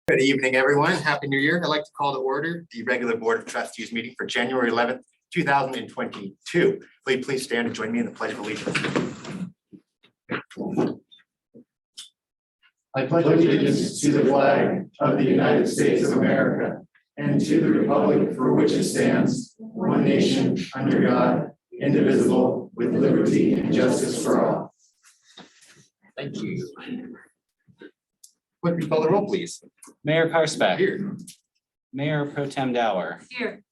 Good evening, everyone. Happy New Year. I'd like to call to order the regular Board of Trustees meeting for January 11th, 2022. Please stand and join me in the Pledge of Allegiance. I pledge allegiance to the flag of the United States of America and to the republic for which it stands, one nation, under God, indivisible, with liberty and justice for all. Thank you. Would you call the roll, please? Mayor Karspeck. Here. Mayor Pro Tem Dower. Here.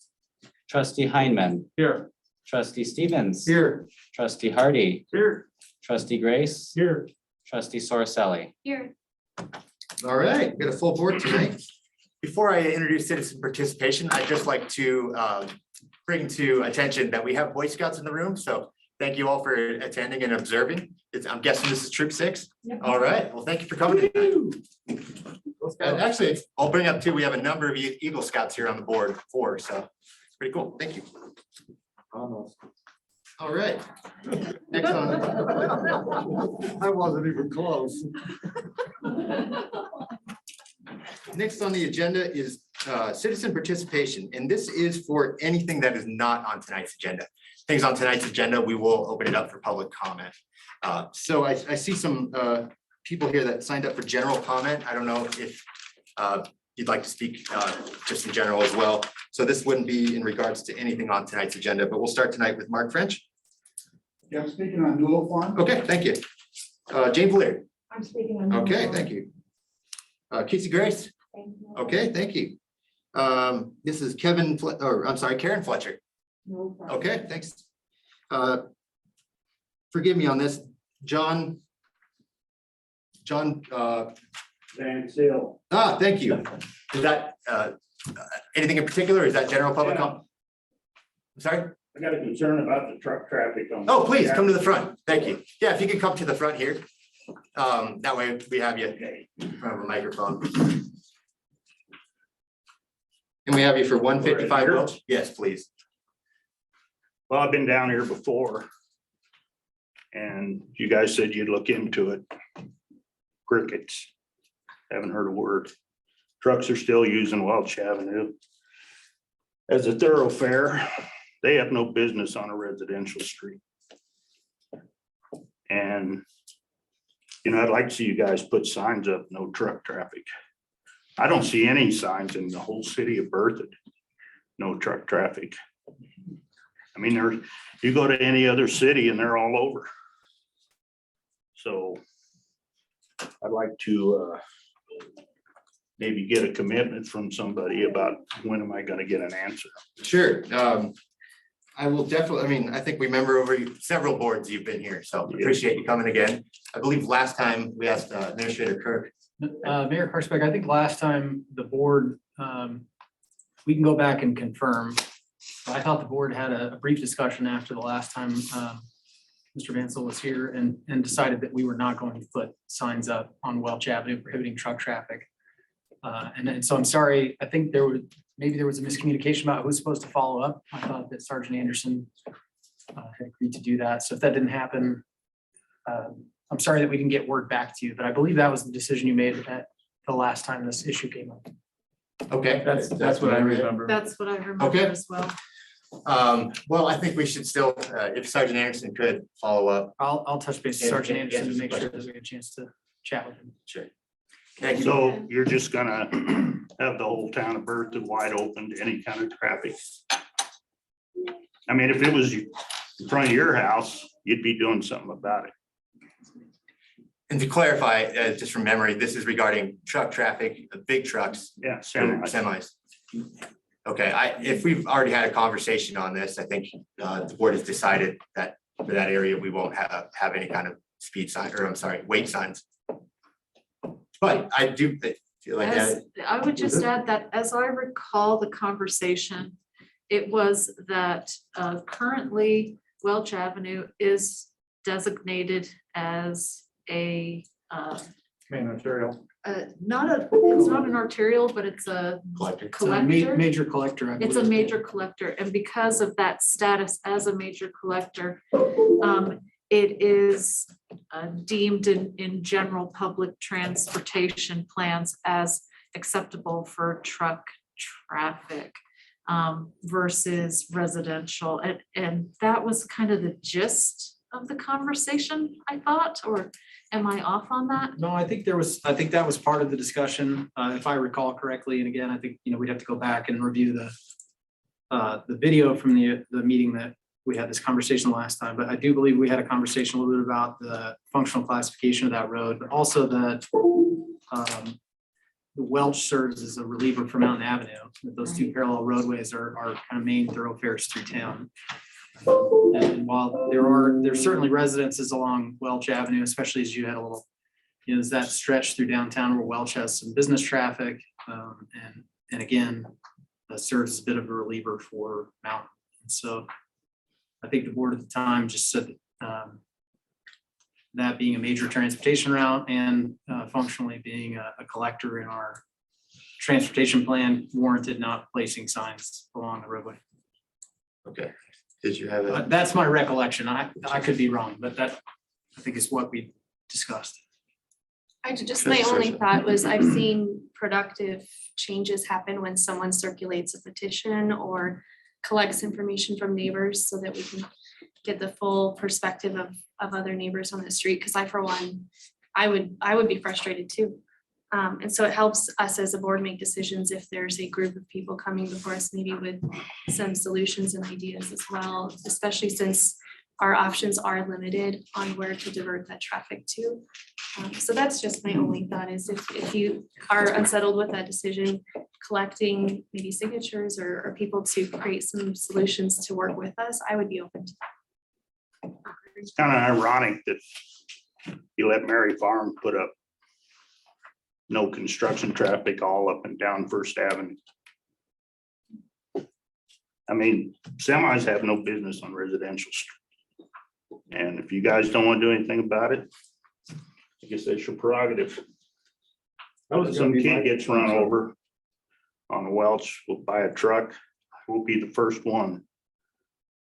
Trustee Heineman. Here. Trustee Stevens. Here. Trustee Hardy. Here. Trustee Grace. Here. Trustee Soriselli. Here. All right, we got a full board tonight. Before I introduce citizen participation, I'd just like to bring to attention that we have Boy Scouts in the room. So thank you all for attending and observing. I'm guessing this is Troop 6. Yep. All right, well, thank you for coming. And actually, I'll bring up too, we have a number of Eagle Scouts here on the board, 4, so it's pretty cool. Thank you. All right. Next on. I wasn't even close. Next on the agenda is citizen participation, and this is for anything that is not on tonight's agenda. Things on tonight's agenda, we will open it up for public comment. So I see some people here that signed up for general comment. I don't know if you'd like to speak just in general as well. So this wouldn't be in regards to anything on tonight's agenda, but we'll start tonight with Mark French. Yeah, I'm speaking on Newell Farm. Okay, thank you. Jane Blair. I'm speaking on. Okay, thank you. Casey Grace. Thank you. Okay, thank you. This is Karen Fletcher. No problem. Okay, thanks. Forgive me on this, John. Van Sale. Thank you. Is that anything in particular? Is that general public? I'm sorry? I got a concern about the truck traffic on. Oh, please come to the front. Thank you. Yeah, if you could come to the front here. That way we have you in front of a microphone. And we have you for 155 Welch? Yes, please. Well, I've been down here before. And you guys said you'd look into it. Crickets. Haven't heard a word. Trucks are still using Welch Avenue as a thoroughfare. They have no business on a residential street. And, you know, I'd like to see you guys put signs up, no truck traffic. I don't see any signs in the whole city of Berthoud, no truck traffic. I mean, you go to any other city and they're all over. So I'd like to maybe get a commitment from somebody about when am I going to get an answer? Sure. I will definitely, I mean, I think we remember over several boards you've been here, so appreciate you coming again. I believe last time we asked Administrator Kirk. Mayor Karspeck, I think last time the board, we can go back and confirm. I thought the board had a brief discussion after the last time Mr. Vansel was here and decided that we were not going to put signs up on Welch Avenue prohibiting truck traffic. And so I'm sorry, I think maybe there was a miscommunication about who's supposed to follow up. I thought that Sergeant Anderson had agreed to do that. So if that didn't happen, I'm sorry that we didn't get word back to you, but I believe that was the decision you made at the last time this issue came up. Okay. That's what I remember. That's what I remember Okay. as well. Well, I think we should still, if Sergeant Anderson could follow up. I'll touch base with Sergeant Yeah, Anderson to make sure questions. that we get a chance to chat with him. Sure. Thank you. So you're just gonna have the whole town of Berthoud wide open to any kind of traffic? I mean, if it was in front of your house, you'd be doing something about it. And to clarify, just from memory, this is regarding truck traffic, the big trucks, Yeah. semis. Okay, if we've already had a conversation on this, I think the board has decided that for that area, we won't have any kind of speed sign, or I'm sorry, weight signs. But I do feel like that. I would just add that as I recall the conversation, it was that currently Welch Avenue is designated as a Main arterial. it's not an arterial, but it's a Collector. It's a collector. major collector. I It's a believe. major collector, and because of that status as a major collector, it is deemed in general public transportation plans as acceptable for truck traffic versus residential. And that was kind of the gist of the conversation, I thought, or am I off on that? No, I think that was part of the discussion, if I recall correctly. And again, I think, we'd have to go back and review the video from the meeting that we had this conversation last time. But I do believe we had a conversation a little bit about the functional classification of that road, but also that the Welch serves as a reliever for Mountain Avenue. That those two parallel roadways are kind of main thoroughfares through town. And while there's certainly residences along Welch Avenue, especially as you had a little, there's that stretch through downtown where Welch has some business traffic. And again, serves as a bit of a reliever for Mountain. And so I think the board at the time just said that being a major transportation route and functionally being a collector in our transportation plan warranted not placing signs along the roadway. Okay, did you have a? That's my recollection. I could be wrong, but that I think is what we discussed. My only thought was I've seen productive changes happen when someone circulates a petition or collects information from neighbors so that we can get the full perspective of other neighbors on the street. Because for one, I would be frustrated too. And so it helps us as a board make decisions if there's a group of people coming before us, maybe with some solutions and ideas as well, especially since our options are limited on where to divert that traffic to. So that's just my only thought is if you are unsettled with that decision, collecting maybe signatures or people to create some solutions to work with us, I would be open to that. It's kind of ironic that you let Mary Farm put up no construction traffic all up and down First Avenue. I mean, semis have no business on residential street. And if you guys don't want to do anything about it, I guess that's your prerogative. Some kid gets run over on the Welch, will buy a truck, I will be the first one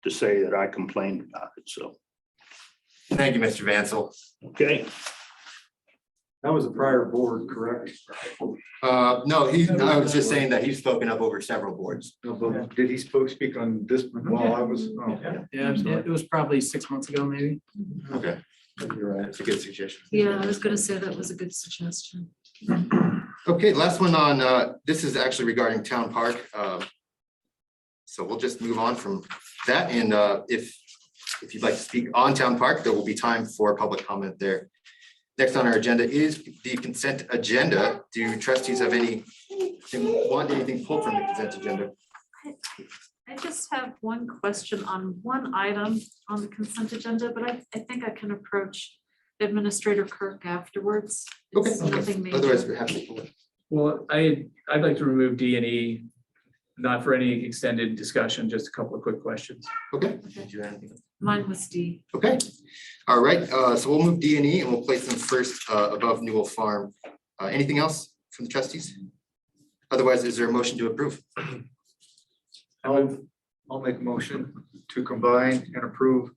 to say that I complained about it, so, Thank you, Mr. Vansel. okay. That was a prior board, correct? No, I was just saying that he's spoken up over several boards. No, but did he speak on this while I was? Oh, Yeah, it was probably 6 months ago, maybe. Okay, You're right. that's a good suggestion. Yeah, I was gonna say that was a good suggestion. Okay, last one on, this is actually regarding Town Park. So we'll just move on from that. And if you'd like to speak on Town Park, there will be time for public comment there. Next on our agenda is the consent agenda. Do trustees have want anything pulled from the consent agenda? I just have one question on one item on the consent agenda, but I think I can approach Administrator Kirk afterwards. Okay, It's nothing major. otherwise we're happy to pull it. Well, I'd like to remove D and E, not for any extended discussion, just a couple of quick questions. Okay. Did you have anything? Mine was D. Okay, all right, so we'll move D and E and we'll place them first above Newell Farm. Anything else from the trustees? Otherwise, is there a motion to approve? I'll make a motion to combine and approve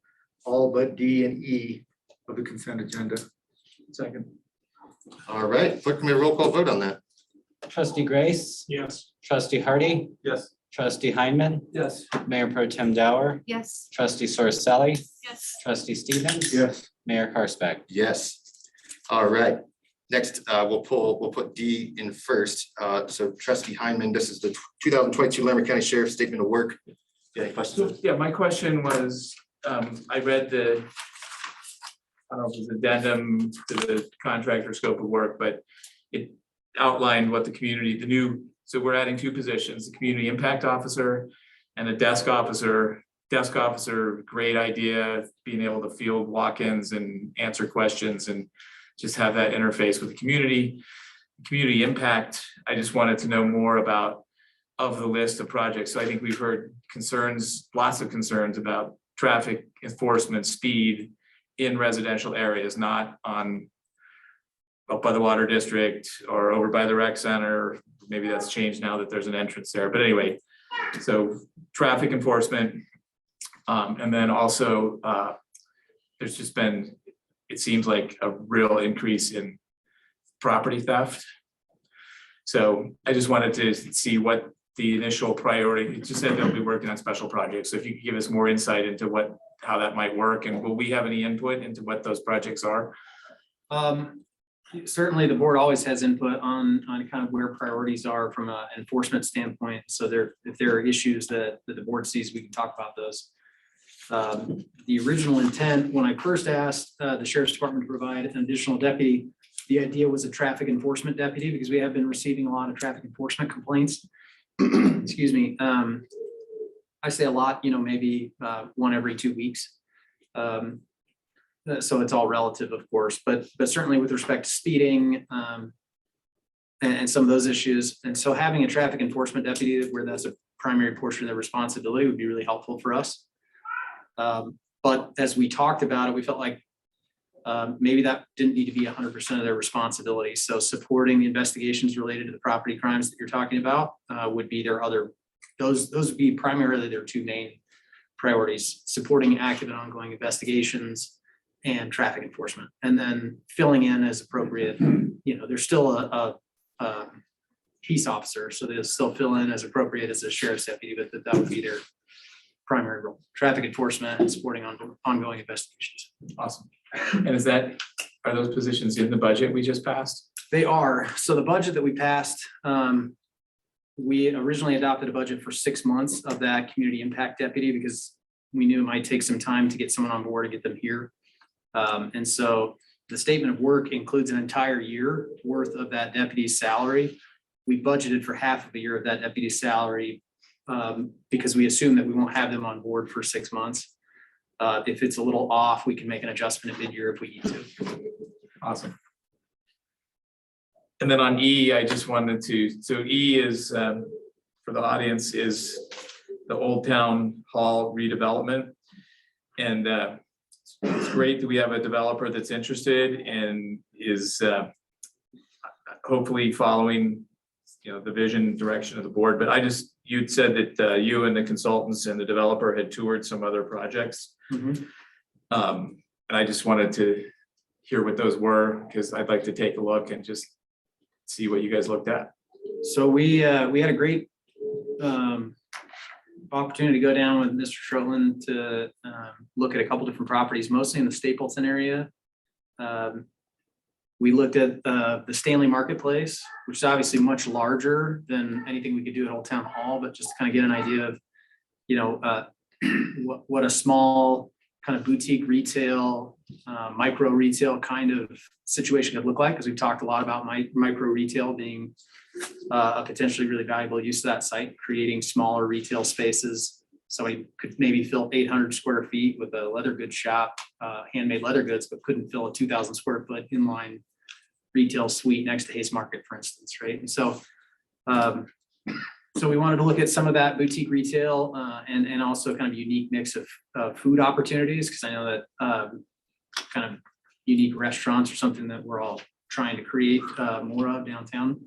all but D and E of the consent agenda. Second. All right, clerk, can we roll call vote on that? Trustee Grace, Yes. trustee Hardy, Yes. trustee Heinman, Yes. Mayor Pro Tem Dower, Yes. trustee Sorseli, Yes. trustee Stevens. Yes. Mayor Karspeck. Yes. All right, next, we'll put D in first. So trustee Heinman, this is the 2022 Laramie County Sheriff's Statement of Work. You got any questions? Yeah, my question was, I read I don't know if it was addendum to the contractor scope of work, but it outlined what so we're adding two positions, the community impact officer and a desk officer. Desk officer, great idea, being able to field walk-ins and answer questions and just have that interface with the community. Community impact, I just wanted to know more about of the list of projects. So I think we've heard concerns, lots of concerns about traffic enforcement, speed in residential areas, not on up by the water district or over by the rec center. Maybe that's changed now that there's an entrance there. But anyway, so traffic enforcement. And then also there's just been, it seems like a real increase in property theft. So I just wanted to see what the initial priority, it just said they'll be working on special projects. So if you could give us more insight into how that might work, and will we have any input into what those projects are? Certainly, the board always has input on kind of where priorities are from an enforcement standpoint. So if there are issues that the board sees, we can talk about those. The original intent, when I first asked the sheriff's department to provide an additional deputy, the idea was a traffic enforcement deputy, because we have been receiving a lot of traffic enforcement complaints. Excuse me. I say a lot, maybe one every 2 weeks. So it's all relative, of course, but certainly with respect to speeding and some of those issues. And so having a traffic enforcement deputy where that's a primary portion of their responsibility would be really helpful for us. But as we talked about it, we felt like maybe that didn't need to be 100% of their responsibility. So supporting the investigations related to the property crimes that you're talking about would be their other, those would be primarily their two main priorities: supporting active and ongoing investigations and traffic enforcement, and then filling in as appropriate. There's still a peace officer, so they'll still fill in as appropriate as a sheriff's deputy, but that would be their primary role: traffic enforcement and supporting ongoing investigations. Awesome. And are those positions in the budget we just passed? They are. So the budget that we passed, we originally adopted a budget for 6 months of that community impact deputy, because we knew it might take some time to get someone on board and get them here. And so the statement of work includes an entire year worth of that deputy's salary. We budgeted for half of a year of that deputy's salary because we assume that we won't have them on board for 6 months. If it's a little off, we can make an adjustment at mid-year if we need to. Awesome. And then on E, I just wanted to, so E is, for the audience, is the Old Town Hall redevelopment. And it's great that we have a developer that's interested and is hopefully following, the vision direction of the board. But you'd said that you and the consultants and the developer had toured some other projects. Mhm. And I just wanted to hear what those were, because I'd like to take a look and just see what you guys looked at. So we had a great opportunity to go down with Mr. Sherlin to look at a couple different properties, mostly in the Stapleton area. We looked at the Stanley Marketplace, which is obviously much larger than anything we could do at Old Town Hall, but just to kind of get an idea of, what a small kind of boutique retail, micro retail kind of situation could look like, because we've talked a lot about micro retail being a potentially really valuable use of that site, creating smaller retail spaces. Somebody could maybe fill 800 square feet with a leather goods shop, handmade leather goods, but couldn't fill a 2,000 square foot inline retail suite next to Hayes Market, for instance, right? And so, so we wanted to look at some of that boutique retail and also kind of unique mix of food opportunities, because I know that kind of unique restaurants are something that we're all trying to create more of downtown.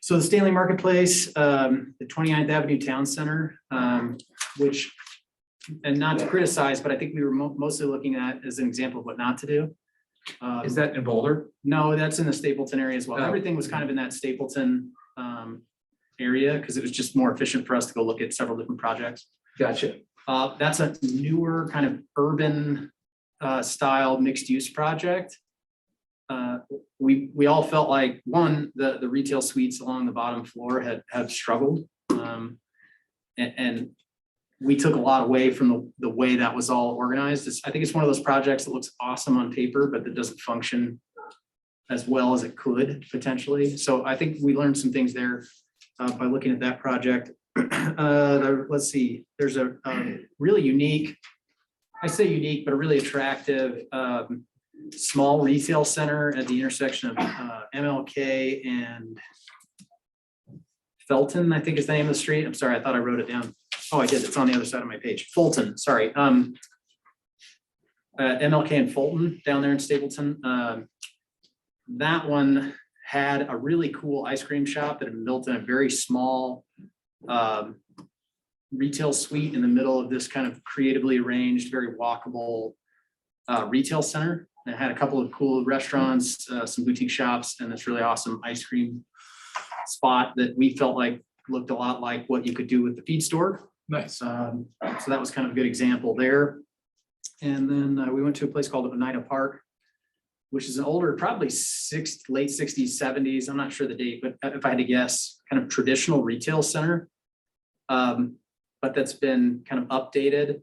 So the Stanley Marketplace, the 29th Avenue Town Center, which, and not to criticize, but I think we were mostly looking at as an example of what not to do. Is that in Boulder? No, that's in the Stapleton area as well. Oh. Everything was kind of in that Stapleton area, because it was just more efficient for us to go look at several different projects. Gotcha. That's a newer kind of urban style mixed use project. We all felt like, one, the retail suites along the bottom floor have struggled. And we took a lot away from the way that was all organized. I think it's one of those projects that looks awesome on paper, but that doesn't function as well as it could potentially. So I think we learned some things there by looking at that project. Let's see, there's a really unique, I say unique, but a really attractive small retail center at the intersection of MLK and Felton, I think is the name of the street. I'm sorry, I thought I wrote it down. Oh, I did. It's on the other side of my page. Fulton, sorry. MLK and Fulton down there in Stapleton. That one had a really cool ice cream shop that had been built in a very small retail suite in the middle of this kind of creatively arranged, very walkable retail center. And it had a couple of cool restaurants, some boutique shops, and this really awesome ice cream spot that we felt like looked a lot like what you could do with the feed store. Nice. So that was kind of a good example there. And then we went to a place called Oneida Park, which is an older, probably late 60s, 70s, I'm not sure the date, but if I had to guess, kind of traditional retail center. But that's been kind of updated.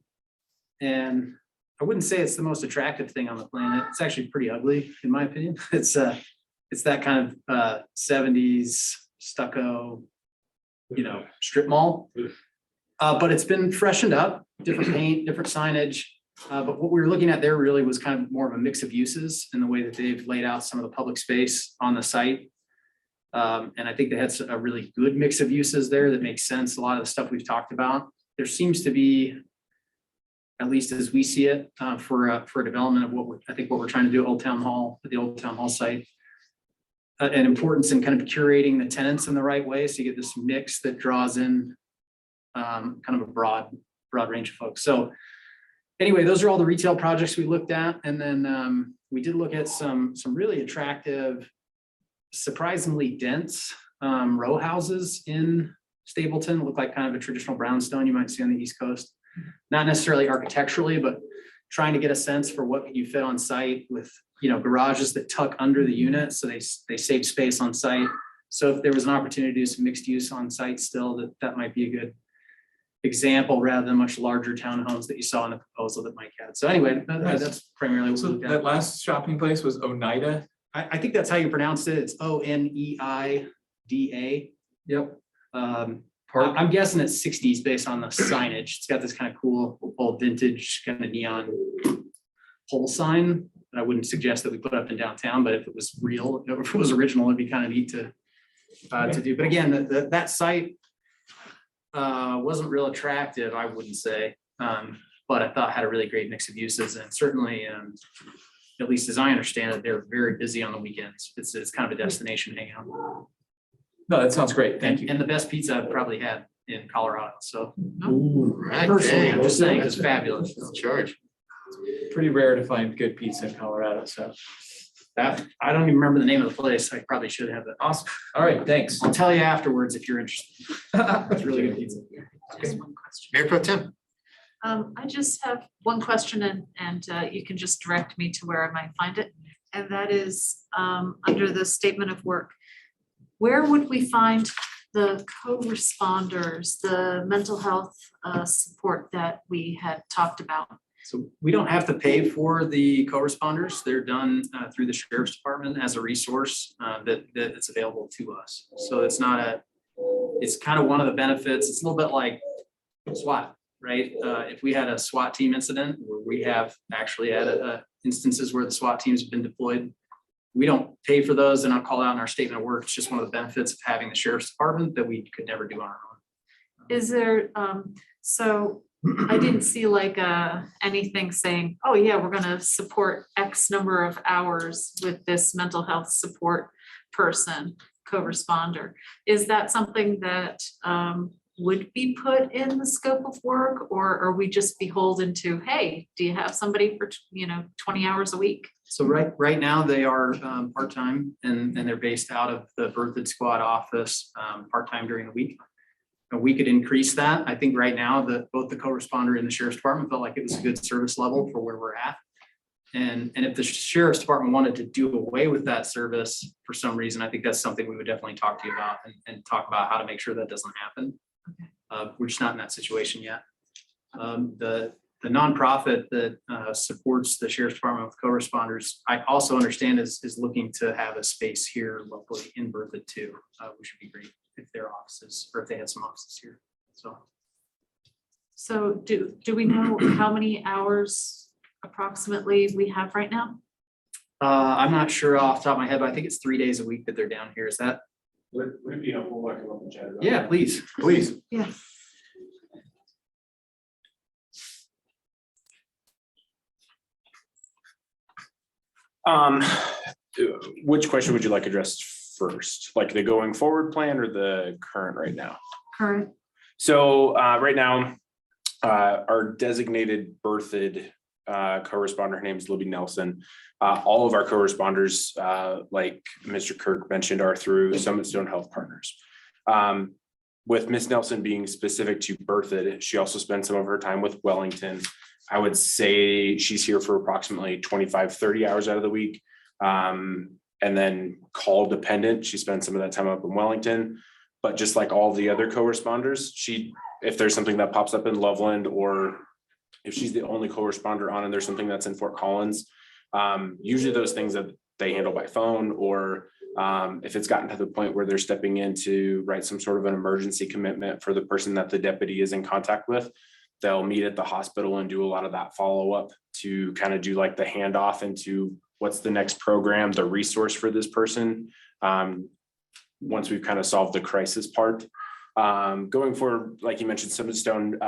And I wouldn't say it's the most attractive thing on the planet. It's actually pretty ugly, in my opinion. It's that kind of 70s stucco, strip mall. But it's been freshened up, different paint, different signage. But what we were looking at there really was kind of more of a mix of uses in the way that they've laid out some of the public space on the site. And I think they had a really good mix of uses there that makes sense. A lot of the stuff we've talked about. There seems to be, at least as we see it, for a development of what we're trying to do at Old Town Hall, at the Old Town Hall site. An importance in kind of curating the tenants in the right way, so you get this mix that draws in kind of a broad range of folks. So anyway, those are all the retail projects we looked at. And then we did look at some really attractive, surprisingly dense row houses in Stapleton. Look like kind of a traditional brownstone you might see on the East Coast. Not necessarily architecturally, but trying to get a sense for what could you fit on site with, garages that tuck under the unit. So they save space on site. So if there was an opportunity to do some mixed use on site still, that might be a good example rather than much larger townhomes that you saw in the proposal that Mike had. So anyway, that's primarily what we So looked that at. last shopping place was Oneida? I think that's how you pronounce it. It's Oneida. Yep. I'm guessing it's 60s based on the signage. It's got this kind of cool old vintage kind of neon pole sign. I wouldn't suggest that we put up in downtown, but if it was real, if it was original, it'd be kind of neat to do. But again, that site wasn't real attractive, I wouldn't say. But I thought had a really great mix of uses, and certainly, at least as I understand it, they're very busy on the weekends. It's kind of a destination hangout. No, that sounds great. Thank you. And the best pizza I've probably had in Colorado. So Right, personally, I'm dang. just saying it's fabulous. Charge. Pretty rare to find good pizza in Colorado, so. That, I don't even remember the name of the place. I probably should have it. Awesome. All right, thanks. I'll tell you afterwards if you're interested. It's really good pizza. Just one question. Mayor Pro Tem. I just have one question and you can just direct me to where I might find it. And that is under the statement of work. Where would we find the co-responders, the mental health support that we had talked about? So we don't have to pay for the co-responders. They're done through the Sheriff's Department as a resource that it's available to us. So it's not it's kind of one of the benefits. It's a little bit like SWAT, right? If we had a SWAT team incident where we have actually had instances where the SWAT teams have been deployed, we don't pay for those. They're not called out in our statement of work. It's just one of the benefits of having the Sheriff's Department that we could never do on our own. Is there, so I didn't see like anything saying, oh yeah, we're gonna support X number of hours with this mental health support person, co-responder. Is that something that would be put in the scope of work, or are we just beholden to, hey, do you have somebody for 20 hours a week? So right now they are part-time and they're based out of the Berthoud Squad office part-time during the week. And we could increase that. I think right now both the co-responder and the Sheriff's Department felt like it was a good service level for where we're at. And if the Sheriff's Department wanted to do away with that service for some reason, I think that's something we would definitely talk to you about and talk about how to make sure that doesn't happen. We're just not in that situation yet. The nonprofit that supports the Sheriff's Department with co-responders, I also understand is looking to have a space here locally in Berthoud too, which would be great if their offices, or if they had some offices here. So do we know how many hours approximately we have right now? I'm not sure off the top of my head, but I think it's 3 days a week that they're down here. Is that? Would it be helpful if I could look and chat about it? Yeah, please. Please. Yeah. Which question would you like addressed first? Like the going forward plan or the current right now? Current. So right now, our designated Berthoud co-responder. Her name is Libby Nelson. All of our co-responders, like Mr. Kirk mentioned, are through Summit Stone Health Partners. With Miss Nelson being specific to Berthoud, she also spends some of her time with Wellington. I would say she's here for approximately 25, 30 hours out of the week. And then call dependent, she spends some of that time up in Wellington. But just like all the other co-responders, if there's something that pops up in Loveland, or if she's the only co-responder on and there's something that's in Fort Collins, usually those things that they handle by phone, or if it's gotten to the point where they're stepping in to write some sort of an emergency commitment for the person that the deputy is in contact with, they'll meet at the hospital and do a lot of that follow-up to kind of do like the handoff into what's the next program, the resource for this person. Once we've kind of solved the crisis part. Going forward, like you mentioned, Summit Stone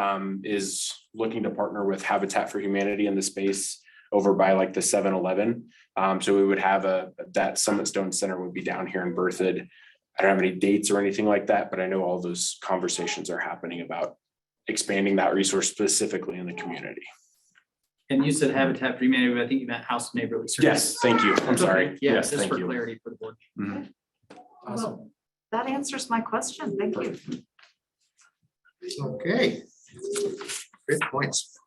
is looking to partner with Habitat for Humanity in the space over by like the 7-Eleven. So we would have that Summit Stone Center would be down here in Berthoud. I don't have any dates or anything like that, but I know all those conversations are happening about expanding that resource specifically in the community. And you said Habitat for Humanity, but I think you meant House of Neighborly Services. Yes, thank you. I'm sorry. Yeah, Yes, just thank for you. clarity for the board. Mhm. Well, that answers my question. Thank you. Okay. Great points.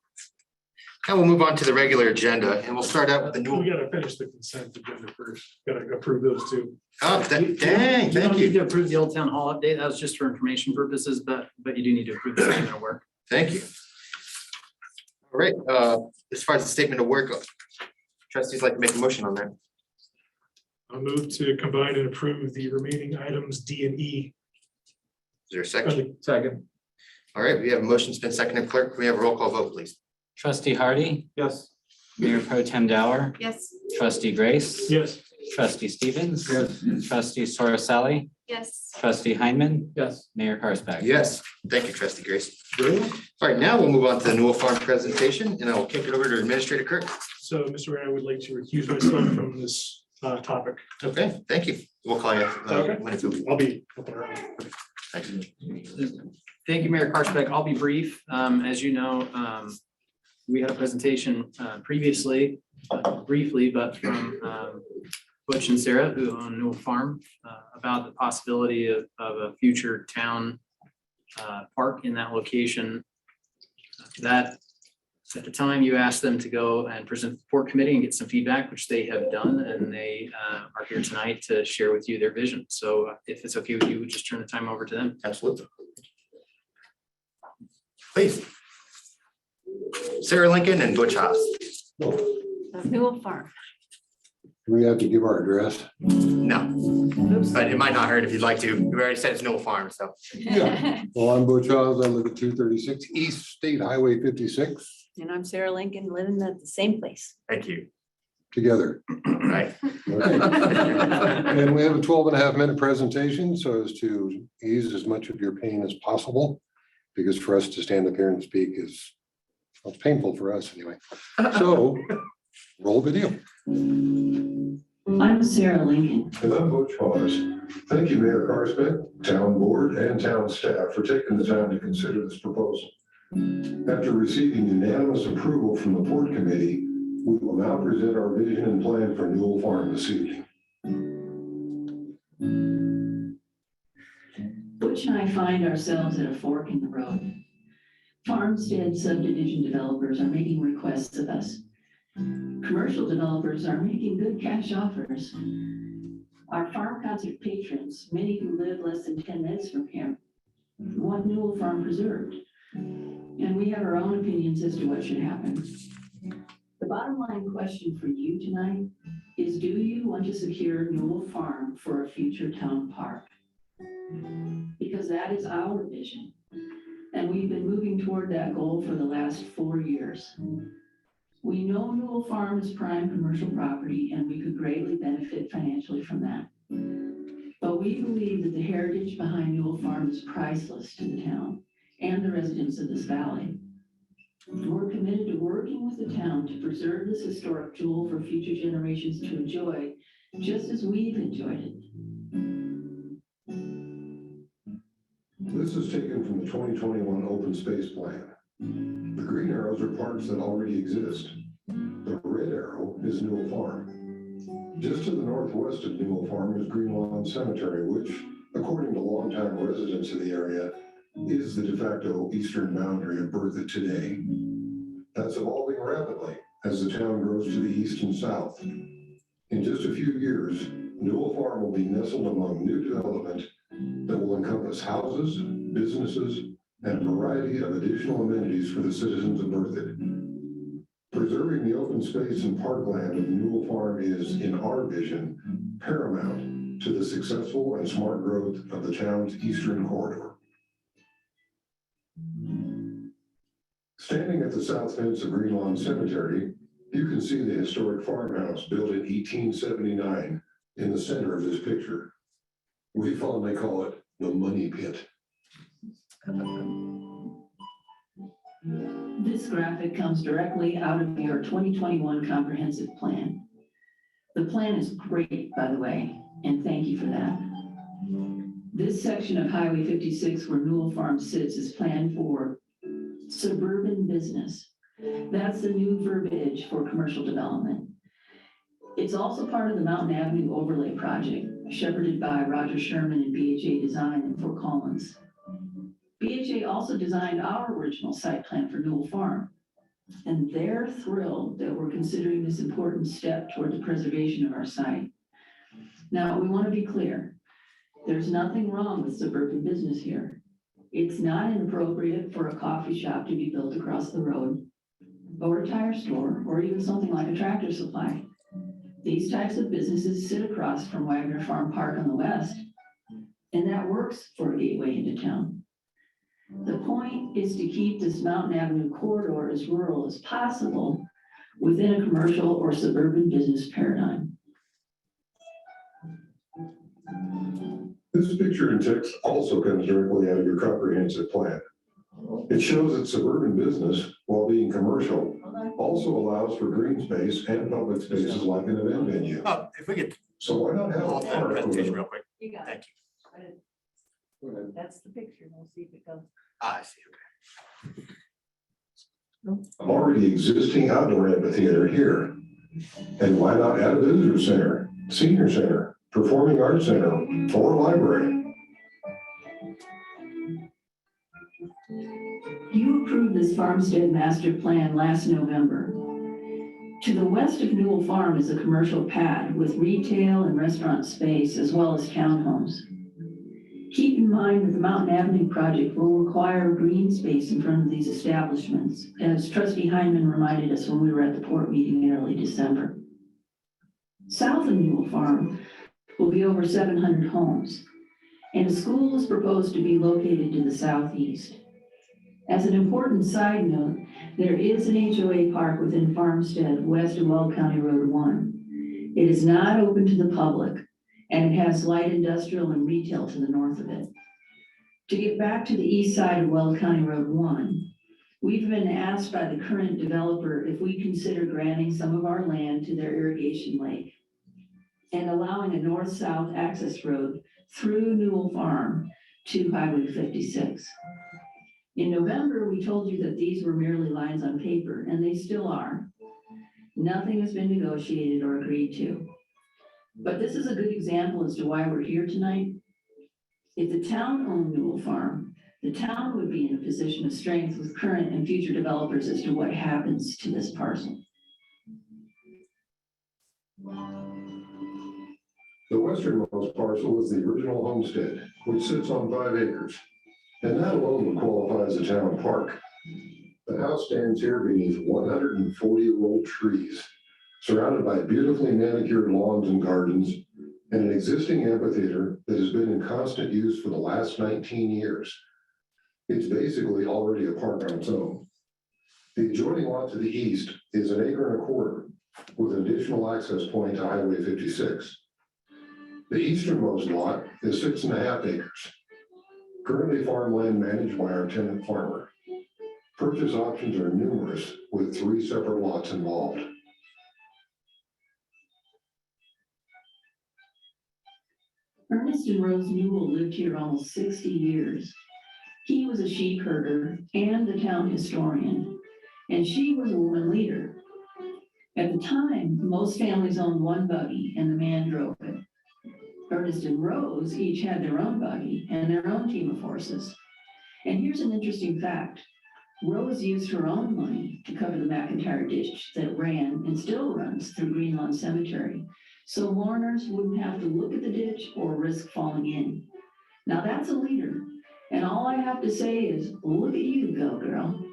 Now we'll move on to the regular agenda and we'll start out with the We new. gotta finish the consent agenda first. Gotta approve those two. Oh, dang, You thank don't need you. to approve the Old Town Hall update. That was just for information purposes, but you do need to approve the statement of work. Thank you. All right, as far as the statement of work, trustees like to make a motion on that. I'll move to combine and approve the remaining items D and E. Is there a second? Second. All right, we have a motion, it's been seconded. Clerk, can we have a roll call vote, please? Trustee Hardy, Yes. Mayor Pro Tem Dower, Yes. trustee Grace. Yes. Trustee Stevens. Trustee Soros, Yes. trustee Heineman, Yes. Mayor Karspeck. Yes, thank you, trustee Grace. All right, now we'll move on to the Newell Farm presentation and I will kick it over to Administrator Kirk. So, Mr. Mayor, I would like to recuse myself from this topic. Okay, thank you. We'll call you. Okay. When it's over. I'll be up and around. Thank you. Thank you, Mayor Karspeck. I'll be brief. As you know, we had a presentation previously, briefly, but from Butch and Sarah, who own Newell Farm, about the possibility of a future town park in that location. That, at the time, you asked them to go and present the Port Committee and get some feedback, which they have done, and they are here tonight to share with you their vision. So if it's okay with you, we'll just turn the time over to them. Absolutely. Please. Sarah Lincoln and Butch Haas. Newell Farm. Do we have to give our address? No, but it might not hurt if you'd like to. We already said it's Newell Farm, so. Yeah. Well, I'm Butch Hawes. I live at 236 East State Highway 56, And I'm Sarah Lincoln, living at the same place. Thank you. together. All right. Okay. And we have a 12.5-minute presentation so as to ease as much of your pain as possible. Because for us to stand up here and speak is, well, it's painful for us anyway. So roll video. I'm Sarah Lincoln. And I'm Butch Hawes. Thank you, Mayor Karspeck, town board and town staff for taking the time to consider this proposal. After receiving unanimous approval from the Port Committee, we will now present our vision and plan for Newell Farm this evening. Butch and I find ourselves at a fork in the road. Farmstead subdivision developers are making requests of us. Commercial developers are making good cash offers. Our farm concert patrons, many who live less than 10 minutes from here, want Newell Farm preserved. And we have our own opinions as to what should happen. The bottom line question for you tonight is, do you want to secure Newell Farm for a future town park? Because that is our vision. And we've been moving toward that goal for the last 4 years. We know Newell Farm is prime commercial property and we could greatly benefit financially from that. But we believe that the heritage behind Newell Farm is priceless to the town and the residents of this valley. We're committed to working with the town to preserve this historic jewel for future generations to enjoy, just as we've enjoyed it. This is taken from the 2021 Open Space Plan. The green arrows are parks that already exist. The red arrow is Newell Farm. Just to the northwest of Newell Farm is Green Lawn Cemetery, which, according to longtime residents of the area, is the de facto eastern boundary of Berthoud today. That's evolving rapidly as the town grows to the east and south. In just a few years, Newell Farm will be nestled among new development that will encompass houses, businesses, and a variety of additional amenities for the citizens of Berthoud. Preserving the open space and parkland of Newell Farm is, in our vision, paramount to the successful and smart growth of the town's eastern corridor. Standing at the south fence of Green Lawn Cemetery, you can see the historic farmhouse built in 1879 in the center of this picture. We fondly call it the money pit. This graphic comes directly out of your 2021 comprehensive plan. The plan is great, by the way, and thank you for that. This section of Highway 56 where Newell Farm sits is planned for suburban business. That's the new verbiage for commercial development. It's also part of the Mountain Avenue Overlay Project, shepherded by Roger Sherman and BHA Design in Fort Collins. BHA also designed our original site plan for Newell Farm, and they're thrilled that we're considering this important step toward the preservation of our site. Now, we want to be clear. There's nothing wrong with suburban business here. It's not inappropriate for a coffee shop to be built across the road, or a tire store, or even something like a Tractor Supply. These types of businesses sit across from Wagner Farm Park on the west, and that works for a gateway into town. The point is to keep this Mountain Avenue corridor as rural as possible within a commercial or suburban business paradigm. This picture and text also comes directly out of your comprehensive plan. It shows that suburban business, while being commercial, also allows for green space and public spaces like an event venue. If we could So why not have hold a that park presentation with real quick. You got Thank it. you. That's the picture. We'll see if it goes. I see, okay. already existing outdoor amphitheater here? And why not add a visitor center, senior center, performing arts center, or library? You approved this farmstead master plan last November. To the west of Newell Farm is a commercial pad with retail and restaurant space as well as townhomes. Keep in mind that the Mountain Avenue project will require green space in front of these establishments, as Trustee Heineman reminded us when we were at the port meeting in early December. South of Newell Farm will be over 700 homes, and a school is proposed to be located to the southeast. As an important side note, there is an HOA park within Farmstead west of Weld County Road 1. It is not open to the public, and it has light industrial and retail to the north of it. To get back to the east side of Weld County Road 1, we've been asked by the current developer if we consider granting some of our land to their irrigation lake and allowing a north-south access road through Newell Farm to Highway 56. In November, we told you that these were merely lines on paper, and they still are. Nothing has been negotiated or agreed to. But this is a good example as to why we're here tonight. If the town owned Newell Farm, the town would be in a position of strength with current and future developers as to what happens to this parcel. The westernmost parcel is the original homestead, which sits on 5 acres. And that alone would qualify as a town park. The house stands here beneath 140-year-old trees, surrounded by beautifully manicured lawns and gardens, and an existing amphitheater that has been in constant use for the last 19 years. It's basically already a park on its own. The adjoining lot to the east is 1.25 acres with an additional access point to Highway 56. The easternmost lot is 6.5 acres. Currently farmland managed by our tenant farmer. Purchase options are numerous with 3 separate lots involved. Ernest and Rose Newell lived here almost 60 years. He was a sheep herder and the town historian, and she was a woman leader. At the time, most families owned one buggy and the man drove it. Ernest and Rose each had their own buggy and their own team of horses. And here's an interesting fact. Rose used her own money to cover the McIntyre ditch that ran and still runs through Green Lawn Cemetery, so mourners wouldn't have to look at the ditch or risk falling in. Now that's a leader, and all I have to say is, look at you go, girl.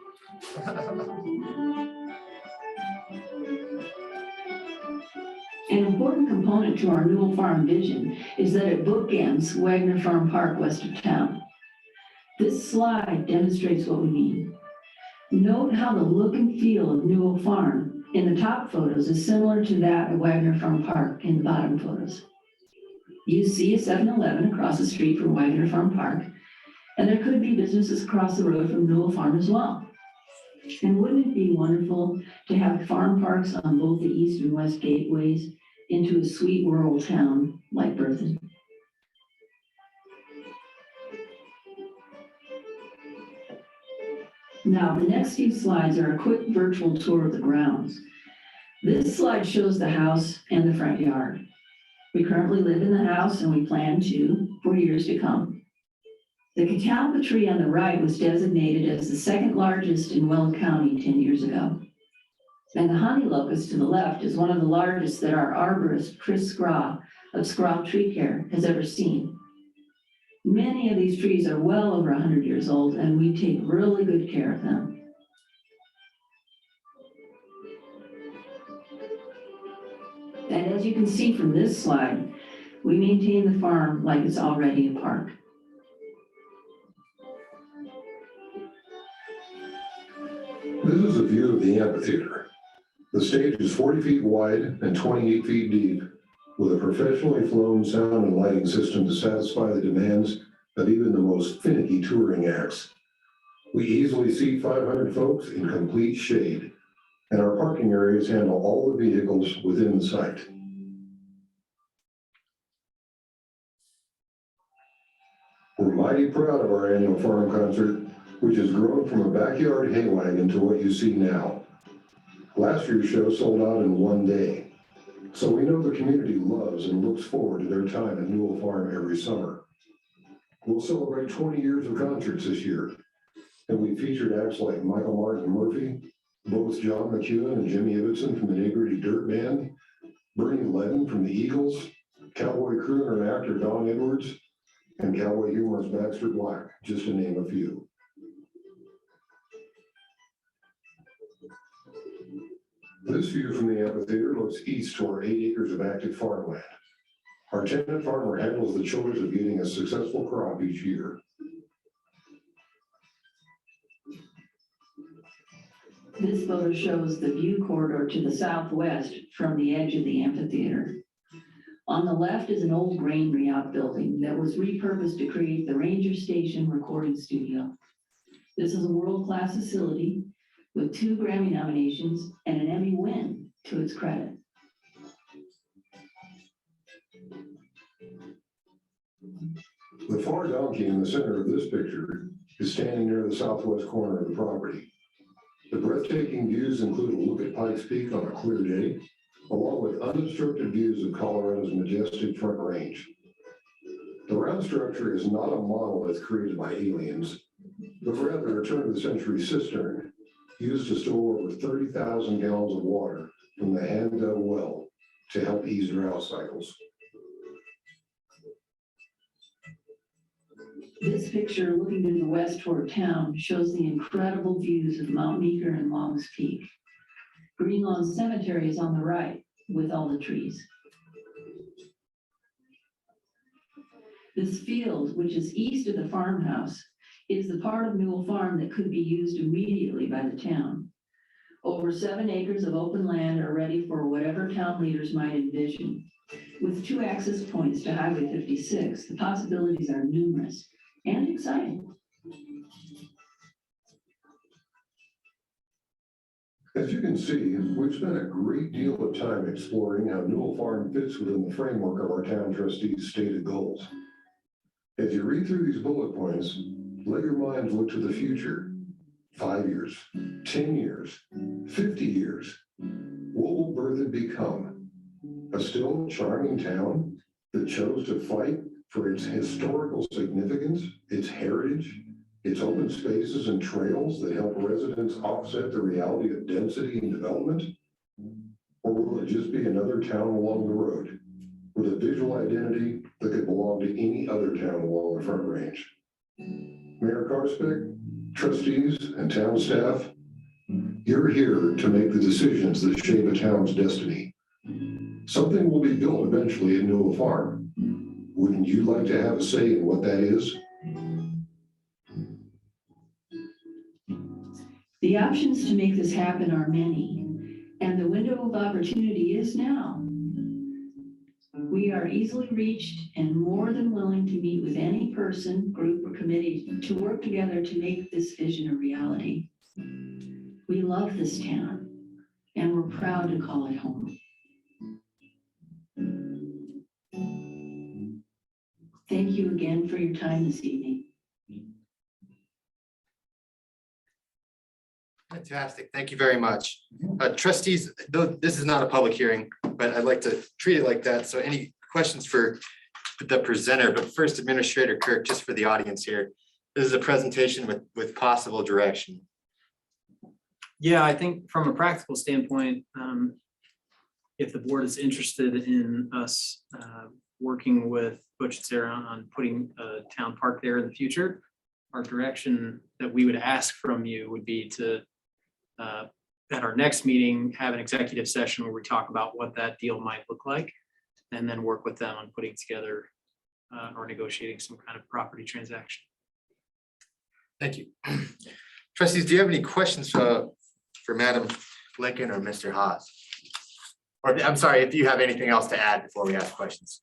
An important component to our Newell Farm vision is that it bookends Wagner Farm Park west of town. This slide demonstrates what we mean. Note how the look and feel of Newell Farm in the top photos is similar to that of Wagner Farm Park in the bottom photos. You see a 7-Eleven across the street from Wagner Farm Park, and there could be businesses across the road from Newell Farm as well. And wouldn't it be wonderful to have farm parks on both the east and west gateways into a sweet rural town like Berthoud? Now, the next few slides are a quick virtual tour of the grounds. This slide shows the house and the front yard. We currently live in the house and we plan to for years to come. The catalpa tree on the right was designated as the second largest in Weld County 10 years ago. And the honey locust to the left is one of the largest that our arborist, Chris Scraw of Scraw Tree Care, has ever seen. Many of these trees are well over 100 years old, and we take really good care of them. And as you can see from this slide, we maintain the farm like it's already a park. This is a view of the amphitheater. The stage is 40 feet wide and 28 feet deep, with a professionally flown sound and lighting system to satisfy the demands of even the most finicky touring acts. We easily seat 500 folks in complete shade, and our parking areas handle all the vehicles within the site. We're mighty proud of our annual farm concert, which has grown from a backyard hay wagon to what you see now. Last year's show sold out in one day, so we know the community loves and looks forward to their time at Newell Farm every summer. We'll celebrate 20 years of concerts this year, and we featured acts like Michael Martin Murphy, both John McEwen and Jimmy Ibbotson from the Niggerty Dirt Band, Bernie Ledden from the Eagles, cowboy crooner and actor Don Edwards, and cowboy humorist Baxter Black, just to name a few. This view from the amphitheater looks east to our 8 acres of active farmland. Our tenant farmer handles the chores of getting a successful crop each year. This photo shows the view corridor to the southwest from the edge of the amphitheater. On the left is an old granary outbuilding that was repurposed to create the Ranger Station recording studio. This is a world-class facility with 2 Grammy nominations and an Emmy win to its credit. The far donkey in the center of this picture is standing near the southwest corner of the property. The breathtaking views include a look at Pikes Peak on a clear day, along with unobstructed views of Colorado's majestic Front Range. The round structure is not a monolith created by aliens, but rather a turn-of-the-century cistern used to store over 30,000 gallons of water from the hand-dug well to help ease drought cycles. This picture looking to the west toward town shows the incredible views of Mount Meeker and Longs Peak. Green Lawn Cemetery is on the right with all the trees. This field, which is east of the farmhouse, is the part of Newell Farm that could be used immediately by the town. Over 7 acres of open land are ready for whatever town leaders might envision. With 2 access points to Highway 56, the possibilities are numerous and exciting. As you can see, we've spent a great deal of time exploring how Newell Farm fits within the framework of our town trustees' stated goals. As you read through these bullet points, let your minds look to the future. 5 years, 10 years, 50 years. What will Berthoud become? A still charming town that chose to fight for its historical significance, its heritage, its open spaces and trails that help residents offset the reality of density and development? Or will it just be another town along the road with a visual identity that could belong to any other town along the Front Range? Mayor Carspec, trustees, and town staff, you're here to make the decisions that shape a town's destiny. Something will be built eventually at Newell Farm. Wouldn't you like to have a say in what that is? The options to make this happen are many, and the window of opportunity is now. We are easily reached and more than willing to meet with any person, group, or committee to work together to make this vision a reality. We love this town, and we're proud to call it home. Thank you again for your time this evening. Fantastic. Thank you very much. Trustees, though this is not a public hearing, but I'd like to treat it like that. So any questions for the presenter? But first, Administrator Kirk, just for the audience here, this is a presentation with possible direction. Yeah, I think from a practical standpoint, if the board is interested in us working with Butch and Sarah on putting a town park there in the future, our direction that we would ask from you would be to, at our next meeting, have an executive session where we talk about what that deal might look like, and then work with them on putting together or negotiating some kind of property transaction. Thank you. Trustees, do you have any questions for Madam Lincoln or Mr. Haas? Or I'm sorry, if you have anything else to add before we ask questions.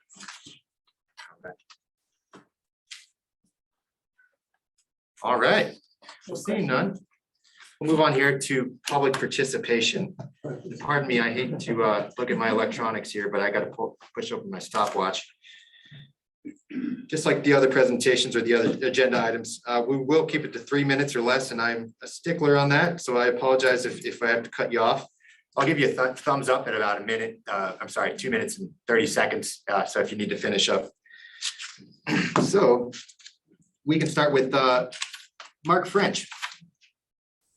Okay. All right, well, seeing none, we'll move on here to public participation. Pardon me, I hate to look at my electronics here, but I got to push open my stopwatch. Just like the other presentations or the other agenda items, we will keep it to 3 minutes or less, and I'm a stickler on that, so I apologize if I have to cut you off. I'll give you a thumbs up at about a minute. I'm sorry, 2 minutes and 30 seconds. So if you need to finish up. So we can start with Mark French.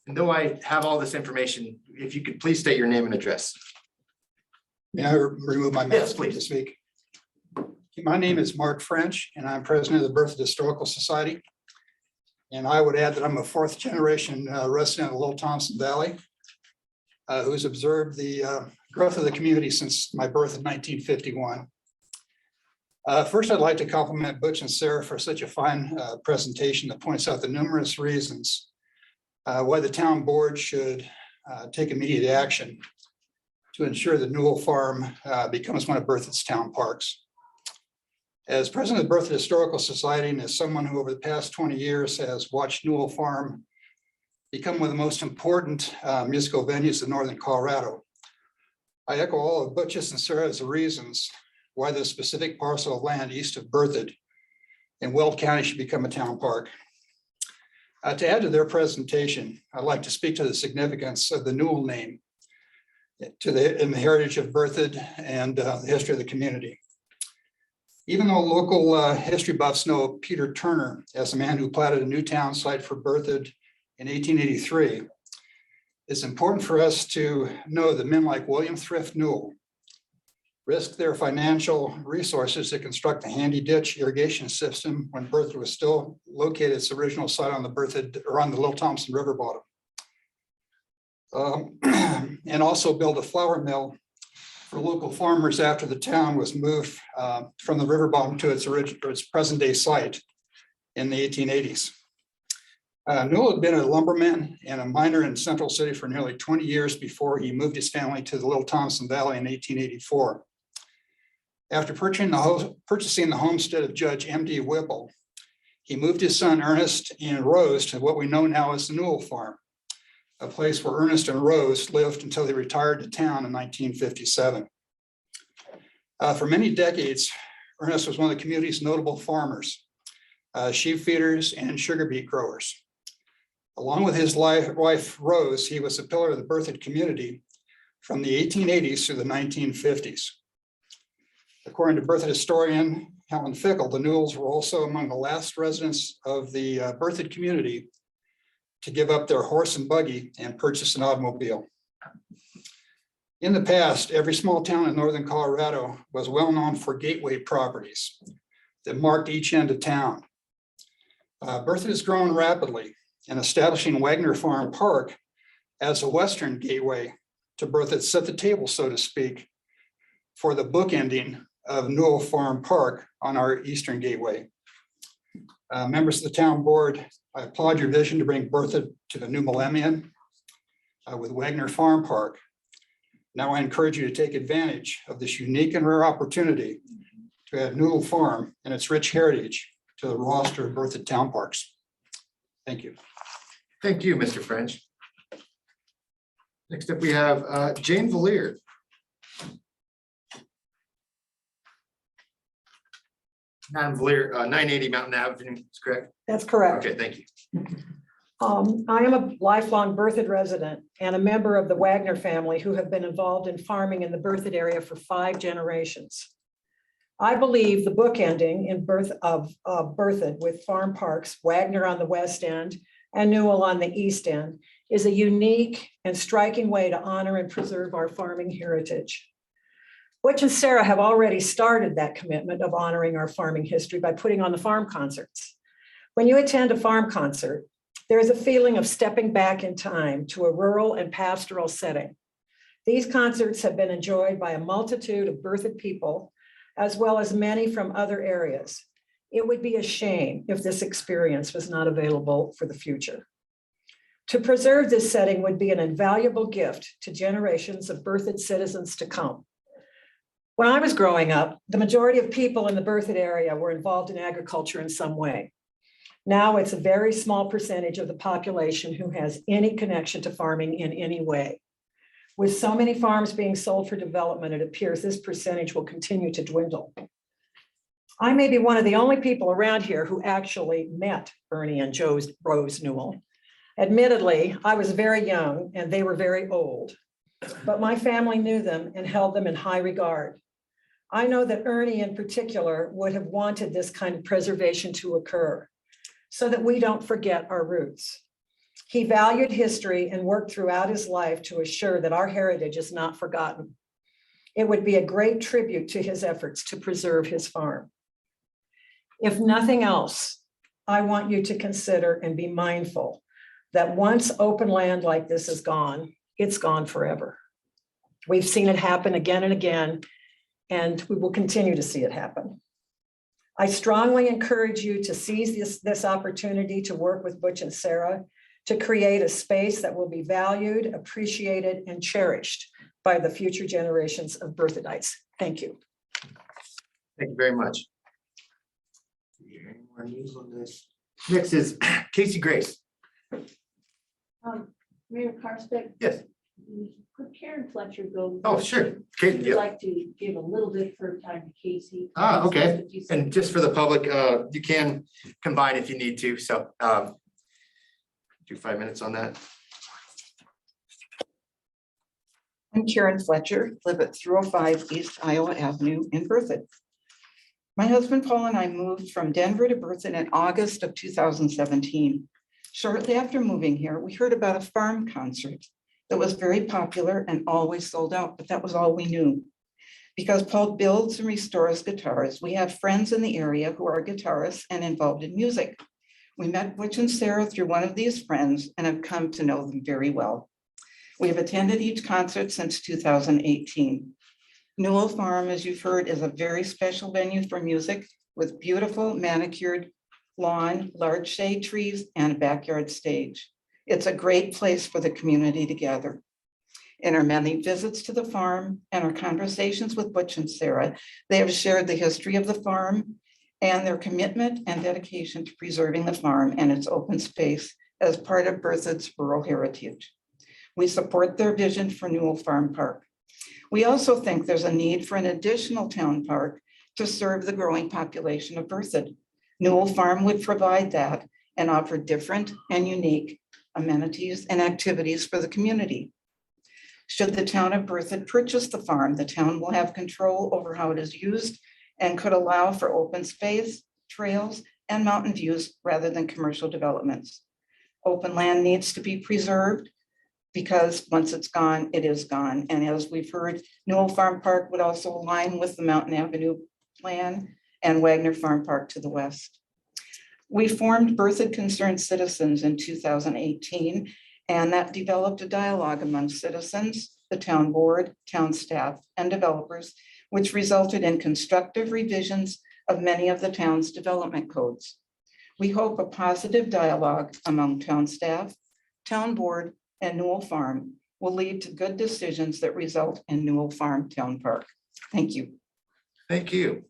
And though I have all this information, if you could please state your name and address. May I remove my Yes, mask please. to speak? My name is Mark French, and I'm president of the Berthoud Historical Society. And I would add that I'm a fourth generation resident of Little Thompson Valley, who's observed the growth of the community since my birth in 1951. First, I'd like to compliment Butch and Sarah for such a fine presentation that points out the numerous reasons why the town board should take immediate action to ensure that Newell Farm becomes one of Berthoud's town parks. As president of the Berthoud Historical Society and as someone who over the past 20 years has watched Newell Farm become one of the most important musical venues in northern Colorado, I echo all of Butch's and Sarah's reasons why the specific parcel of land east of Berthoud in Weld County should become a town park. To add to their presentation, I'd like to speak to the significance of the Newell name in the heritage of Berthoud and the history of the community. Even though local history buffs know Peter Turner as the man who platted a new town site for Berthoud in 1883, it's important for us to know that men like William Thrift Newell risked their financial resources to construct a handy ditch irrigation system when Berthoud was still located its original site on the Berthoud or on the Little Thompson River bottom. And also build a flour mill for local farmers after the town was moved from the river bottom to its present day site in the 1880s. Newell had been a lumberman and a miner in Central City for nearly 20 years before he moved his family to the Little Thompson Valley in 1884. After purchasing the homestead of Judge M.D. Whipple, he moved his son Ernest and Rose to what we know now as the Newell Farm, a place where Ernest and Rose lived until they retired to town in 1957. For many decades, Ernest was one of the community's notable farmers, sheep feeders, and sugar beet growers. Along with his wife, Rose, he was a pillar of the Berthoud community from the 1880s through the 1950s. According to Berthoud historian Helen Fickle, the Newells were also among the last residents of the Berthoud community to give up their horse and buggy and purchase an automobile. In the past, every small town in northern Colorado was well known for gateway properties that marked each end of town. Berthoud has grown rapidly, and establishing Wagner Farm Park as a western gateway to Berthoud set the table, so to speak, for the bookending of Newell Farm Park on our eastern gateway. Members of the town board, I applaud your vision to bring Berthoud to the new millennium with Wagner Farm Park. Now I encourage you to take advantage of this unique and rare opportunity to add Newell Farm and its rich heritage to the roster of Berthoud town parks. Thank you. Thank you, Mr. French. Next up, we have Jane Valier. Madam Valier, 980 Mountain Avenue, is correct? That's correct. Okay, thank you. I am a lifelong Berthoud resident and a member of the Wagner family who have been involved in farming in the Berthoud area for 5 generations. I believe the bookending in Berthoud with farm parks, Wagner on the west end and Newell on the east end, is a unique and striking way to honor and preserve our farming heritage. Butch and Sarah have already started that commitment of honoring our farming history by putting on the farm concerts. When you attend a farm concert, there is a feeling of stepping back in time to a rural and pastoral setting. These concerts have been enjoyed by a multitude of Berthoud people, as well as many from other areas. It would be a shame if this experience was not available for the future. To preserve this setting would be an invaluable gift to generations of Berthoud citizens to come. When I was growing up, the majority of people in the Berthoud area were involved in agriculture in some way. Now it's a very small percentage of the population who has any connection to farming in any way. With so many farms being sold for development, it appears this percentage will continue to dwindle. I may be one of the only people around here who actually met Ernie and Rose Newell. Admittedly, I was very young and they were very old, but my family knew them and held them in high regard. I know that Ernie in particular would have wanted this kind of preservation to occur so that we don't forget our roots. He valued history and worked throughout his life to assure that our heritage is not forgotten. It would be a great tribute to his efforts to preserve his farm. If nothing else, I want you to consider and be mindful that once open land like this is gone, it's gone forever. We've seen it happen again and again, and we will continue to see it happen. I strongly encourage you to seize this opportunity to work with Butch and Sarah to create a space that will be valued, appreciated, and cherished by the future generations of Berthoudites. Thank you. Thank you very much. Any more news on this? Next is Casey Grace. Mayor Carlsbeck, Yes. could Karen Fletcher go? Oh, sure. Okay, I'd yeah. like to give a little bit of her time to Casey. Okay. And just for the public, you can combine if you need to, so do 5 minutes on that. I'm Karen Fletcher, live at 305 East Iowa Avenue in Berthoud. My husband Paul and I moved from Denver to Berthoud in August of 2017. Shortly after moving here, we heard about a farm concert that was very popular and always sold out, but that was all we knew. Because Paul builds and restores guitars, we have friends in the area who are guitarists and involved in music. We met Butch and Sarah through one of these friends and have come to know them very well. We have attended each concert since 2018. Newell Farm, as you've heard, is a very special venue for music with beautiful manicured lawn, large shade trees, and a backyard stage. It's a great place for the community to gather. In our many visits to the farm and our conversations with Butch and Sarah, they have shared the history of the farm and their commitment and dedication to preserving the farm and its open space as part of Berthoud's rural heritage. We support their vision for Newell Farm Park. We also think there's a need for an additional town park to serve the growing population of Berthoud. Newell Farm would provide that and offer different and unique amenities and activities for the community. Should the town of Berthoud purchase the farm, the town will have control over how it is used and could allow for open space, trails, and mountain views rather than commercial developments. Open land needs to be preserved because once it's gone, it is gone. And as we've heard, Newell Farm Park would also align with the Mountain Avenue plan and Wagner Farm Park to the west. We formed Berthoud Concerned Citizens in 2018, and that developed a dialogue among citizens, the town board, town staff, and developers, which resulted in constructive revisions of many of the town's development codes. We hope a positive dialogue among town staff, town board, and Newell Farm will lead to good decisions that result in Newell Farm Town Park. Thank you. Thank you.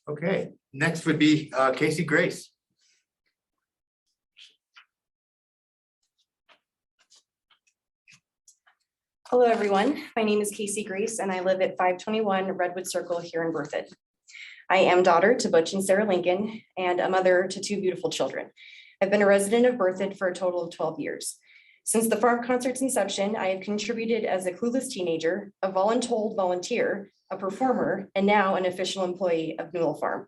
Okay, next would be Casey Grace. Hello, everyone. My name is Casey Grace, and I live at 521 Redwood Circle here in Berthoud. I am daughter to Butch and Sarah Lincoln and a mother to two beautiful children. I've been a resident of Berthoud for a total of 12 years. Since the farm concert's inception, I have contributed as a clueless teenager, a voluntold volunteer, a performer, and now an official employee of Newell Farm.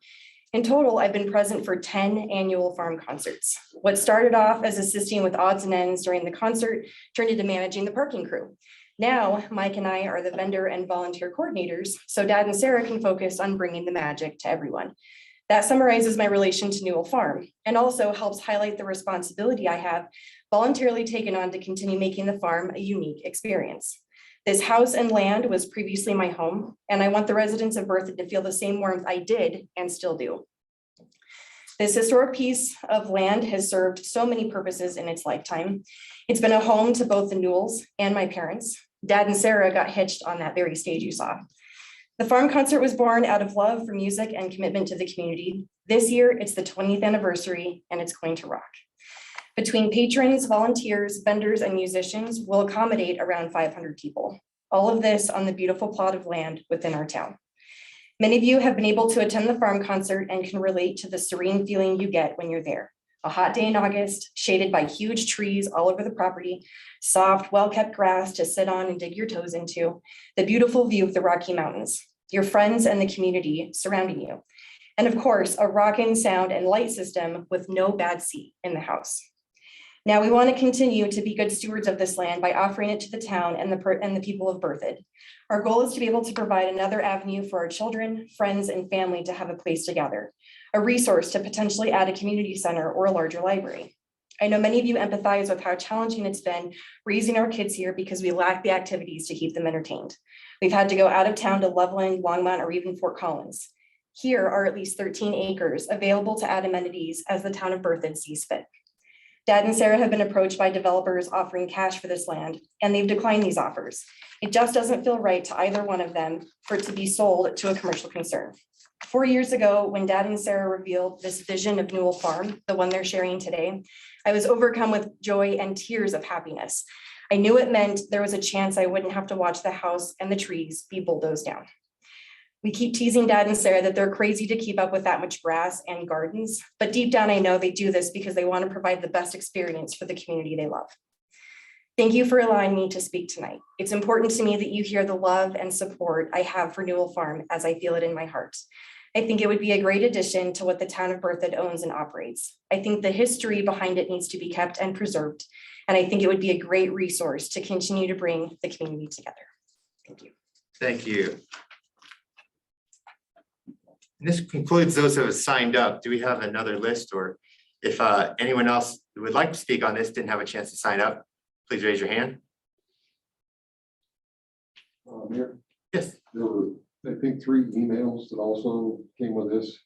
In total, I've been present for 10 annual farm concerts. What started off as assisting with odds and ends during the concert turned into managing the parking crew. Now, Mike and I are the vendor and volunteer coordinators, so Dad and Sarah can focus on bringing the magic to everyone. That summarizes my relation to Newell Farm and also helps highlight the responsibility I have voluntarily taken on to continue making the farm a unique experience. This house and land was previously my home, and I want the residents of Berthoud to feel the same warmth I did and still do. This historic piece of land has served so many purposes in its lifetime. It's been a home to both the Newells and my parents. Dad and Sarah got hitched on that very stage you saw. The farm concert was born out of love for music and commitment to the community. This year, it's the 20th anniversary, and it's going to rock. Between patrons, volunteers, vendors, and musicians, we'll accommodate around 500 people. All of this on the beautiful plot of land within our town. Many of you have been able to attend the farm concert and can relate to the serene feeling you get when you're there. A hot day in August, shaded by huge trees all over the property, soft, well-kept grass to sit on and dig your toes into, the beautiful view of the Rocky Mountains, your friends and the community surrounding you, and of course, a rocking sound and light system with no bad seat in the house. Now, we want to continue to be good stewards of this land by offering it to the town and the people of Berthoud. Our goal is to be able to provide another avenue for our children, friends, and family to have a place to gather, a resource to potentially add a community center or a larger library. I know many of you empathize with how challenging it's been raising our kids here because we lack the activities to keep them entertained. We've had to go out of town to Loveland, Longmont, or even Fort Collins. Here are at least 13 acres available to add amenities as the town of Berthoud sees fit. Dad and Sarah have been approached by developers offering cash for this land, and they've declined these offers. It just doesn't feel right to either one of them for it to be sold to a commercial concern. 4 years ago, when Dad and Sarah revealed this vision of Newell Farm, the one they're sharing today, I was overcome with joy and tears of happiness. I knew it meant there was a chance I wouldn't have to watch the house and the trees be bulldozed down. We keep teasing Dad and Sarah that they're crazy to keep up with that much grass and gardens, but deep down I know they do this because they want to provide the best experience for the community they love. Thank you for allowing me to speak tonight. It's important to me that you hear the love and support I have for Newell Farm as I feel it in my heart. I think it would be a great addition to what the town of Berthoud owns and operates. I think the history behind it needs to be kept and preserved, and I think it would be a great resource to continue to bring the community together. Thank you. Thank you. And this concludes those who have signed up. Do we have another list, or if anyone else who would like to speak on this didn't have a chance to sign up, please raise your hand. Mayor, Yes. there were, I think, 3 emails that also came with this.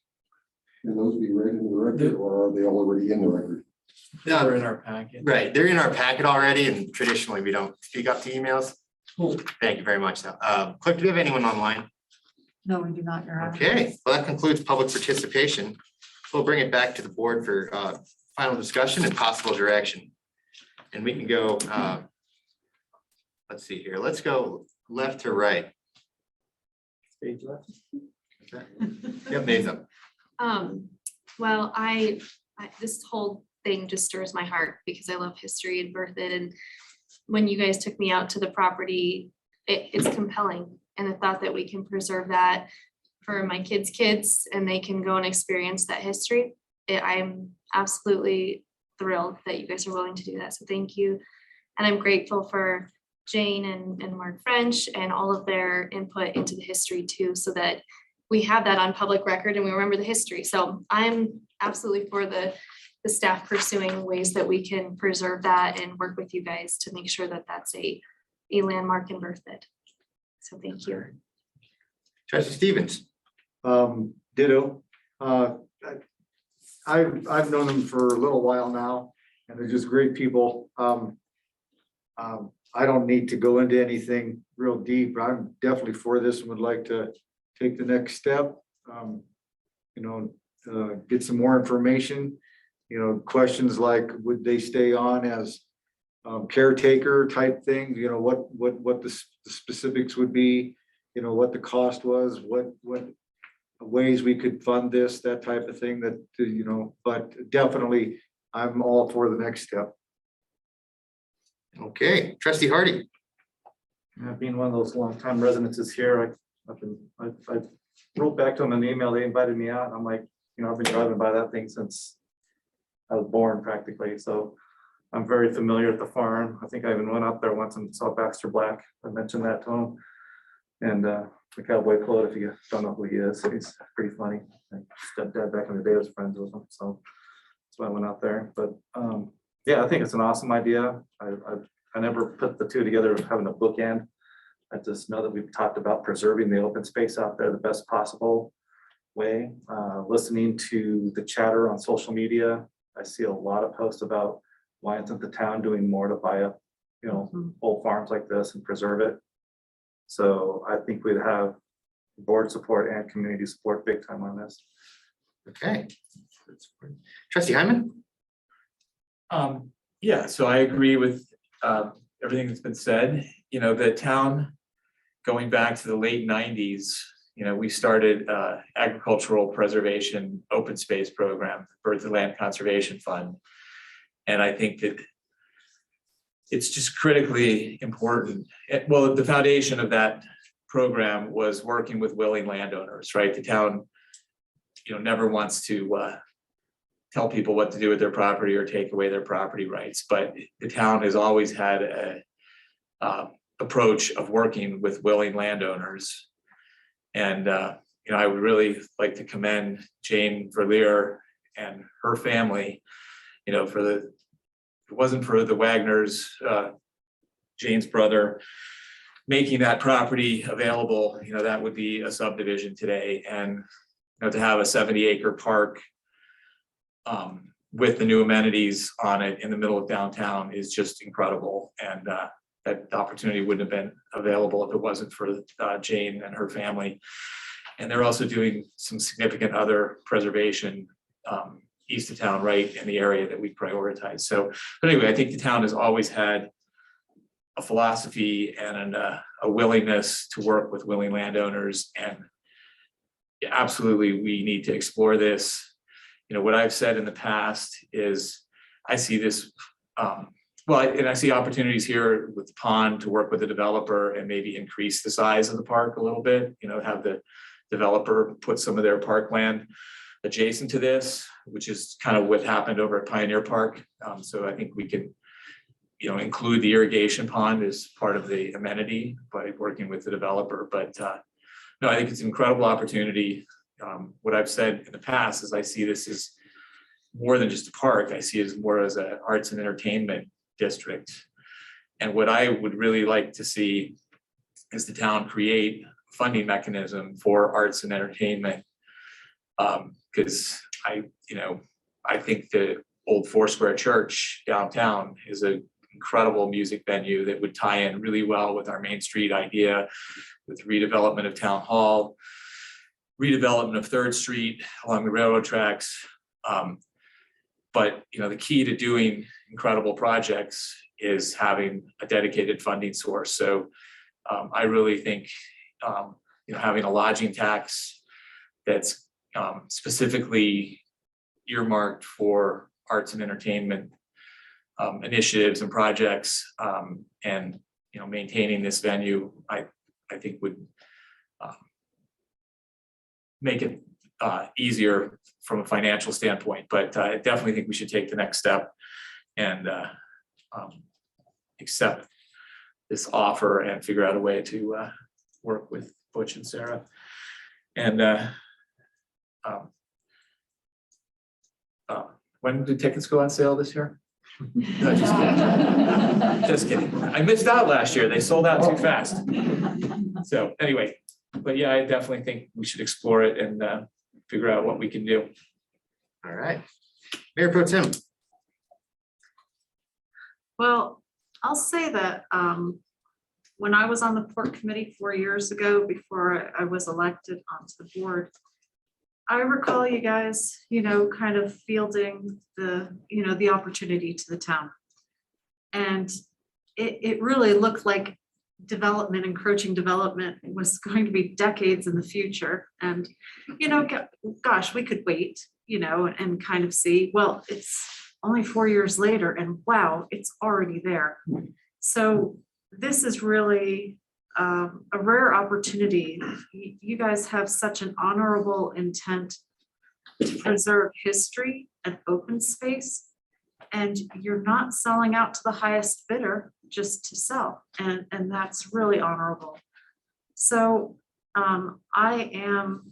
Can those be read in the record, or are they already in the record? They're in our packet. Right, they're in our packet already, and traditionally we don't speak up to emails. Thank you very much. Clerk, do we have anyone online? No, we do not, Your Honor. Okay, well, that concludes public participation. We'll bring it back to the board for final discussion and possible direction. And we can go, let's see here, let's go left to right. Stage left. Yep, Mesa. Well, this whole thing just stirs my heart because I love history and Berthoud, and when you guys took me out to the property, it's compelling. And the thought that we can preserve that for my kids' kids and they can go and experience that history. I'm absolutely thrilled that you guys are willing to do that. So thank you. And I'm grateful for Jane and Mark French and all of their input into the history too, so that we have that on public record and we remember the history. So I'm absolutely for the staff pursuing ways that we can preserve that and work with you guys to make sure that that's a landmark in Berthoud. So thank you. Trustee Stevens. Ditto. I've known them for a little while now, and they're just great people. I don't need to go into anything real deep, but I'm definitely for this and would like to take the next step. Get some more information. Questions like, would they stay on as caretaker type thing? What the specifics would be, what the cost was, what ways we could fund this, that type of thing but definitely I'm all for the next step. Okay, Trustee Hardy. Being one of those longtime residences here, I wrote back to them in the email, they invited me out, and I'm like, I've been driving by that thing since I was born practically, so I'm very familiar with the farm. I think I even went out there once and saw Baxter Black. I mentioned that to him. And the cowboy Claude, if you don't know who he is, he's pretty funny. My stepdad back in the day was friends with him, so that's why I went out there. But yeah, I think it's an awesome idea. I never put the two together of having a bookend. I just know that we've talked about preserving the open space out there the best possible way. Listening to the chatter on social media, I see a lot of posts about why isn't the town doing more to buy up, old farms like this and preserve it. So I think we'd have board support and community support big time on this. Okay. Trustee Hyman. Yeah, so I agree with everything that's been said. The town, going back to the late 90s, we started agricultural preservation open space program, Berthoud Land Conservation Fund. And I think that it's just critically important. Well, the foundation of that program was working with willing landowners, right? The town, never wants to tell people what to do with their property or take away their property rights, but the town has always had a approach of working with willing landowners. And I would really like to commend Jane Verleer and her family, if it wasn't for the Wagners, Jane's brother, making that property available, that would be a subdivision today. And to have a 70-acre park with the new amenities on it in the middle of downtown is just incredible. And that opportunity wouldn't have been available if it wasn't for Jane and her family. And they're also doing some significant other preservation east of town, right in the area that we prioritize. So, but anyway, I think the town has always had a philosophy and a willingness to work with willing landowners, and absolutely we need to explore this. What I've said in the past is I see this, and I see opportunities here with the pond to work with the developer and maybe increase the size of the park a little bit, have the developer put some of their parkland adjacent to this, which is kind of what happened over at Pioneer Park. So I think we can, include the irrigation pond as part of the amenity by working with the developer. But no, I think it's an incredible opportunity. What I've said in the past is I see this as more than just a park. I see it as more as an arts and entertainment district. And what I would really like to see is the town create a funding mechanism for arts and entertainment. Because I think the old Foursquare Church downtown is an incredible music venue that would tie in really well with our Main Street idea, with redevelopment of Town Hall, redevelopment of Third Street along the railroad tracks. But the key to doing incredible projects is having a dedicated funding source. So I really think having a lodging tax that's specifically earmarked for arts and entertainment initiatives and projects, And, you know, maintaining this venue, I think would make it easier from a financial standpoint, but I definitely think we should take the next step and accept this offer and figure out a way to work with Butch and Sarah. And when do tickets go on sale this year? No, just kidding. Just kidding. I missed out last year. They sold out too fast. So anyway, but yeah, I definitely think we should explore it and figure out what we can do. All right. Mayor Pro Tem. Well, I'll say that when I was on the port committee 4 years ago, before I was elected onto the board, I recall you guys, you know, kind of fielding the opportunity to the town. And it really looked like development, encroaching development was going to be decades in the future. And, you know, gosh, we could wait, you know, and kind of see, well, it's only 4 years later and wow, it's already there. So this is really a rare opportunity. You guys have such an honorable intent to preserve history and open space, and you're not selling out to the highest bidder just to sell, and that's really honorable. So I am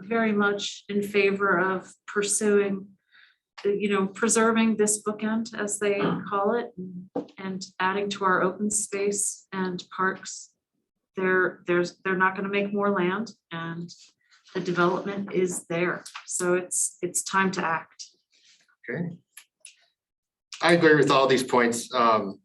very much in favor of pursuing, you know, preserving this bookend, as they call it, and adding to our open space and parks. They're not going to make more land, and the development is there. So it's time to act. Okay. I agree with all these points. The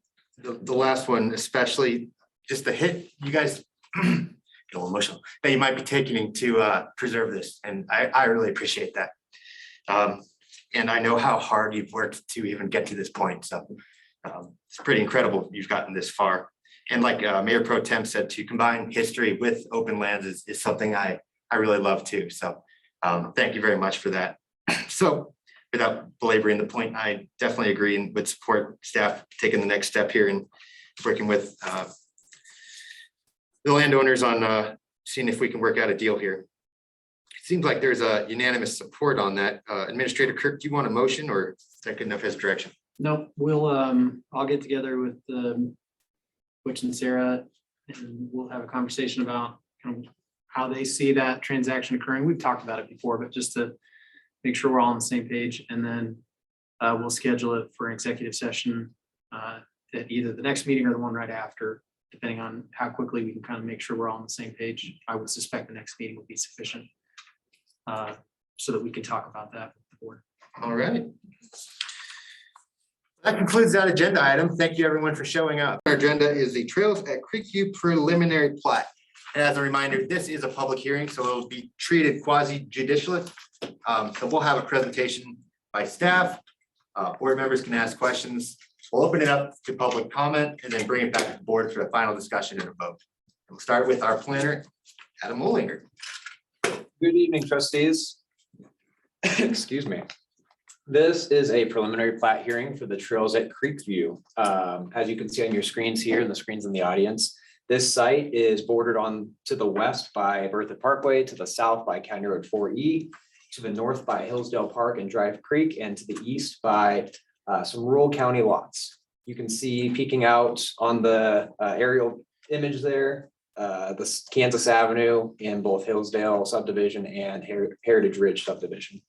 last one, especially just the hit, you guys get a little emotional, that you might be taking to preserve this. And I really appreciate that. And I know how hard you've worked to even get to this point. So it's pretty incredible you've gotten this far. And like Mayor Pro Tem said, to combine history with open lands is something I really love too. So thank you very much for that. So without belaboring the point, I definitely agree and would support staff taking the next step here and working with the landowners on seeing if we can work out a deal here. It seems like there's a unanimous support on that. Administrator Kirk, do you want a motion, or is that good enough as direction? No, we'll, I'll get together with Butch and Sarah, and we'll have a conversation about kind of how they see that transaction occurring. We've talked about it before, but just to make sure we're all on the same page, and then we'll schedule it for an executive session at either the next meeting or the one right after, depending on how quickly we can kind of make sure we're all on the same page. I would suspect the next meeting will be sufficient so that we can talk about that with the board. All right. That concludes that agenda item. Thank you everyone for showing up. Our agenda is the Trails at Creekview preliminary plat. And as a reminder, this is a public hearing, so it will be treated quasi judicially. So we'll have a presentation by staff. Board members can ask questions. We'll open it up to public comment and then bring it back to the board for the final discussion and a vote. We'll start with our planner, Adam Mullinger. Good evening, trustees. Excuse me. This is a preliminary plat hearing for the Trails at Creekview. As you can see on your screens here and the screens in the audience, this site is bordered on to the west by Berthoud Parkway, to the south by County Road 4E, to the north by Hillsdale Park and Drive Creek, and to the east by some rural county lots. You can see peeking out on the aerial image there, the Kansas Avenue in both Hillsdale subdivision and Heritage Ridge subdivision.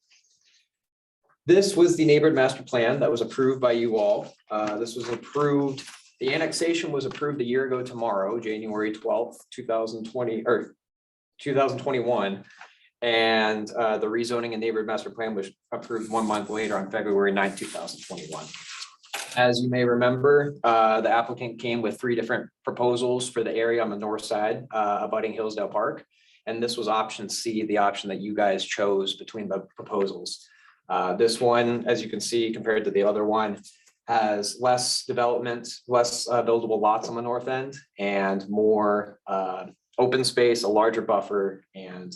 This was the neighborhood master plan that was approved by you all. This was approved, the annexation was approved a year ago tomorrow, January 12th, 2020 or 2021. And the rezoning and neighborhood master plan was approved 1 month later on February 9th, 2021. As you may remember, the applicant came with 3 different proposals for the area on the north side abutting Hillsdale Park. And this was option C, the option that you guys chose between the proposals. This one, as you can see, compared to the other one, has less development, less buildable lots on the north end, and more open space, a larger buffer, and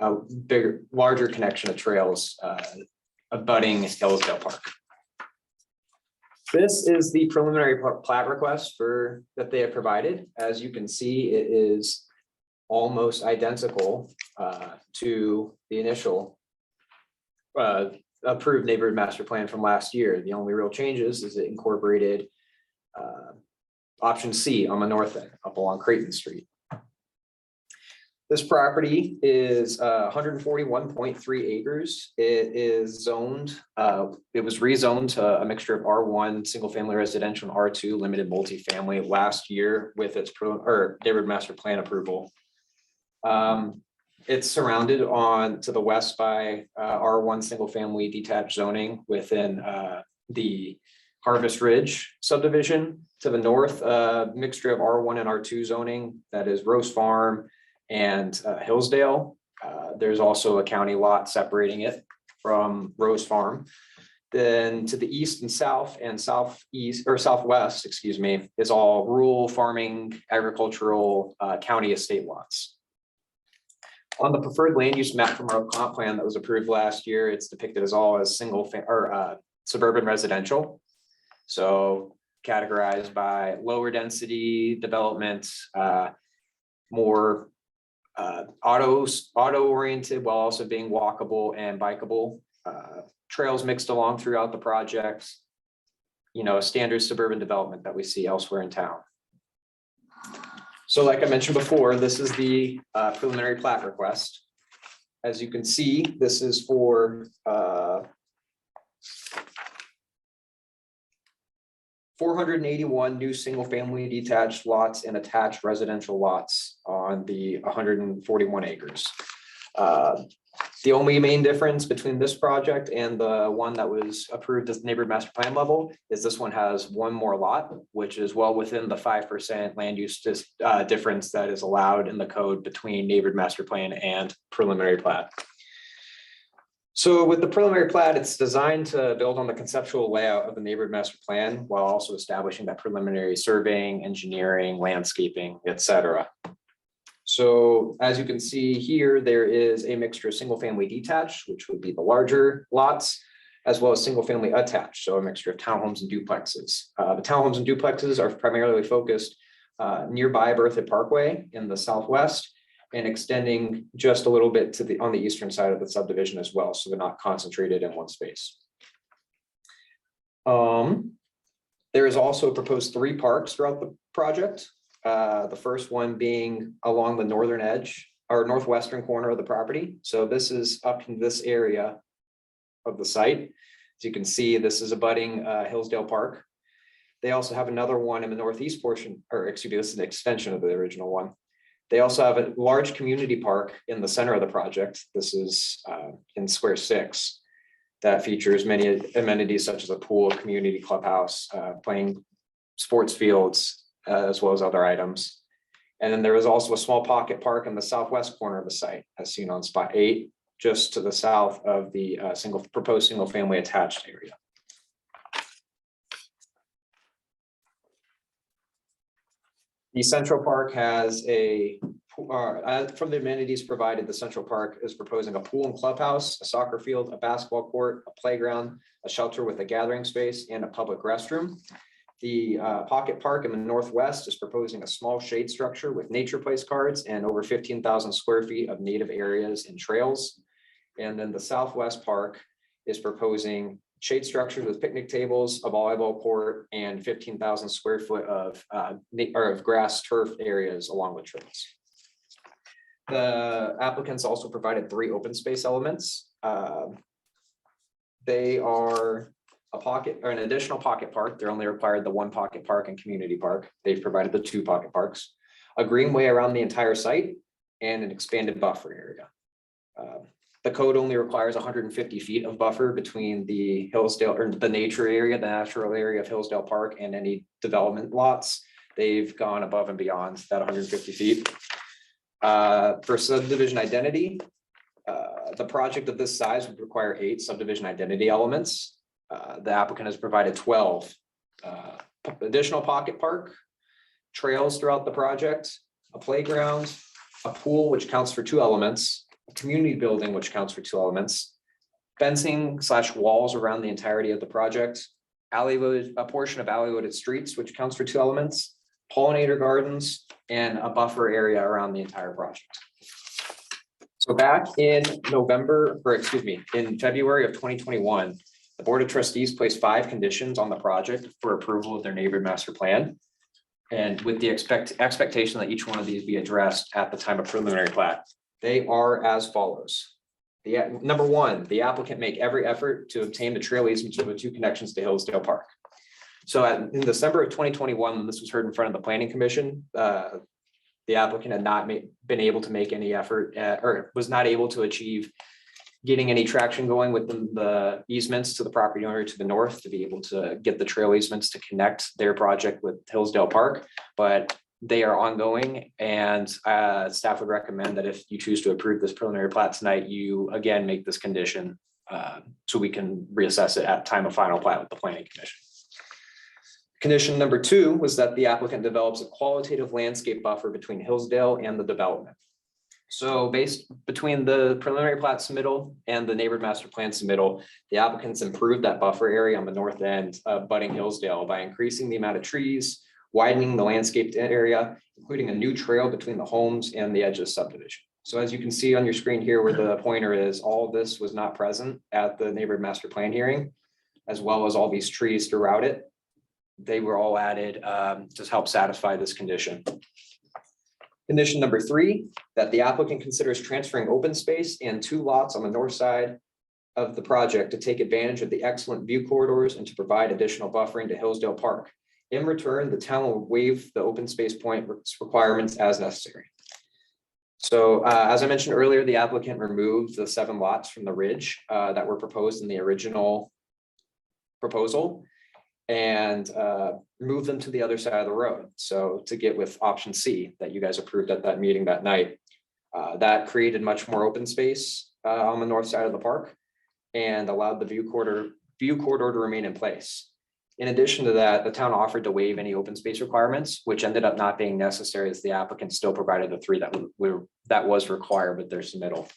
a bigger, larger connection of trails abutting Hillsdale Park. This is the preliminary plat request that they have provided. As you can see, it is almost identical to the initial approved neighborhood master plan from last year. The only real changes is it incorporated option C on the north end, up along Creighton Street. This property is 141.3 acres. It is zoned, it was rezoned to a mixture of R1, single family residential, and R2, limited multifamily last year with its neighborhood master plan approval. It's surrounded to the west by R1 single family detached zoning within the Harvest Ridge subdivision. To the north, mixture of R1 and R2 zoning, that is Rose Farm and Hillsdale. There's also a county lot separating it from Rose Farm. Then to the east and south and southeast or southwest, excuse me, is all rural farming, agricultural, county estate lots. On the preferred land use map from our comp plan that was approved last year, it's depicted as all as suburban residential. So categorized by lower density development, more auto oriented while also being walkable and bikeable, trails mixed along throughout the project, a standard suburban development that we see elsewhere in town. So like I mentioned before, this is the preliminary plat request. As you can see, this is for 481 new single-family detached lots and attached residential lots on the 141 acres. The only main difference between this project and the one that was approved as neighborhood master plan level is this one has one more lot, which is well within the 5% land use difference that is allowed in the code between neighborhood master plan and preliminary plat. So with the preliminary plat, it's designed to build on the conceptual layout of the neighborhood master plan while also establishing that preliminary surveying, engineering, landscaping, etc. So as you can see here, there is a mixture of single family detached, which would be the larger lots, as well as single family attached, so a mixture of townhomes and duplexes. The townhomes and duplexes are primarily focused nearby Berthoud Parkway in the southwest and extending just a little bit on the eastern side of the subdivision as well, so they're not concentrated in one space. There is also proposed 3 parks throughout the project. The first one being along the northern edge or northwestern corner of the property. So this is up in this area of the site. As you can see, this is abutting Hillsdale Park. They also have another one in the northeast portion, or excuse me, this is an extension of the original one. They also have a large community park in the center of the project. This is in Square 6 that features many amenities such as a pool, community clubhouse, playing sports fields, as well as other items. And then there is also a small pocket park in the southwest corner of the site, as seen on spot 8, just to the south of the proposed single family attached area. The Central Park has from the amenities provided, the Central Park is proposing a pool and clubhouse, a soccer field, a basketball court, a playground, a shelter with a gathering space, and a public restroom. The Pocket Park in the northwest is proposing a small shade structure with nature place cards and over 15,000 square feet of native areas and trails. And then the Southwest Park is proposing shade structures with picnic tables, a volleyball court, and 15,000 square foot of grass turf areas along with trails. The applicants also provided 3 open space elements. They are an additional pocket park. They're only required the 1 pocket park and community park. They've provided the 2 pocket parks, a greenway around the entire site, and an expanded buffer area. The code only requires 150 feet of buffer between the Hillsdale or the nature area, the natural area of Hillsdale Park, and any development lots. They've gone above and beyond that 150 feet. For subdivision identity, the project of this size would require 8 subdivision identity elements. The applicant has provided 12 additional pocket park, trails throughout the project, a playground, a pool, which counts for 2 elements, a community building, which counts for 2 elements, fencing / walls around the entirety of the project, a portion of alley loaded streets, which counts for 2 elements, pollinator gardens, and a buffer area around the entire project. So back in in February of 2021, the Board of Trustees placed 5 conditions on the project for approval of their neighborhood master plan. And with the expectation that each one of these be addressed at the time of preliminary plat. They are as follows. Number 1, the applicant make every effort to obtain the trail easements for the 2 connections to Hillsdale Park. So in December of 2021, when this was heard in front of the Planning Commission, the applicant had not been able to make any effort or was not able to achieve getting any traction going with the easements to the property owner to the north to be able to get the trail easements to connect their project with Hillsdale Park. But they are ongoing, and staff would recommend that if you choose to approve this preliminary plat tonight, you again make this condition so we can reassess it at time of final plat with the Planning Commission. Condition number 2 was that the applicant develops a qualitative landscape buffer between Hillsdale and the development. So between the preliminary plat submittal and the neighborhood master plan submittal, the applicants improved that buffer area on the north end of budding Hillsdale by increasing the amount of trees, widening the landscaped area, including a new trail between the homes and the edge of the subdivision. So as you can see on your screen here where the pointer is, all of this was not present at the neighborhood master plan hearing, as well as all these trees throughout it. They were all added to help satisfy this condition. Condition number 3, that the applicant considers transferring open space and 2 lots on the north side of the project to take advantage of the excellent view corridors and to provide additional buffering to Hillsdale Park. In return, the town will waive the open space point requirements as necessary. So as I mentioned earlier, the applicant removed the 7 lots from the ridge that were proposed in the original proposal and move them to the other side of the road. So to get with option C that you guys approved at that meeting that night, that created much more open space on the north side of the park and allowed the view corridor to remain in place. In addition to that, the town offered to waive any open space requirements, which ended up not being necessary as the applicant still provided the 3 that was required with their submittal.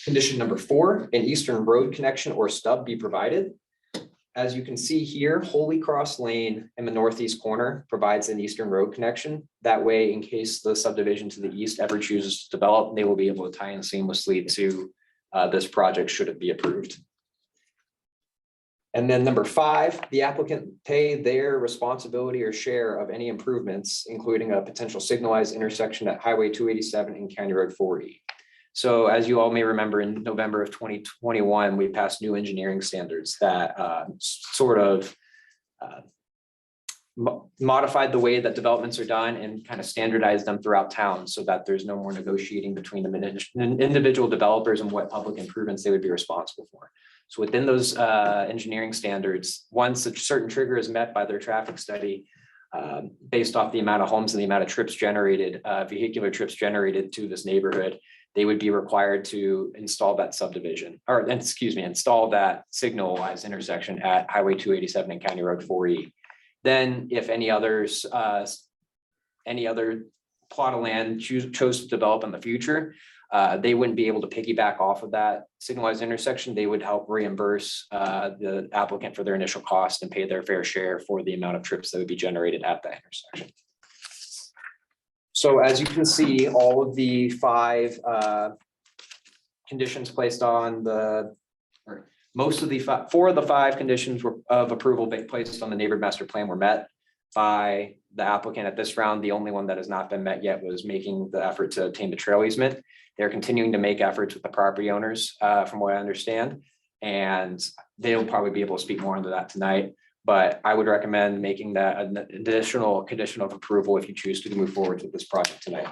Condition number 4, an eastern road connection or stub be provided. As you can see here, Holy Cross Lane in the northeast corner provides an eastern road connection. That way, in case the subdivision to the east ever chooses to develop, they will be able to tie in seamlessly to this project should it be approved. And then number 5, the applicant pay their responsibility or share of any improvements, including a potential signalized intersection at Highway 287 and County Road 4E. So as you all may remember, in November of 2021, we passed new engineering standards that modified the way that developments are done and kind of standardized them throughout town so that there's no more negotiating between the individual developers and what public improvements they would be responsible for. So within those engineering standards, once a certain trigger is met by their traffic study, based off the amount of homes and the amount of trips generated, vehicular trips generated to this neighborhood, they would be required to install that install that signalized intersection at Highway 287 and County Road 4E. Then if any other plot of land chose to develop in the future, they wouldn't be able to piggyback off of that signalized intersection. They would help reimburse the applicant for their initial cost and pay their fair share for the amount of trips that would be generated at that intersection. So as you can see, all of the 5 conditions placed on most of the 4 of the 5 conditions of approval placed on the neighborhood master plan were met by the applicant at this round. The only one that has not been met yet was making the effort to obtain the trail easement. They're continuing to make efforts with the property owners, from what I understand, and they'll probably be able to speak more into that tonight. But I would recommend making that an additional condition of approval if you choose to move forward with this project tonight.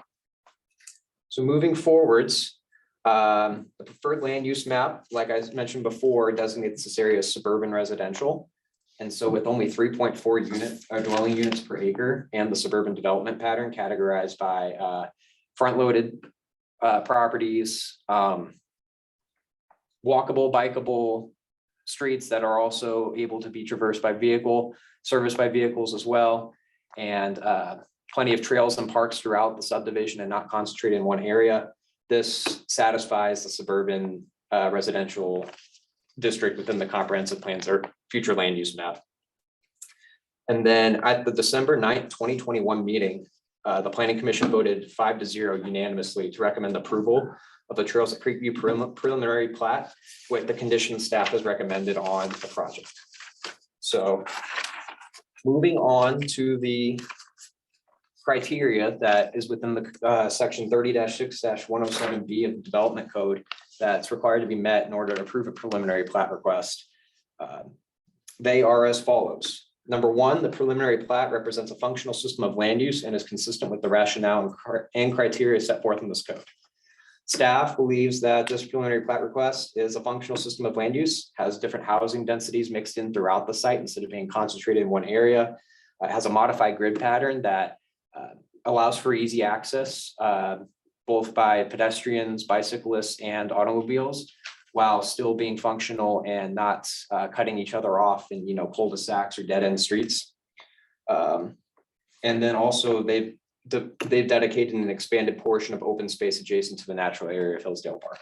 So moving forwards, the preferred land use map, like I mentioned before, designates this area as suburban residential. And so with only 3.4 dwelling units per acre and the suburban development pattern categorized by front-loaded properties, walkable, bikeable streets that are also able to be traversed by serviced by vehicles as well, and plenty of trails and parks throughout the subdivision and not concentrated in one area. This satisfies the suburban residential district within the comprehensive plans or future land use map. And then at the December 9th, 2021 meeting, the planning commission voted 5-0 unanimously to recommend approval of the Trails at Creekview preliminary plat with the conditions staff has recommended on the project. So moving on to the criteria that is within the section 30-6-107B of the development code that's required to be met in order to approve a preliminary plat request. They are as follows. Number one, the preliminary plat represents a functional system of land use and is consistent with the rationale and criteria set forth in this code. Staff believes that this preliminary plat request is a functional system of land use, has different housing densities mixed in throughout the site instead of being concentrated in one area. It has a modified grid pattern that allows for easy access, both by pedestrians, bicyclists, and automobiles, while still being functional and not cutting each other off in, cul-de-sacs or dead-end streets. And then also they've dedicated an expanded portion of open space adjacent to the natural area of Hillsdale Park.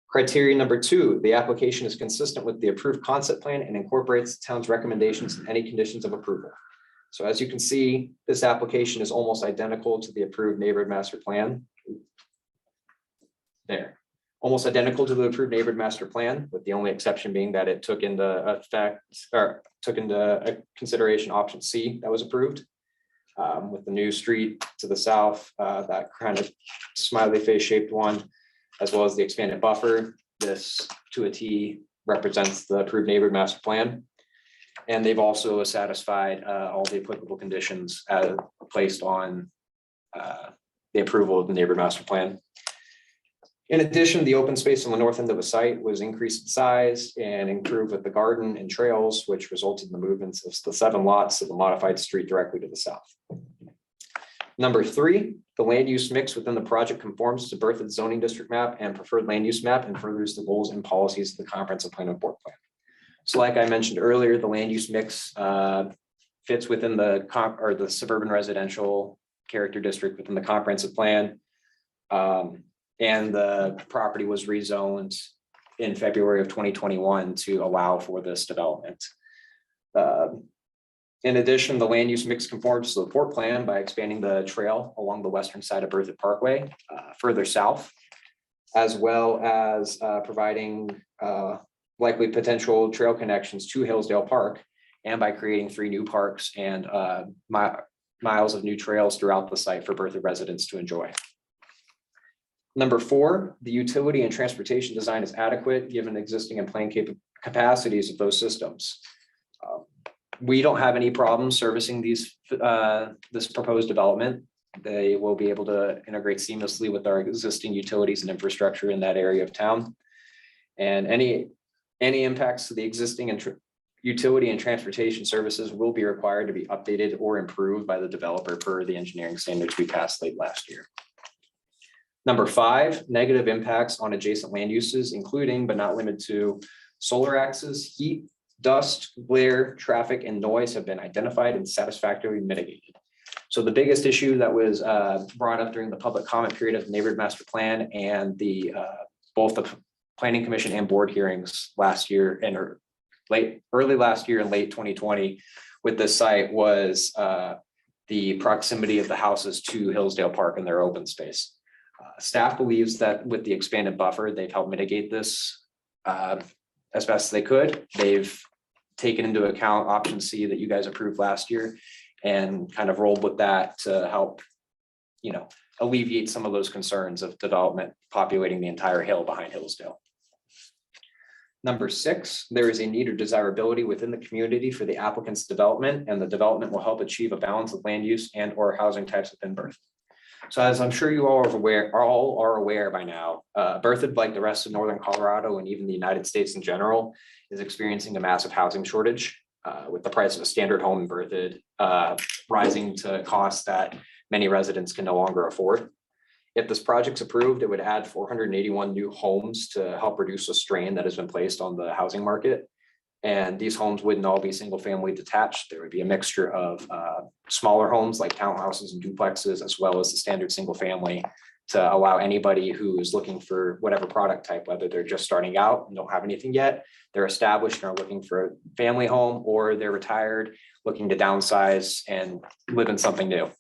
Criteria number two, the application is consistent with the approved concept plan and incorporates the town's recommendations and any conditions of approval. So as you can see, this application is almost identical to the approved neighborhood master plan. There, almost identical to the approved neighborhood master plan, with the only exception being that it took into consideration option C that was approved. With the new street to the south, that kind of smiley face shaped one, as well as the expanded buffer. This to a T represents the approved neighborhood master plan. And they've also satisfied all the applicable conditions placed on the approval of the neighborhood master plan. In addition, the open space on the north end of the site was increased in size and improved with the garden and trails, which resulted in the movements of the 7 lots of the modified street directly to the south. Number three, the land use mix within the project conforms to Berthoud zoning district map and preferred land use map and furthers the goals and policies of the comprehensive plan and board plan. So like I mentioned earlier, the land use mix fits within the suburban residential character district within the comprehensive plan. And the property was rezoned in February of 2021 to allow for this development. In addition, the land use mix conforms to the port plan by expanding the trail along the western side of Berthoud Parkway further south, as well as providing likely potential trail connections to Hillsdale Park, and by creating 3 new parks and miles of new trails throughout the site for Berthoud residents to enjoy. Number 4, the utility and transportation design is adequate given existing and planned capacities of those systems. We don't have any problems servicing this proposed development. They will be able to integrate seamlessly with our existing utilities and infrastructure in that area of town. And any impacts to the existing utility and transportation services will be required to be updated or improved by the developer per the engineering standards we passed late last year. Number 5, negative impacts on adjacent land uses, including but not limited to solar axes, heat, dust, glare, traffic, and noise have been identified and satisfactorily mitigated. So the biggest issue that was brought up during the public comment period of the neighborhood master plan and both the planning commission and board hearings last year and early last year and late 2020 with this site was the proximity of the houses to Hillsdale Park and their open space. Staff believes that with the expanded buffer, they've helped mitigate this as best as they could. They've taken into account option C that you guys approved last year and kind of rolled with that to help, alleviate some of those concerns of development populating the entire hill behind Hillsdale. Number 6, there is a need or desirability within the community for the applicant's development, and the development will help achieve a balance of land use and or housing types within Berthoud. So as I'm sure you all are aware by now, Berthoud, like the rest of Northern Colorado and even the United States in general, is experiencing a massive housing shortage with the price of a standard home in Berthoud rising to costs that many residents can no longer afford. If this project's approved, it would add 481 new homes to help reduce the strain that has been placed on the housing market. And these homes wouldn't all be single family detached. There would be a mixture of smaller homes like townhouses and duplexes, as well as the standard single family to allow anybody who's looking for whatever product type, whether they're just starting out and don't have anything yet, they're established and are looking for a family home, or they're retired, looking to downsize and live in something new. And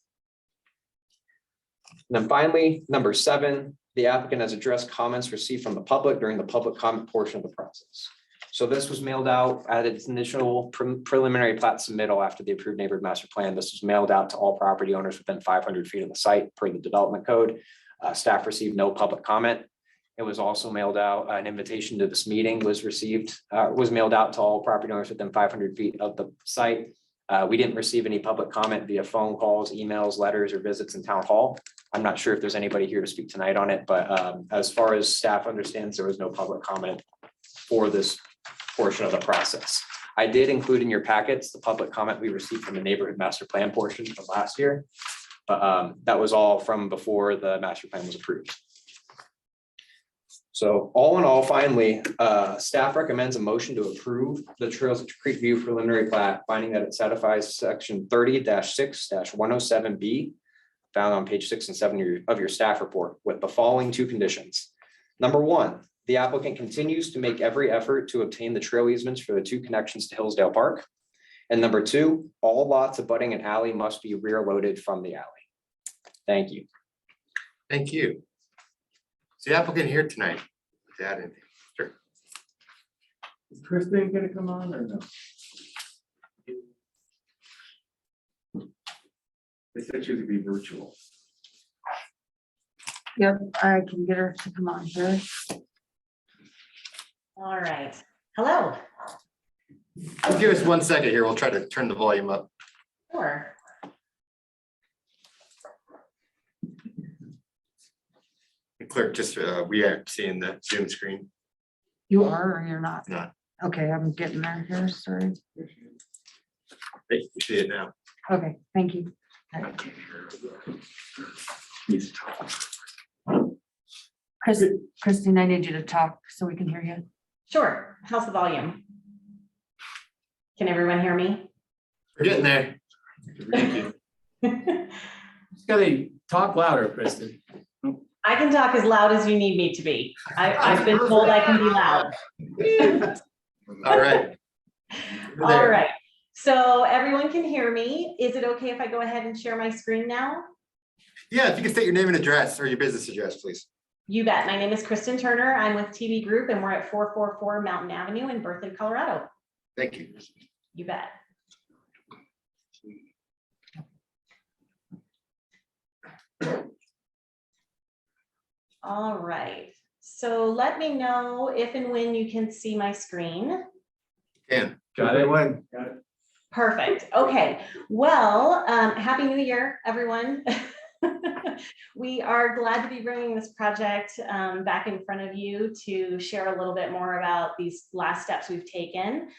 then finally, number 7, the applicant has addressed comments received from the public during the public comment portion of the process. So this was mailed out at its initial preliminary plat submittal after the approved neighborhood master plan. This was mailed out to all property owners within 500 feet of the site per the development code. Staff received no public comment. It was also mailed out, an invitation to this meeting was mailed out to all property owners within 500 feet of the site. We didn't receive any public comment via phone calls, emails, letters, or visits in town hall. I'm not sure if there's anybody here to speak tonight on it, but as far as staff understands, there was no public comment for this portion of the process. I did include in your packets the public comment we received from the neighborhood master plan portion from last year. But that was all from before the master plan was approved. So all in all, finally, staff recommends a motion to approve the Trails at Creek View preliminary plat, finding that it satisfies section 30-6-107B found on page 6 and 7 of your staff report with the following 2 conditions. Number 1, the applicant continues to make every effort to obtain the trail easements for the 2 connections to Hillsdale Park. And number 2, all lots abutting an alley must be rear loaded from the alley. Thank you. Thank you. Is the applicant here tonight? To add anything? Sure. Is Kristen gonna come on or no? They said she was gonna be virtual. Yep, I can get her to come on here. All right, hello. Give us 1 second here. We'll try to turn the volume up. Sure. Clerk, just we are seeing the Zoom screen. You are or you're not? Not. Okay, I'm getting there here, sorry. Hey, you see it now. Okay, thank you. Christine, I need you to talk so we can hear you. Sure. How's the volume? Can everyone hear me? We're getting there. Just gotta talk louder, Kristen. I can talk as loud as you need me to be. I've been told I can be loud. All right. All right. So everyone can hear me. Is it okay if I go ahead and share my screen now? Yeah, if you can state your name and address or your business address, please. You bet. My name is Kristen Turner. I'm with TB Group and we're at 444 Mountain Avenue in Berthoud, Colorado. Thank you. You bet. All right. So let me know if and when you can see my screen. Can. Got it. Got it. Perfect. Okay. Well, Happy New Year, everyone. We are glad to be bringing this project back in front of you to share a little bit more about these last steps we've taken.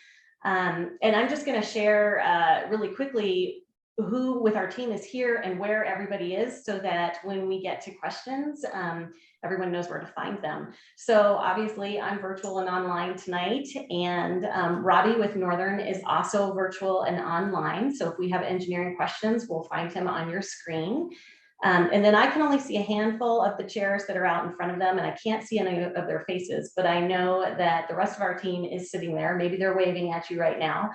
And I'm just going to share really quickly who with our team is here and where everybody is so that when we get to questions, everyone knows where to find them. So obviously I'm virtual and online tonight, and Robbie with Northern is also virtual and online. So if we have engineering questions, we'll find him on your screen. And then I can only see a handful of the chairs that are out in front of them, and I can't see any of their faces, but I know that the rest of our team is sitting there. Maybe they're waving at you right now.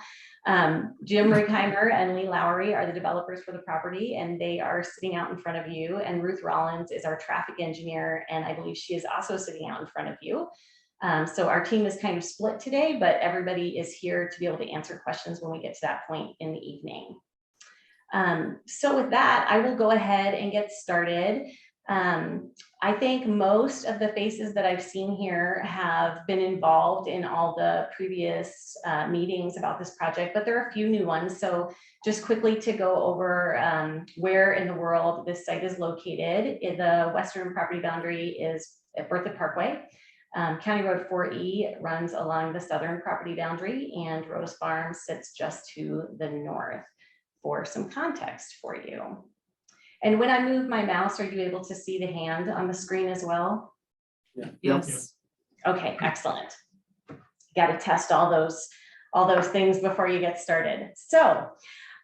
Jim Rickheimer and Lee Lowry are the developers for the property, and they are sitting out in front of you. And Ruth Rollins is our traffic engineer, and I believe she is also sitting out in front of you. So our team is kind of split today, but everybody is here to be able to answer questions when we get to that point in the evening. So with that, I will go ahead and get started. I think most of the faces that I've seen here have been involved in all the previous meetings about this project, but there are a few new ones. So just quickly to go over where in the world this site is located. The western property boundary is at Berthoud Parkway. County Road 4E runs along the southern property boundary, and Rose Farm sits just to the north. For some context for you. And when I move my mouse, are you able to see the hand on the screen as well? Yeah. Yes. Okay, excellent. Got to test all those things before you get started. So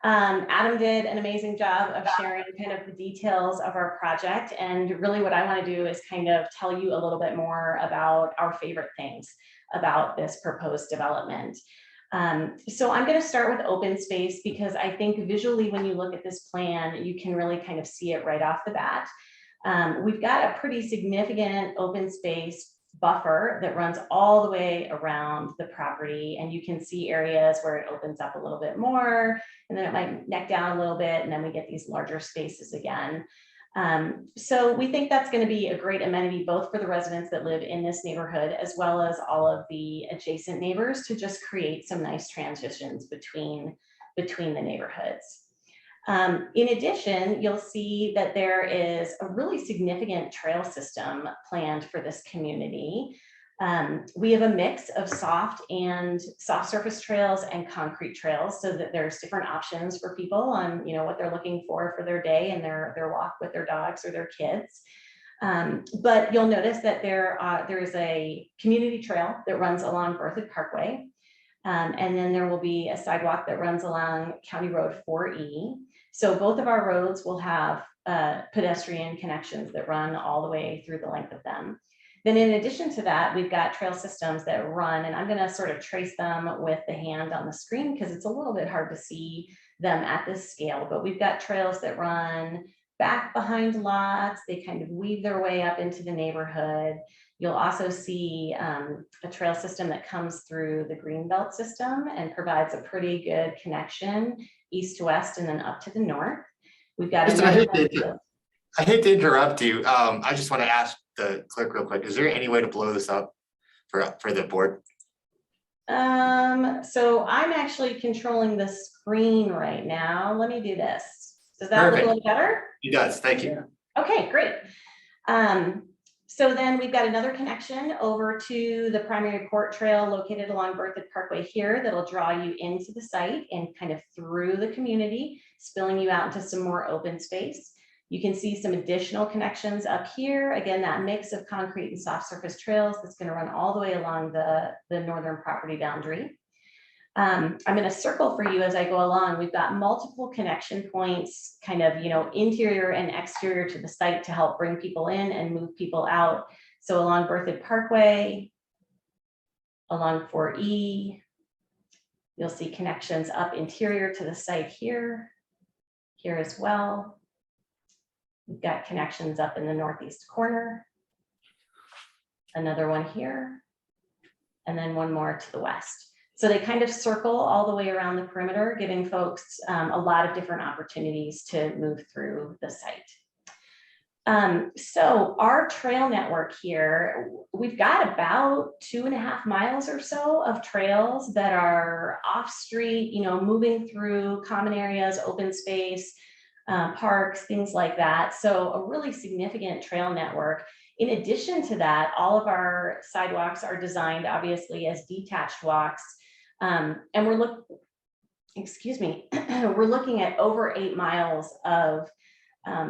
Adam did an amazing job of sharing kind of the details of our project. And really what I want to do is kind of tell you a little bit more about our favorite things about this proposed development. So I'm going to start with open space because I think visually when you look at this plan, you can really kind of see it right off the bat. We've got a pretty significant open space buffer that runs all the way around the property, and you can see areas where it opens up a little bit more, and then it might neck down a little bit, and then we get these larger spaces again. So we think that's going to be a great amenity both for the residents that live in this neighborhood as well as all of the adjacent neighbors to just create some nice transitions between the neighborhoods. In addition, you'll see that there is a really significant trail system planned for this community. We have a mix of soft surface trails and concrete trails so that there's different options for people on what they're looking for their day and their walk with their dogs or their kids. But you'll notice that there is a community trail that runs along Berthoud Parkway. And then there will be a sidewalk that runs along County Road 4E. So both of our roads will have pedestrian connections that run all the way through the length of them. Then in addition to that, we've got trail systems that run, and I'm going to sort of trace them with the hand on the screen because it's a little bit hard to see them at this scale, but we've got trails that run back behind lots. They kind of weave their way up into the neighborhood. You'll also see a trail system that comes through the Greenbelt system and provides a pretty good connection east to west and then up to the north. We've got I hate to interrupt you. I just want to ask the clerk real quick. Is there any way to blow this up for the board? So I'm actually controlling the screen right now. Let me do this. Does that look a little better? It does. Thank you. Okay, great. So then we've got another connection over to the primary port trail located along Berthoud Parkway here that'll draw you into the site and kind of through the community, spilling you out into some more open space. You can see some additional connections up here. Again, that mix of concrete and soft surface trails that's going to run all the way along the northern property boundary. I'm going to circle for you as I go along. We've got multiple connection points, kind of, interior and exterior to the site to help bring people in and move people out. So along Berthoud Parkway, along 4E, you'll see connections up interior to the site here as well. We've got connections up in the northeast corner, another one here, and then one more to the west. So they kind of circle all the way around the perimeter, giving folks a lot of different opportunities to move through the site. So our trail network here, we've got about 2.5 miles or so of trails that are off street, moving through common areas, open space, parks, things like that. So a really significant trail network. In addition to that, all of our sidewalks are designed obviously as detached walks. And we're looking at over 8 miles of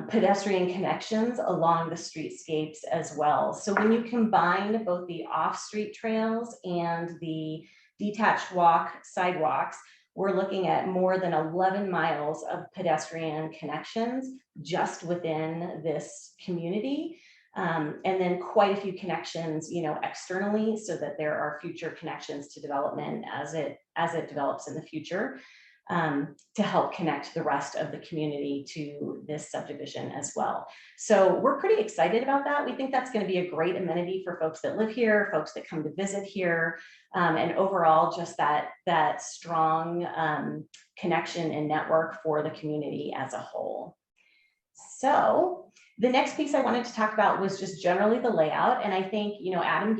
pedestrian connections along the streetscapes as well. So when you combine both the off-street trails and the detached sidewalks, we're looking at more than 11 miles of pedestrian connections just within this community. And then quite a few connections, externally, so that there are future connections to development as it develops in the future, to help connect the rest of the community to this subdivision as well. So we're pretty excited about that. We think that's going to be a great amenity for folks that live here, folks that come to visit here, and overall just that strong connection and network for the community as a whole. So the next piece I wanted to talk about was just generally the layout. And I think, Adam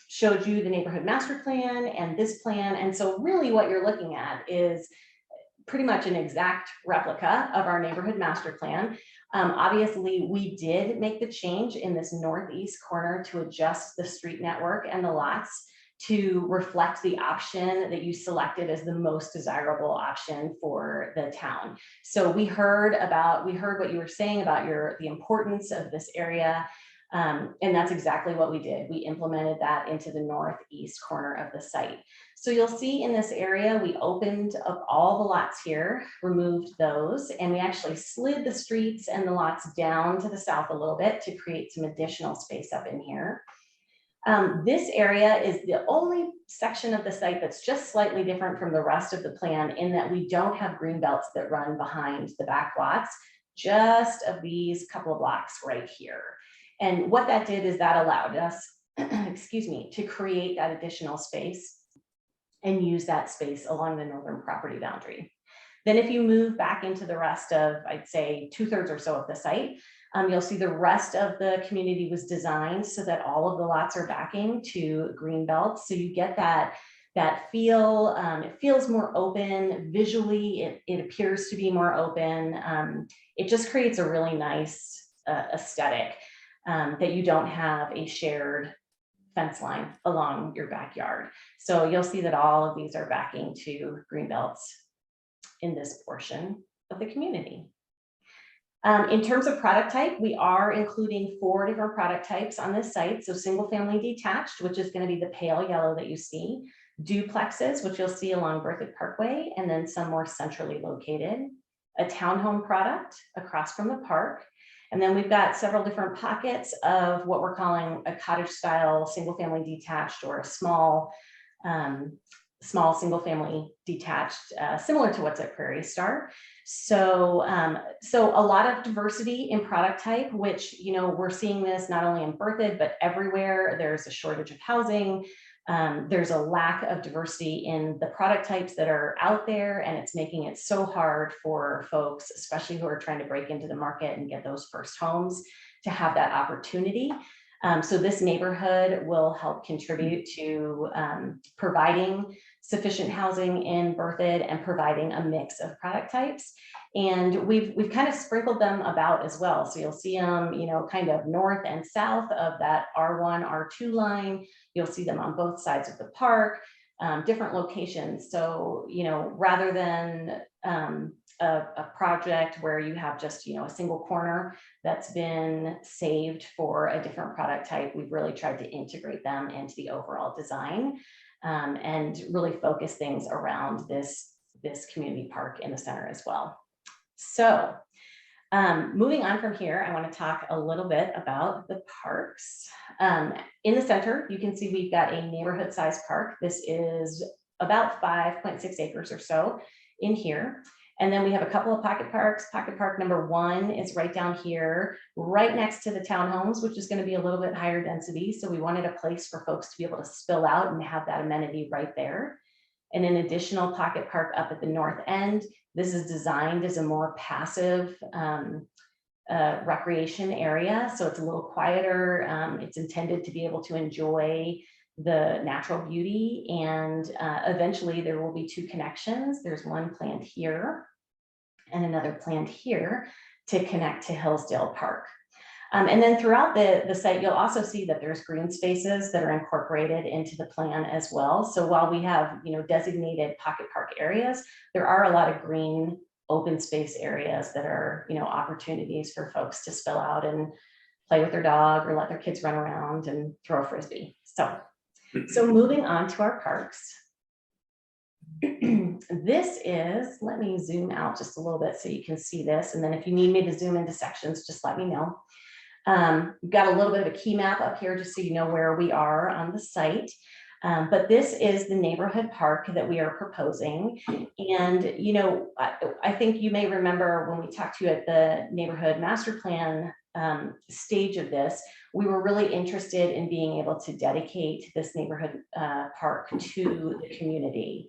showed you the neighborhood master plan and this plan. And so really what you're looking at is pretty much an exact replica of our neighborhood master plan. Obviously, we did make the change in this northeast corner to adjust the street network and the lots to reflect the option that you selected as the most desirable option for the town. So we heard what you were saying about the importance of this area. And that's exactly what we did. We implemented that into the northeast corner of the site. So you'll see in this area, we opened up all the lots here, removed those, and we actually slid the streets and the lots down to the south a little bit to create some additional space up in here. This area is the only section of the site that's just slightly different from the rest of the plan in that we don't have green belts that run behind the back lots, just of these couple of blocks right here. And what that did is that allowed us, excuse me, to create that additional space and use that space along the northern property boundary. Then if you move back into the rest of, I'd say 2/3 or so of the site, you'll see the rest of the community was designed so that all of the lots are backing to green belts. So you get that feel, it feels more open visually, it appears to be more open. It just creates a really nice aesthetic that you don't have a shared fence line along your backyard. So you'll see that all of these are backing to green belts in this portion of the community. In terms of product type, we are including 4 different product types on this site. So single family detached, which is going to be the pale yellow that you see, duplexes, which you'll see along Berthoud Parkway, and then some more centrally located, a townhome product across from the park. And then we've got several different pockets of what we're calling a cottage style, single family detached, or a small single family detached, similar to what's at Prairie Star. So a lot of diversity in product type, which, you know, we're seeing this not only in Berthoud, but everywhere. There's a shortage of housing. There's a lack of diversity in the product types that are out there, and it's making it so hard for folks, especially who are trying to break into the market and get those first homes, to have that opportunity. So this neighborhood will help contribute to providing sufficient housing in Berthoud and providing a mix of product types. And we've kind of sprinkled them about as well. So you'll see them, you know, kind of north and south of that R1, R2 line. You'll see them on both sides of the park, different locations. So, you know, rather than a project where you have just, you know, a single corner that's been saved for a different product type, we've really tried to integrate them into the overall design and really focus things around this community park in the center as well. So moving on from here, I want to talk a little bit about the parks. In the center, you can see we've got a neighborhood sized park. This is about 5.6 acres or so in here. And then we have a couple of pocket parks. Pocket park number 1 is right down here, right next to the townhomes, which is going to be a little bit higher density. So we wanted a place for folks to be able to spill out and have that amenity right there. And an additional pocket park up at the north end. This is designed as a more passive recreation area. So it's a little quieter. It's intended to be able to enjoy the natural beauty, and eventually there will be 2 connections. There's one planned here and another planned here to connect to Hillsdale Park. And then throughout the site, you'll also see that there's green spaces that are incorporated into the plan as well. So while we have, you know, designated pocket park areas, there are a lot of green open space areas that are, you know, opportunities for folks to spill out and play with their dog or let their kids run around and throw a Frisbee. So moving on to our parks. This is, let me zoom out just a little bit so you can see this. And then if you need me to zoom into sections, just let me know. We've got a little bit of a key map up here just so you know where we are on the site. But this is the neighborhood park that we are proposing. And, you know, I think you may remember when we talked to you at the neighborhood master plan stage of this, we were really interested in being able to dedicate this neighborhood park to the community.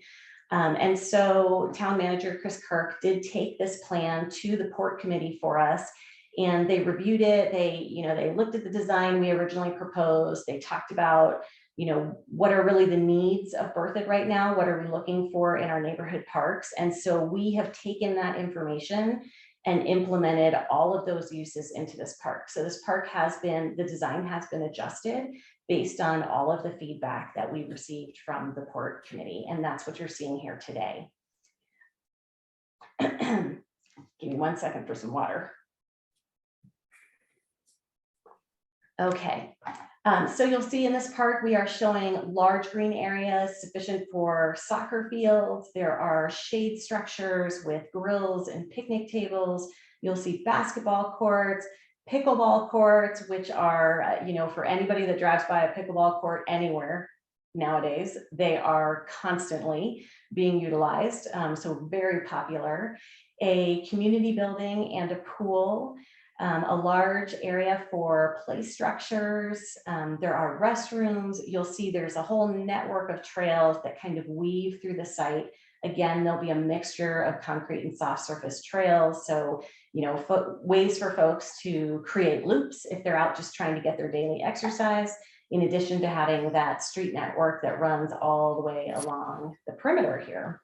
And so town manager Chris Kirk did take this plan to the port committee for us, and they reviewed it. They looked at the design we originally proposed. They talked about, you know, what are really the needs of Berthoud right now? What are we looking for in our neighborhood parks? And so we have taken that information and implemented all of those uses into this park. So this park the design has been adjusted based on all of the feedback that we received from the port committee. And that's what you're seeing here today. Give me 1 second for some water. Okay, so you'll see in this park, we are showing large green areas sufficient for soccer fields. There are shade structures with grills and picnic tables. You'll see basketball courts, pickleball courts, which are, for anybody that drives by a pickleball court anywhere nowadays, they are constantly being utilized, so very popular. A community building and a pool. A large area for play structures. There are restrooms. You'll see there's a whole network of trails that kind of weave through the site. Again, there'll be a mixture of concrete and soft surface trails. So, ways for folks to create loops if they're out just trying to get their daily exercise, in addition to having that street network that runs all the way along the perimeter here.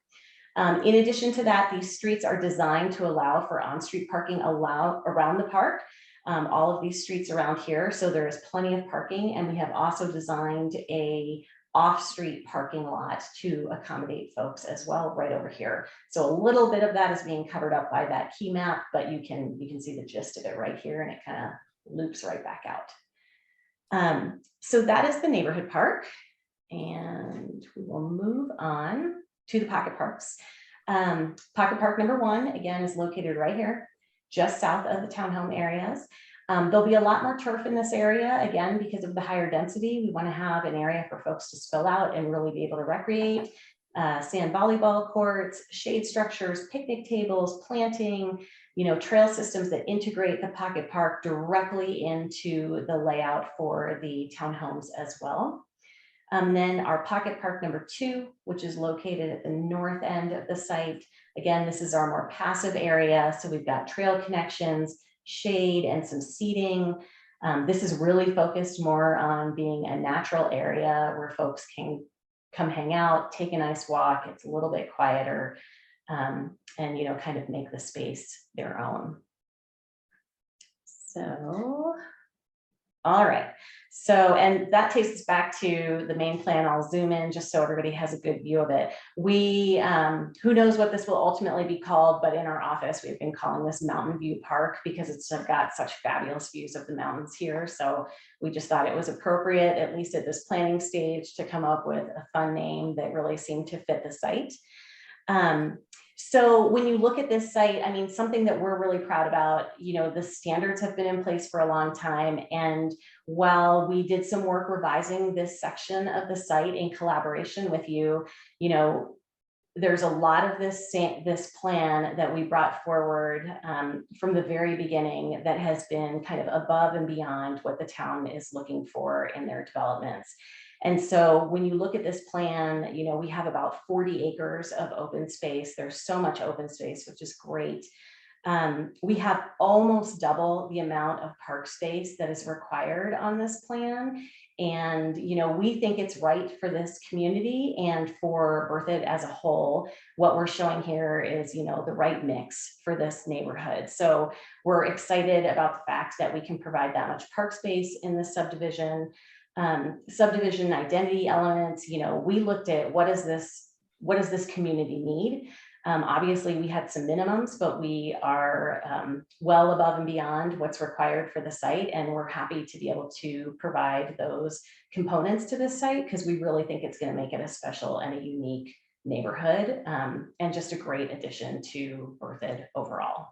In addition to that, these streets are designed to allow for on-street parking around the park. All of these streets around here, so there is plenty of parking, and we have also designed a off-street parking lot to accommodate folks as well right over here. So a little bit of that is being covered up by that key map, but you can see the gist of it right here, and it kind of loops right back out. So that is the neighborhood park, and we will move on to the pocket parks. Pocket park number 1, again, is located right here, just south of the townhome areas. There'll be a lot more turf in this area, again, because of the higher density. We want to have an area for folks to spill out and really be able to recreate. Sand volleyball courts, shade structures, picnic tables, planting, trail systems that integrate the pocket park directly into the layout for the townhomes as well. Then our pocket park number 2, which is located at the north end of the site. Again, this is our more passive area. So we've got trail connections, shade, and some seating. This is really focused more on being a natural area where folks can come hang out, take a nice walk. It's a little bit quieter, and kind of make the space their own. So, all right. So, and that takes us back to the main plan. I'll zoom in just so everybody has a good view of it. We, who knows what this will ultimately be called, but in our office, we've been calling this Mountain View Park because it's got such fabulous views of the mountains here. So we just thought it was appropriate, at least at this planning stage, to come up with a fun name that really seemed to fit the site. So when you look at this site, I mean, something that we're really proud about, the standards have been in place for a long time. And while we did some work revising this section of the site in collaboration with you, there's a lot of this plan that we brought forward from the very beginning that has been kind of above and beyond what the town is looking for in their developments. And so when you look at this plan, we have about 40 acres of open space. There's so much open space, which is great. We have almost double the amount of park space that is required on this plan. And, we think it's right for this community and for Berthoud as a whole. What we're showing here is, the right mix for this neighborhood. So we're excited about the fact that we can provide that much park space in this subdivision. Subdivision identity elements, we looked at what does this community need? Obviously we had some minimums, but we are well above and beyond what's required for the site. And we're happy to be able to provide those components to this site because we really think it's going to make it a special and a unique neighborhood and just a great addition to Berthoud overall.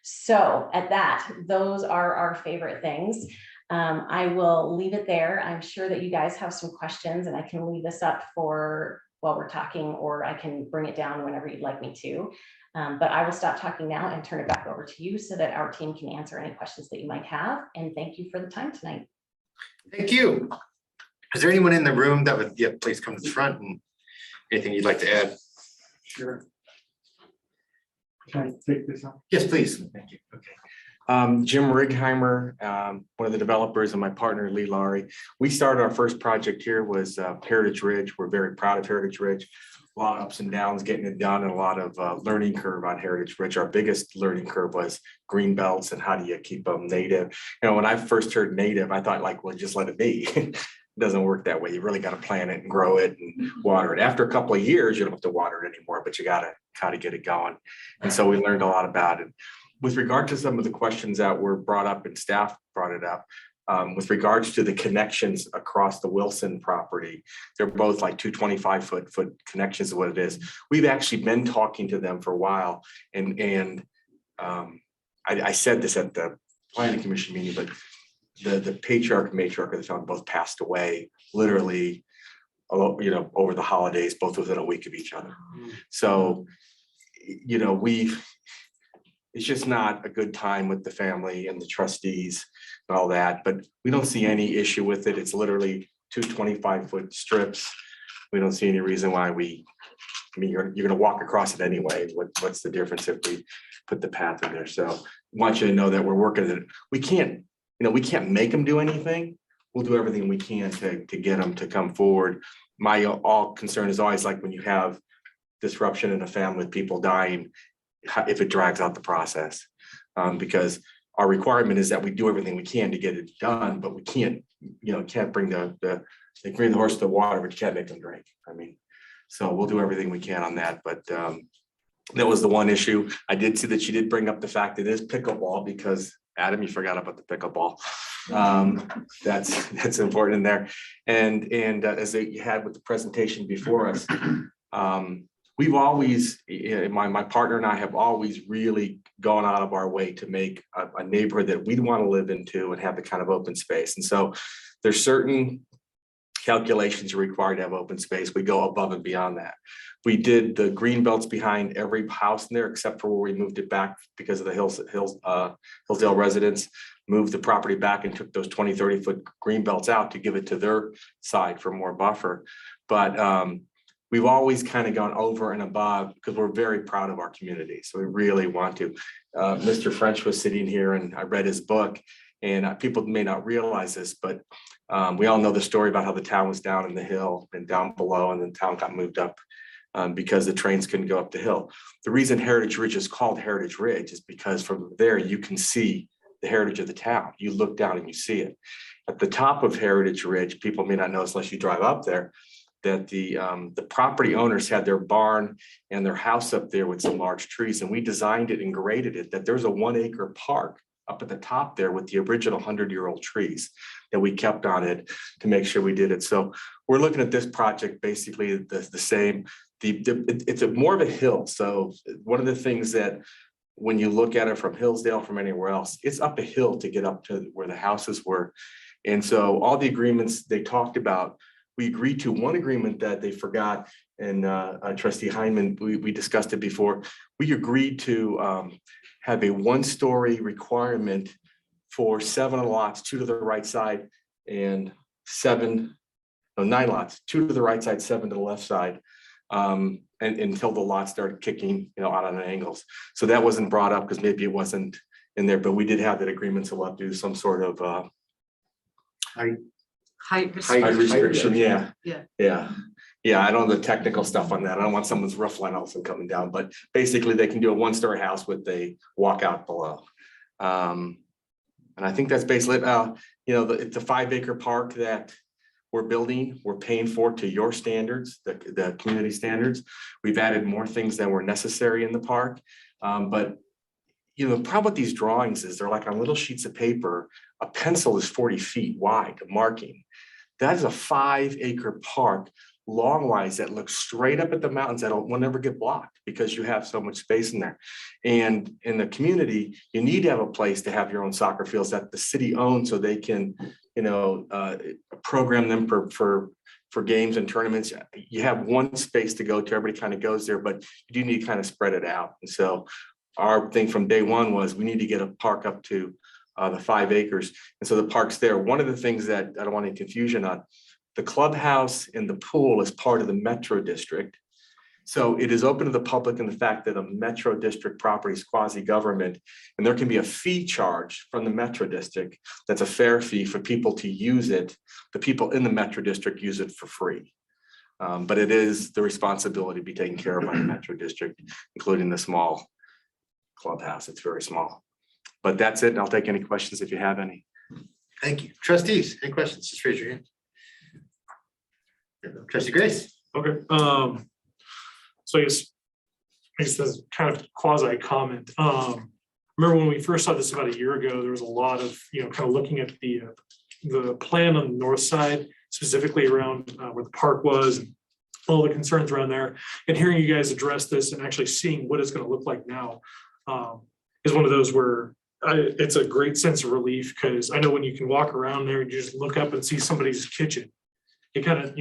So at that, those are our favorite things. I will leave it there. I'm sure that you guys have some questions and I can leave this up for while we're talking, or I can bring it down whenever you'd like me to. But I will stop talking now and turn it back over to you so that our team can answer any questions that you might have. And thank you for the time tonight. Thank you. Is there anyone in the room that would, please come to the front and anything you'd like to add? Sure. Can I take this off? Yes, please. Thank you. Okay. Jim Righeimer, one of the developers, and my partner Lee Laurie. We started our first project here was Heritage Ridge. We're very proud of Heritage Ridge. A lot of ups and downs getting it done and a lot of learning curve on Heritage Ridge. Our biggest learning curve was green belts and how do you keep them native. When I first heard native, I thought well, just let it be. It doesn't work that way. You really got to plant it and grow it and water it. After a couple of years, you don't have to water it anymore, but you got to kind of get it going. And so we learned a lot about it. With regard to some of the questions that were brought up and staff brought it up, With regards to the connections across the Wilson property, they're both like 225-foot connections is what it is. We've actually been talking to them for a while, and I said this at the planning commission meeting, but the patriarch and matriarch of the family both passed away literally, over the holidays, both within a week of each other. So, it's just not a good time with the family and the trustees and all that, but we don't see any issue with it. It's literally 225-foot strips. We don't see any reason why you're gonna walk across it anyway. What's the difference if we put the path in there? So I want you to know that we're working at it. We can't make them do anything. We'll do everything we can to get them to come forward. My all concern is always like when you have disruption in a family with people dying, if it drags out the process. Because our requirement is that we do everything we can to get it done, but we can't bring bring the horse to the water, but you can't make them drink. So we'll do everything we can on that, but that was the one issue. I did see that she did bring up the fact it is pickleball, because Adam, you forgot about the pickleball. That's important in there. And as you had with the presentation before us, we've always, my partner and I have always really gone out of our way to make a neighborhood that we'd want to live into and have the kind of open space. And so there's certain calculations are required to have open space. We go above and beyond that. We did the green belts behind every house in there, except for where we moved it back because of the Hillsdale residents, moved the property back and took those 20-30-foot green belts out to give it to their side for more buffer. But we've always kind of gone over and above because we're very proud of our community. So we really want to. Mr. French was sitting here and I read his book, and people may not realize this, but we all know the story about how the town was down in the hill and down below, and then the town got moved up because the trains couldn't go up the hill. The reason Heritage Ridge is called Heritage Ridge is because from there you can see the heritage of the town. You look down and you see it. At the top of Heritage Ridge, people may not know unless you drive up there, that the property owners had their barn and their house up there with some large trees, and we designed it and graded it that there's a 1-acre park up at the top there with the original 100-year-old trees that we kept on it to make sure we did it. So we're looking at this project basically the same. It's more of a hill. So one of the things that when you look at it from Hillsdale, from anywhere else, it's up a hill to get up to where the houses were. And so all the agreements they talked about, we agreed to one agreement that they forgot, and Trustee Heineman, we discussed it before. We agreed to have a 1-story requirement for 7 lots, 2 to the right side, and 9 lots, 2 to the right side, 7 to the left side, and until the lots started kicking, out on angles. So that wasn't brought up because maybe it wasn't in there, but we did have that agreement, so we'll have to do some sort of height restriction. Yeah. I don't know the technical stuff on that. I don't want someone's roof line also coming down, but basically they can do a 1-story house with a walkout below. And I think that's basically it. It's a 5-acre park that we're building, we're paying for to your standards, the community standards. We've added more things than were necessary in the park. But the problem with these drawings is they're like on little sheets of paper. A pencil is 40 feet wide, a marking. That is a 5-acre park, long-wise, that looks straight up at the mountains that will never get blocked because you have so much space in there. And in the community, you need to have a place to have your own soccer fields that the city owns so they can, program them for games and tournaments. You have one space to go to, everybody kind of goes there, but you do need to kind of spread it out. And so our thing from day one was we need to get a park up to the 5 acres. And so the park's there. One of the things that I don't want any confusion on, the clubhouse and the pool is part of the Metro District. So it is open to the public in the fact that a Metro District property is quasi-government, and there can be a fee charged from the Metro District. That's a fair fee for people to use it. The people in the Metro District use it for free. But it is the responsibility to be taken care of by the Metro District, including the small clubhouse. It's very small. But that's it. And I'll take any questions if you have any. Thank you. Trustees, any questions? Just raise your hand. Trustee Grace. Okay. So I guess this is kind of quasi comment. remember when we first saw this about a year ago, there was a lot of, kind of looking at the plan on the north side, specifically around where the park was and all the concerns around there, and hearing you guys address this and actually seeing what it's going to look like now is one of those where it's a great sense of relief, because I know when you can walk around there and you just look up and see somebody's kitchen, it kind of,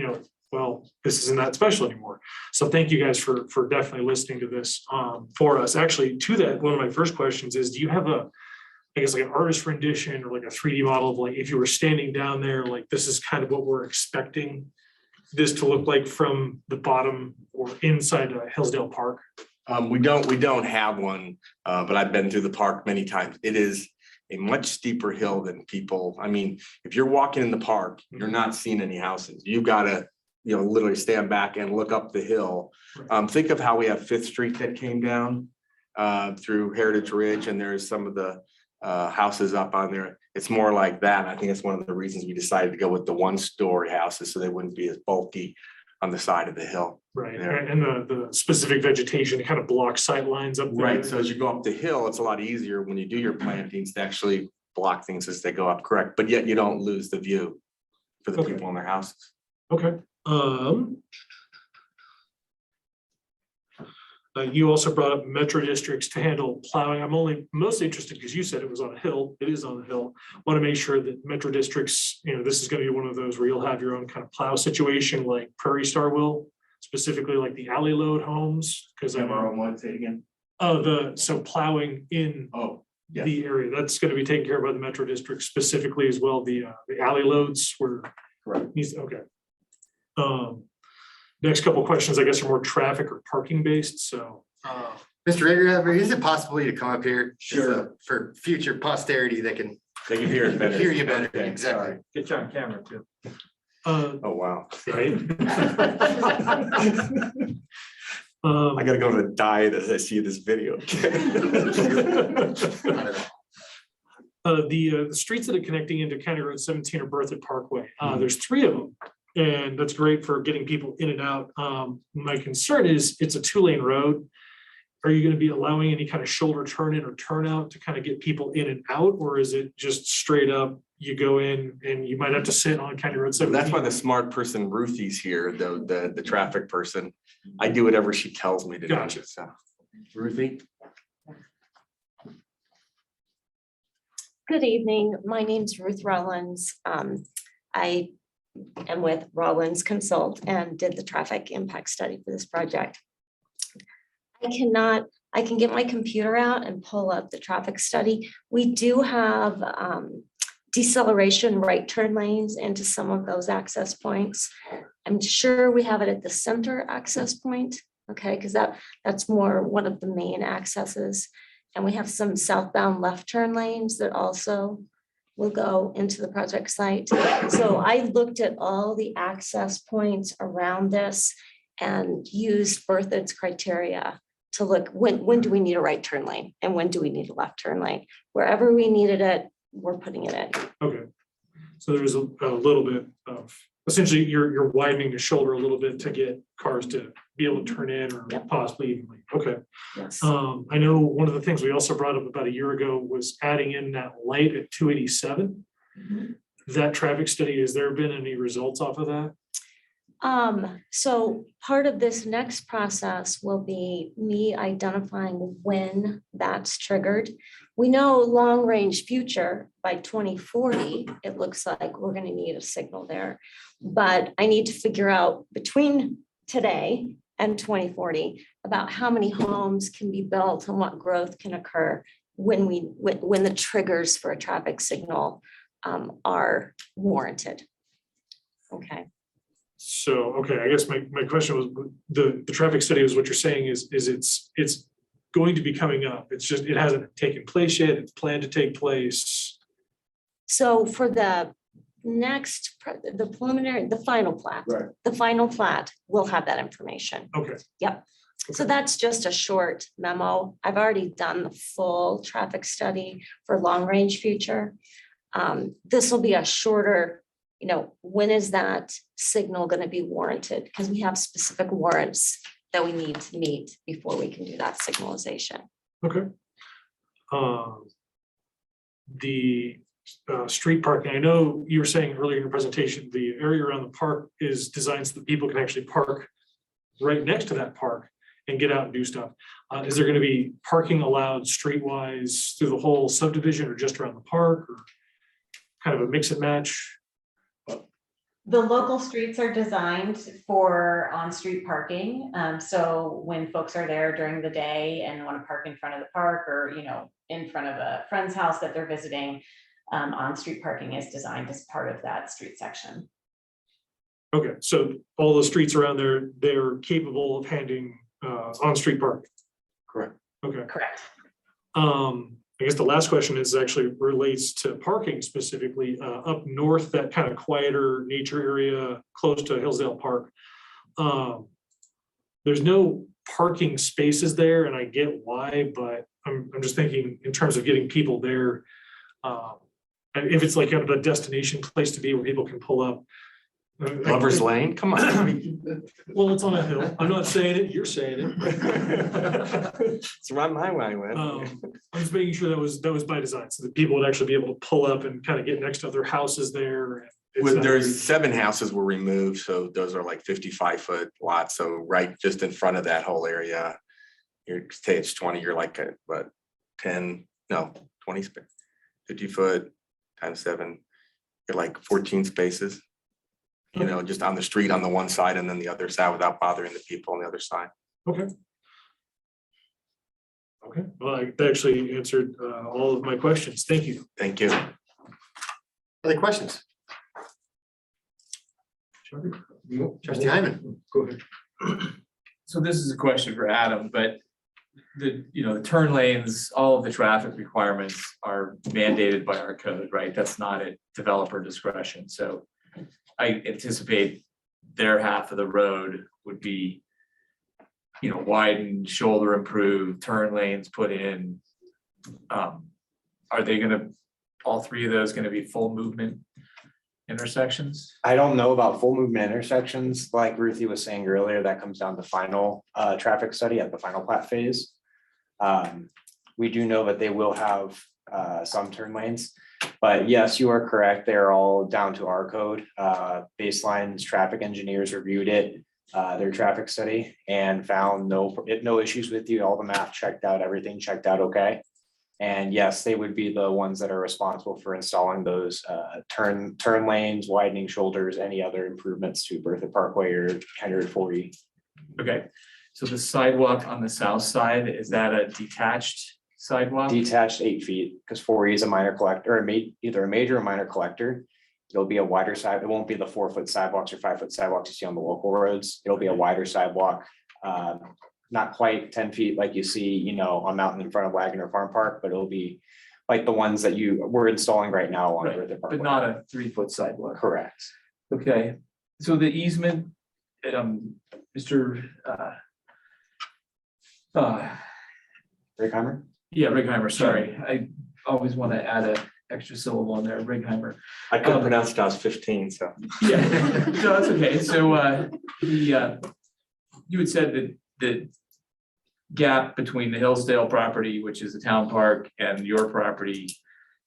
well, this isn't that special anymore. So thank you guys for definitely listening to this for us. Actually, to that, one of my first questions is, do you have I guess like an artist rendition or like a 3D model of like, if you were standing down there, like this is kind of what we're expecting this to look like from the bottom or inside Hillsdale Park? We don't have one, but I've been through the park many times. It is a much steeper hill than people. I mean, if you're walking in the park, you're not seeing any houses. You've got to, literally stand back and look up the hill. Think of how we have Fifth Street that came down through Heritage Ridge, and there's some of the houses up on there. It's more like that. I think it's one of the reasons we decided to go with the one-story houses, so they wouldn't be as bulky on the side of the hill. Right, there. and the specific vegetation kind of blocks sight lines up there. Right, so as you go up the hill, it's a lot easier when you do your plantings to actually block things as they go up, correct? But yet you don't lose the view for the people in their houses. Okay. You also brought up metro districts to handle plowing. I'm only mostly interested because you said it was on a hill. It is on a hill. Want to make sure that metro districts, this is going to be one of those where you'll have your own kind of plow situation like Prairie Star will, specifically like the alley load homes. Because I'm what, say it again? So plowing in yes. the area, that's going to be taken care of by the metro district specifically as well. The alley loads were Correct. Okay. Next couple of questions, I guess, are more traffic or parking based, so. Mr. Rager, is it possible you to come up here? Sure. For future posterity that can They can hear it better. hear you better, Okay, exactly. sorry. Get you on camera too. Oh, wow. Right? I gotta go to the diet as I see this video. The streets that are connecting into County Road 17 or Berthoud Parkway, there's 3 of them. And that's great for getting people in and out. My concern is it's a 2-lane road. Are you gonna be allowing any kind of shoulder turn in or turn out to kind of get people in and out? Or is it just straight up, you go in and you might have to sit on County Road 17? That's why the smart person Ruthie's here, the traffic person. I do whatever she tells me to do. Gotcha. So, Ruthie? Good evening. My name's Ruth Rollins. I am with Rollins Consult and did the traffic impact study for this project. I can get my computer out and pull up the traffic study. We do have deceleration right turn lanes into some of those access points. I'm sure we have it at the center access point, okay, because that's more one of the main accesses. And we have some southbound left turn lanes that also will go into the project site. So I looked at all the access points around this and used Berthoud's criteria to look when do we need a right turn lane and when do we need a left turn lane. Wherever we needed it, we're putting it in. Okay, so there's a little bit of, essentially you're widening the shoulder a little bit to get cars to be able to turn in or possibly evenly. Okay. Yes. I know one of the things we also brought up about a year ago was adding in that light at 287. That traffic study, has there been any results off of that? So part of this next process will be me identifying when that's triggered. We know long range future by 2040, it looks like we're going to need a signal there. But I need to figure out between today and 2040 about how many homes can be built and what growth can occur when the triggers for a traffic signal are warranted. Okay. So, okay, I guess my question was, the traffic study is what you're saying is it's going to be coming up. It's just, it hasn't taken place yet. It's planned to take place. So for the next, the preliminary, the final plat, Right. the final plat will have that information. Okay. Yep. So that's just a short memo. I've already done the full traffic study for long range future. This will be a shorter, when is that signal going to be warranted? Because we have specific warrants that we need to meet before we can do that signalization. Okay. the street parking. I know you were saying earlier in your presentation, the area around the park is designed so that people can actually park right next to that park and get out and do stuff. Is there going to be parking allowed streetwise through the whole subdivision or just around the park, or kind of a mix and match? The local streets are designed for on-street parking. So when folks are there during the day and want to park in front of the park or, you know, in front of a friend's house that they're visiting, on-street parking is designed as part of that street section. Okay, so all the streets around there, they're capable of handling on-street parking? Correct. Okay. Correct. I guess the last question is actually relates to parking specifically, up north, that kind of quieter nature area close to Hillsdale Park. There's no parking spaces there, and I get why, but I'm just thinking in terms of getting people there. And if it's like kind of a destination place to be where people can pull up. Lover's Lane, come on. Well, it's on a hill. I'm not saying it, you're saying it. It's around my way, I went. I'm just making sure that was by design, so that people would actually be able to pull up and kind of get next to other houses there. Well, there's 7 houses were removed, so those are like 55-foot lots, so right just in front of that whole area. You're, say it's 20, you're like, what, 10, no, 20, 50 foot times 7, you're like 14 spaces. You know, just on the street on the one side and then the other side without bothering the people on the other side. Okay. Okay, well, that actually answered all of my questions. Thank you. Thank you. Other questions? Trustee Hyman. Go ahead. So this is a question for Adam, but the turn lanes, all of the traffic requirements are mandated by our code, right? That's not at developer discretion. So I anticipate their half of the road would be, widened, shoulder improved, turn lanes put in. Are they gonna, all 3 of those gonna be full movement intersections? I don't know about full movement intersections. Like Ruthie was saying earlier, that comes down to final traffic study at the final plat phase. We do know that they will have some turn lanes. But yes, you are correct. They're all down to our code. Baseline's traffic engineers reviewed it, their traffic study, and found no issues with you. All the math checked out, everything checked out okay. And yes, they would be the ones that are responsible for installing those turn lanes, widening shoulders, any other improvements to Berthoud Parkway or Henry 40. Okay, so the sidewalk on the south side, is that a detached sidewalk? Detached 8 feet, because 4E is a minor collector, or either a major or minor collector. It'll be a wider side. It won't be the 4-foot sidewalks or 5-foot sidewalks you see on the local roads. It'll be a wider sidewalk, not quite 10 feet like you see, on Mountain in front of Wagner Farm Park, but it'll be like the ones that we're installing right now on Berthoud Parkway. But not a 3-foot sidewalk. Correct. Okay, so the easement, Mr. Rickheimer? Yeah, Righeimer, sorry. I always want to add an extra syllable in there, Righeimer. I couldn't pronounce it, I was 15, so. Yeah, no, that's okay. So you had said that the gap between the Hillsdale property, which is a town park, and your property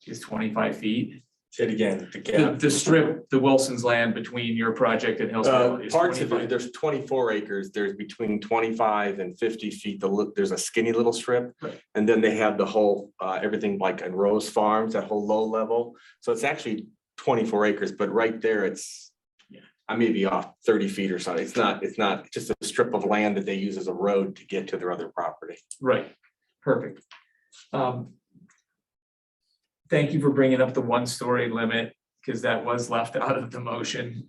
is 25 feet. Say it again, the gap. The strip, the Wilson's land between your project and Hillsdale is Parts of 25. it, there's 24 acres, there's between 25 and 50 feet, there's a skinny little strip. Right. And then they have the whole, everything like in Rose Farms, that whole low level, so it's actually 24 acres, but right there, it's, I may be off 30 feet or something, it's not just a strip of land that they use as a road to get to their other property. Right, perfect. Thank you for bringing up the 1-story limit, because that was left out of the motion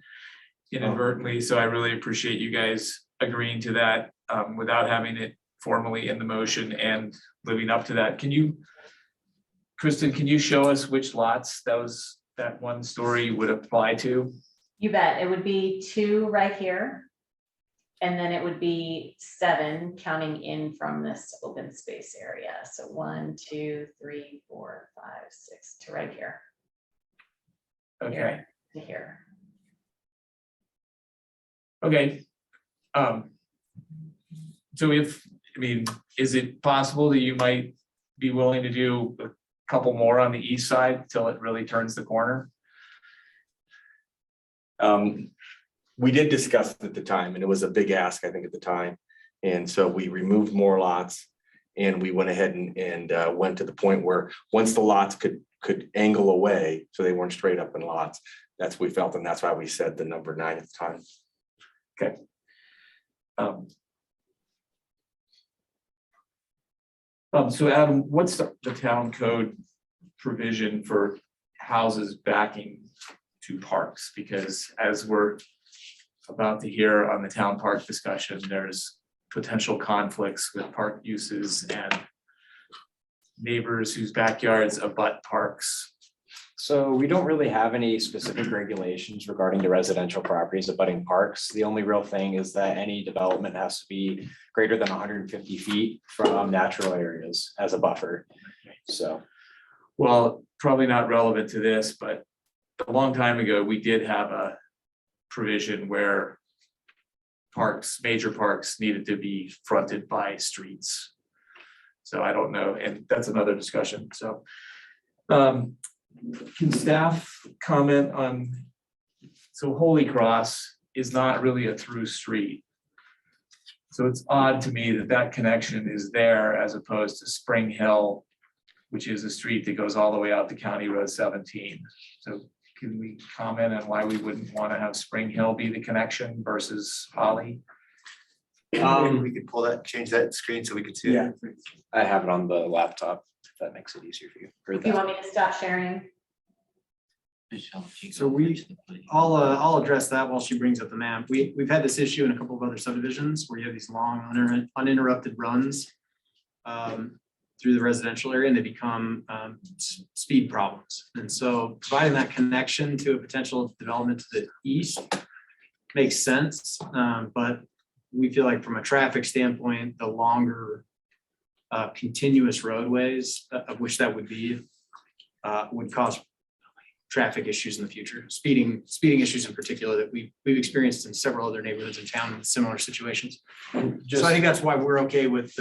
inadvertently. So I really appreciate you guys agreeing to that without having it formally in the motion and living up to that. Kristen, can you show us which lots that 1-story would apply to? You bet. It would be 2 right here. And then it would be 7 counting in from this open space area. So 1, 2, 3, 4, 5, 6 to right here. Okay. To here. Okay. So is it possible that you might be willing to do a couple more on the east side till it really turns the corner? We did discuss it at the time, and it was a big ask, I think, at the time. And so we removed more lots, and we went ahead and went to the point where once the lots could angle away, so they weren't straight up in lots, that's what we felt, and that's why we said the number 9 at the time. Okay. So Adam, what's the town code provision for houses backing to parks? Because as we're about to hear on the town park discussion, there's potential conflicts with park uses and neighbors whose backyards abut parks. So we don't really have any specific regulations regarding the residential properties abutting parks. The only real thing is that any development has to be greater than 150 feet from natural areas as a buffer. So, Well, probably not relevant to this, but a long time ago, we did have a provision where parks, major parks needed to be fronted by streets. So I don't know, and that's another discussion, so. Can staff comment on, so Holy Cross is not really a through street. So it's odd to me that that connection is there as opposed to Spring Hill, which is a street that goes all the way out to County Road 17. So can we comment on why we wouldn't want to have Spring Hill be the connection versus Holly? Maybe we could pull that, change that screen so we can see it. I have it on the laptop, if that makes it easier for you. Or Do you that. want me to stop sharing? So I'll address that while she brings up the map. We've had this issue in a couple of other subdivisions where you have these long uninterrupted runs through the residential area, and they become speed problems. And so providing that connection to a potential development to the east makes sense. But we feel like from a traffic standpoint, the longer continuous roadways, of which that would be, would cause traffic issues in the future, speeding issues in particular that we've experienced in several other neighborhoods in town in similar situations. So I think that's why we're okay with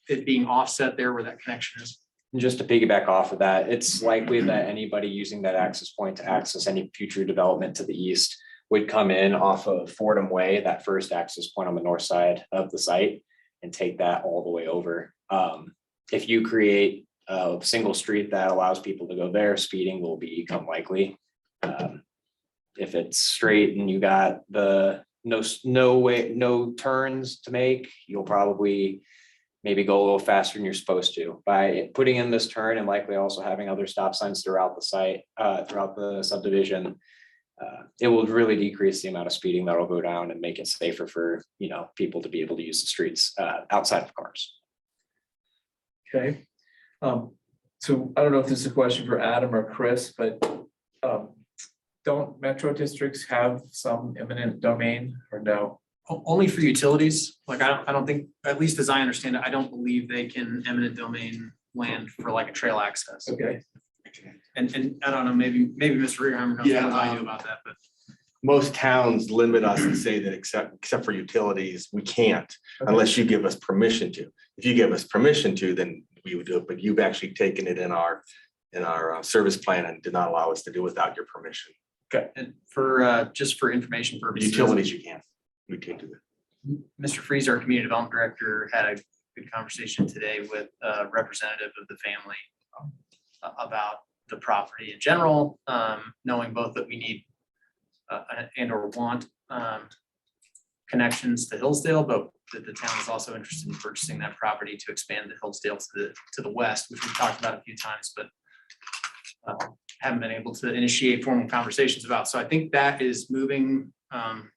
it being offset there where that connection is. Just to piggyback off of that, it's likely that anybody using that access point to access any future development to the east would come in off of Fordham Way, that first access point on the north side of the site, and take that all the way over. If you create a single street that allows people to go there, speeding will become likely. If it's straight and you got the no turns to make, you'll probably maybe go a little faster than you're supposed to. By putting in this turn and likely also having other stop signs throughout the site, throughout the subdivision, it will really decrease the amount of speeding that'll go down and make it safer for, people to be able to use the streets outside of cars. Okay. So I don't know if this is a question for Adam or Chris, but don't metro districts have some eminent domain or no? Only for utilities. Like, I don't think, at least as I understand it, I don't believe they can eminent domain land for like a trail access. Okay. And I don't know, maybe Mr. Rearhammer knows more than I do about that, but. Most towns limit us and say that except for utilities, we can't unless you give us permission to. If you give us permission to, then we would do it, but you've actually taken it in our service plan and did not allow us to do without your permission. Okay. And for, just for information purposes. Utilities, you can't. We can't do that. Mr. Freeze, our community development director, had a good conversation today with a representative of the family about the property in general, knowing both that we need and or want connections to Hillsdale, but that the town is also interested in purchasing that property to expand the Hillsdale to the west, which we've talked about a few times, but haven't been able to initiate formal conversations about. So I think that is moving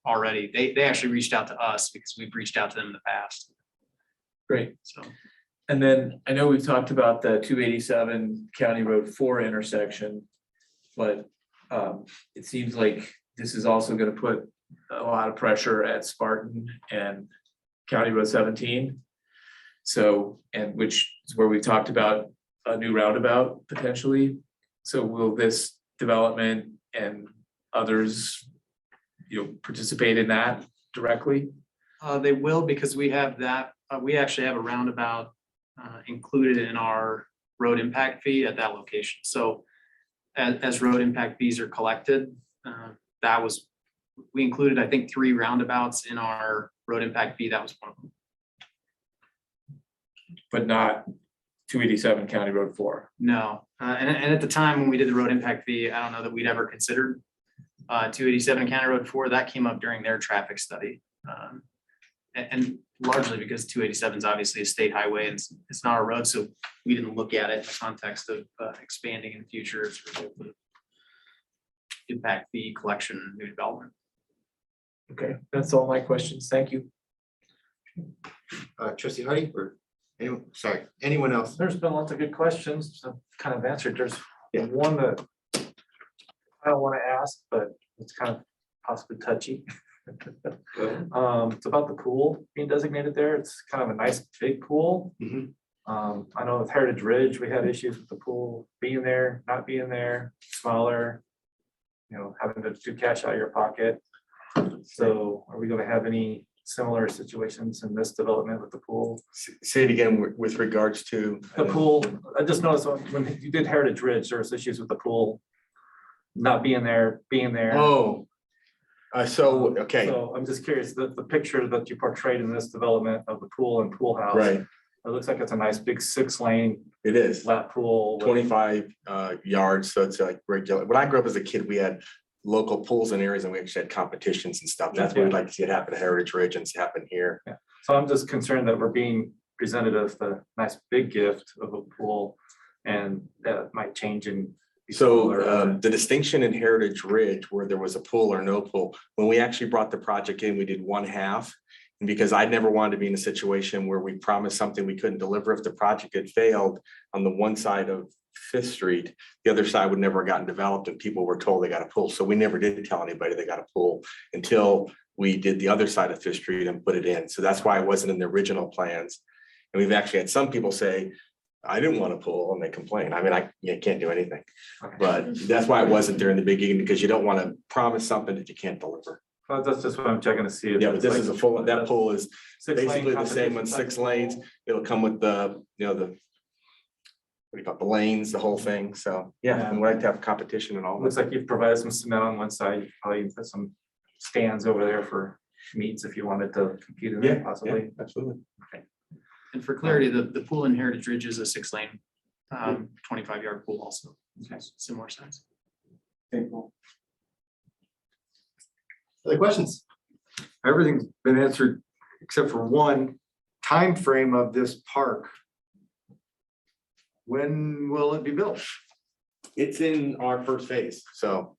already. They actually reached out to us because we've reached out to them in the past. Great. So. And then I know we've talked about the 287 County Road 4 intersection, but it seems like this is also going to put a lot of pressure at Spartan and County Road 17. So, and which is where we talked about a new roundabout potentially. So will this development and others, participate in that directly? They will, because we have that, we actually have a roundabout included in our road impact fee at that location. So as road impact fees are collected, we included, I think, 3 roundabouts in our road impact fee. That was one of them. But not 287 County Road 4. No, and at the time when we did the road impact fee, I don't know that we'd ever considered 287 County Road 4. That came up during their traffic study. And largely because 287 is obviously a state highway and it's not a road, so we didn't look at it in the context of expanding in the future as a result of impact fee collection and new development. Okay, that's all my questions. Thank you. Trustee Hardy or anyone else? There's been lots of good questions, so kind of answered. There's one that I don't want to ask, but it's kind of possibly touchy. It's about the pool being designated there. It's kind of a nice big pool. I know with Heritage Ridge, we had issues with the pool being there, not being there, smaller, having to do cash out of your pocket. So are we going to have any similar situations in this development with the pool? Say it again with regards to. The pool, I just noticed when you did Heritage Ridge, there was issues with the pool not being there, being there. Oh. Okay. So I'm just curious, the picture that you portrayed in this development of the pool and pool house. Right. It looks like it's a nice big 6-lane. It is. Flat pool. 25 yards, so it's like regular. When I grew up as a kid, we had local pools and areas and we actually had competitions and stuff. That's what I'd like to see it happen at Heritage Ridge and happen here. Yeah. So I'm just concerned that we're being presented as the nice big gift of a pool and that might change in. So the distinction in Heritage Ridge where there was a pool or no pool, when we actually brought the project in, we did 1/2. And because I never wanted to be in a situation where we promised something we couldn't deliver if the project had failed on the one side of Fifth Street, the other side would never have gotten developed and people were told they got a pool. So we never did tell anybody they got a pool until we did the other side of Fifth Street and put it in. So that's why it wasn't in the original plans. And we've actually had some people say, I didn't want a pool, and they complain. I mean, you can't do anything. But that's why it wasn't there in the beginning, because you don't want to promise something that you can't deliver. Well, that's just what I'm checking to see. Yeah, but this is a full, that pool is 6-lane basically the same one, competition 6 lanes. It'll come with the, what do you call it, the lanes, the whole thing. So, yeah, and we'd like to have competition and all. Looks like you've provided some cement on one side. You probably put some stands over there for meets if you wanted to compete in there possibly. Absolutely. Okay. And for clarity, the pool in Heritage Ridge is a 6-lane, 25-yard pool also. Okay. Similar size. Other questions? Everything's been answered except for one. Time frame of this park. When will it be built? It's in our first phase, so,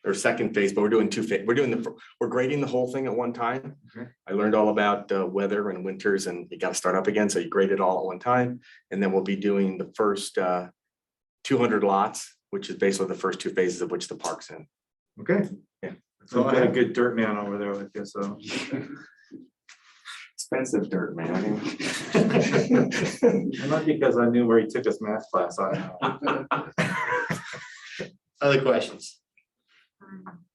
or second phase, but we're doing 2 phase. We're grading the whole thing at one time. Okay. I learned all about weather and winters, and you got to start up again, so you grade it all at one time. And then we'll be doing the first 200 lots, which is basically the first 2 phases of which the park's in. Okay. Yeah. So I had a good dirt man over there with you, so. Expensive dirt, man. Not because I knew where he took his math class. Other questions?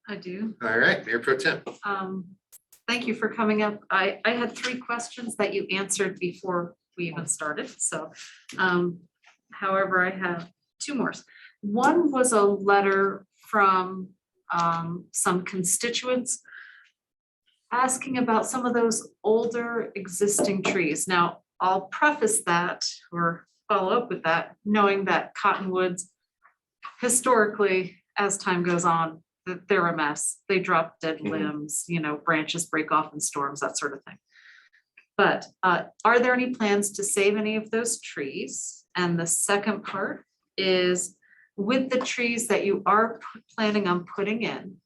I do. All right, Mayor Pro Tem. Thank you for coming up. I had 3 questions that you answered before we even started, so. However, I have 2 more. One was a letter from some constituents asking about some of those older existing trees. Now, I'll preface that or follow up with that, knowing that cottonwoods historically, as time goes on, they're a mess. They drop dead limbs, branches break off in storms, that sort of thing. But are there any plans to save any of those trees? And the second part is, with the trees that you are planning on putting in,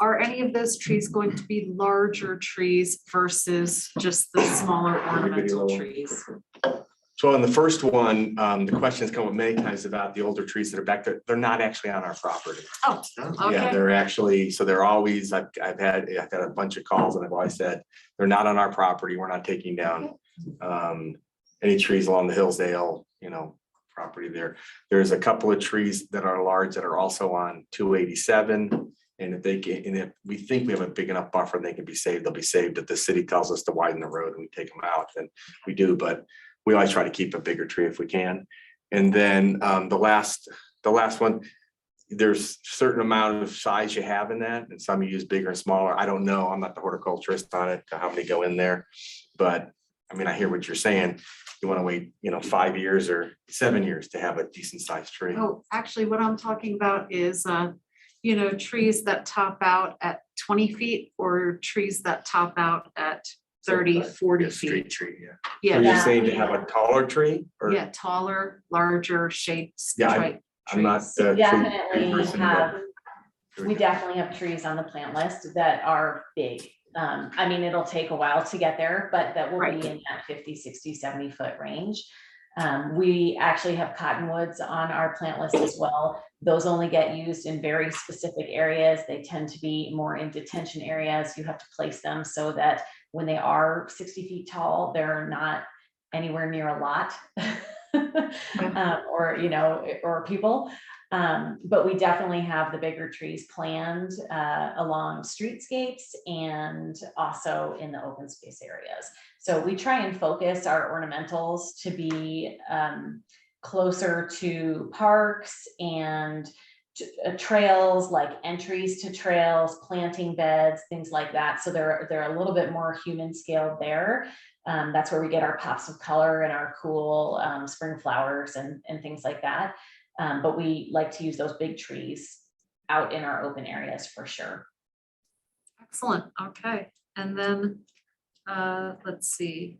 are any of those trees going to be larger trees versus just the smaller ornamental trees? So on the first one, the questions come up many times about the older trees that are back there. They're not actually on our property. Oh, Yeah, okay. they're actually, so they're always, I've had a bunch of calls and I've always said, they're not on our property. We're not taking down any trees along the Hillsdale, property there. There's a couple of trees that are large that are also on 287. And if we think we have a big enough buffer and they can be saved, they'll be saved. If the city tells us to widen the road and we take them out, then we do. But we always try to keep a bigger tree if we can. And then the last one, there's certain amount of size you have in that, and some you use bigger and smaller. I don't know. I'm not the horticulturist on it, how many go in there. But I mean, I hear what you're saying. You want to wait, 5 years or 7 years to have a decent sized tree. Oh, actually, what I'm talking about is, trees that top out at 20 feet or trees that top out at 30, 40 Yeah, street feet. tree, yeah. So Yeah, you're saying to have a taller tree or? yeah, taller, larger shapes. Yeah, I'm not. We a tree definitely person, but- have, we definitely have trees on the plant list that are big. I mean, it'll take a while to get there, but that will Right. be in that 50, 60, 70-foot range. We actually have cottonwoods on our plant list as well. Those only get used in very specific areas. They tend to be more in detention areas. You have to place them so that when they are 60 feet tall, they're not anywhere near a lot. Or people. But we definitely have the bigger trees planned along streetscapes and also in the open space areas. So we try and focus our ornamentals to be closer to parks and trails, like entries to trails, planting beds, things like that. So they're a little bit more human scaled there. That's where we get our pops of color and our cool spring flowers and things like that. But we like to use those big trees out in our open areas for sure. Excellent, okay. And then, let's see.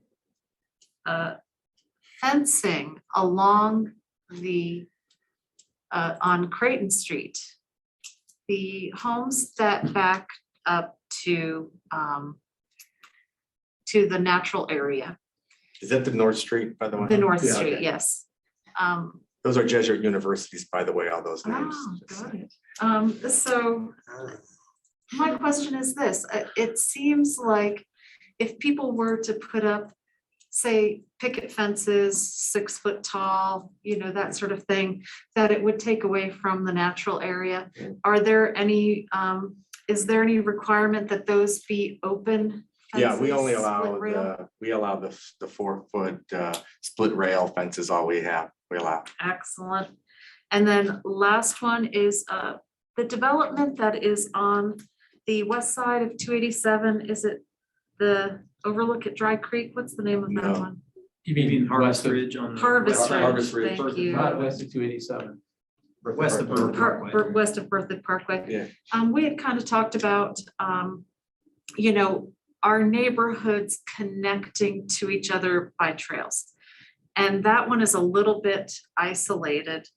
Fencing along the, on Creighton Street. The homes that back up to the natural area, Is that the North Street, by the way? the North Yeah, Street, okay. yes. Those are Jesuit universities, by the way, all those names. Oh, got it. So my question is this, it seems like if people were to put up, say, picket fences, 6 foot tall, that sort of thing, that it would take away from the natural area. Are there any, is there any requirement that those be open? Yeah, we only fences, allow split rail? the 4 foot split rail fence is all we allow. Excellent. And then last one is the development that is on the west side of 287. Is it the overlook at Dry Creek? What's the name of that No. one? You mean Harvest West of- Ridge on? the- Harvest Ridge. Harvest Ridge. Thank you. Not west of 287. West of Berthoud Parkway. West of Berthoud Parkway. Yeah. We had kind of talked about, our neighborhoods connecting to each other by trails. And that one is a little bit isolated.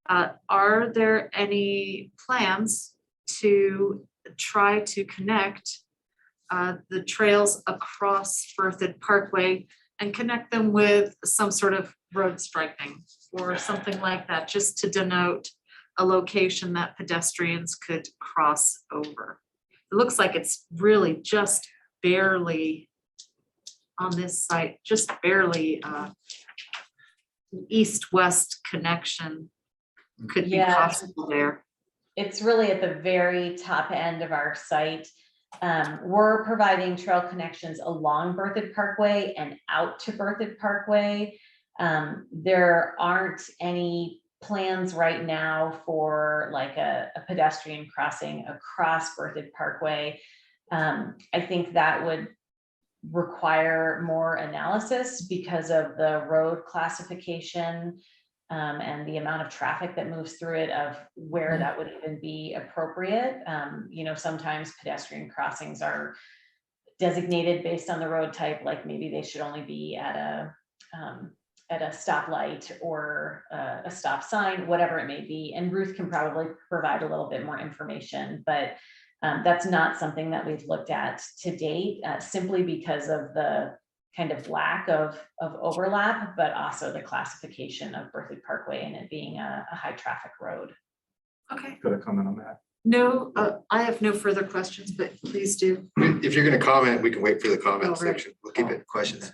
Are there any plans to try to connect the trails across Berthoud Parkway and connect them with some sort of road striping or something like that, just to denote a location that pedestrians could cross over? It looks like it's really just barely on this site, just barely east-west connection could be Yeah. possible there. It's really at the very top end of our site. We're providing trail connections along Berthoud Parkway and out to Berthoud Parkway. There aren't any plans right now for like a pedestrian crossing across Berthoud Parkway. I think that would require more analysis because of the road classification and the amount of traffic that moves through it, of where that would even be appropriate. Sometimes pedestrian crossings are designated based on the road type, like maybe they should only be at a stoplight or a stop sign, whatever it may be. And Ruth can probably provide a little bit more information, but that's not something that we've looked at to date, simply because of the kind of lack of overlap, but also the classification of Berthoud Parkway and it being a high traffic road. Okay, Got a comment on that. no, I have no further questions, but please do. If you're gonna comment, we can wait for the comment Oh, right. section. We'll keep it questions.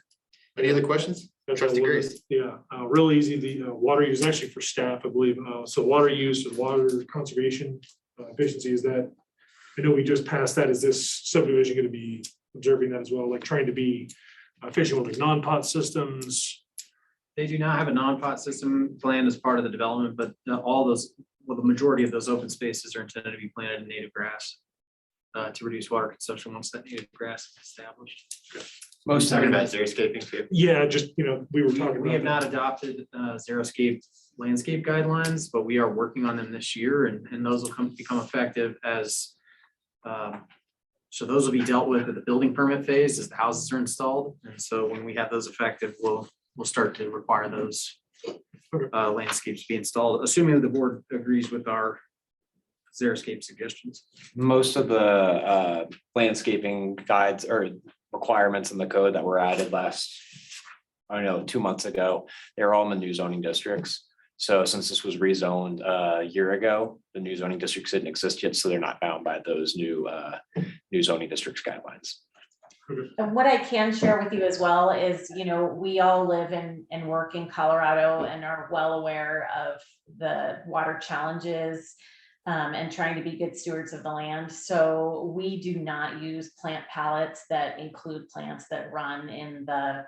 Any other questions? Trustee Grace. Yeah, real easy, the water use, actually for staff, I believe, so water use and water conservation efficiency, is that, I know we just passed that, is this subdivision gonna be observing that as well, like trying to be efficient with like non-pot systems, They do not have a non-pot system planned as part of the development, but all those, well, the majority of those open spaces are intended to be planted in native grass to reduce water consumption once that native grass is established. Most talking about xeriscaping too. Yeah, just, we were talking We have about. not adopted xeriscape landscape guidelines, but we are working on them this year, and those will become effective as so those will be dealt with at the building permit phase as the houses are installed. And so when we have those effective, we'll start to require those landscapes be installed, assuming that the board agrees with our xeriscape suggestions. Most of the landscaping guides or requirements in the code that were added I don't know, 2 months ago, they're all in the new zoning districts. So since this was rezoned a year ago, the new zoning districts didn't exist yet, so they're not bound by those new zoning districts guidelines. And what I can share with you as well is, we all live and work in Colorado and are well aware of the water challenges and trying to be good stewards of the land. So we do not use plant palettes that include plants that run in the,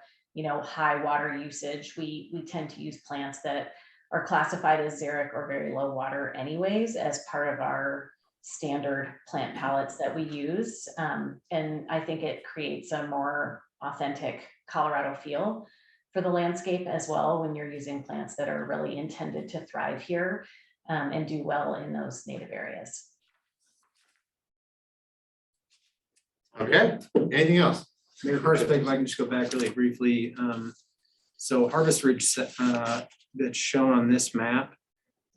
high water usage. We tend to use plants that are classified as xeric or very low water anyways, as part of our standard plant palettes that we use. And I think it creates a more authentic Colorado feel for the landscape as well, when you're using plants that are really intended to thrive here and do well in those native areas. Okay, anything else? Mayor Parsons, if I can just go back really briefly. So Harvest Ridge that's shown on this map,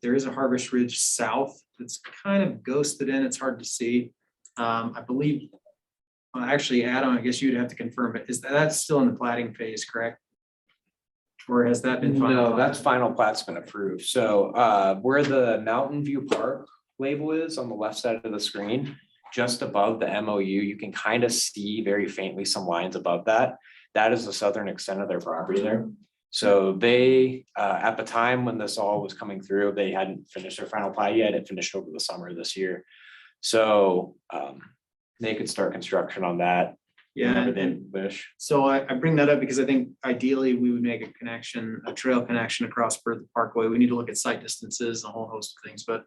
there is a Harvest Ridge South that's kind of ghosted in. It's hard to see. I believe, actually, Adam, I guess you'd have to confirm it. That's still in the plating phase, correct? Or has that been? No, that's final plat's been approved. So where the Mountain View Park label is on the left side of the screen, just above the MOU, you can kind of see very faintly some lines above that. That is the southern extent of their property there. So they, at the time when this all was coming through, they hadn't finished their final plat yet. It finished over the summer this year. So they could start construction on that. Yeah, whenever they and wish. so I bring that up because I think ideally we would make a connection, a trail connection across Berthoud Parkway. We need to look at site distances, a whole host of things, but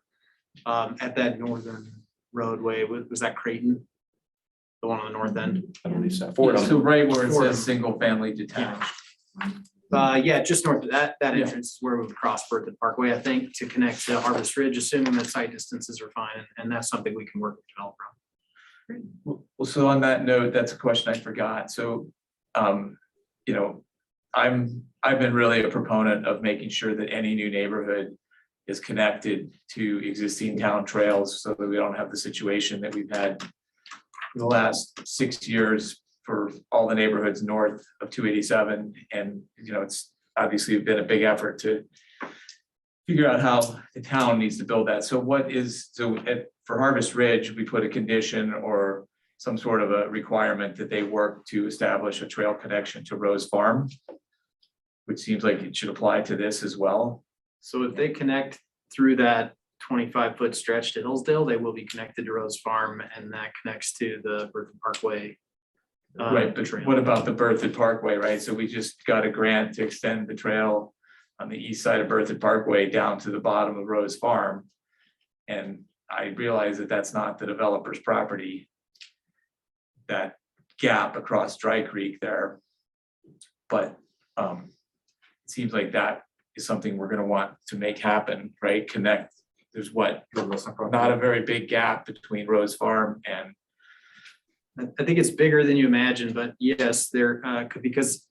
at that northern roadway, was that Creighton? The one on the north end? I believe so. So right where it Fordham. says single family detached. Yeah, just north of that entrance is where we would cross Berthoud Parkway, I think, to connect to Harvest Ridge, assuming that site distances are fine, and that's something we can work with developer on. Well, so on that note, that's a question I forgot. So, I've been really a proponent of making sure that any new neighborhood is connected to existing town trails so that we don't have the situation that we've had for the last 6 years for all the neighborhoods north of 287. And, it's obviously been a big effort to figure out how the town needs to build that. So for Harvest Ridge, we put a condition or some sort of a requirement that they work to establish a trail connection to Rose Farm, which seems like it should apply to this as well. So if they connect through that 25-foot stretch to Hillsdale, they will be connected to Rose Farm, and that connects to the Berthoud Parkway. Right, but trail. what about the Berthoud Parkway, right? So we just got a grant to extend the trail on the east side of Berthoud Parkway down to the bottom of Rose Farm. And I realize that that's not the developer's property, that gap across Dry Creek there. But it seems like that is something we're gonna want to make happen, right? Connect, there's not a very big gap between Rose Farm and. I think it's bigger than you imagine, but yes, there because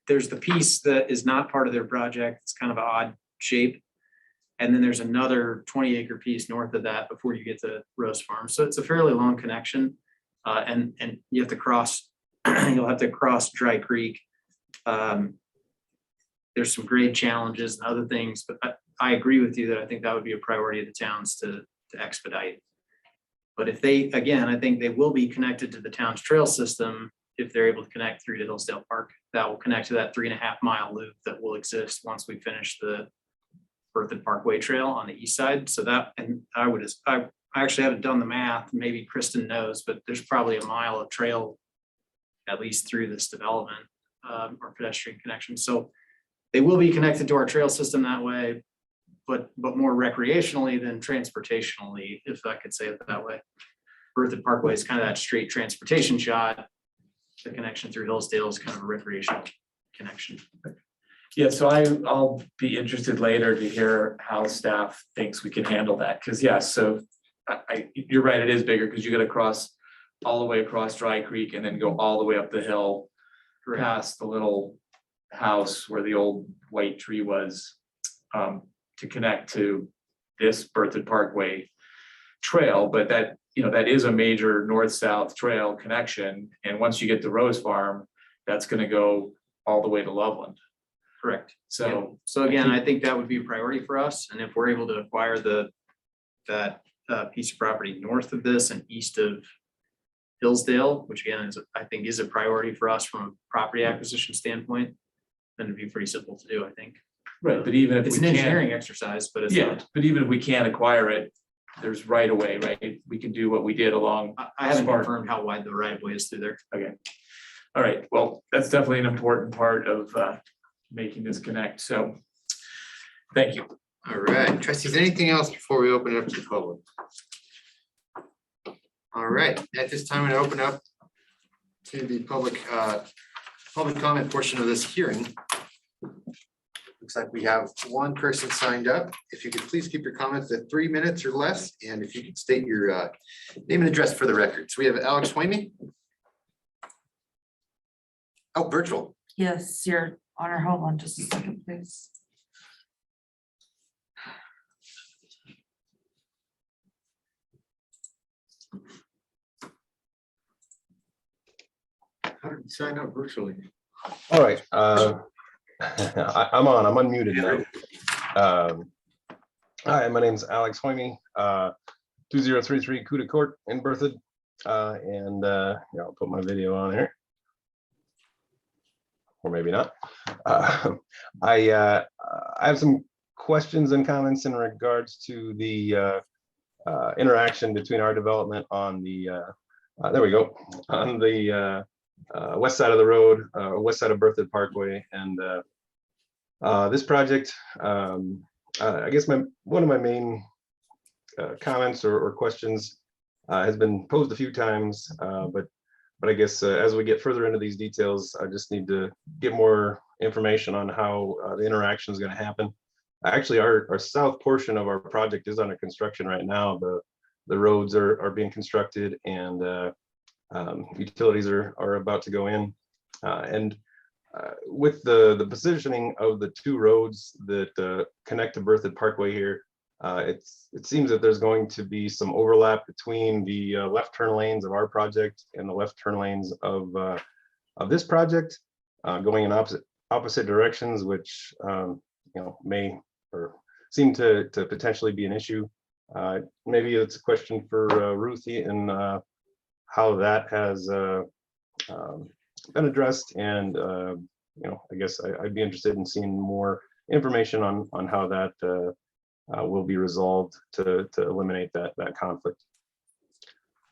there's the piece that is not part of their project. It's kind of an odd shape. And then there's another 20-acre piece north of that before you get to Rose Farm. So it's a fairly long connection. And you have to cross, you'll have to cross Dry Creek. There's some grade challenges and other things, but I agree with you that I think that would be a priority of the towns to expedite. But if they, again, I think they will be connected to the town's trail system if they're able to connect through to Hillsdale Park. That will connect to that 3.5 mile loop that will exist once we finish the Berthoud Parkway Trail on the east side. So that, and I actually haven't done the math, maybe Kristen knows, but there's probably a mile of trail at least through this development or pedestrian connection. So they will be connected to our trail system that way, but more recreationally than transportationally, if I could say it that way. Berthoud Parkway is kind of that straight transportation shot. The connection through Hillsdale is kind of a recreational connection. Yeah, so I'll be interested later to hear how staff thinks we can handle that, because so you're right, it is bigger, because you gotta cross all the way across Dry Creek and then go all the way up the hill past the little house where the old white tree was, to connect to this Berthoud Parkway trail, but that is a major north-south trail connection, and once you get to Rose Farm, that's gonna go all the way to Loveland. Correct. So, So again, I think that would be a priority for us, and if we're able to acquire that piece of property north of this and east of Hillsdale, which again I think is a priority for us from a property acquisition standpoint, then it'd be pretty simple to do, I think. right, but even if It's we an can't, engineering exercise, but it's not. but even if we can't acquire it, there's right of way, right? We can do what we did along. I haven't Spark. confirmed how wide the right of way is through there. Okay. All right, well, that's definitely an important part of making this connect, so thank you. All right, trustees, anything else before we open it up to the public? All right, at this time, I'm gonna open up to the public comment portion of this hearing. Looks like we have one person signed up. If you could please keep your comments at 3 minutes or less, and if you could state your name and address for the record. So we have Alex Hoyme. Oh, virtual. Yes, Your Honor, hold on just a second, please. How did you sign up virtually? All right, I'm unmuted now. Hi, my name's Alex Hoyme, 2033 Cuda Court in Berthoud. And I'll put my video on here. Or maybe not. I have some questions and comments in regards to the interaction between our development on the, there we go, on the west side of the road, west side of Berthoud Parkway, and this project. I guess one of my main comments or questions has been posed a few times, but I guess as we get further into these details, I just need to get more information on how the interaction is going to happen. Actually, our south portion of our project is under construction right now. The roads are being constructed, and utilities are about to go in. With the positioning of the two roads that connect to Berthoud Parkway here, it seems that there's going to be some overlap between the left turn lanes of our project and the left turn lanes of this project, going in opposite directions, which may or seem to potentially be an issue. Maybe it's a question for Ruthie and how that has been addressed, and I guess I'd be interested in seeing more information on how that will be resolved to eliminate that conflict.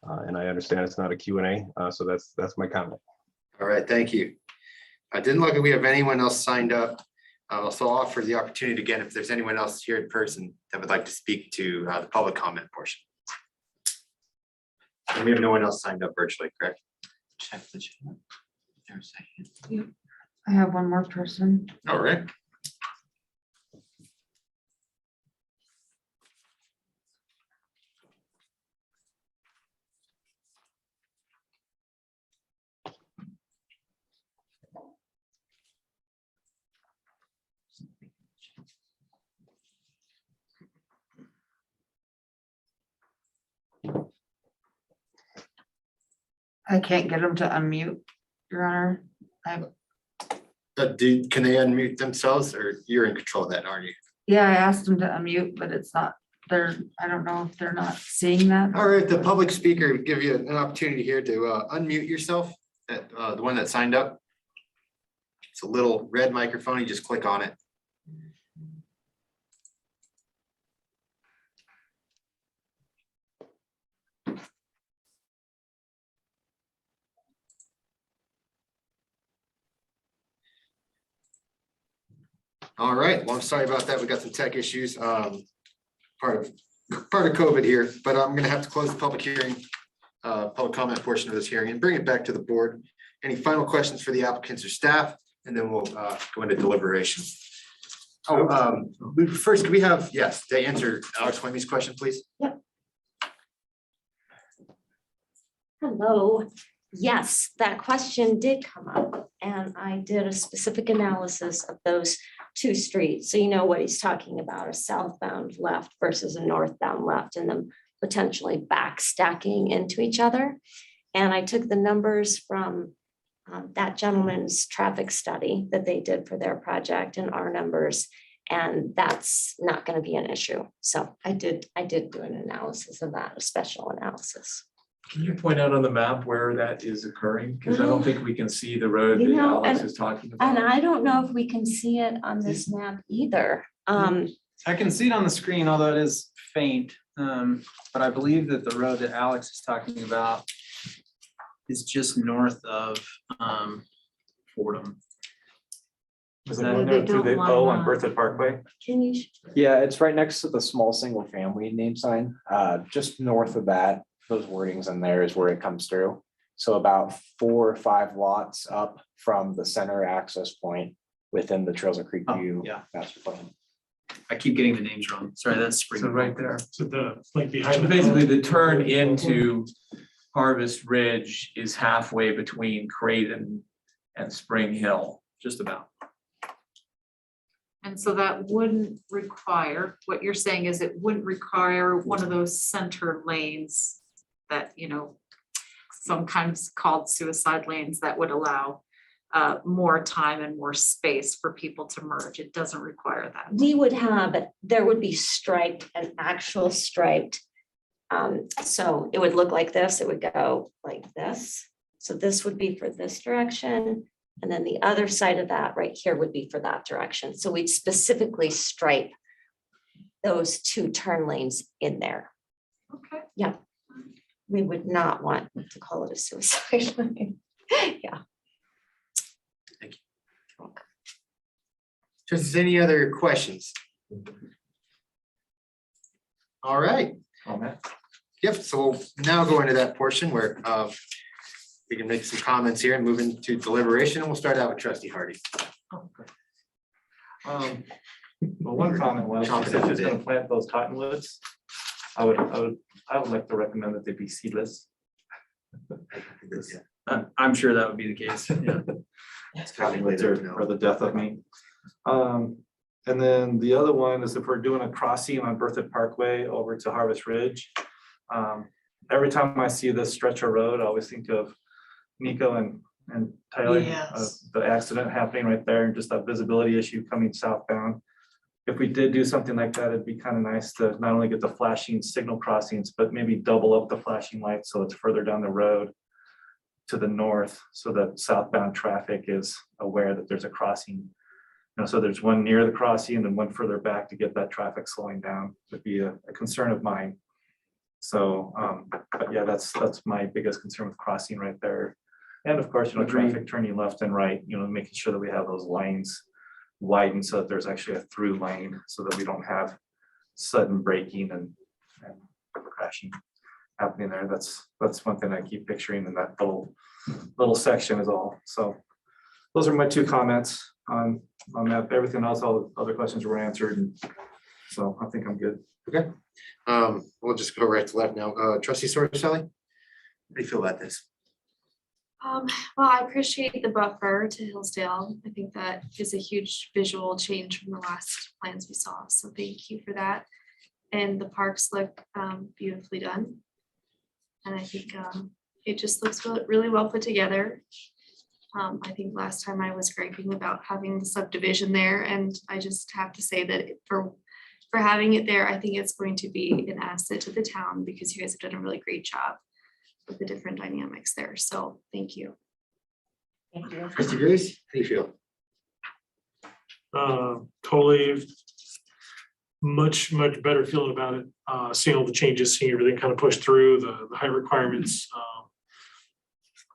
And I understand it's not a Q&A, so that's my comment. All right, thank you. I didn't look like we have anyone else signed up. So I'll offer the opportunity again, if there's anyone else here in person that would like to speak to the public comment portion. And we have no one else signed up virtually, correct? Check the chat. There's a hand. I have one more person. All right. I can't get them to unmute, Your Honor. Can they unmute themselves, or you're in control of that, aren't you? Yeah, I asked them to unmute, but it's not, I don't know if they're not seeing that. All right, the public speaker would give you an opportunity here to unmute yourself, the one that signed up. It's a little red microphone, you just click on it. All right, well, I'm sorry about that. We got some tech issues, part of COVID here, but I'm gonna have to close the public hearing, public comment portion of this hearing and bring it back to the board. Any final questions for the applicants or staff? And then we'll go into deliberation. Oh, first, could we have, yes, to answer Alex Fleming's question, please? Hello. Yes, that question did come up and I did a specific analysis of those two streets. So you know what he's talking about, a southbound left versus a northbound left and them potentially back stacking into each other. And I took the numbers from that gentleman's traffic study that they did for their project and our numbers. And that's not going to be an issue. So I did do an analysis of that, a special analysis. Can you point out on the map where that is occurring? Because I don't think we can see the road You that know, Alex is talking about. And I don't know if we can see it on this map either. I can see it on the screen, although it is faint. But I believe that the road that Alex is talking about is just north of Fordham. Is it going there through the O on Berthoud Parkway? Can you? Yeah, it's right next to the small single family name sign, just north of that, those wordings in there is where it comes through. So about 4 or 5 lots up from the center access point within the Trails of Creek View. Yeah. Master plan. I keep getting the names wrong. Sorry, that's Spring. So right there. So the, like behind. So basically, the turn into Harvest Ridge is halfway between Creighton and Spring Hill, just about. And so that wouldn't require, what you're saying is it wouldn't require one of those center lanes that, you know, sometimes called suicide lanes that would allow more time and more space for people to merge. It doesn't require that. We would have, there would be striped, an actual striped. So it would look like this, it would go like this. So this would be for this direction. And then the other side of that right here would be for that direction. So we'd specifically stripe those 2 turn lanes in there. Okay. Yeah. We would not want to call it a suicide lane. Yeah. Just any other questions? All right. Yep, so we'll now go into that portion where we can make some comments here and move into deliberation, and we'll start out with trustee Hardy. Well, one comment was, if it's gonna plant those cottonwoods, I would like to recommend that they be seedless. I'm sure that would be the case. Yeah. Cottonwoods are the death of me. And then the other one is if we're doing a crossing on Berthoud Parkway over to Harvest Ridge. Every time I see this stretch of road, I always think of Nico and Tyler. Yes. The accident happening right there and just that visibility issue coming southbound. If we did do something like that, it'd be kind of nice to not only get the flashing signal crossings, but maybe double up the flashing lights so it's further down the road to the north so that southbound traffic is aware that there's a crossing. You know, so there's one near the crossing and then one further back to get that traffic slowing down would be a concern of mine. So, but yeah, that's my biggest concern with crossing right there. And of course, you know, traffic turning left and right, you know, making sure that we have those lanes widened so that there's actually a through lane so that we don't have sudden braking and crashing happening there. That's one thing I keep picturing in that little section is all. So those are my 2 comments on that. Everything else, all the other questions were answered. And so I think I'm good. Okay. We'll just go right to left now. Trustee Sally, how do you feel about this? Well, I appreciate the buffer to Hillsdale. I think that is a huge visual change from the last plans we saw. So thank you for that. And the parks look beautifully done. And I think it just looks really well put together. I think last time I was griping about having the subdivision there, and I just have to say that for having it there, I think it's going to be an asset to the town because you guys have done a really great job with the different dynamics there. So thank you. Thank you. Trustee Grace, how do you feel? Totally much better feeling about it. Seeing all the changes, seeing everything kind of pushed through, the height requirements.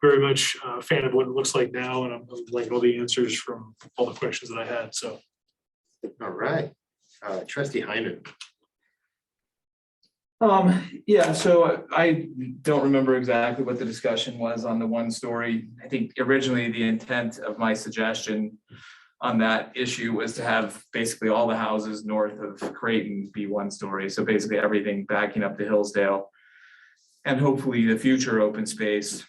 Very much a fan of what it looks like now, and I'm like all the answers from all the questions that I had. So All right, trustee Hyman. Yeah, so I don't remember exactly what the discussion was on the one story. I think originally the intent of my suggestion on that issue was to have basically all the houses north of Creighton be one story. So basically everything backing up to Hillsdale. And hopefully the future open space,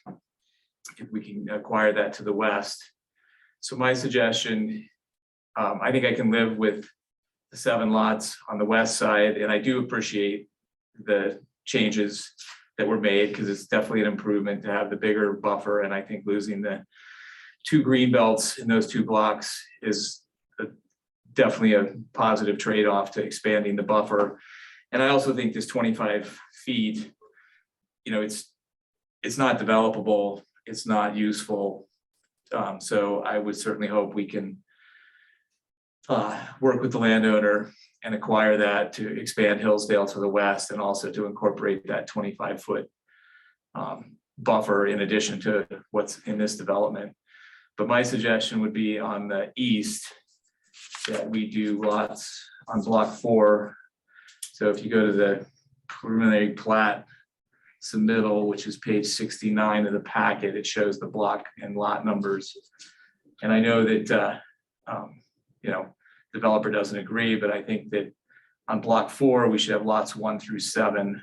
if we can acquire that to the west. So my suggestion, I think I can live with the 7 lots on the west side, and I do appreciate the changes that were made, because it's definitely an improvement to have the bigger buffer, and I think losing the 2 green belts in those 2 blocks is definitely a positive trade-off to expanding the buffer. And I also think this 25 feet, you know, it's not developable, it's not useful. So I would certainly hope we can work with the landowner and acquire that to expand Hillsdale to the west, and also to incorporate that 25-foot buffer in addition to what's in this development. But my suggestion would be on the east that we do lots on block 4. So if you go to the preliminary plat submittal, which is page 69 of the packet, it shows the block and lot numbers. And I know that, you know, developer doesn't agree, but I think that on block 4, we should have lots 1 through 7,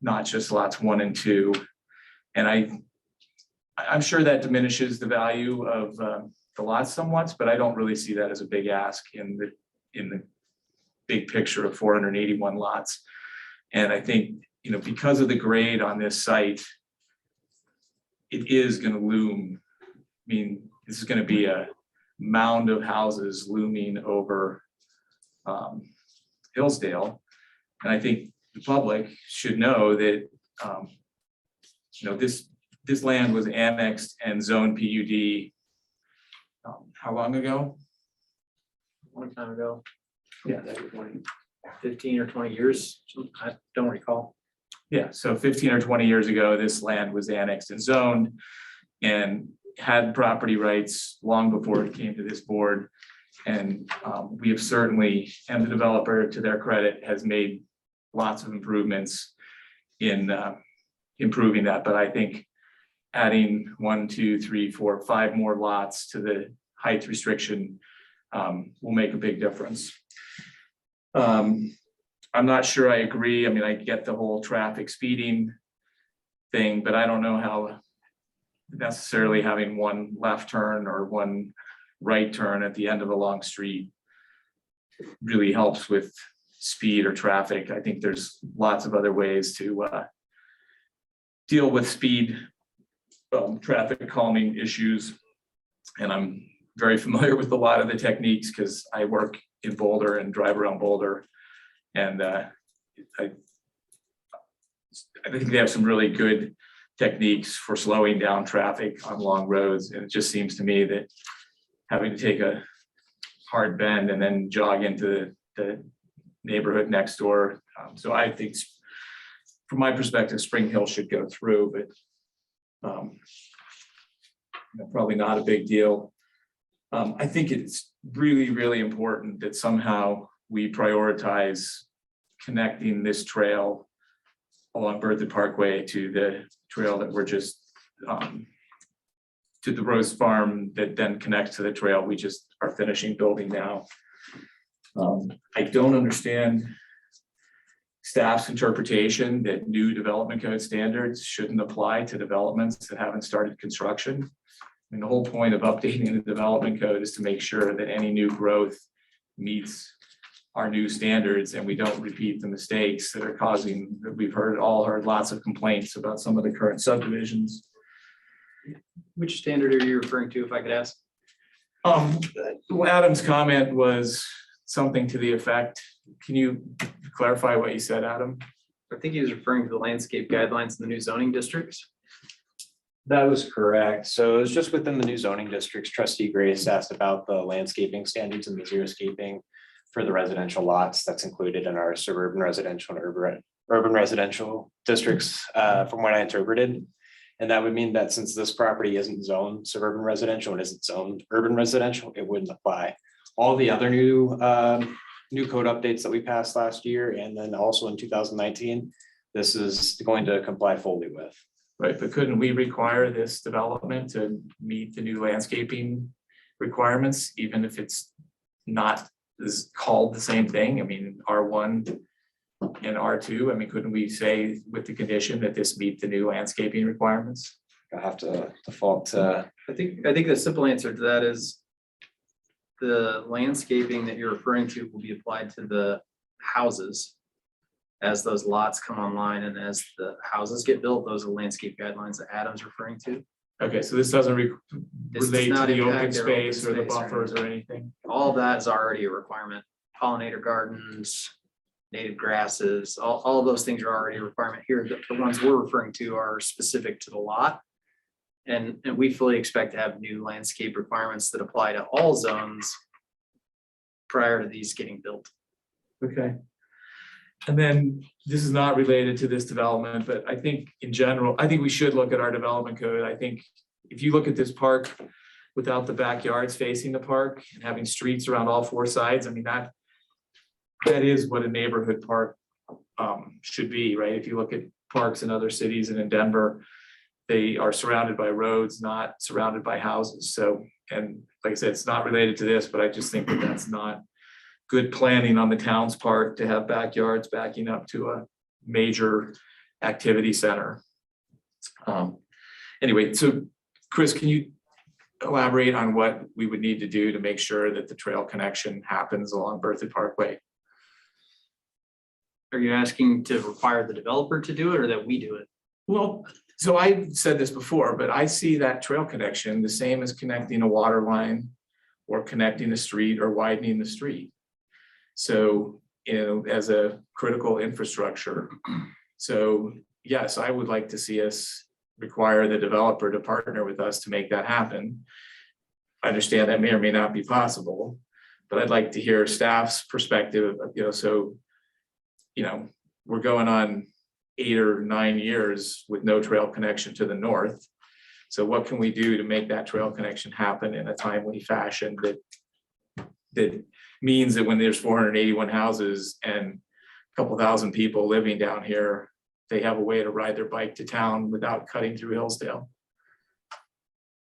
not just lots 1 and 2. And I'm sure that diminishes the value of the lots somewhat, but I don't really see that as a big ask in the big picture of 481 lots. And I think, you know, because of the grade on this site, it is going to loom. I mean, this is going to be a mound of houses looming over Hillsdale. And I think the public should know that, you know, this land was annexed and zoned PUD. How long ago? Long time ago. Yeah. 15 or 20 years. I don't recall. Yeah, so 15 or 20 years ago, this land was annexed and zoned and had property rights long before it came to this board. And we have certainly, and the developer, to their credit, has made lots of improvements in improving that. But I think adding 1, 2, 3, 4, 5 more lots to the height restriction will make a big difference. I'm not sure I agree. I mean, I get the whole traffic speeding thing, but I don't know how necessarily having 1 left turn or 1 right turn at the end of a long street really helps with speed or traffic. I think there's lots of other ways to deal with speed, traffic calming issues. And I'm very familiar with a lot of the techniques because I work in Boulder and drive around Boulder. And I think they have some really good techniques for slowing down traffic on long roads. And it just seems to me that having to take a hard bend and then jog into the neighborhood next door. So I think from my perspective, Spring Hill should go through, but probably not a big deal. I think it's really, really important that somehow we prioritize connecting this trail along Berthoud Parkway to the trail that we're just to the Rose Farm that then connects to the trail we just are finishing building now. I don't understand staff's interpretation that new development code standards shouldn't apply to developments that haven't started construction. And the whole point of updating the development code is to make sure that any new growth meets our new standards and we don't repeat the mistakes that are causing, that we've all heard lots of complaints about some of the current subdivisions. Which standard are you referring to, if I could ask? Adam's comment was something to the effect, can you clarify what you said, Adam? I think he was referring to the landscape guidelines in the new zoning districts. That was correct. So it was just within the new zoning districts. Trustee Grace asked about the landscaping standards and the xeriscaping for the residential lots that's included in our suburban residential and urban residential districts, from what I interpreted. And that would mean that since this property isn't zoned suburban residential and isn't zoned urban residential, it wouldn't apply. all the other new code updates that we passed last year, and then also in 2019, this is going to comply fully with. Right, but couldn't we require this development to meet the new landscaping requirements, even if it's not is called the same thing? I mean, R1 and R2, I mean, couldn't we say with the condition that this meet the new landscaping requirements? I have to default to, I think the simple answer to that is the landscaping that you're referring to will be applied to the houses as those lots come online and as the houses get built. Those are the landscape guidelines that Adam's referring to. Okay, so this doesn't This does relate to not the open impact their open space or the space or buffers or anything. anything? All that is already a requirement. Pollinator gardens, native grasses, all of those things are already a requirement here. The ones we're referring to are specific to the lot. And we fully expect to have new landscape requirements that apply to all zones prior to these getting built. Okay. And then this is not related to this development, but I think in general, I think we should look at our development code. I think if you look at this park without the backyards facing the park and having streets around all four sides, I mean, that is what a neighborhood park should be, right? If you look at parks in other cities and in Denver, they are surrounded by roads, not surrounded by houses. So, and like I said, it's not related to this, but I just think that that's not good planning on the town's part to have backyards backing up to a major activity center. Anyway, so Chris, can you elaborate on what we would need to do to make sure that the trail connection happens along Berthoud Parkway? Are you asking to require the developer to do it or that we do it? Well, so I said this before, but I see that trail connection the same as connecting a water line or connecting the street or widening the street. So, you know, as a critical infrastructure. So yes, I would like to see us require the developer to partner with us to make that happen. I understand that may or may not be possible, but I'd like to hear staff's perspective, you know, so, you know, we're going on 8 or 9 years with no trail connection to the north. So what can we do to make that trail connection happen in a timely fashion that means that when there's 481 houses and a couple thousand people living down here, they have a way to ride their bike to town without cutting through Hillsdale?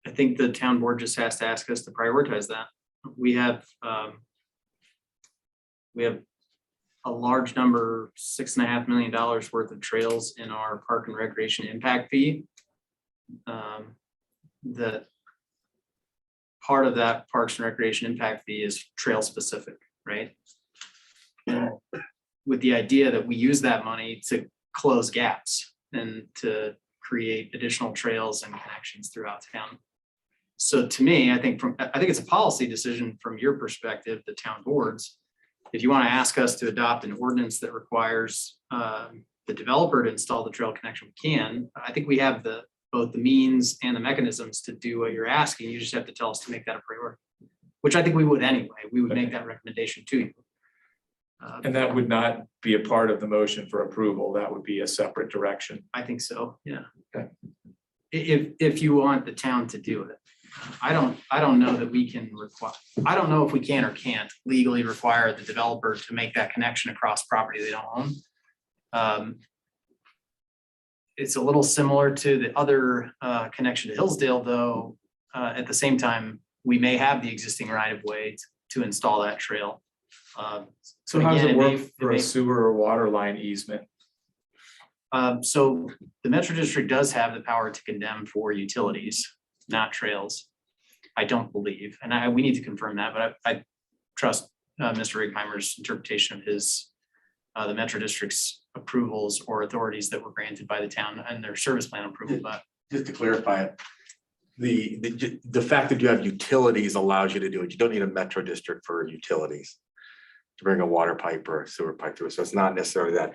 I think the town board just has to ask us to prioritize that. We have a large number, $6.5 million worth of trails in our park and recreation impact fee. That part of that parks and recreation impact fee is trail specific, right? And with the idea that we use that money to close gaps and to create additional trails and connections throughout town. So to me, I think it's a policy decision from your perspective, the town boards. If you want to ask us to adopt an ordinance that requires the developer to install the trail connection, we can. I think we have both the means and the mechanisms to do what you're asking. You just have to tell us to make that a priority, which I think we would anyway. We would make that recommendation to you. And that would not be a part of the motion for approval. That would be a separate direction. I think so, yeah. Okay. If you want the town to do it. I don't know that we can require, I don't know if we can or can't legally require the developer to make that connection across property they don't own. It's a little similar to the other connection to Hillsdale, though. At the same time, we may have the existing right of way to install that trail. So how does again, it work may- for a sewer or water line easement? So the Metro District does have the power to condemn for utilities, not trails. I don't believe, and we need to confirm that, but I trust Mr. Righeimer's interpretation of the Metro District's approvals or authorities that were granted by the town and their service plan approval. But Just to clarify it, the fact that you have utilities allows you to do it. You don't need a Metro District for utilities to bring a water pipe or a sewer pipe through. So it's not necessarily that.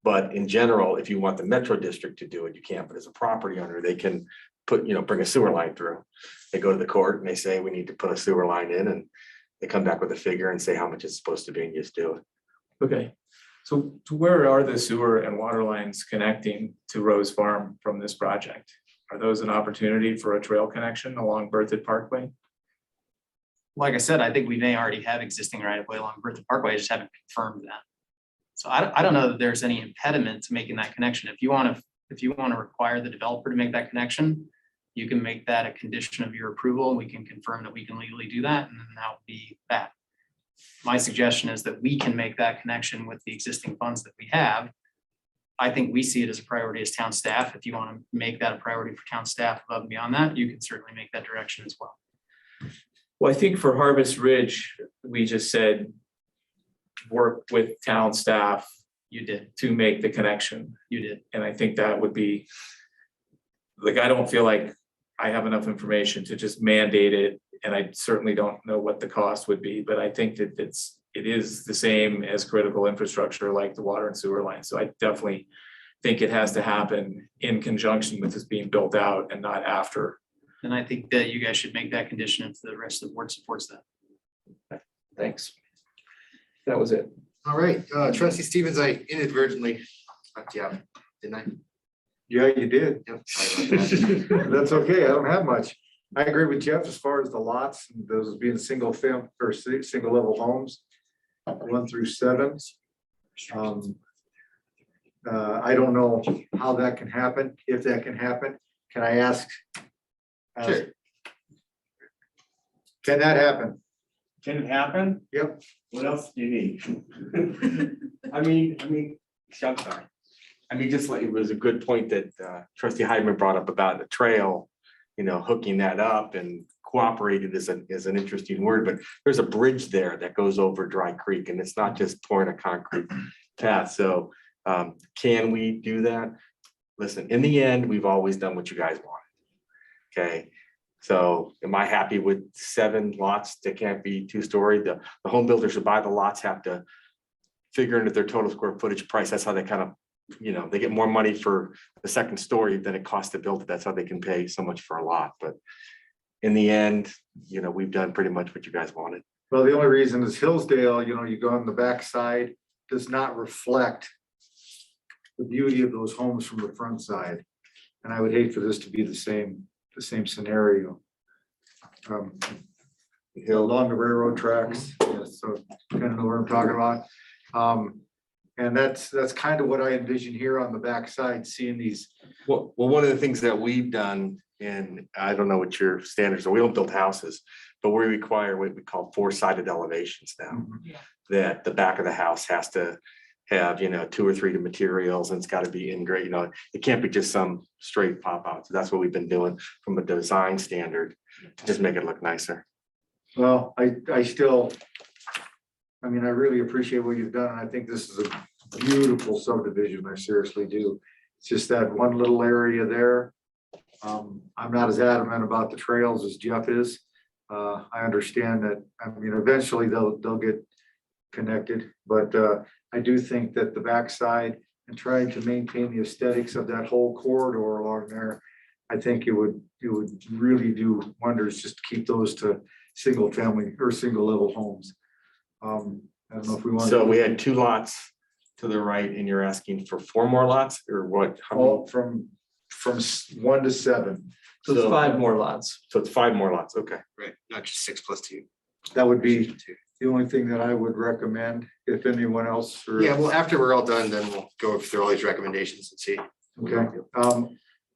But in general, if you want the Metro District to do it, you can't. But as a property owner, they can bring a sewer line through. They go to the court and they say, we need to put a sewer line in, and they come back with a figure and say how much it's supposed to be, and you just do it. Okay, so to where are the sewer and water lines connecting to Rose Farm from this project? Are those an opportunity for a trail connection along Berthoud Parkway? like I said, I think we may already have existing right of way along Berthoud Parkway, I just haven't confirmed that. So I don't know that there's any impediment to making that connection. If you want to require the developer to make that connection, you can make that a condition of your approval. We can confirm that we can legally do that, and then that would be that. My suggestion is that we can make that connection with the existing funds that we have. I think we see it as a priority as town staff. If you want to make that a priority for town staff above and beyond that, you can certainly make that direction as well. Well, I think for Harvest Ridge, we just said, work with town staff You did, to make the connection. you did. And I think that would be, like, I don't feel like I have enough information to just mandate it. And I certainly don't know what the cost would be, but I think that it is the same as critical infrastructure like the water and sewer line. So I definitely think it has to happen in conjunction with this being built out and not after. And I think that you guys should make that condition if the rest of the board supports that. Thanks. That was it. All right, trustee Stevens, I inadvertently left you out, didn't I? Yeah, you did. Yep, sorry about that. That's okay. I don't have much. I agree with Jeff as far as the lots, and those being single level homes, 1 through 7. I don't know how that can happen, if that can happen. Can I ask? Sure. Can that happen? Can it happen? Yep. What else do you need? I mean, I'm sorry. I mean, just like, it was a good point that trustee Heidman brought up about the trail, hooking that up, and cooperated is an interesting word, but there's a bridge there that goes over Dry Creek, and it's not just pouring a concrete path. So can we do that? Listen, in the end, we've always done what you guys want. Okay. So am I happy with 7 lots that can't be 2-story? The home builders who buy the lots have to figure into their total square footage price. That's how they kind of, they get more money for the 2nd story than it costs to build it. That's how they can pay so much for a lot. But in the end, we've done pretty much what you guys wanted. Well, the only reason is Hillsdale, you go on the backside, does not reflect the beauty of those homes from the front side. And I would hate for this to be the same scenario. Along the railroad tracks, so kind of know what I'm talking about. And that's kind of what I envision here on the backside, seeing these. Well, one of the things that we've done, and I don't know what your standards are, we don't build houses, but we require what we call 4-sided elevations now. That the back of the house has to have, 2 or 3 materials, and it's got to be in grade, it can't be just some straight pop out. So that's what we've been doing from a design standard, to just make it look nicer. Well, I really appreciate what you've done. And I think this is a beautiful subdivision. I seriously do. It's just that one little area there. I'm not as adamant about the trails as Jeff is. I understand that, eventually they'll get connected, but I do think that the backside and trying to maintain the aesthetics of that whole corridor along there, I think it would really do wonders just to keep those to single family or single level homes. I don't know if we want. So we had 2 lots to the right, and you're asking for 4 more lots, or what? How many? Well, from 1 to 7. So it's 5 more lots. So it's 5 more lots, okay. Right, not just 6 + 2. That would be the only thing that I would recommend, if anyone else. Yeah, well, after we're all done, then we'll go through all these recommendations and see. Okay.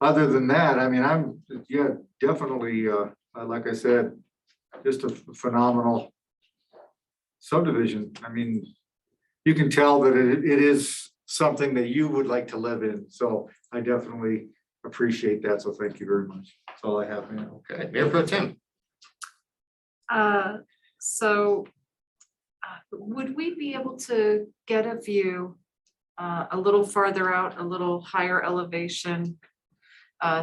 Other than that, I'm definitely, like I said, just a phenomenal subdivision. You can tell that it is something that you would like to live in. So I definitely appreciate that. So thank you very much. That's all I have, man. Okay, Mayor Pro Tem. Would we be able to get a view a little farther out, a little higher elevation,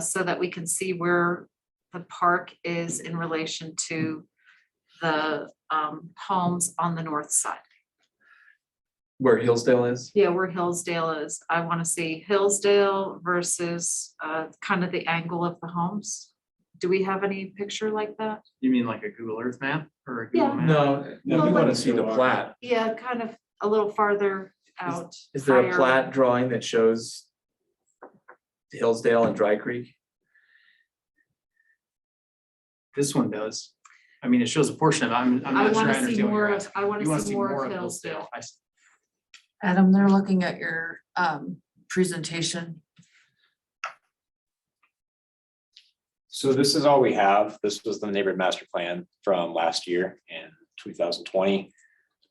so that we can see where the park is in relation to the homes on the north side? Where Hillsdale is? Yeah, where Hillsdale is. I want to see Hillsdale versus kind of the angle of the homes. Do we have any picture like that? You mean like a Google Earth map or a Google Yeah. map? No, we want to see the plat. Yeah, kind of a little farther out. Is there a higher. plat drawing that shows Hillsdale and Dry Creek? This one does. I mean, it shows a portion of it. I'm I not sure I want to see understand what more you're of, asking. I want You wanna to see more of Hillsdale. I see. Adam, they're looking at your presentation. So this is all we have. This was the neighborhood master plan from last year in 2020.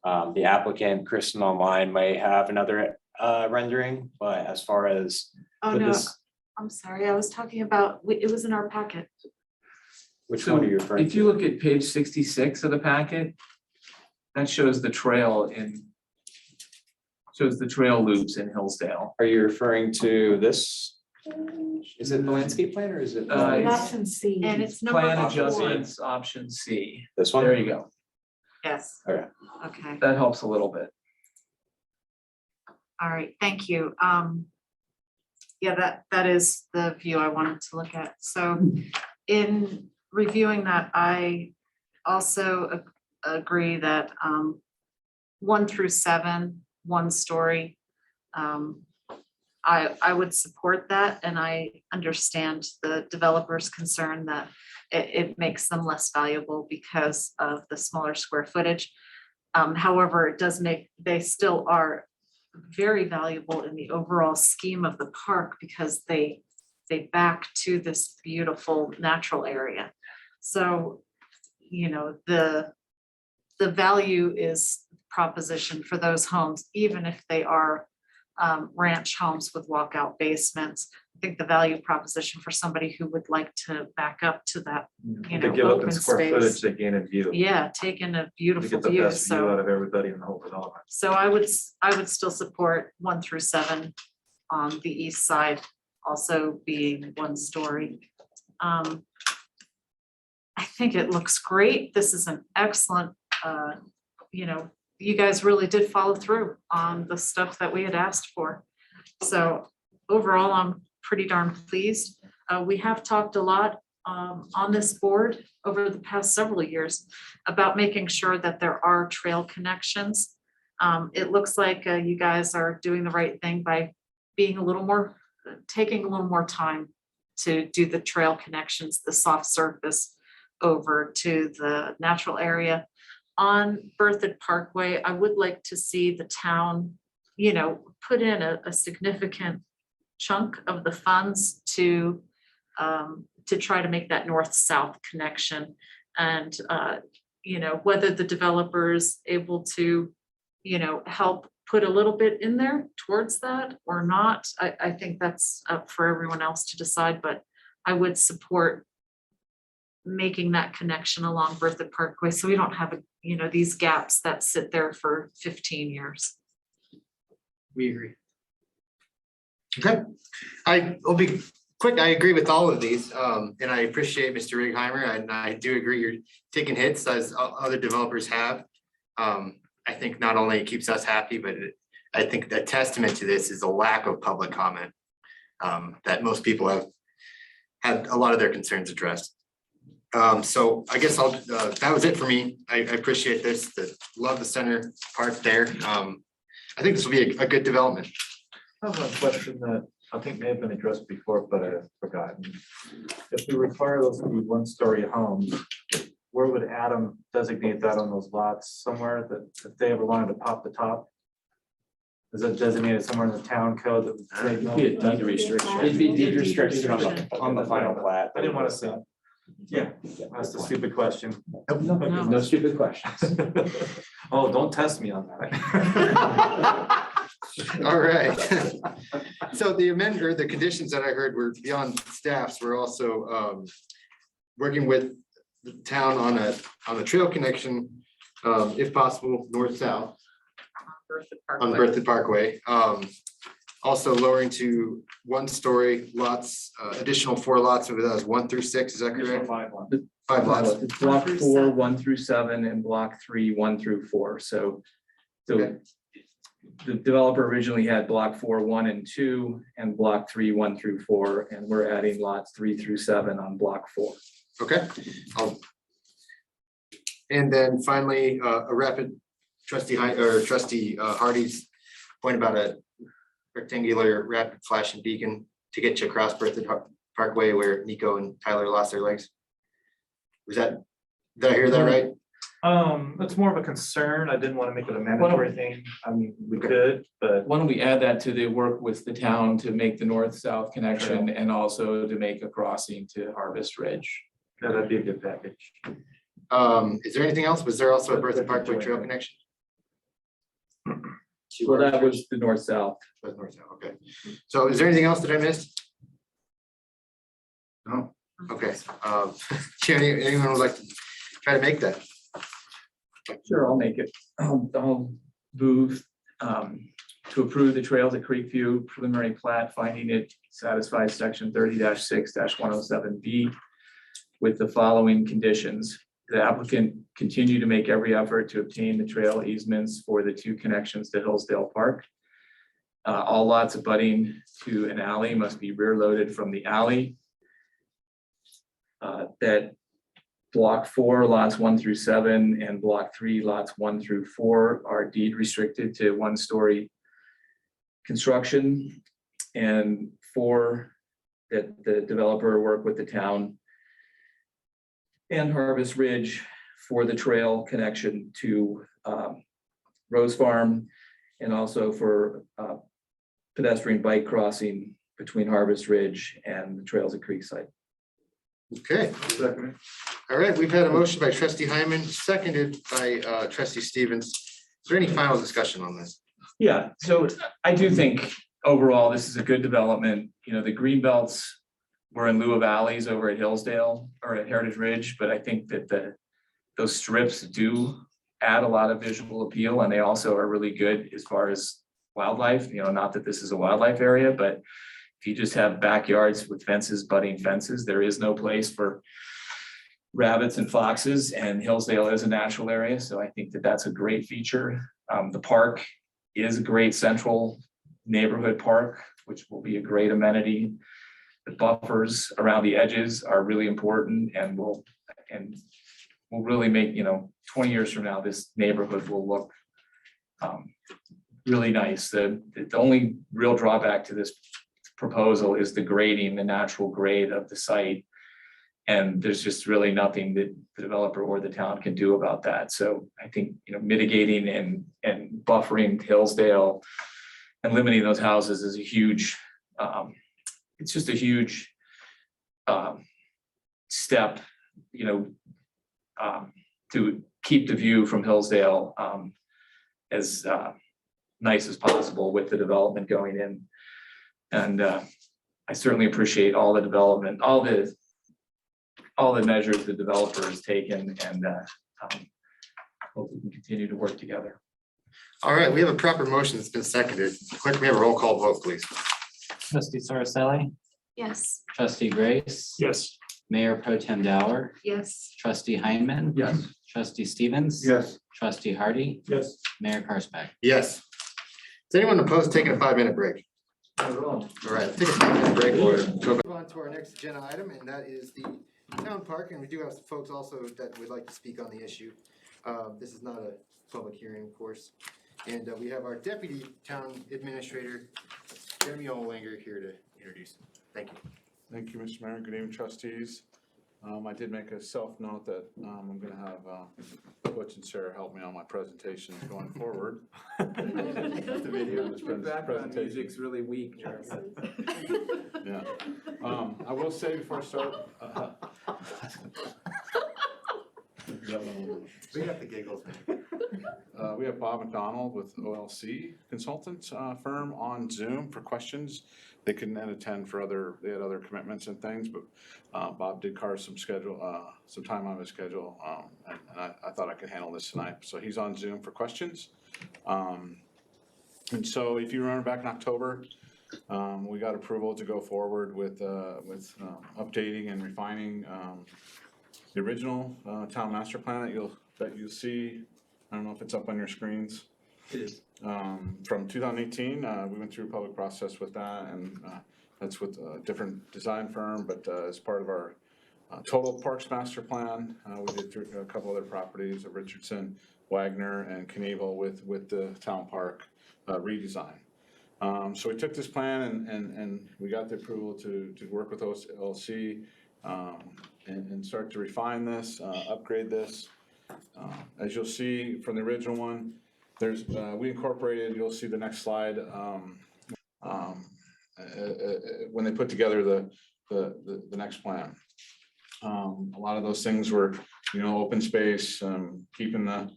The applicant, Kristen Online, may have another rendering, but as far as Oh, for no, this, I'm sorry. I was talking about, it was in our packet. which So one are you referring if you to? look at page 66 of the packet, that shows the trail shows the trail loops in Hillsdale. Are you referring to this? Is it the landscape plan or is it? It's Option C. And it's number Plan 4. adjustments, option C. This one? There you go. Yes. Okay. Okay. That helps a little bit. All right, thank you. Yeah, that is the view I wanted to look at. So in reviewing that, I also agree that 1 through 7, 1 story. I would support that, and I understand the developer's concern that it makes them less valuable because of the smaller square footage. However, it does make, they still are very valuable in the overall scheme of the park because they back to this beautiful natural area. So, you know, the value is proposition for those homes, even if they are ranch homes with walkout basements. I think the value proposition for somebody who would like to back up to that, you know, They give up in open square space. footage, they gain in view. Yeah, taking a They beautiful get the view, best view out so, of everybody in the whole development. so I would still support 1 through 7 on the east side, also being 1 story. I think it looks great. This is an excellent, you know, you guys really did follow through on the stuff that we had asked for. So overall, I'm pretty darn pleased. We have talked a lot on this board over the past several years about making sure that there are trail connections. It looks like you guys are doing the right thing by being a little more, taking a little more time to do the trail connections, the soft surface over to the natural area. On Berthoud Parkway, I would like to see the town, you know, put in a significant chunk of the funds to try to make that north-south connection. And, you know, whether the developer is able to, you know, help put a little bit in there towards that or not, I think that's up for everyone else to decide, but I would support making that connection along Berthoud Parkway, so we don't have, you know, these gaps that sit there for 15 years. We agree. Okay, I will be quick. I agree with all of these, and I appreciate Mr. Righeimer, and I do agree you're taking hits as other developers have. I think not only it keeps us happy, but I think a testament to this is a lack of public comment, that most people have had a lot of their concerns addressed. So I guess that was it for me. I appreciate this, love the center part there. I think this will be a good development. I have a question that I think may have been addressed before, but I've forgotten. If we require those to be 1-story homes, where would Adam designate that on those lots? Somewhere that if they ever wanted to pop the top? Is it designated somewhere in the town code that would say no? It'd be a deed restriction. It'd be deed restriction on the final plat. I didn't want to say. Yeah, that's the stupid question. No stupid questions. Oh, don't test me on that. All right. So the amendment or the conditions that I heard were beyond staffs. We're also working with the town on a trail connection, if possible, north-south on Berthoud Parkway. Also lowering to 1-story lots, additional 4 lots, so that was 1 through 6, is that correct? 5 lots. 5 lots. It's block 4, 1 through 7, and block 3, 1 through 4. So the developer originally had block 4, 1 and 2, and block 3, 1 through 4, and we're adding lots 3 through 7 on block 4. Okay. And then finally, a rapid trustee Hardy's point about a rectangular rapid flashing beacon to get you across Berthoud Parkway where Nico and Tyler lost their legs. Was that Did I hear that right? It's more of a concern. I didn't want to make it a mandatory thing. I mean, we could, but Why don't we add that to the work with the town to make the north-south connection and also to make a crossing to Harvest Ridge? that'd be a good package. Is there anything else? Was there also a Berthoud Parkway Trail connection? Well, that was the north-south. That's north-south, okay. So is there anything else that I missed? No? Okay. Anyone would like to try to make that? Sure, I'll make it. I'll move to approve the Trails at Creekview preliminary plat, finding it satisfies section 30-6-107B with the following conditions. The applicant continue to make every effort to obtain the trail easements for the 2 connections to Hillsdale Park. All lots abutting to an alley must be rear loaded from the alley. That block 4 lots 1 through 7 and block 3 lots 1 through 4 are deed restricted to 1-story construction. And 4, that the developer work with the town and Harvest Ridge for the trail connection to Rose Farm, and also for pedestrian bike crossing between Harvest Ridge and the Trails at Creekside. Okay. All right, we've had a motion by trustee Hyman, seconded by trustee Stevens. Is there any final discussion on this? Yeah, so I do think overall, this is a good development. You know, the green belts were in lieu of alleys over at Hillsdale or at Heritage Ridge, but I think that those strips do add a lot of visual appeal, and they also are really good as far as wildlife. You know, not that this is a wildlife area, but if you just have backyards with fences, budding fences, there is no place for rabbits and foxes, and Hillsdale is a natural area. So I think that that's a great feature. The park is a great central neighborhood park, which will be a great amenity. The buffers around the edges are really important and will really make, 20 years from now, this neighborhood will look really nice. The only real drawback to this proposal is the grading, the natural grade of the site. And there's just really nothing that the developer or the town can do about that. So I think, mitigating and buffering Hillsdale and limiting those houses is a huge, it's just a huge step, to keep the view from Hillsdale as nice as possible with the development going in. And I certainly appreciate all the development, all the measures the developer has taken, and hope we can continue to work together. All right, we have a proper motion that's been seconded. Clerk, we have a roll call vote, please. Trustee Soriselli, Yes. trustee Grace. Yes. Mayor Pro Tem Dower, Yes. trustee Hyman. Yes. Trustee Stevens. Yes. Trustee Hardy, Yes. Mayor Karspeck. Yes. Is anyone opposed to taking a 5-minute break? All right, take a 5-minute break. We'll move on to our next agenda item, and that is the town park. And we do have some folks also that would like to speak on the issue. This is not a public hearing, of course. And we have our deputy town administrator, Jeremy Olanger, here to introduce him. Thank you. Thank you, Mr. Mayor. Good evening, trustees. I did make a self-note that I'm gonna have Butch and Sarah help me on my presentation going forward. The video in this presentation. music's really weak. Yeah. I will say before I start. We got the giggles, man. We have Bob McDonald with OLC Consultants firm on Zoom for questions. They couldn't attend they had other commitments and things, but Bob did carve some time on his schedule, and I thought I could handle this tonight. So he's on Zoom for questions. And so if you remember back in October, we got approval to go forward with updating and refining the original town master plan that you'll see. I don't know if it's up on your screens. It is. From 2018, we went through a public process with that, and that's with a different design firm, but as part of our total parks master plan, we did through a couple other properties of Richardson, Wagner, and Knievel with the town park redesign. So we took this plan and we got the approval to work with OLC. and start to refine this, upgrade this. As you'll see from the original one, there's, we incorporated, you'll see the next slide, when they put together the next plan. A lot of those things were, open space, keeping the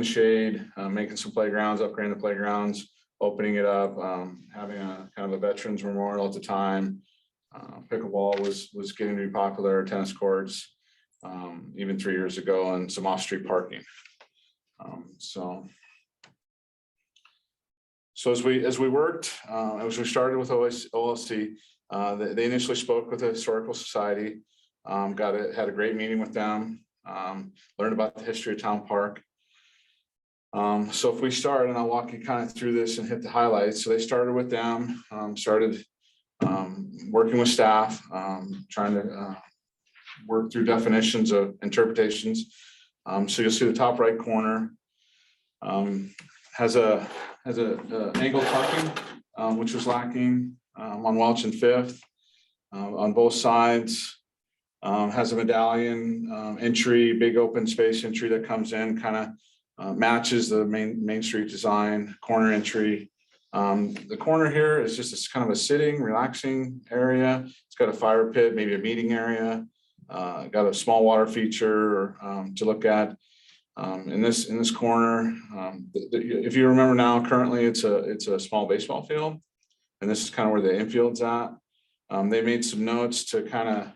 shade, making some playgrounds, upgrading the playgrounds, opening it up, having a kind of a veterans memorial at the time. Pickleball was getting to be popular, tennis courts, even 3 years ago, and some off-street parking. So as we worked, as we started with OLC, they initially spoke with the Historical Society, had a great meeting with them, learned about the history of Town Park. So if we start, and I'll walk you kind of through this and hit the highlights. So they started with them, started working with staff, trying to work through definitions of interpretations. So you'll see the top right corner has a angled parking, which was lacking on Welch and Fifth on both sides. Has a medallion entry, big open space entry that comes in, kind of matches the main street design, corner entry. The corner here is just kind of a sitting, relaxing area. It's got a fire pit, maybe a meeting area. Got a small water feature to look at. In this corner, if you remember now, currently it's a small baseball field, and this is kind of where the infield's at. They made some notes to kind of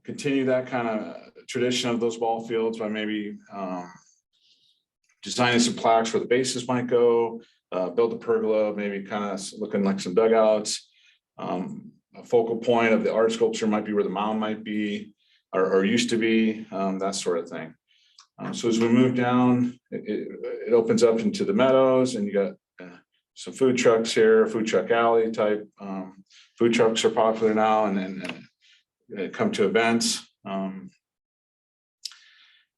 continue that kind of tradition of those ball fields by maybe designing some plaques where the bases might go, build a pergola, maybe kind of looking like some dugouts. A focal point of the art sculpture might be where the mound might be or used to be, that sort of thing. So as we move down, it opens up into the meadows, and you got some food trucks here, food truck alley type. Food trucks are popular now, and come to events. And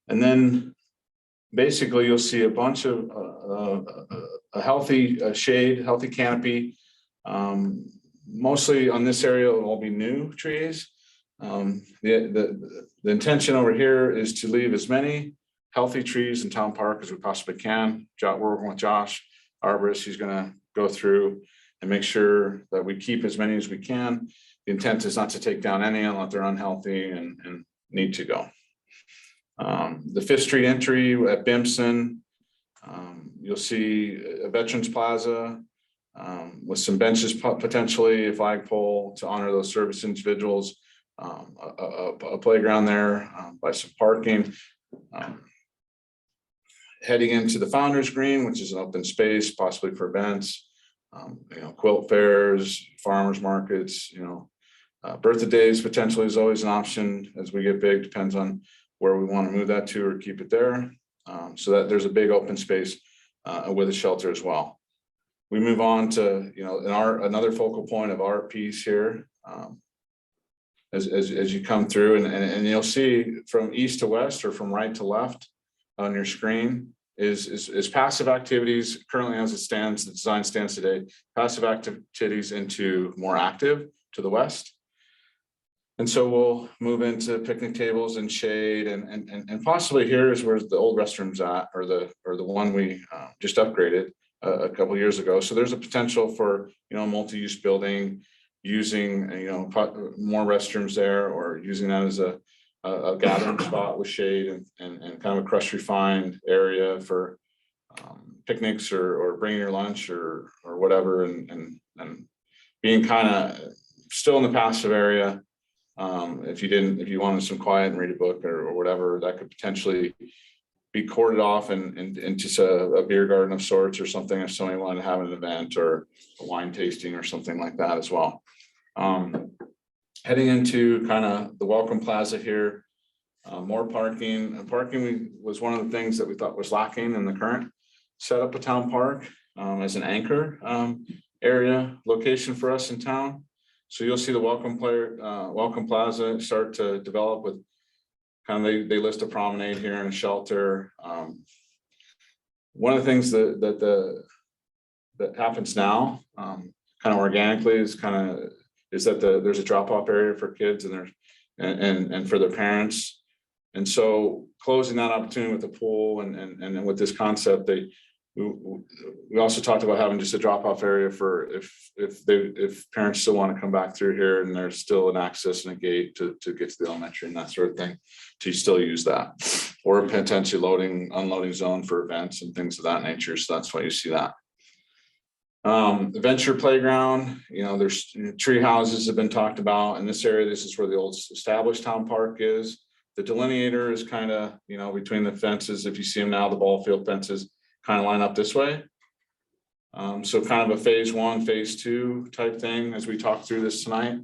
then basically you'll see a bunch of a healthy shade, healthy canopy. Mostly on this area will all be new trees. The intention over here is to leave as many healthy trees in Town Park as we possibly can. We're working with Josh, arborist. He's gonna go through and make sure that we keep as many as we can. The intent is not to take down any unless they're unhealthy and need to go. The Fifth Street entry at Bimpson, you'll see a Veterans Plaza with some benches, potentially a flagpole to honor those service individuals, a playground there by some parking. Heading into the Founders Green, which is an open space, possibly for events, quilt fairs, farmers markets, birthday days potentially is always an option as we get big, depends on where we want to move that to or keep it there. So that there's a big open space with a shelter as well. We move on to, another focal point of our piece here. As you come through and you'll see from east to west or from right to left on your screen is passive activities currently as it stands, the design stands today, passive activities into more active to the west. And so we'll move into picnic tables and shade and possibly here is where the old restrooms at or the one we just upgraded a couple years ago. So there's a potential for, a multi-use building using, more restrooms there or using that as a gathering spot with shade and kind of a crushed refined area for picnics or bringing your lunch or whatever and being kind of still in the passive area. If you wanted some quiet and read a book or whatever, that could potentially be corded off and into a beer garden of sorts or something if somebody wanted to have an event or a wine tasting or something like that as well. Heading into kind of the Welcome Plaza here, more parking. Parking was one of the things that we thought was lacking in the current setup of Town Park as an anchor area location for us in town. So you'll see the Welcome Plaza start to develop with kind of they list a promenade here and a shelter. One of the things that happens now, kind of organically, is kind of is that there's a drop-off area for kids and for their parents. And so closing that opportunity with the pool and with this concept, we also talked about having just a drop-off area for if parents still want to come back through here and there's still an access and a gate to get to the elementary and that sort of thing, to still use that. Or potentially unloading zone for events and things of that nature. So that's why you see that. The venture playground, there's tree houses have been talked about in this area. This is where the old established town park is. The delineator is kind of, between the fences. If you see them now, the ball field fences kind of line up this way. So kind of a phase 1, phase 2 type thing as we talk through this tonight.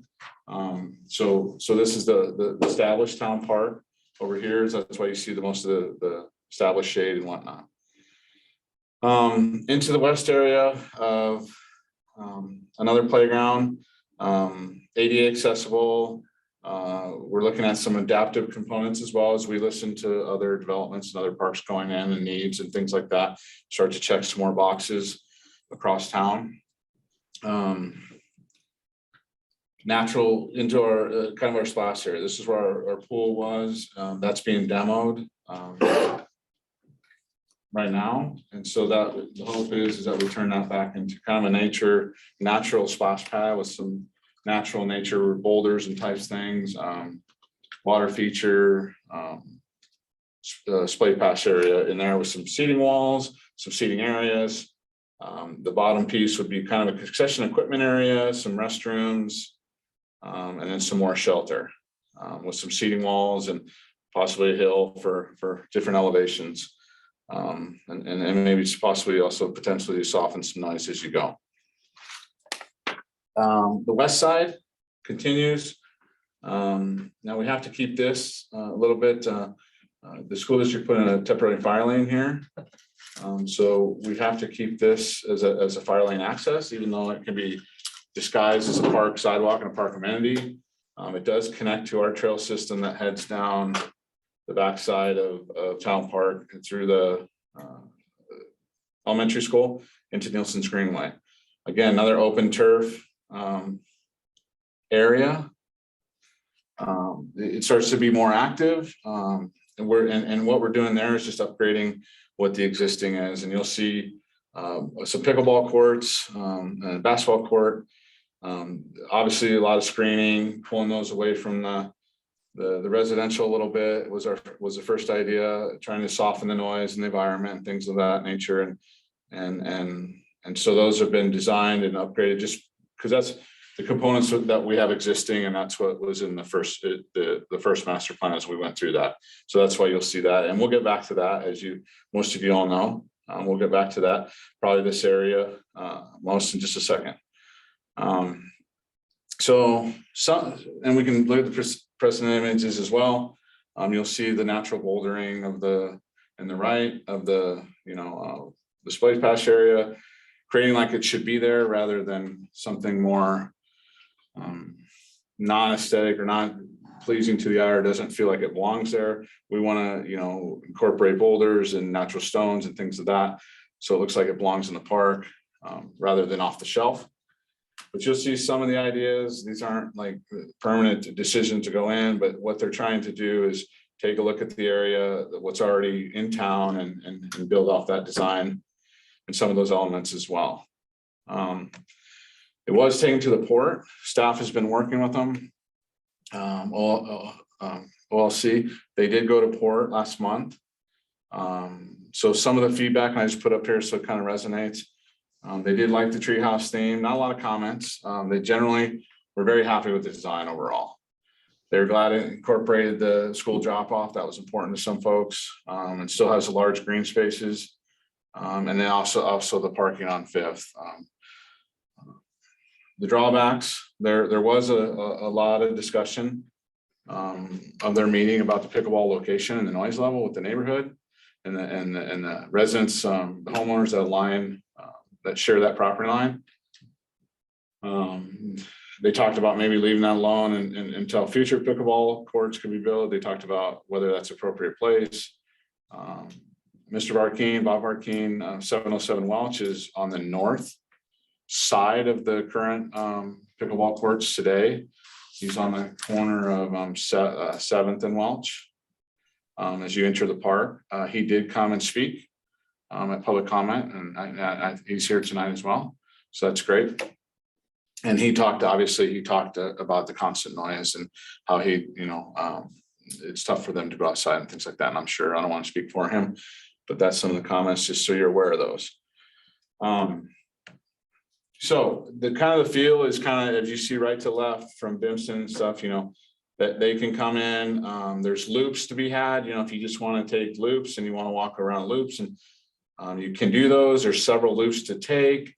So this is the established town park. Over here is that's why you see the most of the established shade and whatnot. Into the west area of another playground, ADA accessible. We're looking at some adaptive components as well as we listen to other developments and other parks going in and needs and things like that. Start to check some more boxes across town. Natural into our kind of our splash area. This is where our pool was. That's being demoed right now. And so that the hope is that we turn that back into kind of a natural splash pad with some natural nature boulders and types things, water feature, splay pass area in there with some seating walls, some seating areas. The bottom piece would be kind of a concession equipment area, some restrooms, and then some more shelter with some seating walls and possibly a hill for different elevations. And maybe possibly also potentially soften some noise as you go. The west side continues. Now we have to keep this a little bit. The school district put in a temporary fire lane here. So we have to keep this as a fire lane access, even though it can be disguised as a park sidewalk and a park amenity. It does connect to our trail system that heads down the backside of Town Park and through the elementary school into Nielsen's Greenway. Again, another open turf area. It starts to be more active, and what we're doing there is just upgrading what the existing is, and you'll see some pickleball courts and a basketball court. Obviously, a lot of screening, pulling those away from the residential a little bit was the first idea, trying to soften the noise and the environment and things of that nature, and so those have been designed and upgraded just because that's the components that we have existing, and that's what was in the first master plan as we went through that. So that's why you'll see that, and we'll get back to that, as most of you all know. We'll get back to that, probably this area most in just a second. And we can look at the precedent images as well. You'll see the natural bouldering of the right of the display pass area, creating like it should be there rather than something more non-aesthetic or not pleasing to the eye or doesn't feel like it belongs there. We want to incorporate boulders and natural stones and things of that, so it looks like it belongs in the park rather than off the shelf. But you'll see some of the ideas. These aren't like permanent decisions to go in, but what they're trying to do is take a look at the area, what's already in town, and build off that design and some of those elements as well. It was taken to the port. Staff has been working with them. OLC, they did go to port last month. So some of the feedback, and I just put up here so it kind of resonates. They did like the treehouse theme, not a lot of comments. They generally were very happy with the design overall. They're glad it incorporated the school drop off. That was important to some folks. And still has the large green spaces. And then also the parking on Fifth. The drawbacks, there was a lot of discussion of their meeting about the pickleball location and the noise level with the neighborhood and the residents, the homeowners that line that share that property line. They talked about maybe leaving that alone until future pickleball courts could be built. They talked about whether that's appropriate place. Mr. Bob Varkeen, 707 Welch is on the north side of the current pickleball courts today. He's on the corner of 7th and Welch. As you enter the park, he did come and speak at public comment, and he's here tonight as well. So that's great. And he talked about the constant noise and how it's tough for them to go outside and things like that. And I'm sure, I don't want to speak for him, but that's some of the comments, just so you're aware of those. So the kind of the feel is kind of, as you see right to left from Bimson and stuff, that they can come in. There's loops to be had, if you just want to take loops and you want to walk around loops, and you can do those. There's several loops to take.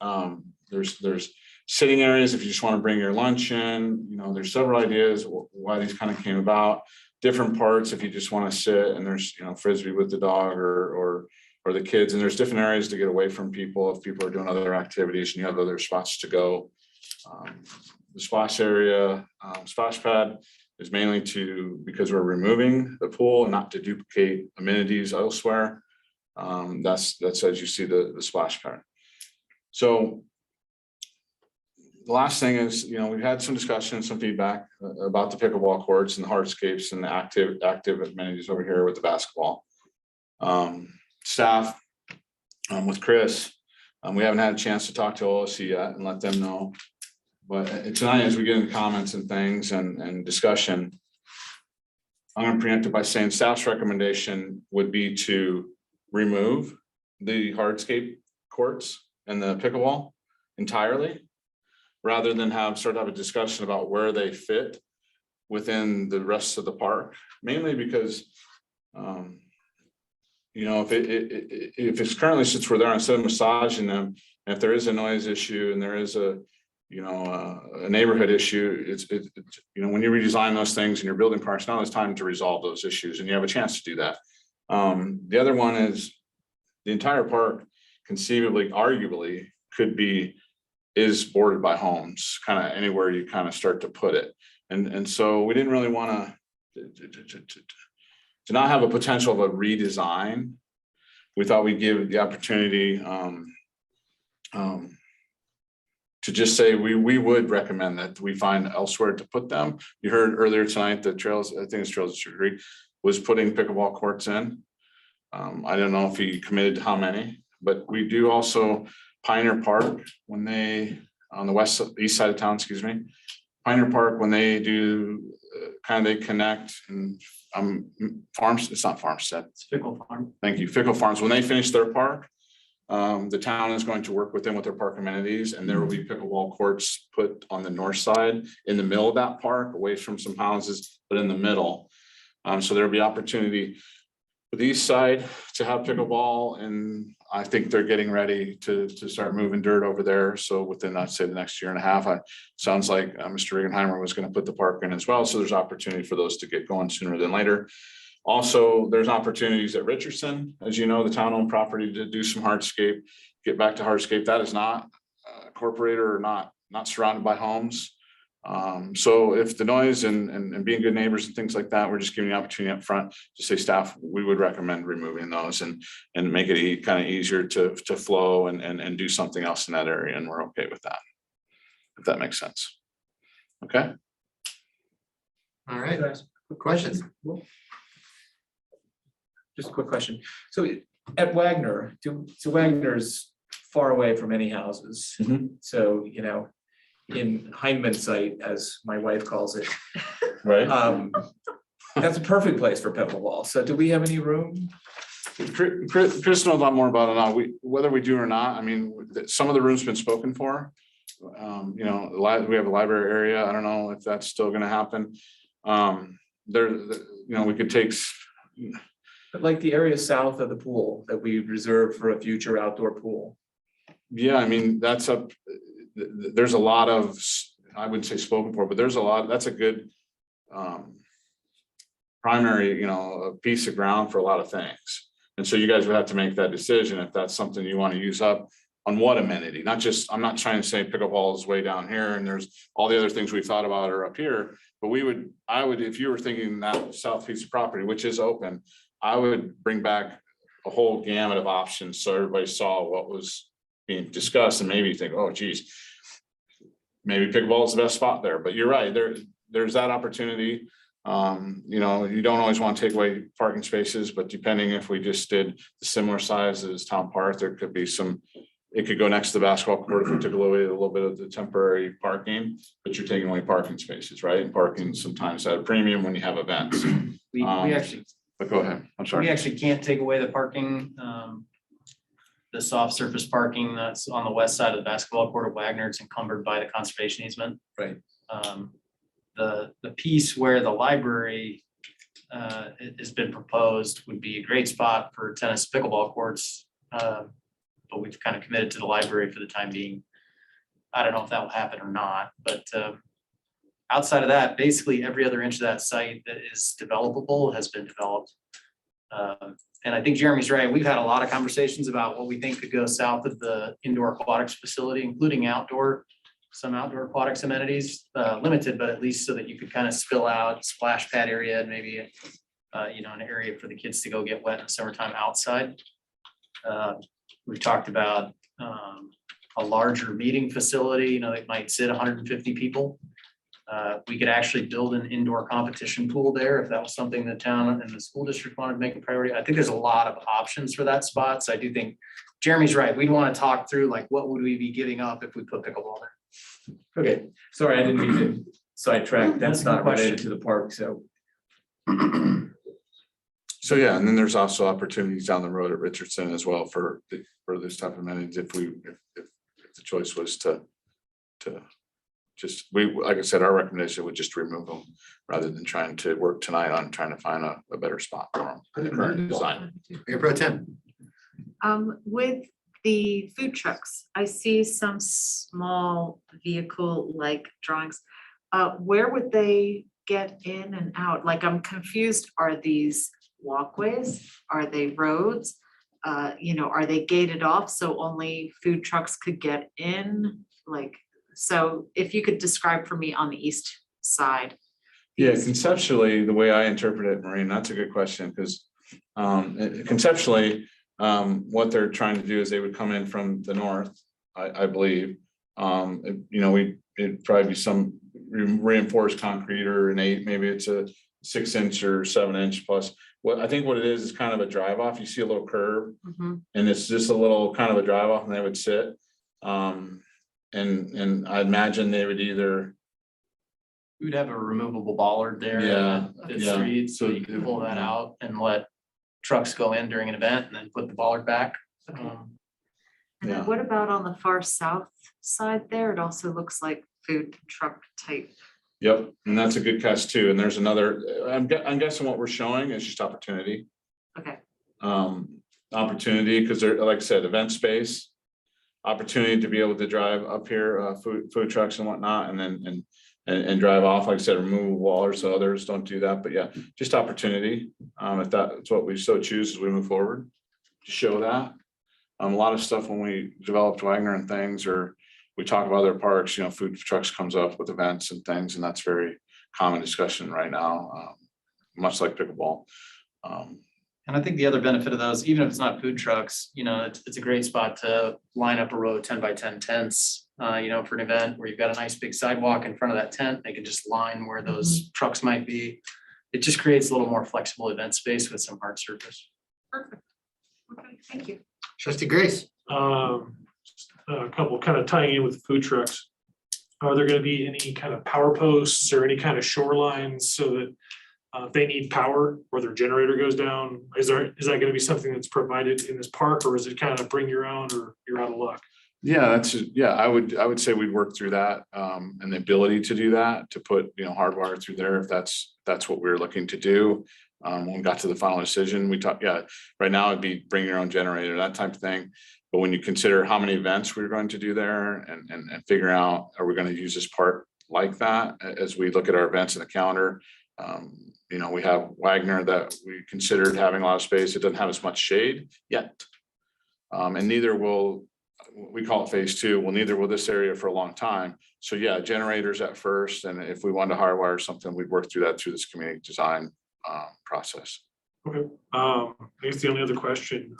There's sitting areas if you just want to bring your lunch in. There's several ideas why these kind of came about. Different parts if you just want to sit, and there's frisbee with the dog or the kids, and there's different areas to get away from people if people are doing other activities and you have other spots to go. The splash area, splash pad is mainly because we're removing the pool and not to duplicate amenities elsewhere. That's as you see the splash pad. So the last thing is, we've had some discussion, some feedback about the pickleball courts and the hardscapes and the active amenities over here with the basketball. Staff, with Chris, we haven't had a chance to talk to OLC yet and let them know. But tonight, as we get into comments and things and discussion, I'm going to preempt it by saying staff's recommendation would be to remove the hardscape courts and the pickleball entirely, rather than have a discussion about where they fit within the rest of the park, mainly because if it's currently sits where they are, instead of massaging them, and if there is a noise issue and there is a neighborhood issue, when you redesign those things and you're building parks, now it's time to resolve those issues, and you have a chance to do that. The other one is the entire park conceivably, arguably, is bordered by homes, kind of anywhere you kind of start to put it. And so we didn't really want to not have a potential of a redesign. We thought we'd give the opportunity to just say we would recommend that we find elsewhere to put them. You heard earlier tonight that Trails, I think it's Trails of Creek, was putting pickleball courts in. I don't know if he committed to how many, but we do also Pioneer Park when they on the east side of town, Pioneer Park, when they do they connect and Farms, it's not Farmstead. It's Fickle Farm. Thank you. Fickle Farms, when they finish their park, the town is going to work with them with their park amenities, and there will be pickleball courts put on the north side in the middle of that park, away from some houses, but in the middle. So there'll be opportunity for the east side to have pickleball, and I think they're getting ready to start moving dirt over there. So within, I'd say, the next year and a half, sounds like Mr. Regenheimer was going to put the park in as well. So there's opportunity for those to get going sooner than later. Also, there's opportunities at Richardson, as you know, the town-owned property, to do some hardscape, get back to hardscape. That is not incorporated or not surrounded by homes. So if the noise and being good neighbors and things like that, we're just giving the opportunity up front to say, staff, we would recommend removing those and make it kind of easier to flow and do something else in that area. And we're okay with that, if that makes sense. Okay. All right. Questions? Just a quick question. So at Wagner, so Wagner's far away from any houses. Mm-hmm. So, in Heineman site, as my wife calls it. Right. That's a perfect place for pickleball. So do we have any room? Chris knows a lot more about it now. Whether we do or not, I mean, some of the room's been spoken for. We have a library area. I don't know if that's still going to happen. We could take. But like the area south of the pool that we reserved for a future outdoor pool. Yeah, I mean, there's a lot of, I wouldn't say spoken for, but there's a lot, that's a good primary, a piece of ground for a lot of things. And so you guys would have to make that decision if that's something you want to use up on what amenity, I'm not trying to say pickleball is way down here and there's all the other things we thought about are up here, but I would, if you were thinking that south piece of property, which is open, I would bring back a whole gamut of options so everybody saw what was being discussed, and maybe you think, oh geez, maybe pickleball is the best spot there, but you're right, there's that opportunity. You know, you don't always want to take away parking spaces, but depending if we just did the similar size as Town Park, there could be some, it could go next to the basketball court if we took away a little bit of the temporary parking, but you're taking away parking spaces, right? And parking sometimes at a premium when you have events. We actually, But go ahead, I'm sorry. we actually can't take away the parking, the soft surface parking that's on the west side of the basketball court of Wagner. It's encumbered by the conservation easement. Right. The piece where the library has been proposed would be a great spot for tennis pickleball courts. But we've kind of committed to the library for the time being. I don't know if that will happen or not, but outside of that, basically every other inch of that site that is developable has been developed. And I think Jeremy's right. We've had a lot of conversations about what we think could go south of the indoor aquatics facility, including some outdoor aquatics amenities, limited, but at least so that you could kind of spill out splash pad area and maybe, you know, an area for the kids to go get wet in the summertime outside. We've talked about a larger meeting facility, you know, that might sit 150 people. We could actually build an indoor competition pool there if that was something the town and the school district wanted to make a priority. I think there's a lot of options for that spot. So I do think Jeremy's right. We'd want to talk through like, what would we be giving up if we put pickleball there? Okay, sorry, I didn't mean to sidetrack. That's not related to the park, so. So yeah, and then there's also opportunities down the road at Richardson as well for this type of amenities if the choice was to just, like I said, our recommendation would just remove them rather than trying to work tonight on trying to find a better spot for them for the current design. Mayor Pro Tem. With the food trucks, I see some small vehicle-like drawings. Where would they get in and out? Like, I'm confused. Are these walkways? Are they roads? You know, are they gated off so only food trucks could get in? Like, so if you could describe for me on the east side. Yeah, conceptually, the way I interpret it, Maureen, that's a good question, because conceptually, what they're trying to do is they would come in from the north, I believe. You know, it'd probably be some reinforced concrete or maybe it's a 6-inch or 7-inch plus. I think what it is kind of a drive off. You see a little curve and it's just a little kind of a drive off and they would sit. And I imagine they would either. We'd have a removable bollard there. Yeah, at the yeah. street, so you can pull that out and let trucks go in during an event and then put the bollard back. And then what about on the far south side there? It also looks like food truck type. Yep, and that's a good catch too. And there's another, I'm guessing what we're showing is just opportunity. Okay. Opportunity, because they're, like I said, event space, opportunity to be able to drive up here, food trucks and whatnot, and then and drive off, like I said, remove wallers, so others don't do that, but yeah, just opportunity. If that's what we so choose as we move forward, to show that. A lot of stuff when we developed Wagner and things, or we talk about other parks, you know, food trucks comes up with events and things, and that's very common discussion right now, much like pickleball. And I think the other benefit of those, even if it's not food trucks, you know, it's a great spot to line up a row of 10 by 10 tents, you know, for an event where you've got a nice big sidewalk in front of that tent. They can just line where those trucks might be. It just creates a little more flexible event space with some hard surface. Perfect. Okay, thank you. Trustee Grace. A couple kind of tying in with food trucks. Are there going to be any kind of power posts or any kind of shorelines so that if they need power or their generator goes down, is that going to be something that's provided in this park, or is it kind of bring your own or you're out of luck? Yeah, I would say we'd work through that, and the ability to do that, to put, you know, hardwire through there if that's what we're looking to do. When we got to the final decision, we talked, right now it'd be bring your own generator, that type of thing. But when you consider how many events we're going to do there and figure out, are we going to use this park like that as we look at our events in the calendar? You know, we have Wagner that we considered having a lot of space. It doesn't have as much shade yet. And neither will, we call it phase 2. Well, neither will this area for a long time. So yeah, generators at first. And if we wanted to hardwire something, we'd work through that through this community design process. Okay. I guess the only other question,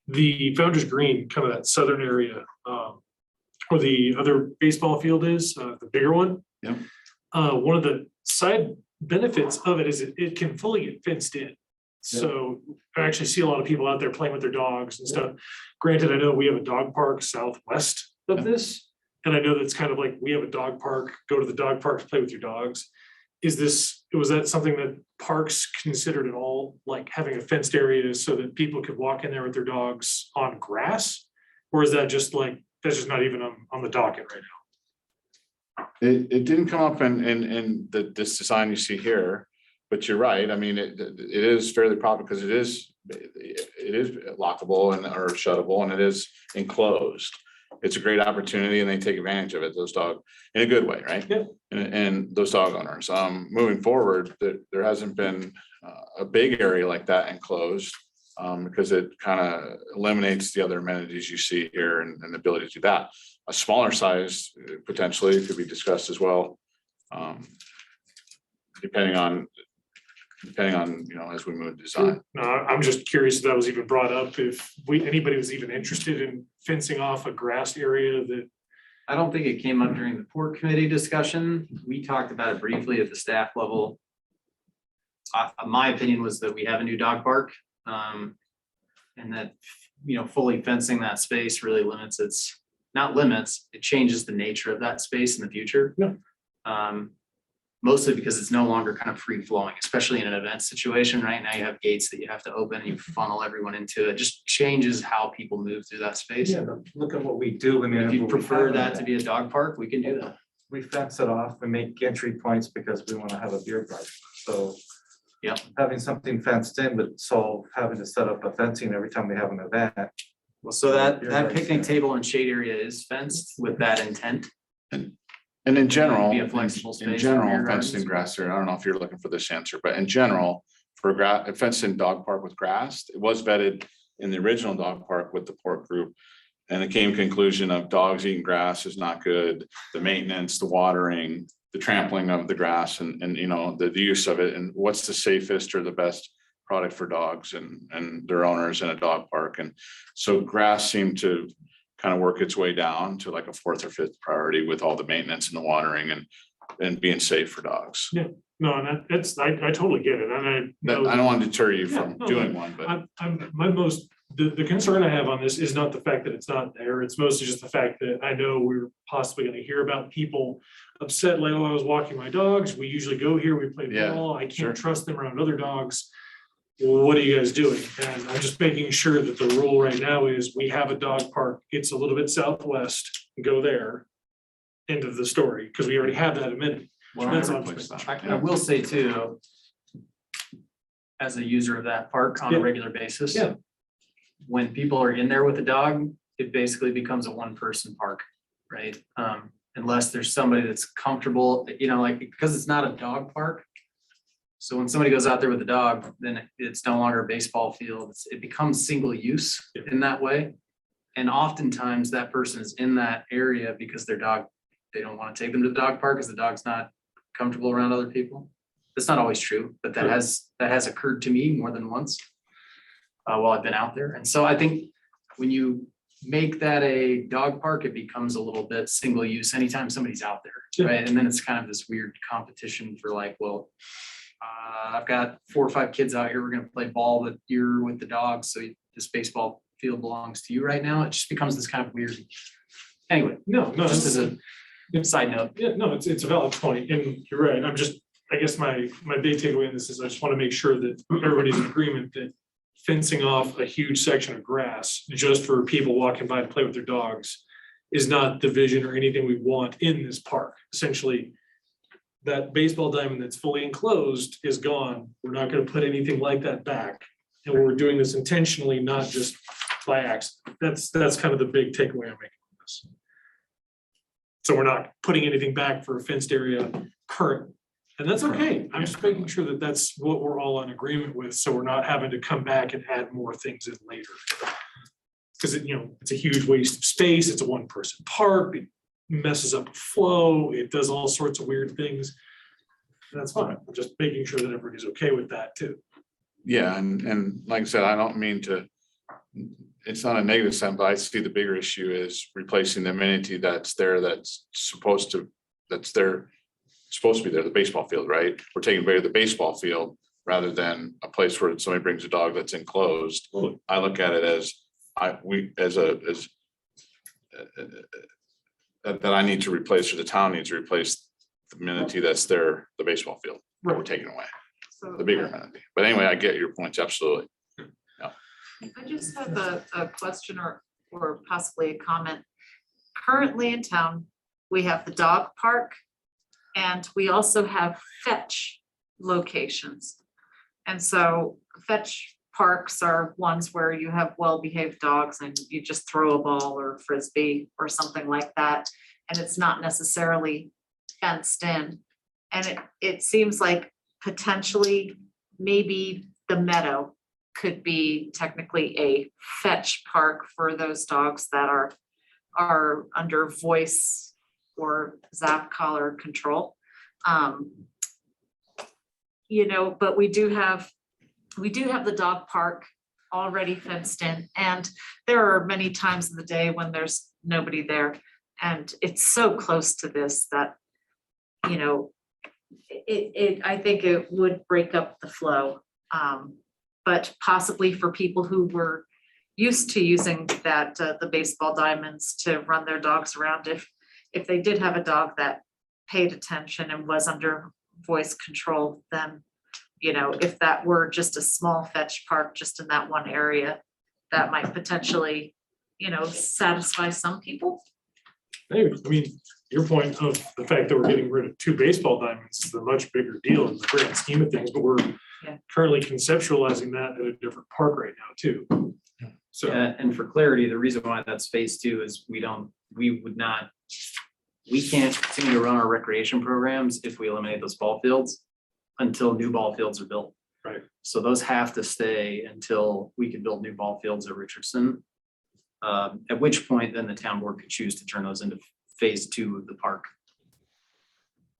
the Founder's Green, kind of that southern area, where the other baseball field is, the bigger one. Yeah. One of the side benefits of it is it can fully get fenced in. So I actually see a lot of people out there playing with their dogs and stuff. Granted, I know we have a dog park southwest of this. And I know that's kind of like, we have a dog park, go to the dog park to play with your dogs. Was that something that parks considered at all, like having a fenced area so that people could walk in there with their dogs on grass? Or is that just like, that's just not even on the docket right now? It didn't come up in this design you see here, but you're right. I mean, it is fairly proper because it is lockable and or shuttable and it is enclosed. It's a great opportunity and they take advantage of it, those dogs, in a good way, right? Yeah. And those dog owners, moving forward, there hasn't been a big area like that enclosed. Because it kind of eliminates the other amenities you see here and the ability to do that. A smaller size potentially could be discussed as well. Depending on, as we move design. No, I'm just curious if that was even brought up, if anybody was even interested in fencing off a grass area that. I don't think it came up during the port committee discussion. We talked about it briefly at the staff level. My opinion was that we have a new dog park. And that, fully fencing that space really it changes the nature of that space in the future. Yeah. Mostly because it's no longer kind of free flowing, especially in an event situation. Right now you have gates that you have to open, you funnel everyone into it. Just changes how people move through that space. Yeah, but look at what we do. I mean, If you prefer that to be a dog park, we can do that. We fence it off, we make entry points because we want to have a beer garden. So yeah, having something fenced in, but so having to set up a fencing every time we have an event. Well, so that picnic table and shade area is fenced with that intent. And in general, Be a flexible space in for general, beer fenced in gardens. grass area, I don't know if you're looking for this answer, but in general, for a fenced in dog park with grass, it was vetted in the original dog park with the port group. And it came conclusion of dogs eating grass is not good, the maintenance, the watering, the trampling of the grass and the use of it and what's the safest or the best product for dogs and their owners in a dog park. And so grass seemed to kind of work its way down to like a 4th or 5th priority with all the maintenance and the watering and being safe for dogs. Yeah, no, and that's, I totally get it, and I know. I don't want to deter you Yeah, from no, doing one, but I'm the concern I have on this is not the fact that it's not there, it's mostly just the fact that I know we're possibly gonna hear about people upset, like, oh, I was walking my dogs, we usually go here, we play Yeah, ball, I sure. can't trust them around other dogs. What are you guys doing? And I'm just making sure that the rule right now is we have a dog park, it's a little bit southwest, go there. End of the story, because we already have that amenity. That's all I'm saying. I will say too, as a user of that park on a Yeah. regular basis. Yeah. When people are in there with a dog, it basically becomes a one-person park, right? Unless there's somebody that's comfortable, because it's not a dog park. So when somebody goes out there with a dog, then it's no longer a baseball field, it becomes single use in that way. And oftentimes that person is in that area because their dog, they don't want to take them to the dog park because the dog's not comfortable around other people. That's not always true, but that has occurred to me more than once while I've been out there. And so I think when you make that a dog park, it becomes a little bit single use anytime somebody's out there, right? And then it's kind of this weird competition for like, well, I've got 4 or 5 kids out here, we're gonna play ball, but you're with the dogs, so this baseball field belongs to you right now. It just becomes this kind of weird. Anyway, No, just as a side note. Yeah, no, it's a valid point, and you're right, I guess my big takeaway in this is I just want to make sure that everybody's in agreement that fencing off a huge section of grass just for people walking by to play with their dogs is not the vision or anything we want in this park. Essentially, that baseball diamond that's fully enclosed is gone. We're not going to put anything like that back. And we're doing this intentionally, not just by accident. That's kind of the big takeaway I'm making from this. So we're not putting anything back for a fenced area current. And that's okay. I'm just making sure that that's what we're all in agreement with. So we're not having to come back and add more things in later. Because it's a huge waste of space. It's a 1-person park. It messes up flow. It does all sorts of weird things. And that's fine. I'm just making sure that everybody's okay with that too. yeah, and like I said, I don't mean to it's not a negative sense, but I see the bigger issue is replacing the amenity that's there, that's supposed to be there, the baseball field, right? We're taking away the baseball field rather than a place where somebody brings a dog that's enclosed. I look at it as that I need to replace, or the town needs to replace the amenity that's there, the baseball field that we're taking away, So the bigger amenity. But anyway, I get your points, absolutely. I just have a question or possibly a comment. Currently in town, we have the dog park and we also have fetch locations. And so fetch parks are ones where you have well-behaved dogs and you just throw a ball or frisbee or something like that. And it's not necessarily fenced in. And it seems like potentially maybe the meadow could be technically a fetch park for those dogs that are under voice or zap collar control. You know, but we do have the dog park already fenced in, and there are many times in the day when there's nobody there. And it's so close to this that, you know, I think it would break up the flow. But possibly for people who were used to using that, the baseball diamonds to run their dogs around, if they did have a dog that paid attention and was under voice control, then, you know, if that were just a small fetch park just in that one area, that might potentially, you know, satisfy some people. Hey, I mean, your point of the fact that we're getting rid of 2 baseball diamonds is a much bigger deal in the grand scheme of things, but we're currently conceptualizing that at a different park right now too. So, Yeah, and for clarity, the reason why that's phase 2 is we can't continue to run our recreation programs if we eliminate those ball fields until new ball fields are built. Right. So those have to stay until we can build new ball fields at Richardson. At which point then the town board could choose to turn those into phase 2 of the park.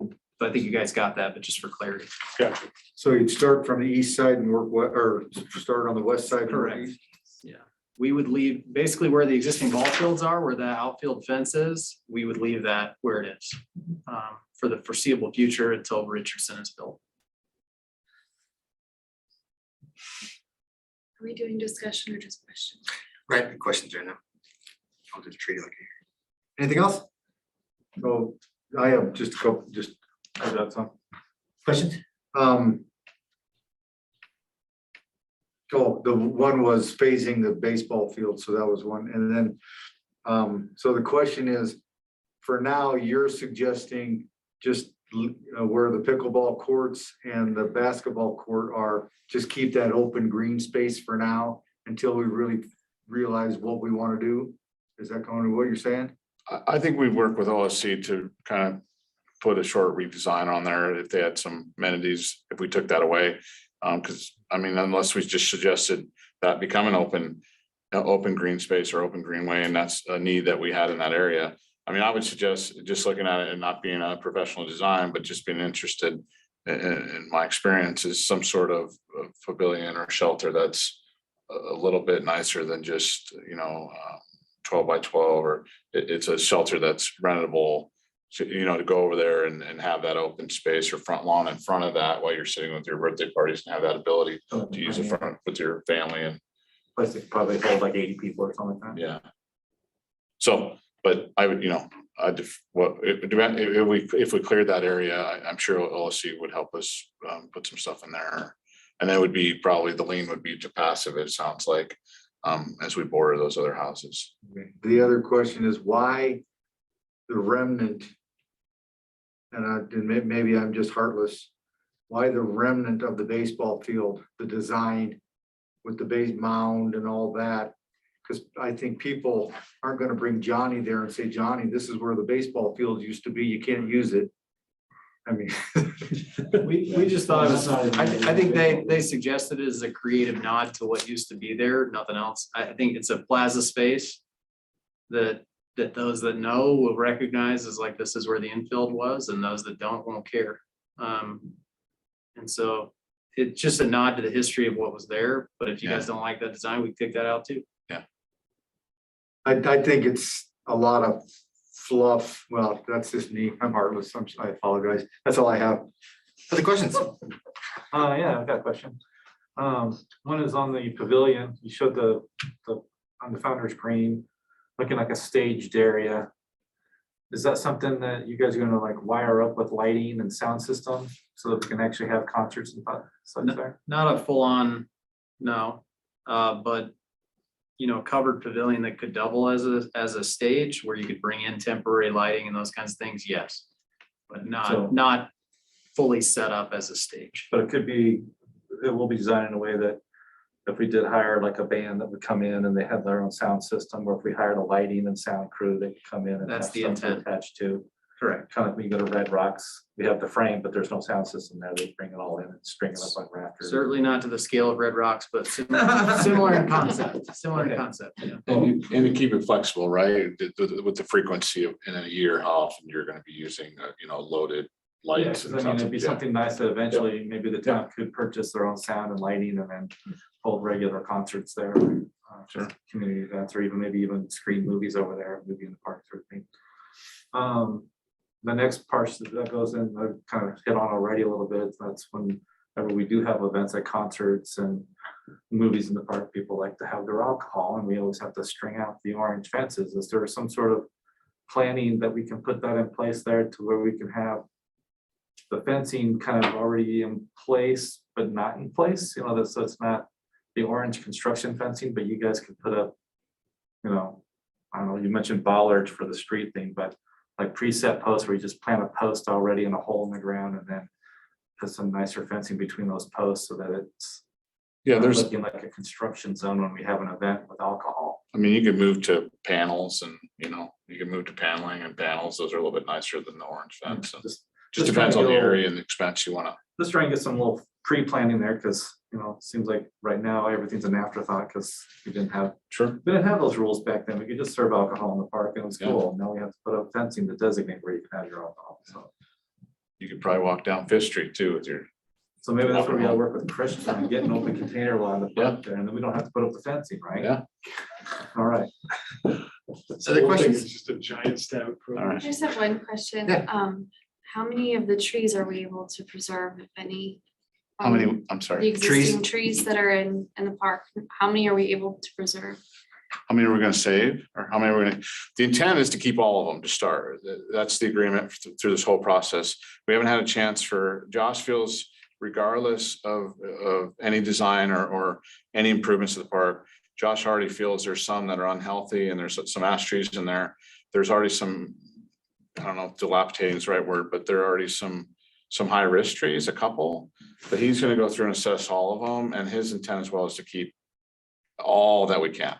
So I think you guys got that, but just for clarity. gotcha. So you'd start from the east side and work, or start on the west side? and work Correct. east? Yeah, we would leave basically where the existing ball fields are, where the outfield fence is, we would leave that where it is. For the foreseeable future until Richardson is built. Are we doing discussion or just questions? Right, questions right now. I'll just treat it like here. Anything else? So I have just a couple, I got some. Questions? So the one was phasing the baseball field, so that was one, and then, so the question is, for now, you're suggesting just where the pickleball courts and the basketball court are, just keep that open green space for now until we really realize what we want to do? Is that kind of what you're saying? I think we've worked with OSC to kind of put a short redesign on there if they had some amenities, if we took that away. Because I mean, unless we just suggested that become an open green space or open greenway, and that's a need that we had in that area. I mean, I would suggest just looking at it and not being a professional design, but just being interested in my experience is some sort of pavilion or shelter that's a little bit nicer than just, 12 by 12, or it's a shelter that's rentable, to go over there and have that open space or front lawn in front of that while you're sitting with your birthday parties and have that ability to use the front with your family and. Place that probably hold like 80 people or something like that. Yeah. So, but I would, if we cleared that area, I'm sure OSC would help us put some stuff in there. And that would be probably the lean would be to passive, it sounds like, as we border those other houses. The other question is why the remnant, and maybe I'm just heartless, why the remnant of the baseball field, the design with the base mound and all that? Because I think people aren't going to bring Johnny there and say, Johnny, this is where the baseball field used to be. You can't use it. I mean. We just thought it was, I think they suggested it as a creative nod to what used to be there, nothing else. I think it's a plaza space that those that know will recognize as like, this is where the infield was, and those that don't won't care. And so it's just a nod to the history of what was there, but if you guys don't like that design, we can take that out too. I think it's a lot of fluff. Well, that's just me. I'm heartless. I apologize. That's all I have. Other questions? Yeah, I've got a question. One is on the pavilion. You showed on the founder's green, looking like a staged area. Is that something that you guys are gonna like wire up with lighting and sound system so that we can actually have concerts and such there? Not a full on, no, but you know, covered pavilion that could double as a stage where you could bring in temporary lighting and those kinds of things, yes. But So- not fully set up as a stage. But it will be designed in a way that if we did hire like a band that would come in and they had their own sound system, or if we hired a lighting and sound crew, they could come in and That's have the something intent. attached to. Correct. Kind of when you go to Red Rocks, we have the frame, but there's no sound system there. They bring it all in and string it up on rafters. Certainly not to the scale of Red Rocks, but similar in concept, yeah. And to keep it flexible, right, with the frequency of in a year, how often you're gonna be using, loaded Yeah, lights. 'cause and I mean, it'd be yeah. something nice that eventually maybe the town could purchase their own sound and lighting and then hold regular concerts there. Just community events, or maybe even screen movies over there, movie in the park sort of thing. The next part that goes in, I've kind of hit on already a little bit, that's whenever we do have events like concerts and movies in the park, people like to have their alcohol, and we always have to string out the orange fences. Is there some sort of planning that we can put that in place there to where we can have the fencing kind of already in place, but not in place, so it's not the orange construction fencing, but you guys could put up, I don't know, you mentioned bollards for the street thing, but like preset posts where you just plant a post already in a hole in the ground and then put some nicer fencing between those posts so that it's not there's, looking like a construction zone when we have an event with alcohol. I mean, you could move to panels and, you can move to paneling and panels. Those are a little bit nicer than the orange fence. And Just just trying depends to on the get a little- area and the expense you wanna. Let's try and get some little pre-planning there, because, it seems like right now everything's an afterthought, because we didn't have those rules back then. We could just serve alcohol in the park and it was cool. Now we have to put up fencing to designate where you can have your alcohol, so. You could probably walk down Fifth Street too with your. So maybe that's where we gotta work with Christian and get an open container law in the park there, and then we don't have to put up the fencing, right? Yeah. All right. Other questions? It's just a giant stab. All I just have one question. Yeah. How many of the trees are we able to preserve, if any? How many, I'm The sorry, existing trees that are in the park, how many are we able to preserve? how many are we gonna save or how many we're gonna, the intent is to keep all of them to start. That's the agreement through this whole process. We haven't had a chance for, Josh feels regardless of any design or any improvements to the park, Josh already feels there's some that are unhealthy and there's some ash trees in there. There's already some, I don't know if dilapidating is the right word, but there are already some high risk trees, a couple. But he's gonna go through and assess all of them, and his intent as well is to keep all that we can.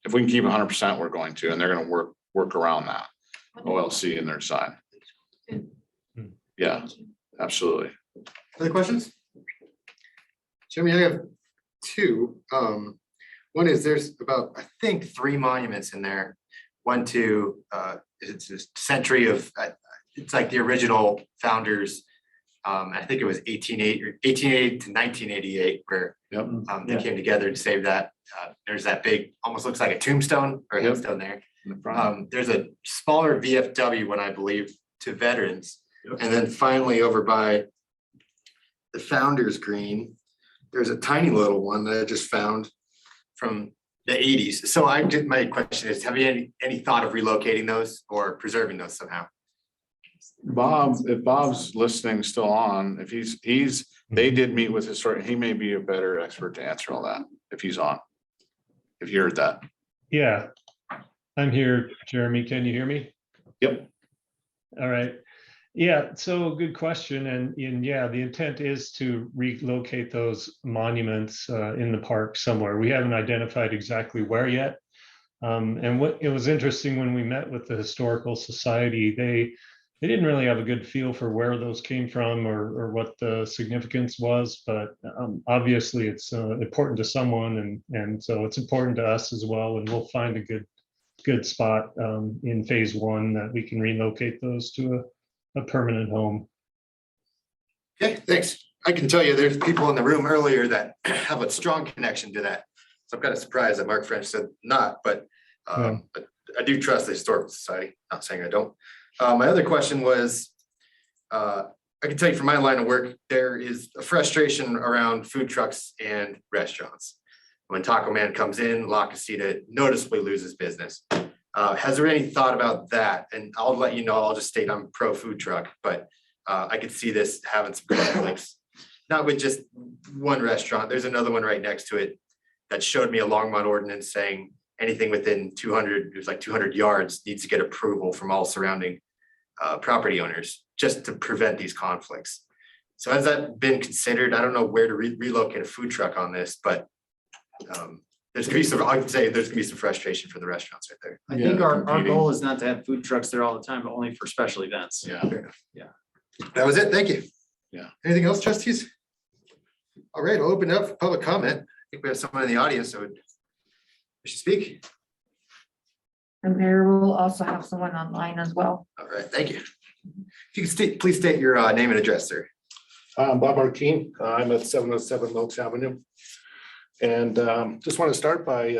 If we can keep 100%, we're going to, and they're gonna work around that. OLC in their side. Yeah, absolutely. Other questions? Jimmy, I have two. One is there's about, I think, 3 monuments in there. One to, it's a century of, it's like the original founders. I think it was 1880 to 1988 where they came together to save that. There's that big, almost looks like a tombstone or a headstone there. There's a smaller VFW one, I believe, to veterans. And then finally over by the Founders Green, there's a tiny little one that I just found from the 80s. So my question is, have you any thought of relocating those or preserving those somehow? Bob, if Bob's listening still on, if they did meet with historic, he may be a better expert to answer all that if he's on. If you heard that. Yeah, I'm here, Jeremy. Can you hear me? Yep. All right. Yeah, so good question. And yeah, the intent is to relocate those monuments in the park somewhere. We haven't identified exactly where yet. And what it was interesting when we met with the Historical Society, they didn't really have a good feel for where those came from or what the significance was, but obviously it's important to someone, and so it's important to us as well. And we'll find a good spot in phase 1 that we can relocate those to a permanent home. Okay, thanks. I can tell you there's people in the room earlier that have a strong connection to that. So I'm kind of surprised that Mark French said not, but But I do trust the Historical Society, not saying I don't. My other question was, I can tell you from my line of work, there is a frustration around food trucks and restaurants. When Taco Man comes in, La Casita noticeably loses business. Has there any thought about that? And I'll let you know, I'll just state I'm pro food truck, but I could see this having some conflicts. Not with just one restaurant, there's another one right next to it that showed me a Longmont ordinance saying anything within 200, it was like 200 yards needs to get approval from all surrounding property owners, just to prevent these conflicts. So has that been considered? I don't know where to relocate a food truck on this, but there's gonna be some, I would say there's gonna be some frustration for the restaurants right there. I think our goal is not to have food trucks there all the time, but only for special events. Yeah. That was it, thank you. Yeah. Anything else, trustees? All right, I'll open it up for public comment. I think we have someone in the audience that would wish to speak. And there will also have someone online as well. All right, thank you. If you could please state your name and address, sir. Bob Martin, I'm at 707 Lokes Avenue. And just want to start by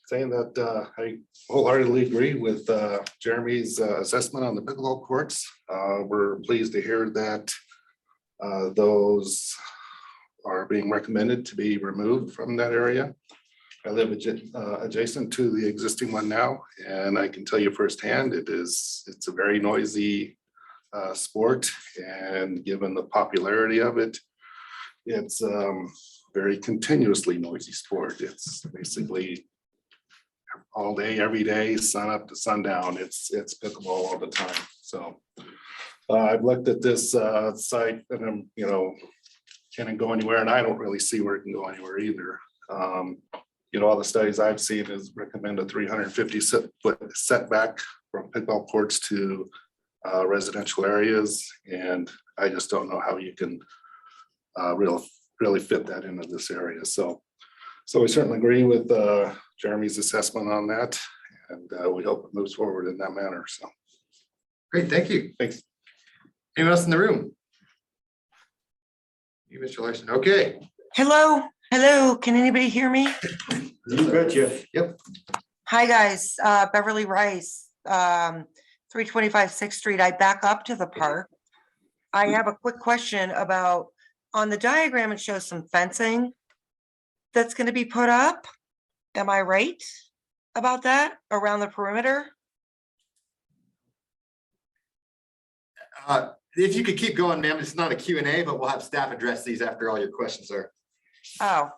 saying that I wholeheartedly agree with Jeremy's assessment on the pickleball courts. We're pleased to hear that those are being recommended to be removed from that area. I live adjacent to the existing one now, and I can tell you firsthand, it's a very noisy sport, and given the popularity of it, it's very continuously noisy sport. It's basically all day, every day, sun up to sundown. It's pickleball all the time. So I've looked at this site, and I'm, can it go anywhere? And I don't really see where it can go anywhere either. All the studies I've seen is recommend a 350-foot setback from pickleball courts to residential areas, and I just don't know how you can really fit that into this area. So we certainly agree with Jeremy's assessment on that, and we hope it moves forward in that manner. So great, thank you. Thanks. Anyone else in the room? You, Mr. Larson. Okay. Hello, can anybody hear me? You betcha. Yep. Hi, guys, Beverly Rice, 325 6th Street. I back up to the park. I have a quick question about, on the diagram, it shows some fencing that's gonna be put up. Am I right about that, around the perimeter? If you could keep going, ma'am, it's not a Q&A, but we'll have staff address these after all your questions are. Oh,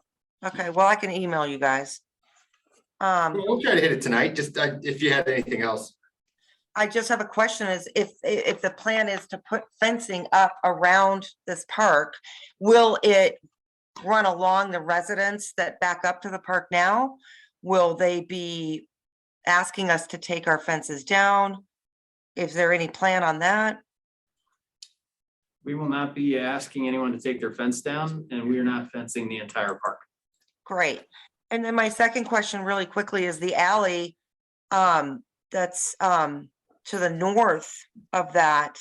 okay, well, I can email you guys. We'll try to hit it tonight, just if you had anything else. I just have a question, is if the plan is to put fencing up around this park, will it run along the residents that back up to the park now? Will they be asking us to take our fences down? Is there any plan on that? We will not be asking anyone to take their fence down, and we are not fencing the entire park. Great. And then my second question really quickly is the alley that's to the north of that.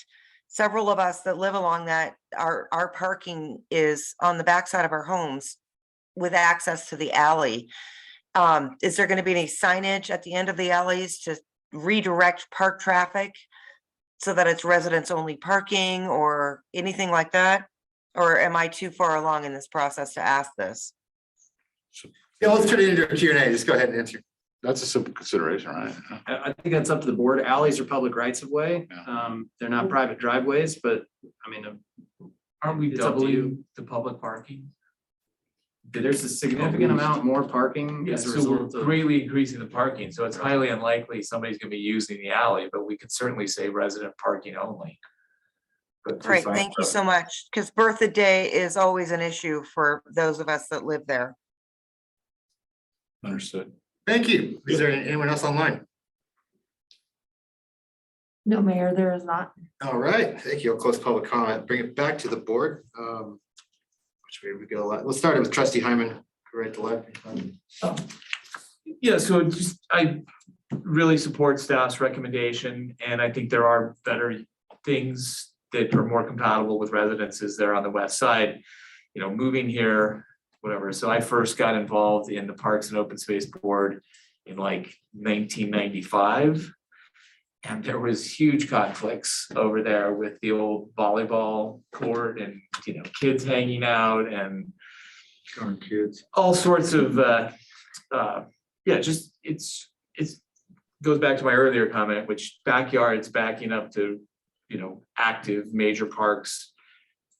Several of us that live along that, our parking is on the backside of our homes with access to the alley. Is there going to be any signage at the end of the alleys to redirect park traffic so that it's residents only parking or anything like that? Or am I too far along in this process to ask this? Yeah, let's turn it into a Q&A. Just go ahead and answer. That's a simple consideration, right? I think that's up to the board. Alleys are public rights of way. They're not private driveways, but I mean, Aren't we it's up to you. doubling the public parking? There's a significant amount more parking Yeah, as a so we're result of. greatly increasing the parking, so it's highly unlikely somebody's gonna be using the alley, but we could certainly say resident parking only. But Great, thank you so much. Because Bertha Day is always an issue for those of us that live there. Understood. Thank you. Is there anyone else online? No, Mayor, there is not. All right, thank you. I'll close public comment, bring it back to the board. Which way we go? Let's start with trustee Hyman, go right to left. Yeah, so just, I really support staff's recommendation, and I think there are better things that are more compatible with residences there on the west side. Moving here, whatever. So I first got involved in the Parks and Open Space Board in like 1995. And there was huge conflicts over there with the old volleyball court and, you know, kids hanging out and Kids. all sorts of, yeah, just, it's goes back to my earlier comment, which backyards backing up to, you know, active major parks,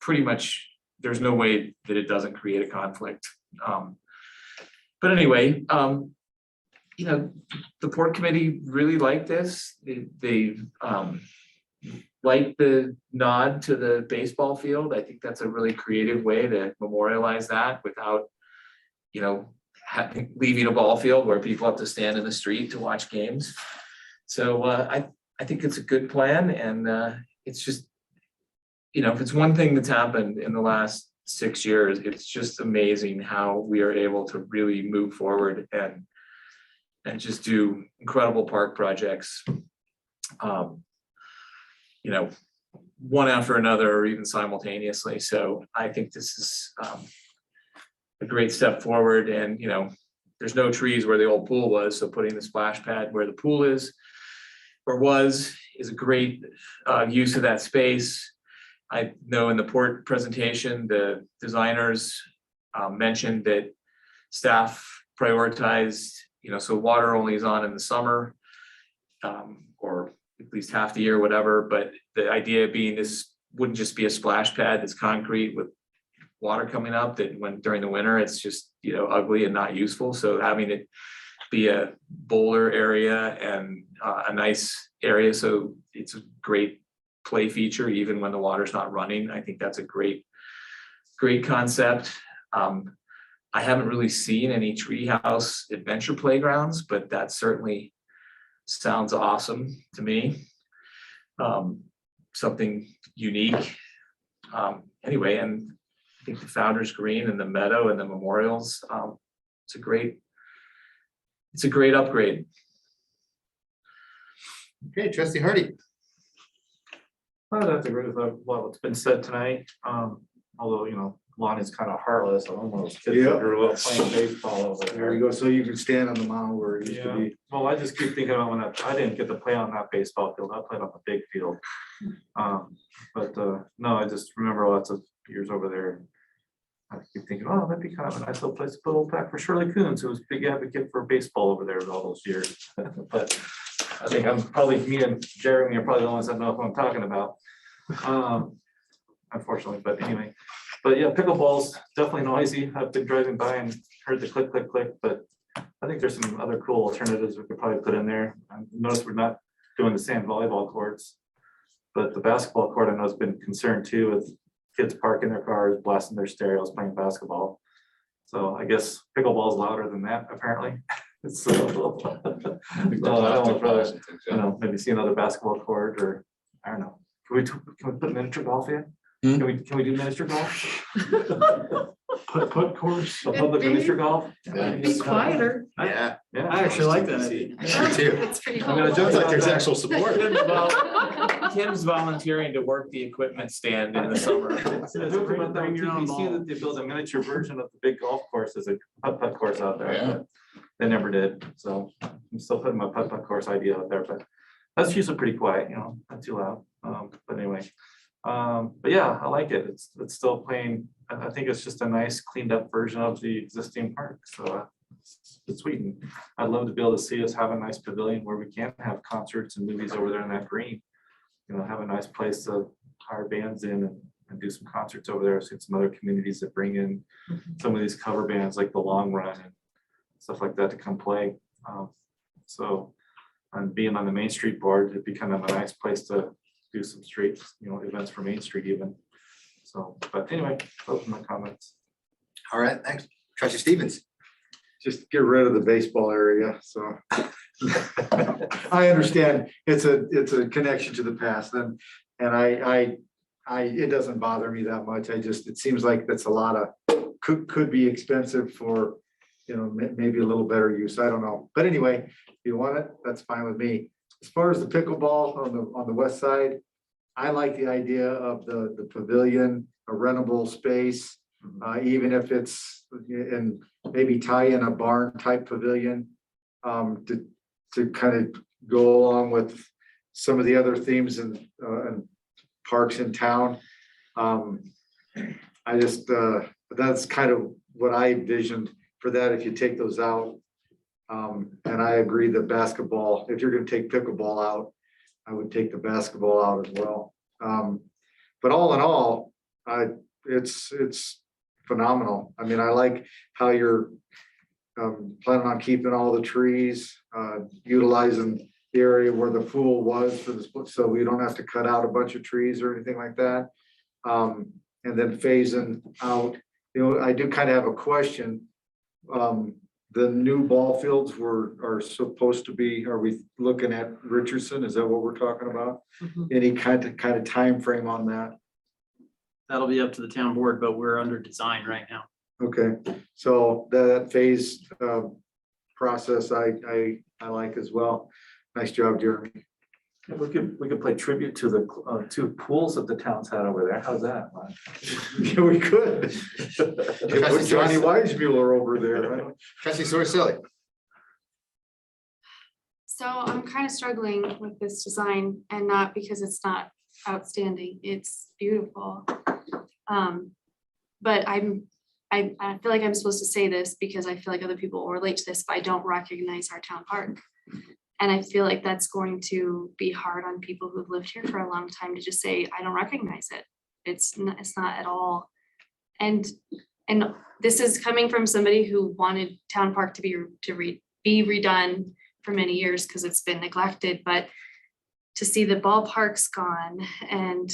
pretty much, there's no way that it doesn't create a conflict. But anyway, you know, the port committee really liked this. They liked the nod to the baseball field. I think that's a really creative way to memorialize that without, you know, leaving a ball field where people have to stand in the street to watch games. So I think it's a good plan, and it's just, you know, if it's one thing that's happened in the last 6 years, it's just amazing how we are able to really move forward and just do incredible park projects, you know, one after another or even simultaneously. So I think this is a great step forward. And, you know, there's no trees where the old pool was, so putting the splash pad where the pool is or was is a great use of that space. I know in the port presentation, the designers mentioned that staff prioritized, you know, so water only is on in the summer, or at least half the year, whatever. But the idea being this wouldn't just be a splash pad that's concrete with water coming up, that when during the winter, it's just, you know, ugly and not useful. So having it be a boulder area and a nice area, so it's a great play feature even when the water's not running. I think that's a great concept. I haven't really seen any treehouse adventure playgrounds, but that certainly sounds awesome to me. Something unique. Anyway, and I think the Founders Green and the meadow and the memorials, it's a great upgrade. Okay, trustee Hardy. I don't have to agree with what's been said tonight, although, you know, Lonnie's kind of heartless. I'm one of those kids that grew up playing baseball over there. There you go. So you can stand on the mound where it used to Yeah, be. well, I just keep thinking about when I didn't get to play on that baseball field. I played on the big field. No, I just remember lots of years over there. I keep thinking, oh, that'd be kind of a nice little place to put a little plaque for Shirley Coons, who was a big advocate for baseball over there all those years. But I think me and Jeremy are probably the ones that know what I'm talking about. Unfortunately, but anyway. But yeah, pickleball's definitely noisy. I've been driving by and heard the click, click, click, but I think there's some other cool alternatives we could probably put in there. I noticed we're not doing the sand volleyball courts, but the basketball court I know has been concerned too with kids parking their cars, blasting their stereos, playing basketball. So I guess pickleball is louder than that apparently. So, I don't know, you know, maybe see another basketball court, or I don't know. Can we put miniature golf in? Can we do miniature golf? Put course. A public miniature golf? Be quieter. Yeah. Yeah. I actually like that. Me too. It's pretty I mean, it cool. sounds like there's actual support. Tim's volunteering to work the equipment stand in the summer. Bring your own ball. That they built a miniature version of the big golf course as a putt course out there. Yeah. But they never did, so I'm still putting my putt course idea out there, but that's usually pretty quiet, you know, not too loud. But anyway, but yeah, I like it. It's still playing. I think it's just a nice cleaned up version of the existing park. So it's sweet. And I'd love to be able to see us have a nice pavilion where we can have concerts and movies over there in that green. You know, have a nice place to hire bands in and do some concerts over there. I've seen some other communities that bring in some of these cover bands like the Long Run and stuff like that to come play. So, and being on the Main Street board, it'd be kind of a nice place to do some street, you know, events for Main Street even. So, but anyway, those are my comments. All right, thanks. Trustee Stevens. Just get rid of the baseball area, so. I understand it's a connection to the past, and it doesn't bother me that much. It seems like that's a lot of, could be expensive for, you know, maybe a little better use. I don't know. But anyway, if you want it, that's fine with me. As far as the pickleball on the west side, I like the idea of the pavilion, a rentable space, even if it's in maybe tie in a barn type pavilion. to kind of go along with some of the other themes and parks in town. I just, that's kind of what I envisioned for that, if you take those out. And I agree that basketball, if you're gonna take pickleball out, I would take the basketball out as well. But all in all, it's phenomenal. I mean, I like how you're planning on keeping all the trees, utilizing the area where the pool was for the split, so we don't have to cut out a bunch of trees or anything like that. And then phasing out, I do kind of have a question. The new ball fields are supposed to be, are we looking at Richardson? Is that what we're talking about? Any kind of time frame on that? That'll be up to the town board, but we're under design right now. Okay, so that phase process I like as well. Nice job, Jeremy. We could play tribute to the two pools that the town's had over there. How's that? Yeah, we could. Put Johnny Weissmuller over there, right? Trustee Sorsili. So I'm kind of struggling with this design, and not because it's not outstanding, it's beautiful. But I feel like I'm supposed to say this because I feel like other people will relate to this, but I don't recognize our town park. And I feel like that's going to be hard on people who've lived here for a long time to just say, I don't recognize it. It's not at all. And this is coming from somebody who wanted town park to be redone for many years because it's been neglected, but to see the ballparks gone and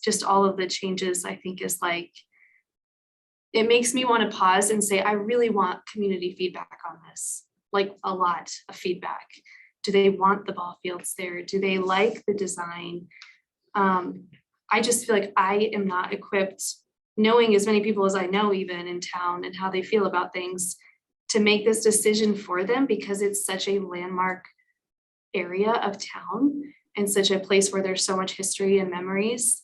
just all of the changes, I think is like, it makes me want to pause and say, I really want community feedback on this, like a lot of feedback. Do they want the ball fields there? Do they like the design? I just feel like I am not equipped, knowing as many people as I know even in town and how they feel about things, to make this decision for them because it's such a landmark area of town and such a place where there's so much history and memories.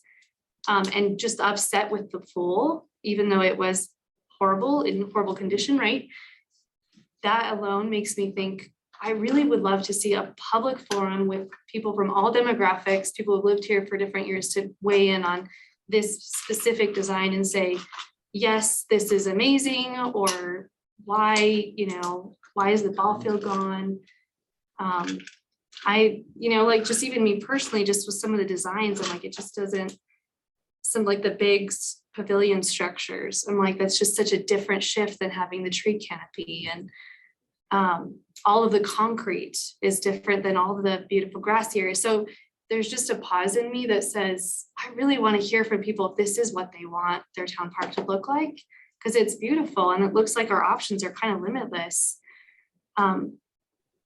And just upset with the pool, even though it was horrible, in horrible condition, right? That alone makes me think, I really would love to see a public forum with people from all demographics, people who've lived here for different years, to weigh in on this specific design and say, yes, this is amazing, or why, why is the ball field gone? Like just even me personally, just with some of the designs, I'm like, it just doesn't, some like the big pavilion structures, I'm like, that's just such a different shift than having the tree canopy, and all of the concrete is different than all of the beautiful grassy areas. So there's just a pause in me that says, I really want to hear from people if this is what they want their town park to look like, because it's beautiful and it looks like our options are kind of limitless. And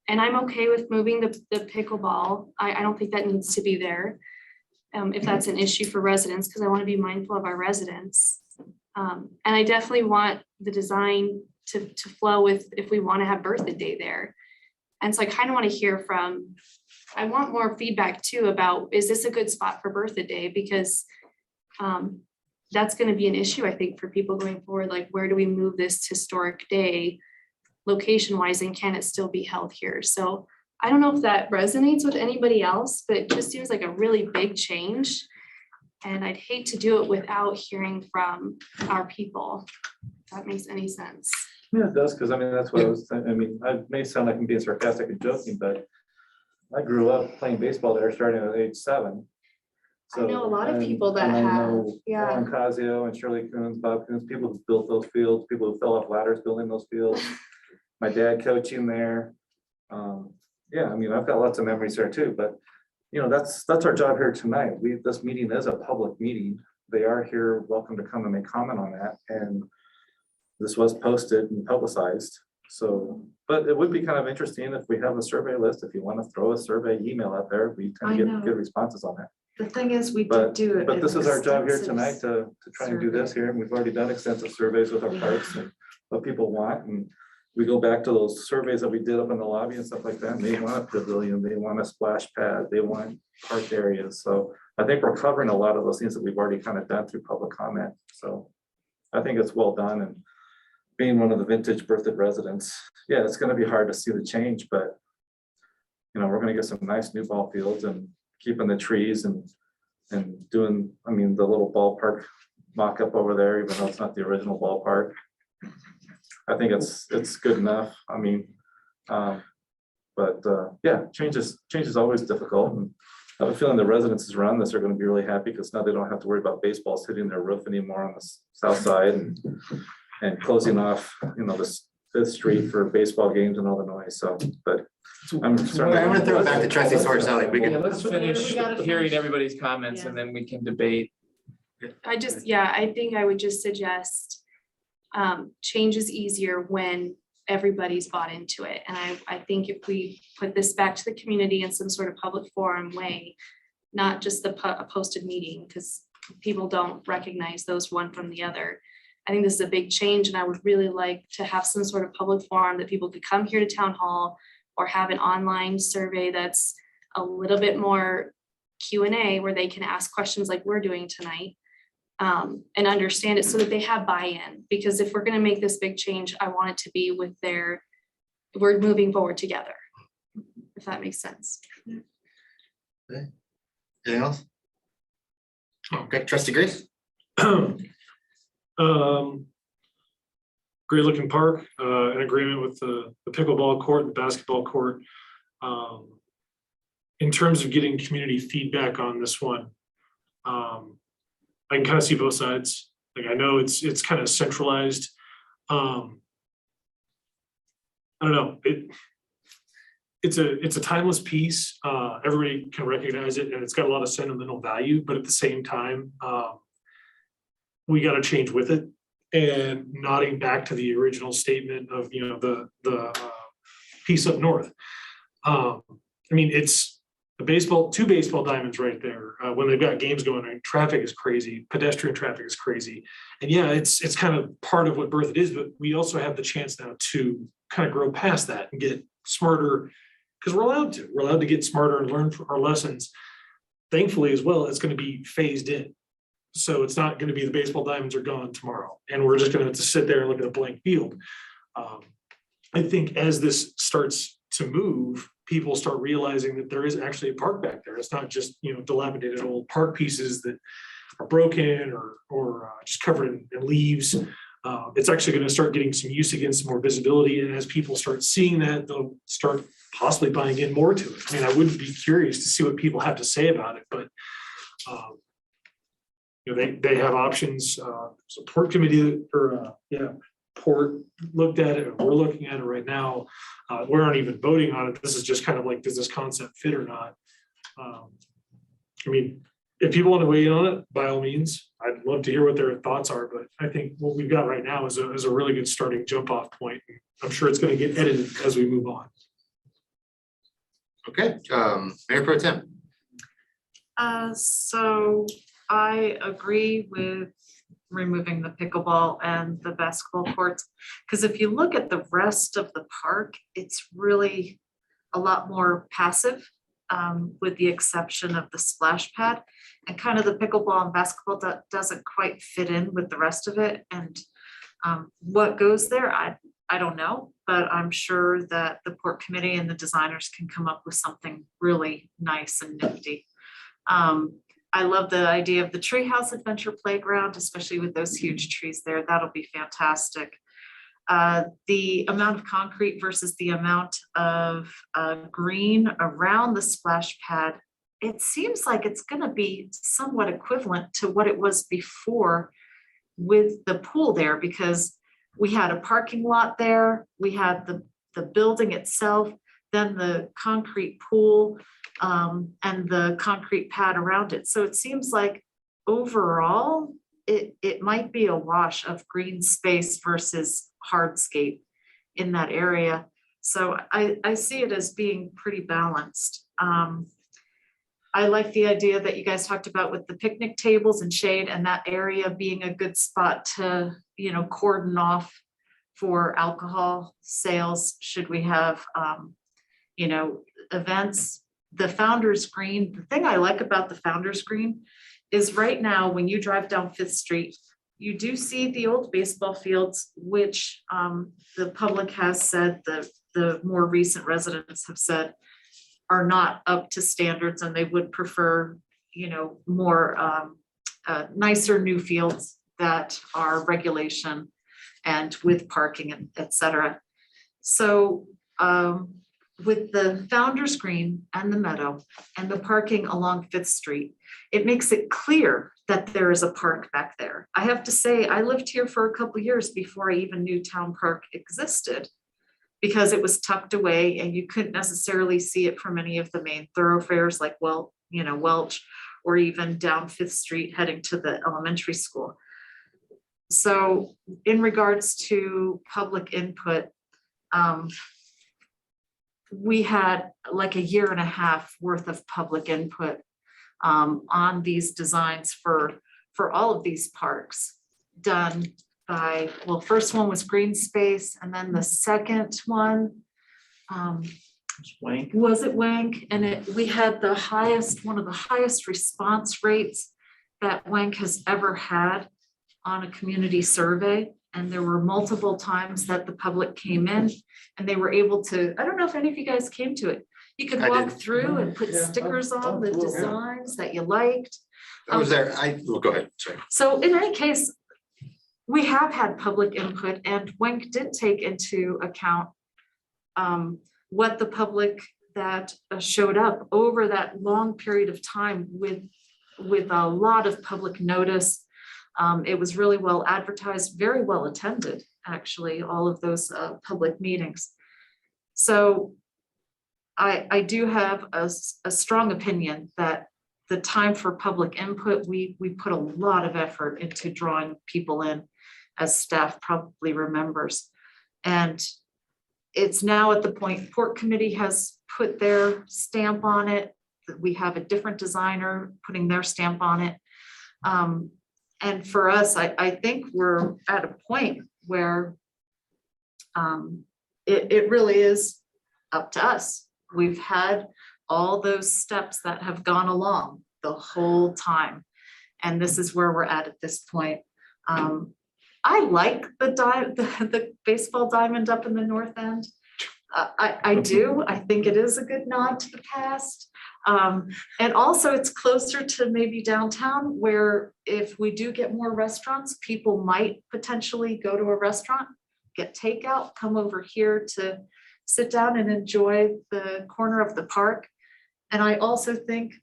I'm okay with moving the pickleball. I don't think that needs to be there if that's an issue for residents, because I want to be mindful of our residents. And I definitely want the design to flow with if we want to have birthday day there. And so I kind of want to hear from, I want more feedback too about, is this a good spot for birthday day? Because that's going to be an issue, I think, for people going forward. Like, where do we move this historic day location wise, and can it still be held here? So I don't know if that resonates with anybody else, but it just seems like a really big change. And I'd hate to do it without hearing from our people, if that makes any sense. Yeah, it does, because I mean, that's what I was saying. I mean, I may sound like I'm being sarcastic and joking, but I grew up playing baseball there starting at age 7. I know a lot of people that and I have, know yeah. Alan Casio and Shirley Coons, Bob Coons, people who built those fields, people who fell off ladders building those fields. My dad coaching there. Yeah, I mean, I've got lots of memories there too, but that's our job here tonight. This meeting is a public meeting. They are here, welcome to come and make comment on that. And this was posted and publicized. So, but it would be kind of interesting if we have a survey list, if you want to throw a survey email out there, we tend to get good responses on that. The thing is, we did But, do it. but this is our job here tonight extensive to try and do this here. And we've already done extensive surveys with our parks and what people want. And we go back to those surveys that we did up in the lobby and stuff like that. And they want a pavilion, they want a splash pad, they want park areas. So I think we're covering a lot of those things that we've already kind of done through public comment. So I think it's well done. And being one of the vintage Berthoud residents, yeah, it's gonna be hard to see the change, but you know, we're gonna get some nice new ball fields and keeping the trees and doing, I mean, the little ballpark mock-up over there, even though it's not the original ballpark. I think it's good enough. I mean, yeah, change is always difficult. And I have a feeling the residents around this are gonna be really happy because now they don't have to worry about baseballs hitting their roof anymore on the south side and closing off, you know, this Fifth Street for baseball games and all the noise. So, but I'm certainly. I'm gonna throw it back to trustee Sorsali. We Yeah, can, let's finish We gotta hearing finish. everybody's comments and then we can debate. I think I would just suggest change is easier when everybody's bought into it. And I think if we put this back to the community in some sort of public forum way, not just a posted meeting, because people don't recognize those one from the other. I think this is a big change and I would really like to have some sort of public forum that people could come here to town hall or have an online survey that's a little bit more Q&A where they can ask questions like we're doing tonight. And understand it so that they have buy-in, because if we're gonna make this big change, I want it to be with we're moving forward together. If that makes sense. anything else? Okay, trustee Grace? Great looking park, in agreement with the pickleball court, the basketball court. In terms of getting community feedback on this one, I can kind of see both sides. Like I know it's kind of centralized. I don't know. It's a timeless piece. Everybody can recognize it, and it's got a lot of sentimental value. But at the same time, we got to change with it. And nodding back to the original statement of the piece up north. I mean, it's two baseball diamonds right there. When they've got games going on, traffic is crazy, pedestrian traffic is crazy. And yeah, it's kind of part of what Berthoud is, but we also have the chance now to kind of grow past that and get smarter, because we're allowed to get smarter and learn from our lessons. Thankfully as well, it's going to be phased in. So it's not going to be the baseball diamonds are gone tomorrow and we're just going to have to sit there and look at a blank field. I think as this starts to move, people start realizing that there is actually a park back there. It's not just, dilapidated old park pieces that are broken or just covered in leaves. It's actually going to start getting some use again, some more visibility. And as people start seeing that, they'll start possibly buying in more to it. I mean, I would be curious to see what people have to say about it, but they have options. There's a port committee port looked at it. We're looking at it right now. We aren't even voting on it. This is just kind of like, does this concept fit or not? I mean, if people want to weigh in on it, by all means, I'd love to hear what their thoughts are, but I think what we've got right now is a really good starting jump off point. I'm sure it's going to get edited as we move on. Okay, Mayor Pro Tem. So I agree with removing the pickleball and the basketball courts. Because if you look at the rest of the park, it's really a lot more passive, with the exception of the splash pad. And kind of the pickleball and basketball doesn't quite fit in with the rest of it. And what goes there, I don't know, but I'm sure that the port committee and the designers can come up with something really nice and nifty. I love the idea of the treehouse adventure playground, especially with those huge trees there. That'll be fantastic. The amount of concrete versus the amount of green around the splash pad, it seems like it's going to be somewhat equivalent to what it was before with the pool there, because we had a parking lot there, we had the building itself, then the concrete pool, and the concrete pad around it. So it seems like overall, it might be a wash of green space versus hardscape in that area. So I see it as being pretty balanced. I like the idea that you guys talked about with the picnic tables and shade, and that area being a good spot to, cordon off for alcohol sales should we have, events. The Founder's Green, the thing I like about the Founder's Green is right now, when you drive down Fifth Street, you do see the old baseball fields, which the public has said, the more recent residents have said are not up to standards and they would prefer, more nicer new fields that are regulation and with parking and et cetera. So with the Founder's Green and the Meadow and the parking along Fifth Street, it makes it clear that there is a park back there. I have to say, I lived here for a couple years before I even knew Town Park existed, because it was tucked away and you couldn't necessarily see it from any of the main thoroughfares like, Welch, or even down Fifth Street heading to the elementary school. So in regards to public input, we had like a year and a half worth of public input on these designs for all of these parks done by, well, first one was Green Space, and then the second one Wank. was it Wank, and we had one of the highest response rates that Wank has ever had on a community survey. And there were multiple times that the public came in and they were able to, I don't know if any of you guys came to it. You could I walk did. through and put Yeah, stickers I'll on the do it, yeah. designs that you liked. I was there. Well, go ahead, sorry. So in any case, we have had public input, and Wenk did take into account what the public that showed up over that long period of time with a lot of public notice. It was really well advertised, very well attended, actually, all of those public meetings. So I do have a strong opinion that the time for public input, we put a lot of effort into drawing people in, as staff probably remembers. And it's now at the point, Port Committee has put their stamp on it, that we have a different designer putting their stamp on it. And for us, I think we're at a point where it really is up to us. We've had all those steps that have gone along the whole time. And this is where we're at this point. I like the baseball diamond up in the north end. I do. I think it is a good nod to the past. And also it's closer to maybe downtown, where if we do get more restaurants, people might potentially go to a restaurant, get takeout, come over here to sit down and enjoy the corner of the park. And I also think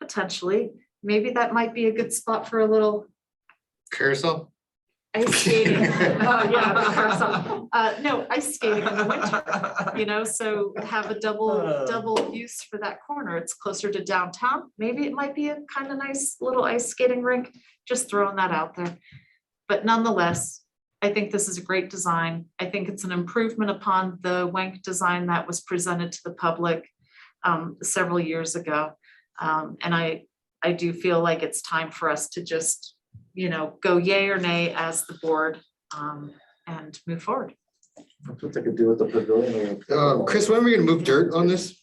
potentially, maybe that might be a good spot for a little Carousel? ice skating. Oh, yeah, the carousel. No, ice skating in the winter, so have a double use for that corner. It's closer to downtown. Maybe it might be a kind of nice little ice skating rink, just throwing that out there. But nonetheless, I think this is a great design. I think it's an improvement upon the Wank design that was presented to the public several years ago. And I do feel like it's time for us to just go yay or nay as the board and move forward. That's what they could do with the pavilion. Chris, when are we gonna move dirt on this?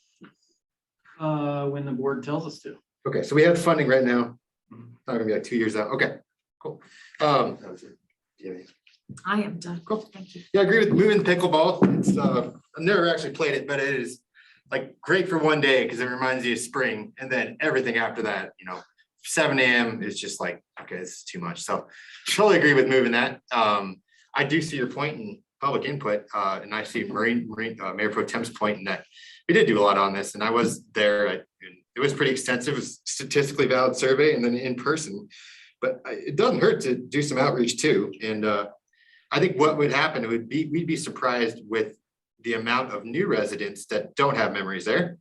When the board tells us to. Okay, so we have funding right now. Not gonna be like 2 years out. Okay, cool. I am done. Cool. Thank you. Yeah, I agree with moving pickleball. It's I've never actually played it, but it is like great for one day because it reminds you of spring, and then everything after that, 7 a.m. is just like, okay, this is too much. So totally agree with moving that. I do see your point in public input, and I see Mayor Pro Tem's point in that we did do a lot on this, and I was there. It was pretty extensive, it was statistically valid survey, and then in person. But it doesn't hurt to do some outreach too. And I think what would happen we'd be surprised with the amount of new residents that don't have memories there,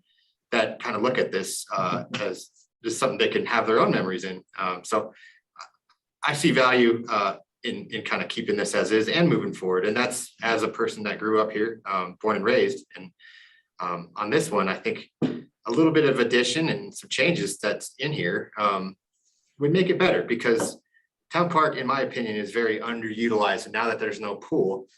that kind of look at this as just something they can have their own memories in. So I see value in kind of keeping this as is and moving forward. And that's as a person that grew up here, born and raised. And on this one, I think a little bit of addition and some changes that's in here would make it better, because Town Park, in my opinion, is very underutilized. And now that there's no pool,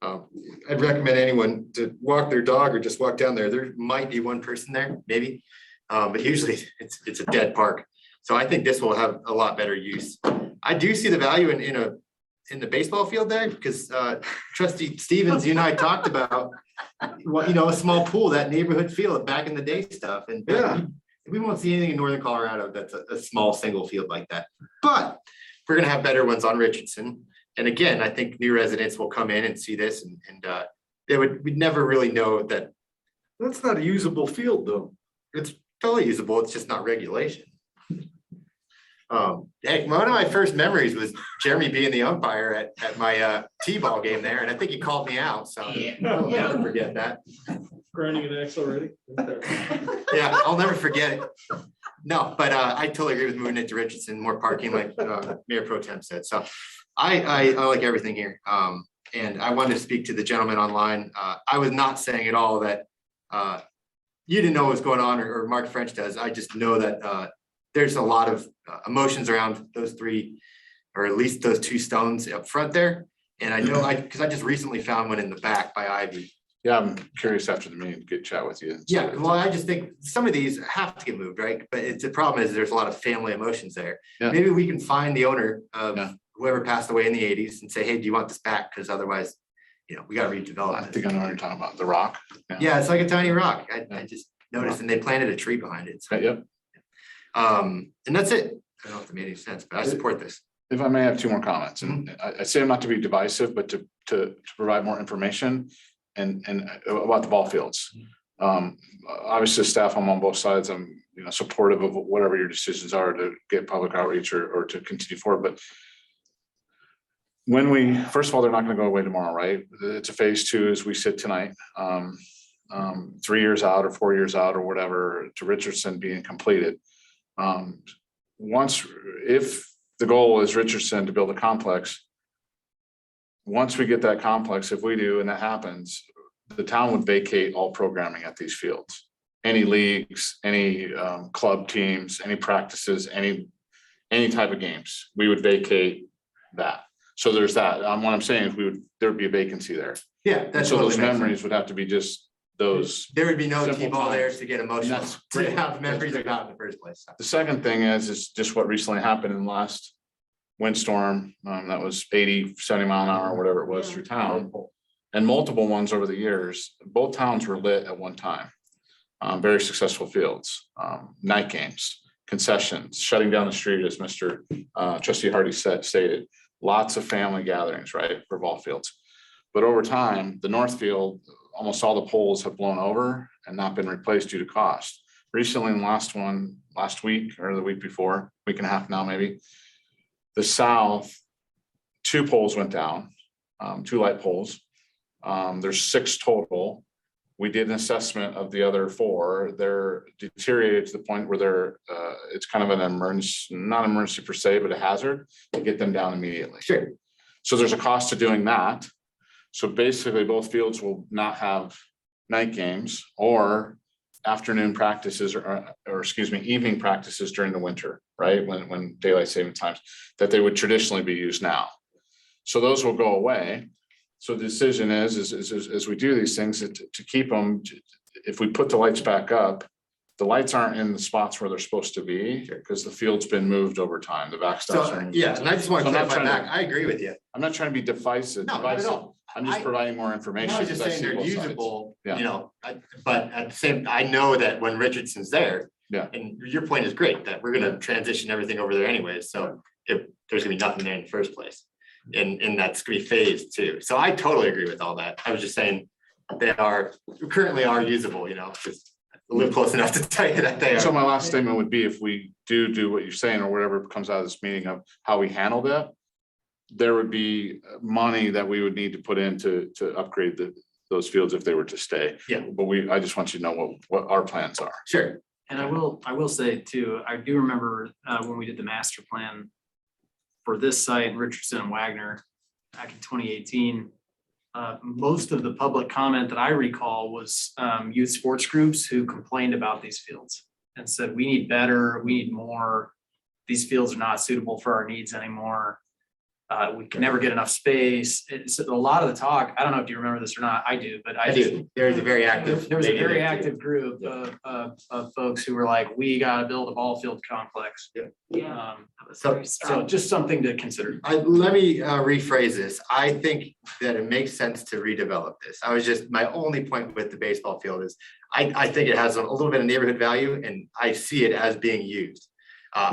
I'd recommend anyone to walk their dog or just walk down there. There might be one person there, maybe. But usually it's a dead park. So I think this will have a lot better use. I do see the value in the baseball field there, because trustee Stevens, you and I talked about, well, a small pool, that neighborhood field back in the day stuff, and Yeah. we won't see anything in northern Colorado that's a small single field like that. But we're gonna have better ones on Richardson. And again, I think new residents will come in and see this and we'd never really know that That's not a usable field, though. it's totally usable, it's just not regulation. Heck, one of my first memories was Jeremy being the umpire at my T-ball game there, and I think he called me out, so I'll never forget that. Grinding an X already. Yeah, I'll never forget it. No, but I totally agree with moving into Richardson, more parking like Mayor Pro Tem said, so I like everything here. And I wanted to speak to the gentleman online. I was not saying at all that you didn't know what was going on, or Mark French does. I just know that there's a lot of emotions around those three, or at least those two stones up front there. And I know because I just recently found one in the back by Ivy. Yeah, I'm curious after the meeting to get chat with you. Yeah, well, I just think some of these have to get moved, right? But the problem is there's a lot of family emotions there. Yeah. Maybe we can find the owner of Yeah. whoever passed away in the 80s and say, hey, do you want this back? Because otherwise, we got to I redevelop think it. I know what you're talking about, the rock. Yeah, it's like a tiny rock. I just noticed, and they planted a tree behind it. So, Yep. and that's it. I don't know if it made any sense, but I support this. If I may have two more comments, and I say them not to be divisive, but to provide more information and about the ball fields. Obviously, staff, I'm on both sides. I'm, supportive of whatever your decisions are to get public outreach or to continue forward, but first of all, they're not gonna go away tomorrow, right? It's a phase 2 as we sit tonight. 3 years out or 4 years out or whatever to Richardson being completed. If the goal is Richardson to build a complex, once we get that complex, if we do, and that happens, the town would vacate all programming at these fields. Any leagues, any club teams, any practices, any type of games, we would vacate that. So there's that. What I'm saying is there would be a vacancy there. Yeah, And that's so those totally makes sense. memories would have to be just those. There would be no simple T-ball there times. to get emotional, That's to great. have memories about in the first place. So. The second thing is just what recently happened in the last windstorm, that was 80, 70 mile an hour, or whatever it was through town. And multiple ones over the years, both towns were lit at one time. Very successful fields, night games, concessions, shutting down the street, as Mr. Trustee Hardy stated. Lots of family gatherings, right, for ball fields. But over time, the north field, almost all the poles have blown over and not been replaced due to cost. Recently, in the last week or the week before, week and a half now maybe, the south, 2 poles went down, 2 light poles. There's 6 total. We did an assessment of the other 4. They're deteriorated to the point where it's kind of an emergency, not emergency per se, but a hazard to get them down immediately. Sure. So there's a cost to doing that. So basically, both fields will not have night games or afternoon practices or excuse me, evening practices during the winter, right? When daylight saving times that they would traditionally be used now. So those will go away. So the decision is as we do these things to keep them, if we put the lights back up, the lights aren't in the spots where they're supposed to be because the field's been moved over time. The backstops are. So, yeah, and I just want to So I'm not clarify trying back. I agree with you. I'm not trying to be divisive. No, not at all. I'm just providing more information. I was just because I saying see they're both sides. usable, Yeah. But at the same, I know that when Richardson's there. Yeah. And your point is great, that we're gonna transition everything over there anyways, so if there's gonna be nothing there in the first place. And that's gonna be phased too, so I totally agree with all that. I was just saying they currently are usable, just live close enough to tell you that they So are. my last statement would be if we do what you're saying or whatever comes out of this meeting of how we handle that, there would be money that we would need to put in to upgrade those fields if they were to stay. Yeah. But I just want you to know what our plans are. Sure. And I will say too, I do remember when we did the master plan for this site, Richardson and Wagner, back in 2018. Most of the public comment that I recall was youth sports groups who complained about these fields and said, we need better, we need more. These fields are not suitable for our needs anymore. We can never get enough space. It's a lot of the talk. I don't know if you remember this or not. I do, but I do. There's a very active. There was a lady very there, too. active group of folks who were like, we gotta build a ball field complex. Yeah. That was So- very So strong. just something to consider. Let me rephrase this. I think that it makes sense to redevelop this. My only point with the baseball field is I think it has a little bit of neighborhood value and I see it as being used.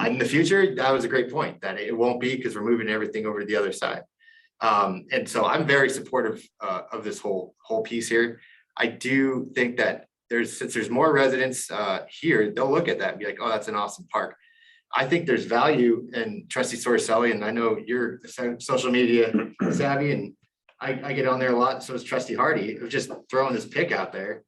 In the future, that was a great point, that it won't be because we're moving everything over to the other side. And so I'm very supportive of this whole piece here. I do think that since there's more residents here, they'll look at that and be like, oh, that's an awesome park. I think there's value in Trustee Soriselli, and I know you're social media savvy, and I get on there a lot, so is Trustee Hardy, of just throwing this pick out there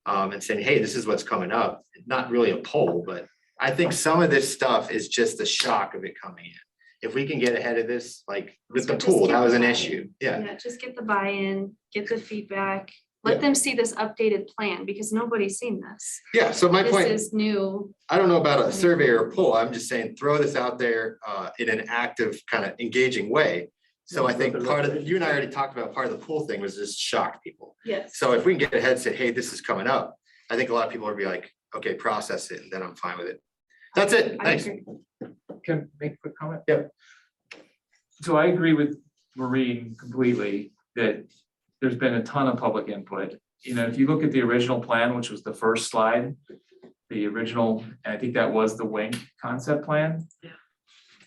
and saying, hey, this is what's coming up. Not really a poll, but I think some of this stuff is just the shock of it coming in. If we can get ahead of this, like with the Just pool, get that was the an buy-in. issue. Yeah. Yeah, just get the buy-in, get the feedback, Yeah. let them see this updated plan because nobody's seen this. Yeah, so my point. This is new. I don't know about a survey or a poll. I'm just saying, throw this out there in an active, kind of engaging way. So I think you and I already talked about part of the pool thing was just shock people. Yes. So if we can get ahead and say, hey, this is coming up, I think a lot of people will be like, okay, process it, and then I'm fine with it. That's it. I Thanks. agree. Can I make a quick comment? Yep. So I agree with Maureen completely that there's been a ton of public input. You know, if you look at the original plan, which was the first slide, the original, and I think that was the wing concept plan. Yeah.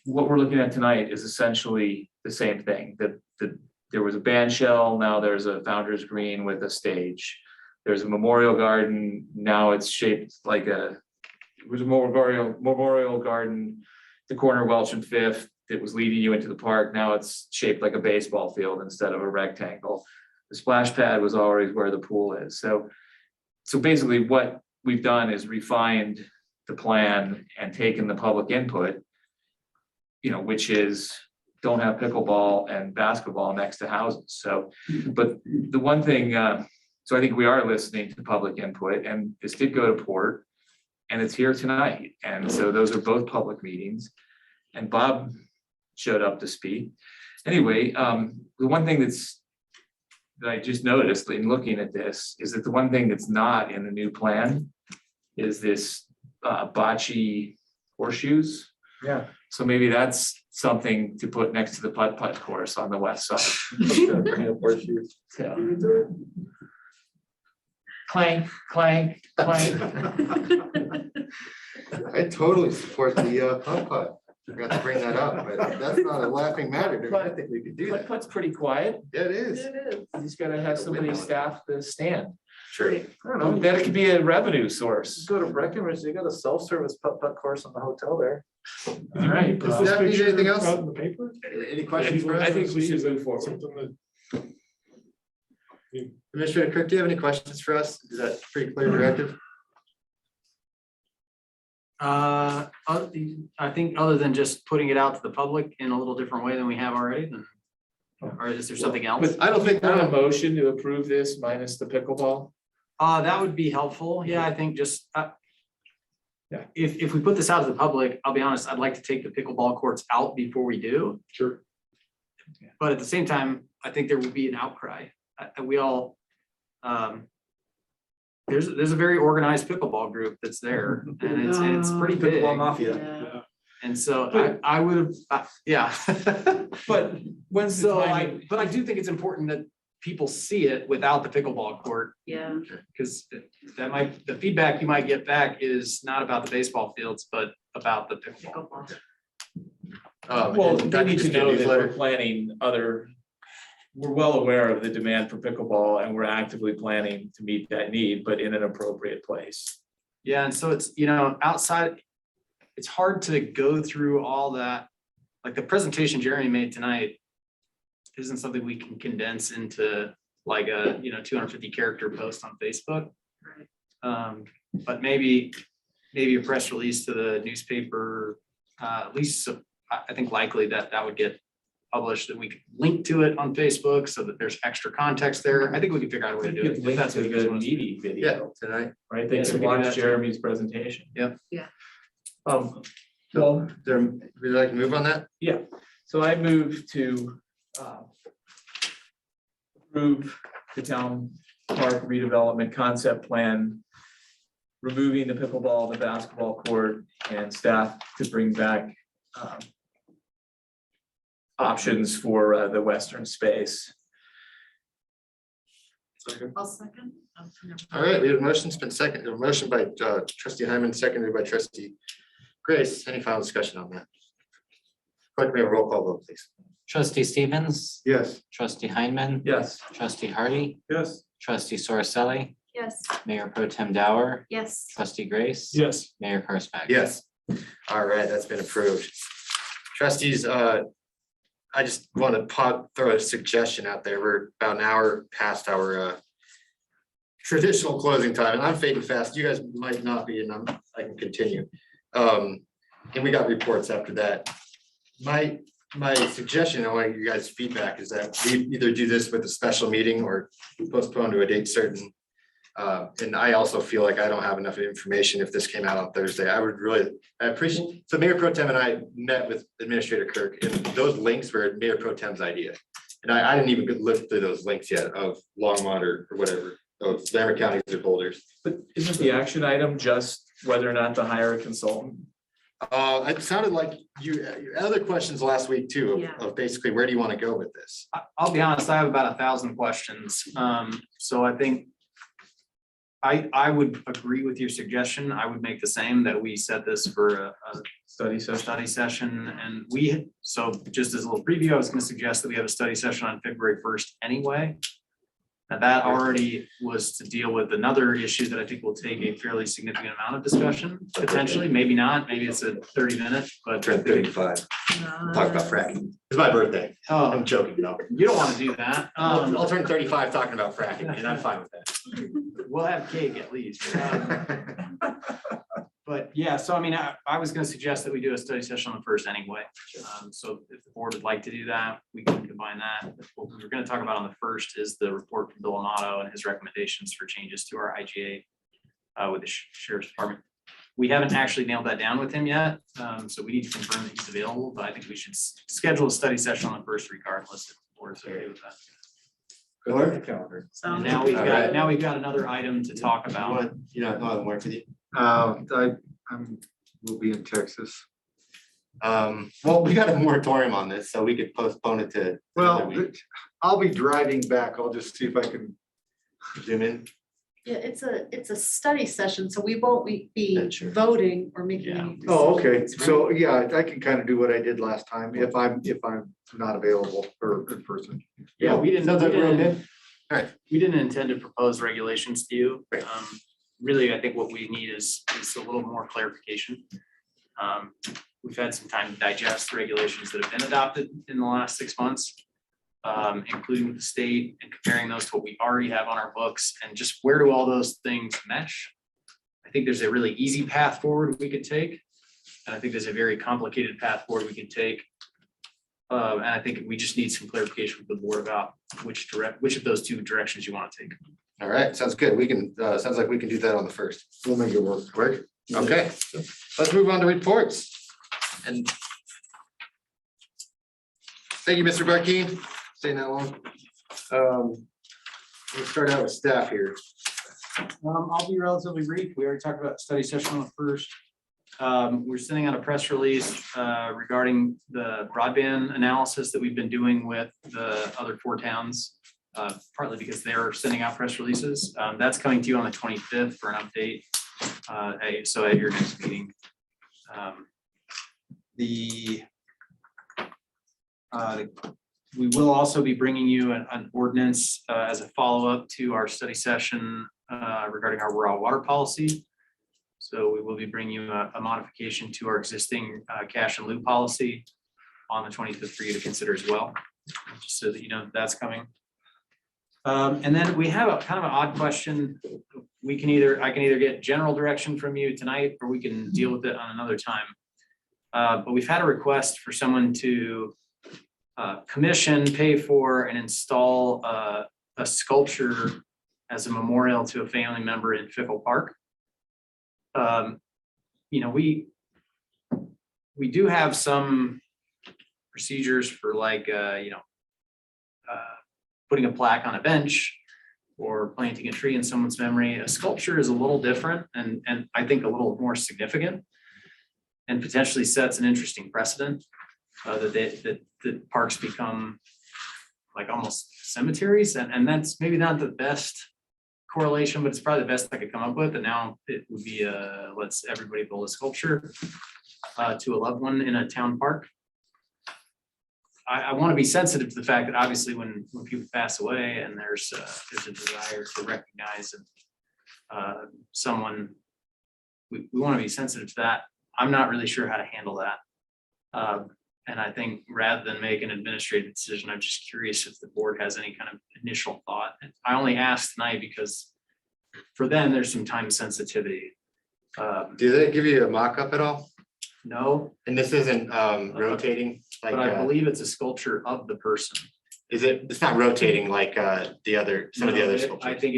What we're looking at tonight is essentially the same thing, that there was a band shell, now there's a founder's green with a stage. There's a memorial garden, now it's shaped like it was a memorial garden, the corner of Welch and Fifth, that was leading you into the park, now it's shaped like a baseball field instead of a rectangle. The splash pad was always where the pool is, so basically what we've done is refined the plan and taken the public input, you know, which is don't have pickleball and basketball next to houses, so, but the one thing, so I think we are listening to public input, and this did go to Port, and it's here tonight, and so those are both public meetings, and Bob showed up to speak. Anyway, the one thing that I just noticed in looking at this is that the one thing that's not in the new plan is this bocce horseshoes. Yeah. So maybe that's something to put next to the putt-putt course on the west side. Yeah. Clank, clank, clank. I totally support the putt-putt. Forgot to bring that up, but that's not a laughing matter. I think we could do that. Putt-putt's pretty quiet. Yeah, it is. You just gotta have somebody staff the stand. Sure. I don't know, that could be a revenue source. Go to Breckenridge, they got a self-service putt-putt course in the hotel there. All right. Does that need anything else? Out in the paper? Any questions for us? I think we should move forward. Something that. Administrator Cook, do you have any questions for us? Is that pretty clear directive? I think other than just putting it out to the public in a little different way than we have already, then, or is there something else? But I don't think on a motion to approve this minus the pickleball. That would be helpful. Yeah, I think just, Yeah. if we put this out to the public, I'll be honest, I'd like to take the pickleball courts out before we do. Sure. But at the same time, I think there will be an outcry. We all, there's a very organized pickleball group that's there, and it's pretty big. Pickleball mafia. And so I would have, yeah. But when's the So timing? but I do think it's important that people see it without the pickleball court, Yeah. because the feedback you might get back is not about the baseball fields, but about the pickleball. Well, they need to know that we're planning we're well aware of the demand for pickleball and we're actively planning to meet that need, but in an appropriate place. Yeah, and so it's, outside, it's hard to go through all that. Like the presentation Jeremy made tonight isn't something we can condense into like a, 250 character post on Facebook. But maybe a press release to the newspaper, at least I think likely that would get published, that we could link to it on Facebook so that there's extra context there. I think we can figure out a way to do it. If that's what you guys the want us to do. meeting video, Tonight. right? They Yeah, can we can do watch that too. Jeremy's presentation. Yep. Yeah. Well, Would you like to move on that? yeah, So I move to approve the town park redevelopment concept plan, removing the pickleball, the basketball court, and staff to bring back options for the western space. I'll second. Oh, never All right, we have a motion, it's been seconded, a motion by trustee Hyman, seconded by trustee Grace. Any final discussion on that? Clerk, may I have a roll call vote, please? Trustee Stevens, Yes. trustee Heineman. Yes. Trustee Hardy, Yes. trustee Soriselli, Yes. Mayor Pro Tem Dower, Yes. trustee Grace. Yes. Mayor Karstback. Yes. All right, that's been approved. Trustees, I just want to throw a suggestion out there. We're about an hour past our traditional closing time, and I'm fading fast. You guys might not be, and I can continue. And we got reports after that. My suggestion, I want you guys' feedback is that we either do this with a special meeting or postpone to a date certain. And I also feel like I don't have enough information if this came out on Thursday. I appreciate, so Mayor Pro Tem and I met with Administrator Kirk, and those links were Mayor Pro Tem's idea. And I didn't even look through those links yet of Longmont or whatever, of Lambert counties or Boulders. But isn't the action item just whether or not to hire a consultant? It sounded like your other questions last week too, Yeah. of basically, where do you want to go with this? I'll be honest, I have about 1,000 questions. So I think I would agree with your suggestion. I would make the same, that we set this for a study session. And so just as a little preview, I was going to suggest that we have a study session on February 1st anyway. Now that already was to deal with another issue that I think will take a fairly significant amount of discussion, potentially, maybe not, maybe it's a 30-minute, but. Turn 35, talk about fracking. It's my birthday. Oh, I'm joking, no. you don't want to do that. I'll turn 35 talking about fracking, and I'm fine with that. We'll have cake at least. But yeah, so I mean, I was gonna suggest that we do a study session on the first anyway. So if the board would like to do that, we can combine that. What we're gonna talk about on the first is the report from Bill Amato and his recommendations for changes to our IGA with the sheriff's department. We haven't actually nailed that down with him yet, so we need to confirm that he's available, but I think we should schedule a study session on the first regardless if the board's okay with that. And now we've got another item to talk about. You know, I'll work with you. We'll be in Texas. Well, we got a moratorium on this, so we could postpone it to another Well, week. I'll be driving back. I'll just see if I can. Zoom in. Yeah, it's a study session, so we won't be That's true. voting or making any decisions. Oh, okay. right? So, yeah, I can kind of do what I did last time if I'm not available or in person. Yeah, we didn't. Sounds like we're okay. All right. We didn't intend to propose regulations to you. Right. Really, I think what we need is a little more clarification. We've had some time to digest the regulations that have been adopted in the last 6 months, including with the state and comparing those to what we already have on our books, and just where do all those things mesh? I think there's a really easy path forward we could take, and I think there's a very complicated path forward we could take. And I think we just need some clarification from the board about which of those two directions you want to take. All right, sounds good. We can, sounds like we can do that on the first. We'll make it work. Work? Okay, let's move on to reports. And thank you, Mr. Barkey, staying that long. Let's start out with staff here. I'll be relatively brief. We already talked about study session on the first. We're sending out a press release regarding the broadband analysis that we've been doing with the other 4 towns. Partly because they're sending out press releases. That's coming to you on the 25th for an update. So at your next meeting. We will also be bringing you an ordinance as a follow-up to our study session regarding our raw water policy. So we will be bringing you a modification to our existing cash and lieu policy on the 25th for you to consider as well, just so that you know that's coming. And then we have a kind of an odd question. I can either get general direction from you tonight, or we can deal with it on another time. But we've had a request for someone to commission, pay for, and install a sculpture as a memorial to a family member in Fickle Park. You know, we do have some procedures for like, putting a plaque on a bench or planting a tree in someone's memory. A sculpture is a little different and I think a little more significant and potentially sets an interesting precedent that parks become like almost cemeteries. And that's maybe not the best correlation, but it's probably the best I could come up with. And now it would be let's everybody build a sculpture to a loved one in a town park. I want to be sensitive to the fact that obviously when people pass away and there's a desire to recognize someone, we want to be sensitive to that. I'm not really sure how to handle that. And I think rather than make an administrative decision, I'm just curious if the board has any kind of initial thought. And I only asked tonight because for them, there's some time sensitivity. Do they give you a mock-up at all? No. And this isn't rotating like? But I believe it's a sculpture of the person. Is it, it's not rotating like the other, some of the No, other I sculptures? think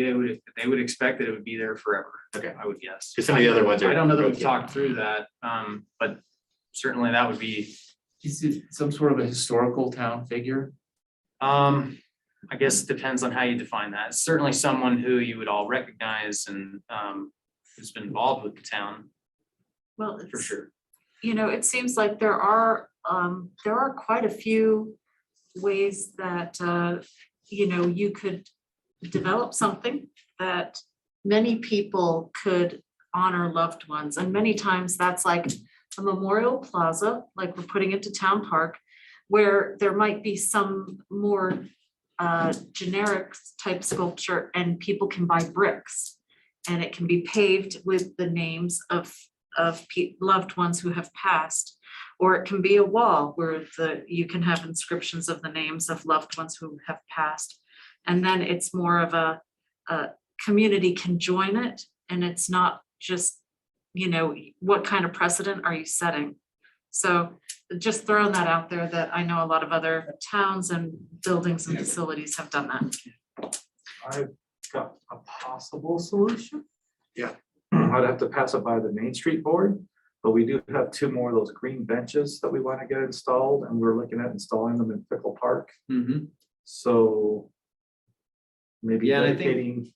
they would expect that it would be there forever. Okay. I would guess. 'Cause some of the other ones are I don't know that we've rotating. talked through that, but certainly that would be. Is it some sort of a historical town figure? I guess it depends on how you define that. Certainly someone who you would all recognize and who's been involved with the town, Well, for it's, sure. it seems like there are quite a few ways that, you could develop something that many people could honor loved ones. And many times that's like a memorial plaza, like we're putting into town park, where there might be some more generic type sculpture and people can buy bricks. And it can be paved with the names of loved ones who have passed. Or it can be a wall where you can have inscriptions of the names of loved ones who have passed. And then it's more of a community can join it. And it's not just, what kind of precedent are you setting? So just throwing that out there that I know a lot of other towns and buildings and facilities have done that. I've got a possible solution. Yeah. I'd have to pass it by the Main Street Board, but we do have 2 more of those green benches that we want to get installed, and we're looking at installing them in Pickle Park. Mm-hmm. So maybe Yeah, and I think,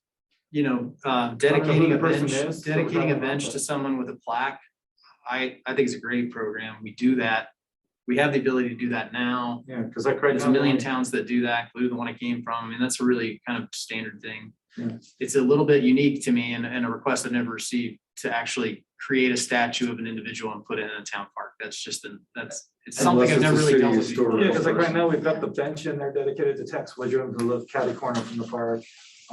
dedicating. dedicating the a person bench, is, so we dedicating a don't know, bench but- to someone with a plaque. I think it's a great program. We do that. We have the ability to do that now. Yeah, because like right There's now. a million towns that do that, including the one I came from. I mean, that's a really kind of standard thing. Yeah. It's a little bit unique to me and a request I've never received to actually create a statue of an individual and put it in a town park. That's just, it's something I've never really dealt with before. Yeah, because like right now, we've got the bench in there dedicated to Tex Woodrum, who lives catty corner from the park.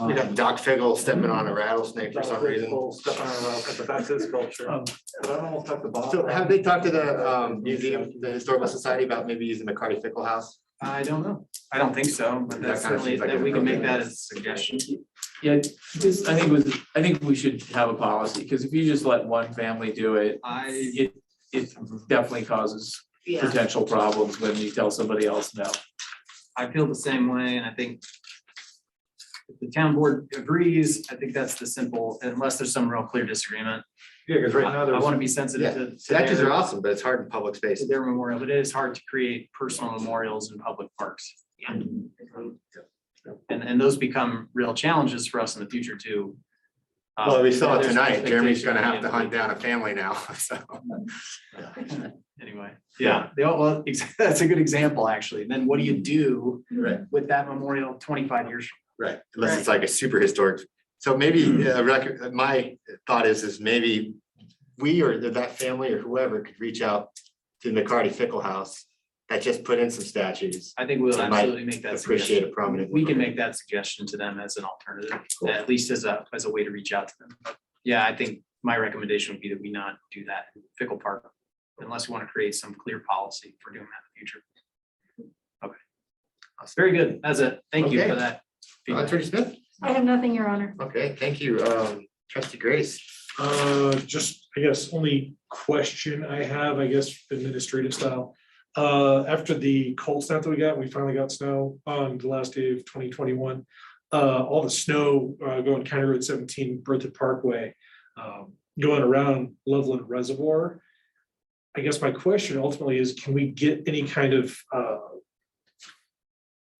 You'd have Doc Figgle stepping on a rattlesnake for some reason. Stepping on a rattlesnake, but that's his sculpture. But I almost talked about. So have they talked to the museum, the Historical Society about maybe using the Carty Fickle House? I don't know. I don't think so, but That that's kind of certainly, seems like that an we can make appropriate- that as a suggestion. Yeah, I think we should have a policy, because if you just let one family do it, it definitely causes Yeah. potential problems when you tell somebody else no. I feel the same way, and I think if the town board agrees, I think that's the simple, unless there's some real clear disagreement. Yeah, because right now I there's. want to be sensitive Yeah, to statues their- are awesome, but it's hard in public to spaces. their memorial, but it is hard to create personal memorials in public parks. And those become real challenges for us in the future too. Well, we saw it There's an tonight. Jeremy's gonna expectation have to hunt that down a family now, so. Anyway, yeah, well, that's a good example, actually. Then what do you do Right. with that memorial 25 years from Right, unless it's like a super historic. So maybe my thought is maybe we or that family or whoever could reach out to the McCarty Fickle House that just put in some statues. I think we'll They might absolutely make that appreciate suggestion. a prominent. We can make that suggestion to them as an alternative, at least as a way to reach out to them. But yeah, I think my recommendation would be that we not do that in Fickle Park unless we want to create some clear policy for doing that in the future. Okay. That's very good. That's it. Thank you for Okay. that. Attorney Smith? I have nothing, Your Honor. Okay, thank you. Trustee Grace. Just, I guess, only question I have, I guess, administrative style. After the cold snap that we finally got snow on the last day of 2021. All the snow going County Road 17, Berthoud Parkway, going around Loveland Reservoir. I guess my question ultimately is, can we get any kind of, I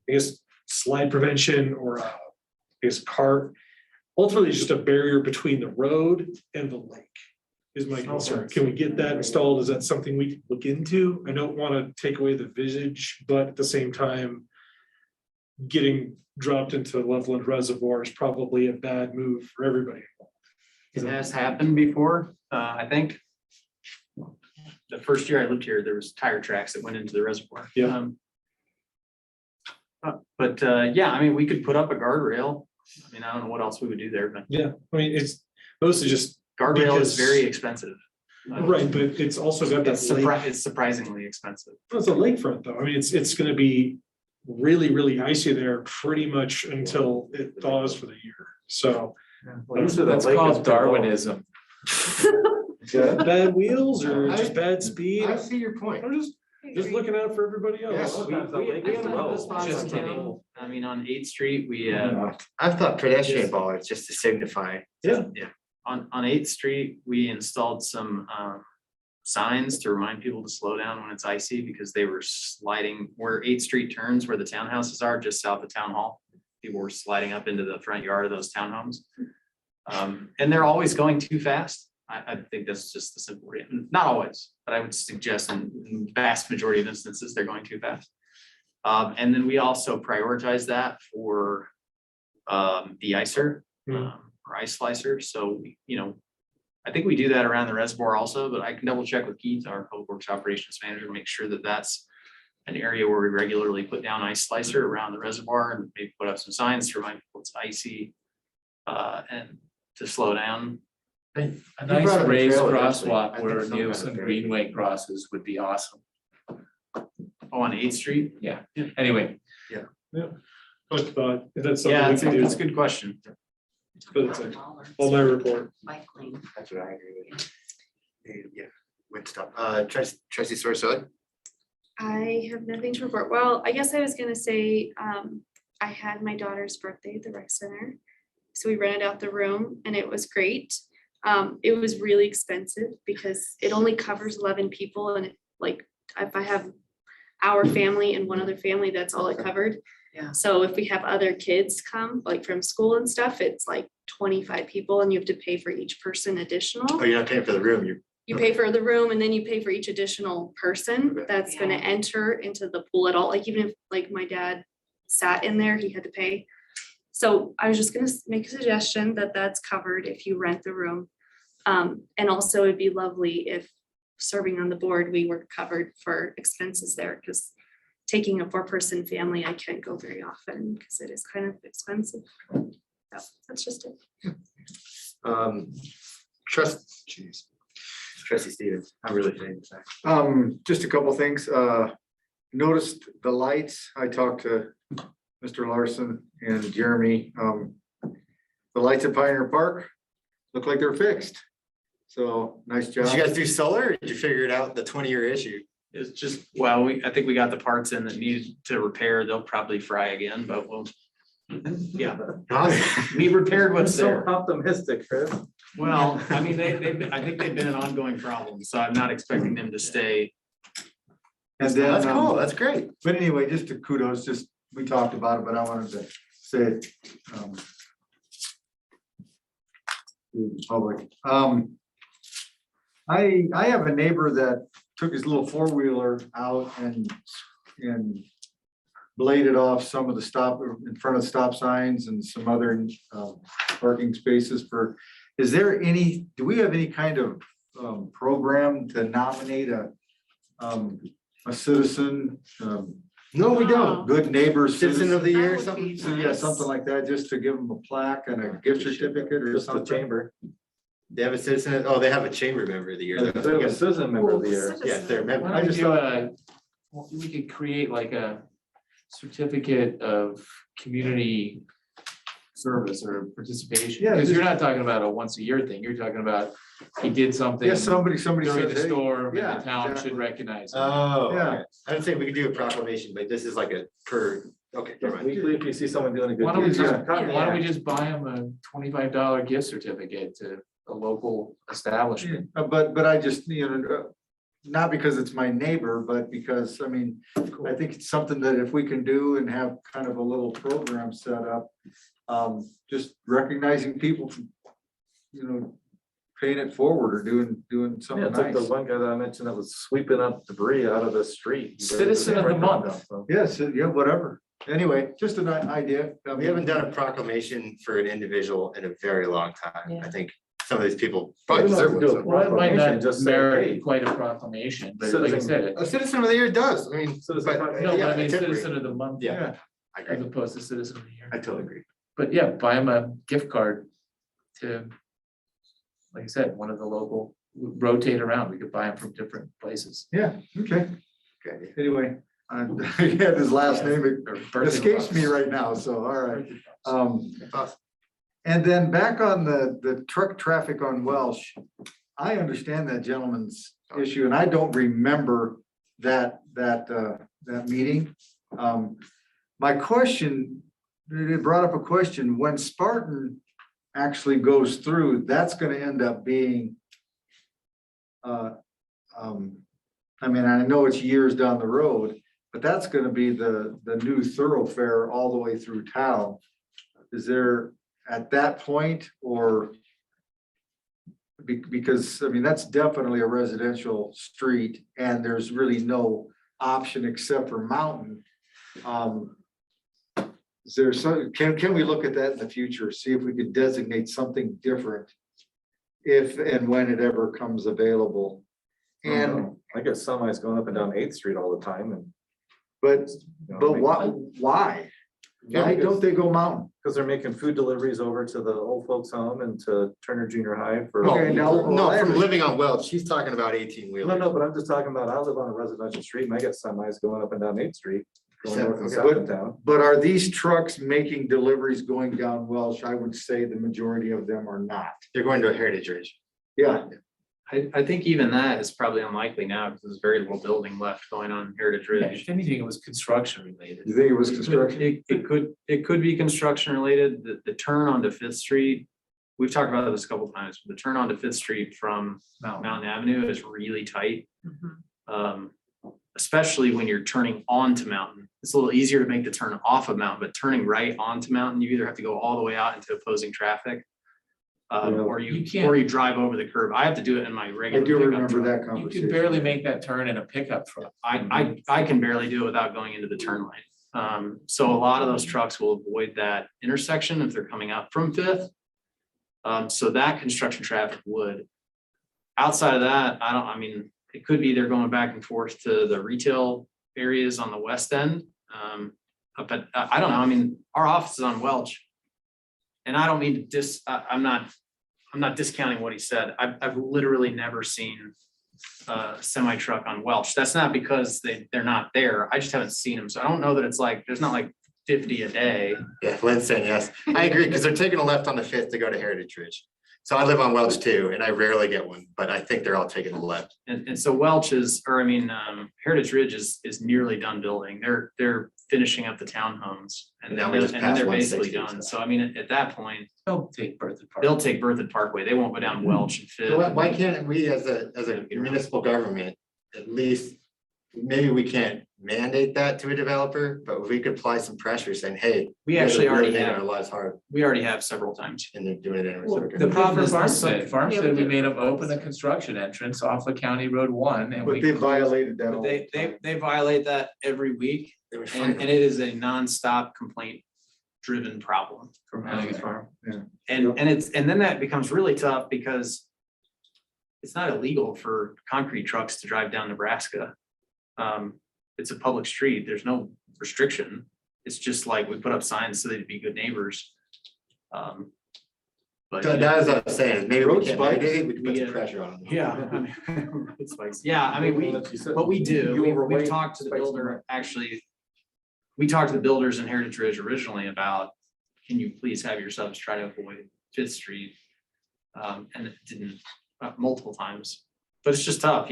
guess, slide prevention or, I guess, cart? Ultimately, it's just a barrier between the road and the lake is my concern. Can we get that installed? Is that something we can look into? I don't want to take away the visage, but at the same time, getting dropped into Loveland Reservoir is probably a bad move for everybody. It has happened before, I think. The first year I lived here, there was tire tracks that went into the reservoir. Yeah. But yeah, I mean, we could put up a guardrail. I mean, I don't know what else we would do there, but Yeah, I mean, it's mostly just. guardrail is because- very expensive. Right, but it's also got that lake. It's surprisingly expensive. It's a lakefront though. I mean, it's gonna be really, really icy there pretty much until it thaws for the year. So. That's called Darwinism. Bad wheels or just bad speed? I see your point. I'm just looking out for everybody else. Just kidding. I mean, on 8th Street, we, I've thought pedestrian bollards just to signify. Yeah. on 8th Street, we installed some signs to remind people to slow down when it's icy because they were sliding where 8th Street turns, where the townhouses are just south of Town Hall. People were sliding up into the front yard of those townhomes. And they're always going too fast. I think that's just the simple reason. Not always, but I would suggest in the vast majority of instances, they're going too fast. And then we also prioritize that for de-icer or ice slicer. So, you know, I think we do that around the reservoir also, but I can double check with Keith, our public works operations manager, to make sure that that's an area where we regularly put down ice slicer around the reservoir and maybe put up some signs to remind people it's icy and to slow down. A nice raised crosswalk where Nielsen Greenway crosses would be awesome. Oh, on 8th Street? Yeah, anyway. Yeah. But that's Yeah, something we can do. it's a good question. But it's like, on my report. That's what I agree with. Yeah, went stop. Trustee Sorsili? I have nothing to report. Well, I guess I was gonna say, I had my daughter's birthday at the rec center. So we rented out the room and it was great. It was really expensive because it only covers 11 people and like, if I have our family and one other family, that's all it covered. Yeah. So if we have other kids come, like from school and stuff, it's like 25 people and you have to pay for each person additional. Oh, you're not paying for the room, You pay for the room and then you pay for each additional person that's gonna enter into the pool at all. Like even if like my dad sat in there, he had to pay. So I was just gonna make a suggestion that that's covered if you rent the room. And also it'd be lovely if serving on the board, we were covered for expenses there because taking a 4-person family, I can't go very often because it is kind of expensive. Yeah, that's just it. Trustee Stevens, I'm really thinking that. Just a couple things. Noticed the lights. I talked to Mr. Larson and Jeremy. The lights at Pioneer Park look like they're fixed. So nice job. Did you guys do solar or did you figure it out the 20-year issue? It's just, well, I think we got the parts in that needed to repair. They'll probably fry again, but we'll. Yeah, we repaired what's So there. optimistic, Chris. Well, I mean, I think they've been an ongoing problem, so I'm not expecting them to stay. And then, That's cool, that's great. But anyway, just to kudos, just, we talked about it, but I wanted to say it. To the public. I have a neighbor that took his little 4-wheeler out and bladed off some of the stop in front of stop signs and some other parking spaces for, do we have any kind of program to nominate a citizen? No, we don't. Good neighbor. Citizen of the year or something? So, yeah, something like that, just to give them a plaque and a gift certificate or Just the something. chamber. They have a citizen, oh, they have a chamber member of the year. They have a citizen member of the year. Yeah, if they're a member. I just thought, We could create like a certificate of community service or participation. Yeah, Because just- you're not talking about a once a year thing. You're talking about he did something yeah, somebody during said, the hey, storm yeah, and the town exactly. should recognize it. Oh, Yeah. okay. I would say we could do a proclamation, but this is like a okay, never mind. Weekly, if you see someone doing a good Why don't we deed. just, yeah. why don't we just buy him a $25 gift certificate to a local establishment? But I just, not because it's my neighbor, but because, I mean, I think it's something that if we can do and have kind of a little program set up. Just recognizing people, paying it forward or doing Yeah, something it's like the nice. one guy that I mentioned that was sweeping up debris out of the street. Citizen of the month. Yes, yeah, whatever. Anyway, just an idea. We haven't done a proclamation for an individual in a very long time. I think some of these people probably deserve one. so- Well, it might not just merit quite a proclamation, but like I said. A citizen of the year does, I mean. Citizen- but- no, but yeah, I mean, typically. citizen of the month. Yeah, I agree. As opposed to citizen of the year. I totally agree. But yeah, buy them a gift card to, like I said, one of the local, rotate around. We could buy them from different places. Yeah, okay. Okay. Anyway, yeah, his last name Or birthday escapes me bucks. right now, so, all right. And then back on the truck traffic on Welsh, I understand that gentleman's issue, and I don't remember that meeting. My question, it brought up a question, when Spartan actually goes through, that's gonna end up being I mean, I know it's years down the road, but that's gonna be the new thoroughfare all the way through town. Is there at that point, or because, I mean, that's definitely a residential street and there's really no option except for mountain. Is there some, can we look at that in the future, see if we could designate something different if and when it ever comes available? And, I get semis going up and down 8th Street all the time and. but you know, why? Why don't they go mountain? Because they're making food deliveries over to the old folks home and to Turner Junior High for. Okay, now- No, from living on Welch, she's talking about 18 wheelers. No, but I'm just talking about, I live on a residential street and I get semis going up and down 8th Street, going Seven, north and okay. south of town. But are these trucks making deliveries going down Welsh? I would say the majority of them are not. They're going to a Heritage Ridge. Yeah, I think even that is probably unlikely now because there's very little building left going on Heritage Ridge. If anything, it was construction related. you think it was construction? It could be construction related, the turn onto Fifth Street. We've talked about this a couple times, the turn onto Fifth Street from Mountain Avenue is really tight. Especially when you're turning onto Mountain. It's a little easier to make the turn off of Mountain, but turning right onto Mountain, you either have to go all the way out into opposing traffic. Or you drive over the curb. I have to do it in my I regular. do pickup remember truck. that You conversation. can barely make that turn in a pickup truck. I can barely do it without going into the turn lane. So a lot of those trucks will avoid that intersection if they're coming up from Fifth. So that construction traffic would. Outside of that, I mean, it could be they're going back and forth to the retail areas on the west end. But I don't know. I mean, our office is on Welch. And I don't mean to I'm not discounting what he said. I've literally never seen a semi truck on Welch. That's not because they're not there. I just haven't seen them. So I don't know that it's like, there's not like 50 a day. Yeah, Lynn's saying yes. I agree, because they're taking a left on the Fifth to go to Heritage Ridge. So I live on Welch too, and I rarely get one, but I think they're all taking a left. And so Welch is, Heritage Ridge is nearly done building. They're finishing up the townhomes. And Now then we just they're passed basically 160, done. so. So I mean, at that point, They'll take Berthoud Park. they'll take Berthoud Parkway. They won't go down Welch and Fifth. So why can't we, as a municipal government, at least, maybe we can't mandate that to a developer, but we could apply some pressure saying, hey. We you guys are actually already really making have. our lives hard, We already have several times. and they're doing it in a Well, reciprocal. the problem is Farmstead. Farmstead, we made them open a construction entrance off of County Road 1 and But we. they violated that. all They, the time. they violate that every week. They were And fine. it is a nonstop complaint driven problem. From Hannigan Farm. And then that becomes really tough because it's not illegal for concrete trucks to drive down Nebraska. It's a public street. There's no restriction. It's just like we put up signs so they'd be good neighbors. But So that is what I'm saying, is maybe we Road can't spikes. mandate it, we can put We some get- pressure on them. yeah, I mean, road spikes. Yeah, I mean, what we do, we've talked to the builder, actually. We talked to the builders in Heritage Ridge originally about, can you please have your subs try to avoid Fifth Street? And it didn't, multiple times, but it's just tough,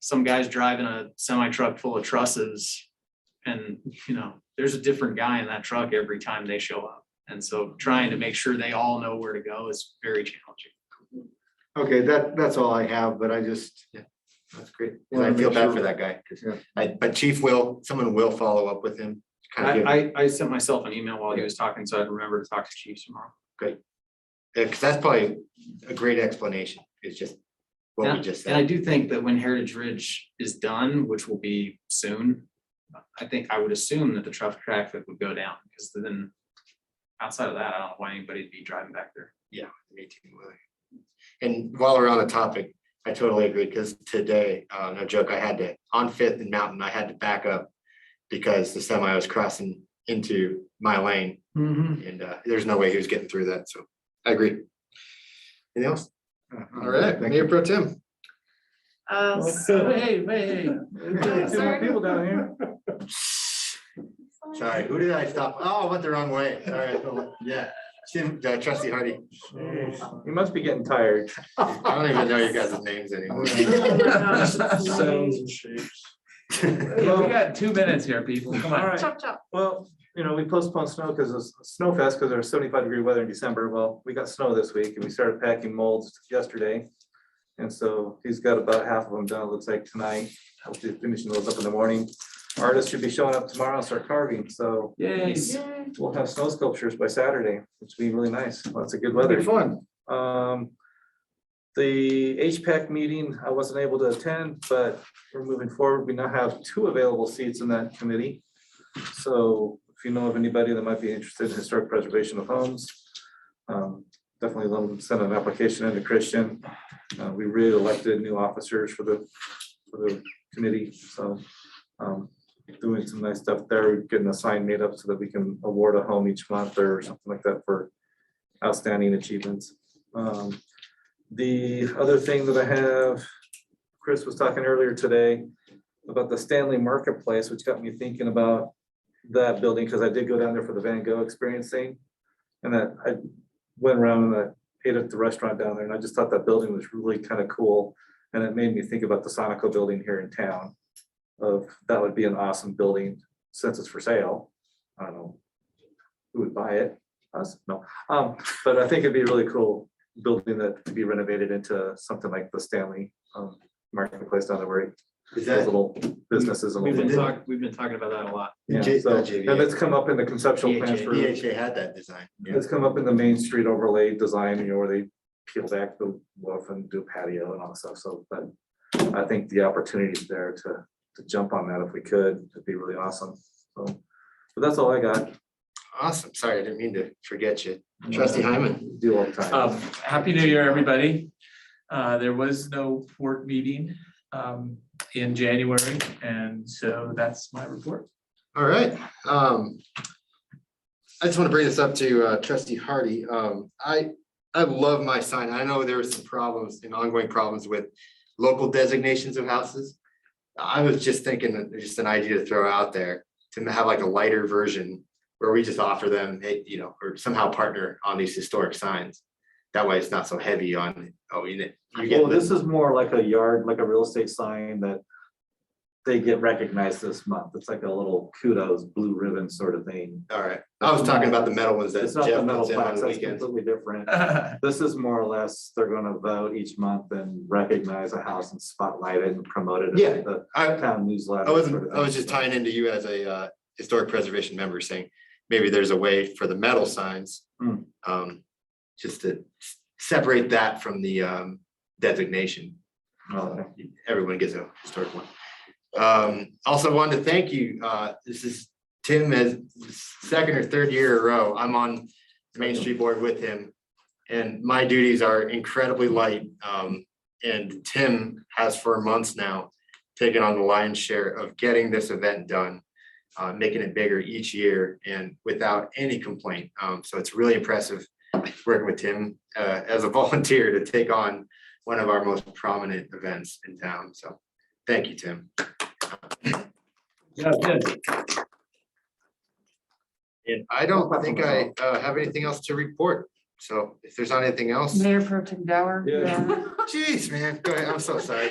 some guy's driving a semi truck full of trusses. And, there's a different guy in that truck every time they show up. And so trying to make sure they all know where to go is very challenging. Okay, that's all I have, but I just, That's great. 'Cause I feel bad for that guy. 'Cause but someone will follow up with him. Kind of give, I sent myself an email while he was talking, so I'd remember to talk to Chief tomorrow. great. Because that's probably a great explanation. It's just what we just And I said. do think that when Heritage Ridge is done, which will be soon, I would assume that the traffic would go down, because then outside of that, I don't know why anybody'd be driving back there. Yeah, me too, Willie. And while we're on the topic, I totally agree, because today, no joke, on Fifth and Mountain, I had to back up because the semi was crossing into my lane, and there's no way he was getting through that, so I agree. Anything else? All right, Mayor Pro Tem. Hey. Sorry. People down here. Sorry, who did I stop? Oh, I went the wrong way. Sorry. Yeah, Trustee Hardy. You must be getting tired. I don't even know you guys' names anymore. Sounds and shapes. We got 2 minutes here, people. Come All on. right. Chop, chop. Well, we postponed snow because of Snowfest, because there was 75-degree weather in December. Well, we got snow this week and we started packing molds yesterday. And so he's got about half of them done, it looks like tonight. Hopefully finishing those up in the morning. Artists should be showing up tomorrow and start carving, so Yay. we'll have snow sculptures by Saturday, which will be really nice. Lots of good weather. Fun. The HPAC meeting, I wasn't able to attend, but we're moving forward. We now have 2 available seats in that committee. So if you know of anybody that might be interested in historic preservation of homes, definitely let them send an application into Christian. We really elected new officers for the committee, so doing some nice stuff there, getting a sign made up so that we can award a home each month or something like that for outstanding achievements. The other thing that I have, Chris was talking earlier today about the Stanley Marketplace, which got me thinking about that building, because I did go down there for the Van Gogh experience thing. And that I went around and I ate at the restaurant down there, and I just thought that building was really kind of cool. And it made me think about the Sonico building here in town, of that would be an awesome building since it's for sale. I don't know who would buy it. Us? No. But I think it'd be a really cool building that could be renovated into something like the Stanley Marketplace down there, where Is those that little businesses. We've been talking about that a lot. Yeah, J- so, JVA. and it's come up in the conceptual plans for, DHA had that design. Yeah. it's come up in the Main Street overlay design, where they peel back the roof and do patio and all that stuff. So, but I think the opportunity is there to jump on that if we could. It'd be really awesome. So, but that's all I got. Awesome. Sorry, I didn't mean to forget you. Trustee Hyman. Do all the time. Happy New Year, everybody. There was no board meeting in January, and so that's my report. All right. I just want to bring this up to Trustee Hardy. I love my sign. I know there were some problems and ongoing problems with local designations of houses. I was just thinking that there's just an idea to throw out there to have like a lighter version where we just offer them, hey, or somehow partner on these historic signs. That way it's not so heavy on, you get. Well, this is more like a yard, like a real estate sign that they get recognized this month. It's like a little kudos blue ribbon sort of thing. All right. I was talking about the metal ones that It's not the Jeff metal puts in on plaques, the that's weekends. completely different. This is more or less, they're gonna vote each month and recognize a house and spotlight it and promote it. Yeah, in the I town newsletter. I sort wasn't, of I was thing. just tying into you as a historic preservation member, saying maybe there's a way for the metal signs. Just to separate that from the designation. Everyone gets a historic one. Also wanted to thank you. This is Tim, as second or third year in a row, I'm on the Main Street Board with him. And my duties are incredibly light. And Tim has for months now taken on the lion's share of getting this event done, making it bigger each year and without any complaint. So it's really impressive working with Tim as a volunteer to take on one of our most prominent events in town. So thank you, Tim. Yeah, good. And I don't think I have anything else to report. So if there's not anything else, Mayor Pro Tem Gower. Yeah. geez, man, go ahead. I'm so sorry.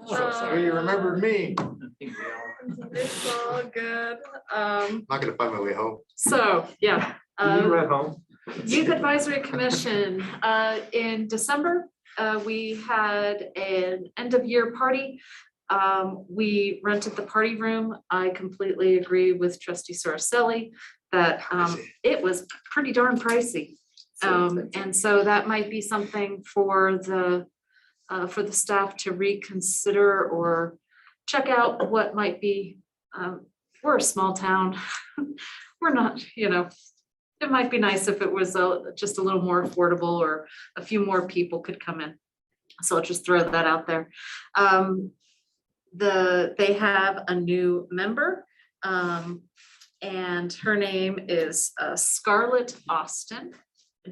So Uh, sorry. You remembered me. It's all good. I'm not gonna find my way home. So, yeah. You read home. Youth Advisory Commission, in December, we had an end of year party. We rented the party room. I completely agree with trustee Saraselli that it was pretty darn pricey. And so that might be something for the staff to reconsider or check out what might be. We're a small town. We're not, it might be nice if it was just a little more affordable or a few more people could come in. So I'll just throw that out there. They have a new member, and her name is Scarlett Austin,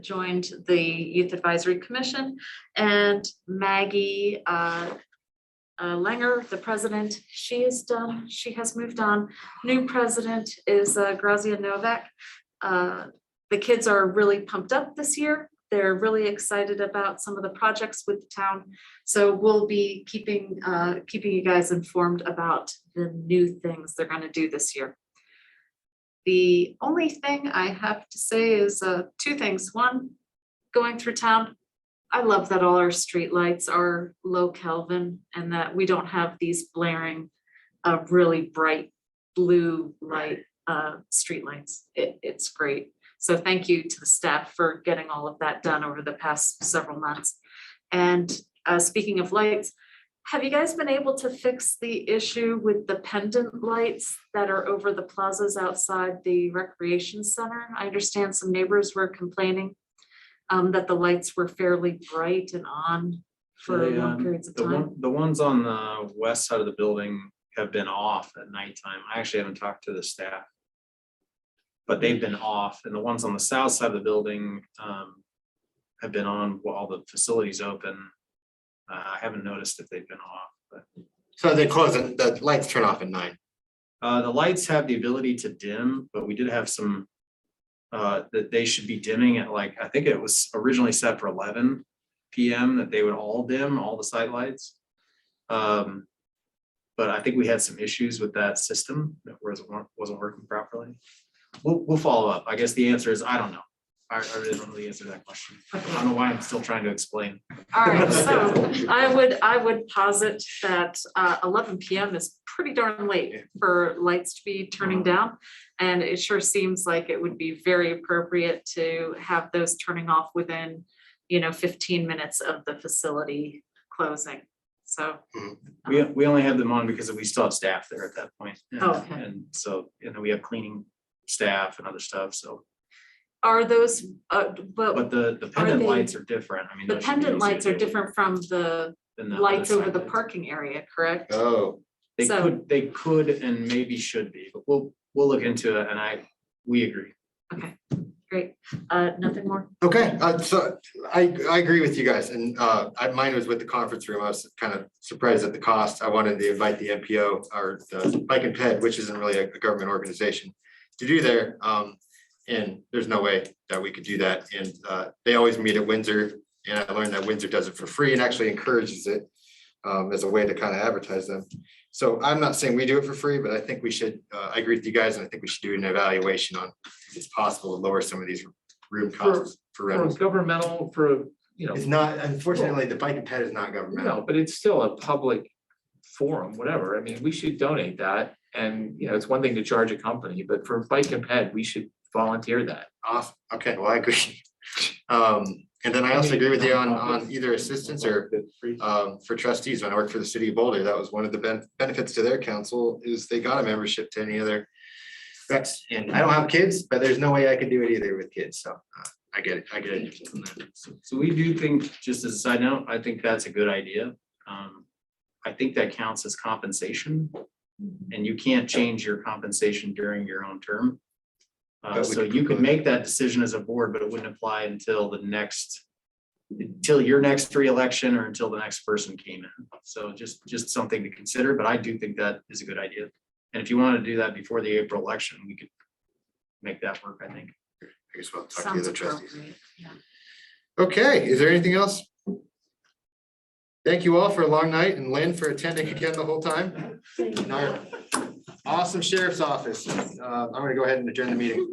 joined the Youth Advisory Commission, and Maggie Langer, the president, she is done. She has moved on. New president is Grazia Novak. The kids are really pumped up this year. They're really excited about some of the projects with the town. So we'll be keeping you guys informed about the new things they're going to do this year. The only thing I have to say is two things. One, going through town, I love that all our streetlights are low Kelvin and that we don't have these blaring, really bright blue light streetlights. It's great. So thank you to the staff for getting all of that done over the past several months. And speaking of lights, have you guys been able to fix the issue with the pendant lights that are over the plazas outside the recreation center? I understand some neighbors were complaining that the lights were fairly bright and on for long periods of time. The ones on the west side of the building have been off at nighttime. I actually haven't talked to the staff, but they've been off, and the ones on the south side of the building have been on while the facility's open. I haven't noticed if they've been off, but. So they close it, the lights turn off at 9. The lights have the ability to dim, but we did have some that they should be dimming at, like, I think it was originally set for 11 PM that they would all dim, all the side lights. But I think we had some issues with that system that wasn't working properly. We'll follow up. I guess the answer is, I don't know. I really don't know the answer to that question. I don't know why I'm still trying to explain. All right, so I would posit that 11 PM is pretty darn late for lights to be turning down. And it sure seems like it would be very appropriate to have those turning off within, 15 minutes of the facility closing. So. We only have them on because we still have staff there at that point. Oh, okay. And so, we have cleaning staff and other stuff, so. Are those, But the pendant lights are different. I mean. the those should be pendant easy to lights are do different from the than the lights other over side the lights. parking area, correct? Oh, They So- could and maybe should be, but we'll look into it, and we agree. Okay, great. Nothing more? okay. So I agree with you guys, and mine was with the conference room. I was kind of surprised at the cost. I wanted to invite the MPO or the Bike and Ped, which isn't really a government organization, to do there. And there's no way that we could do that. And they always meet at Windsor, and I learned that Windsor does it for free and actually encourages it as a way to kind of advertise them. So I'm not saying we do it for free, but I think we should, I agree with you guys, and I think we should do an evaluation on if it's possible to lower some of these room costs for For rentals. governmental, for, It's not, unfortunately, the Bike and Ped is not governmental. no, but it's still a public forum, whatever. I mean, we should donate that. And, it's one thing to charge a company, but for Bike and Ped, we should volunteer that. Awesome, okay, well, I agree. And then I also agree with you on either assistance or for trustees. When I worked for the city of Boulder, that was one of the benefits to their council is they got a membership to any other recs. And I don't have kids, but there's no way I can do it either with kids, so I get it. So we do think, just as a side note, I think that's a good idea. I think that counts as compensation, and you can't change your compensation during your own term. So you could make that decision as a board, but it wouldn't apply until your next reelection or until the next person came in. So just something to consider, but I do think that is a good idea. And if you want to do that before the April election, we could make that work, I think. I guess we'll talk to the Sounds other trustees. appropriate. Yeah. Okay, is there anything else? Thank you all for a long night, and Lynn for attending again the whole time. And our awesome sheriff's office. I'm gonna go ahead and adjourn the meeting.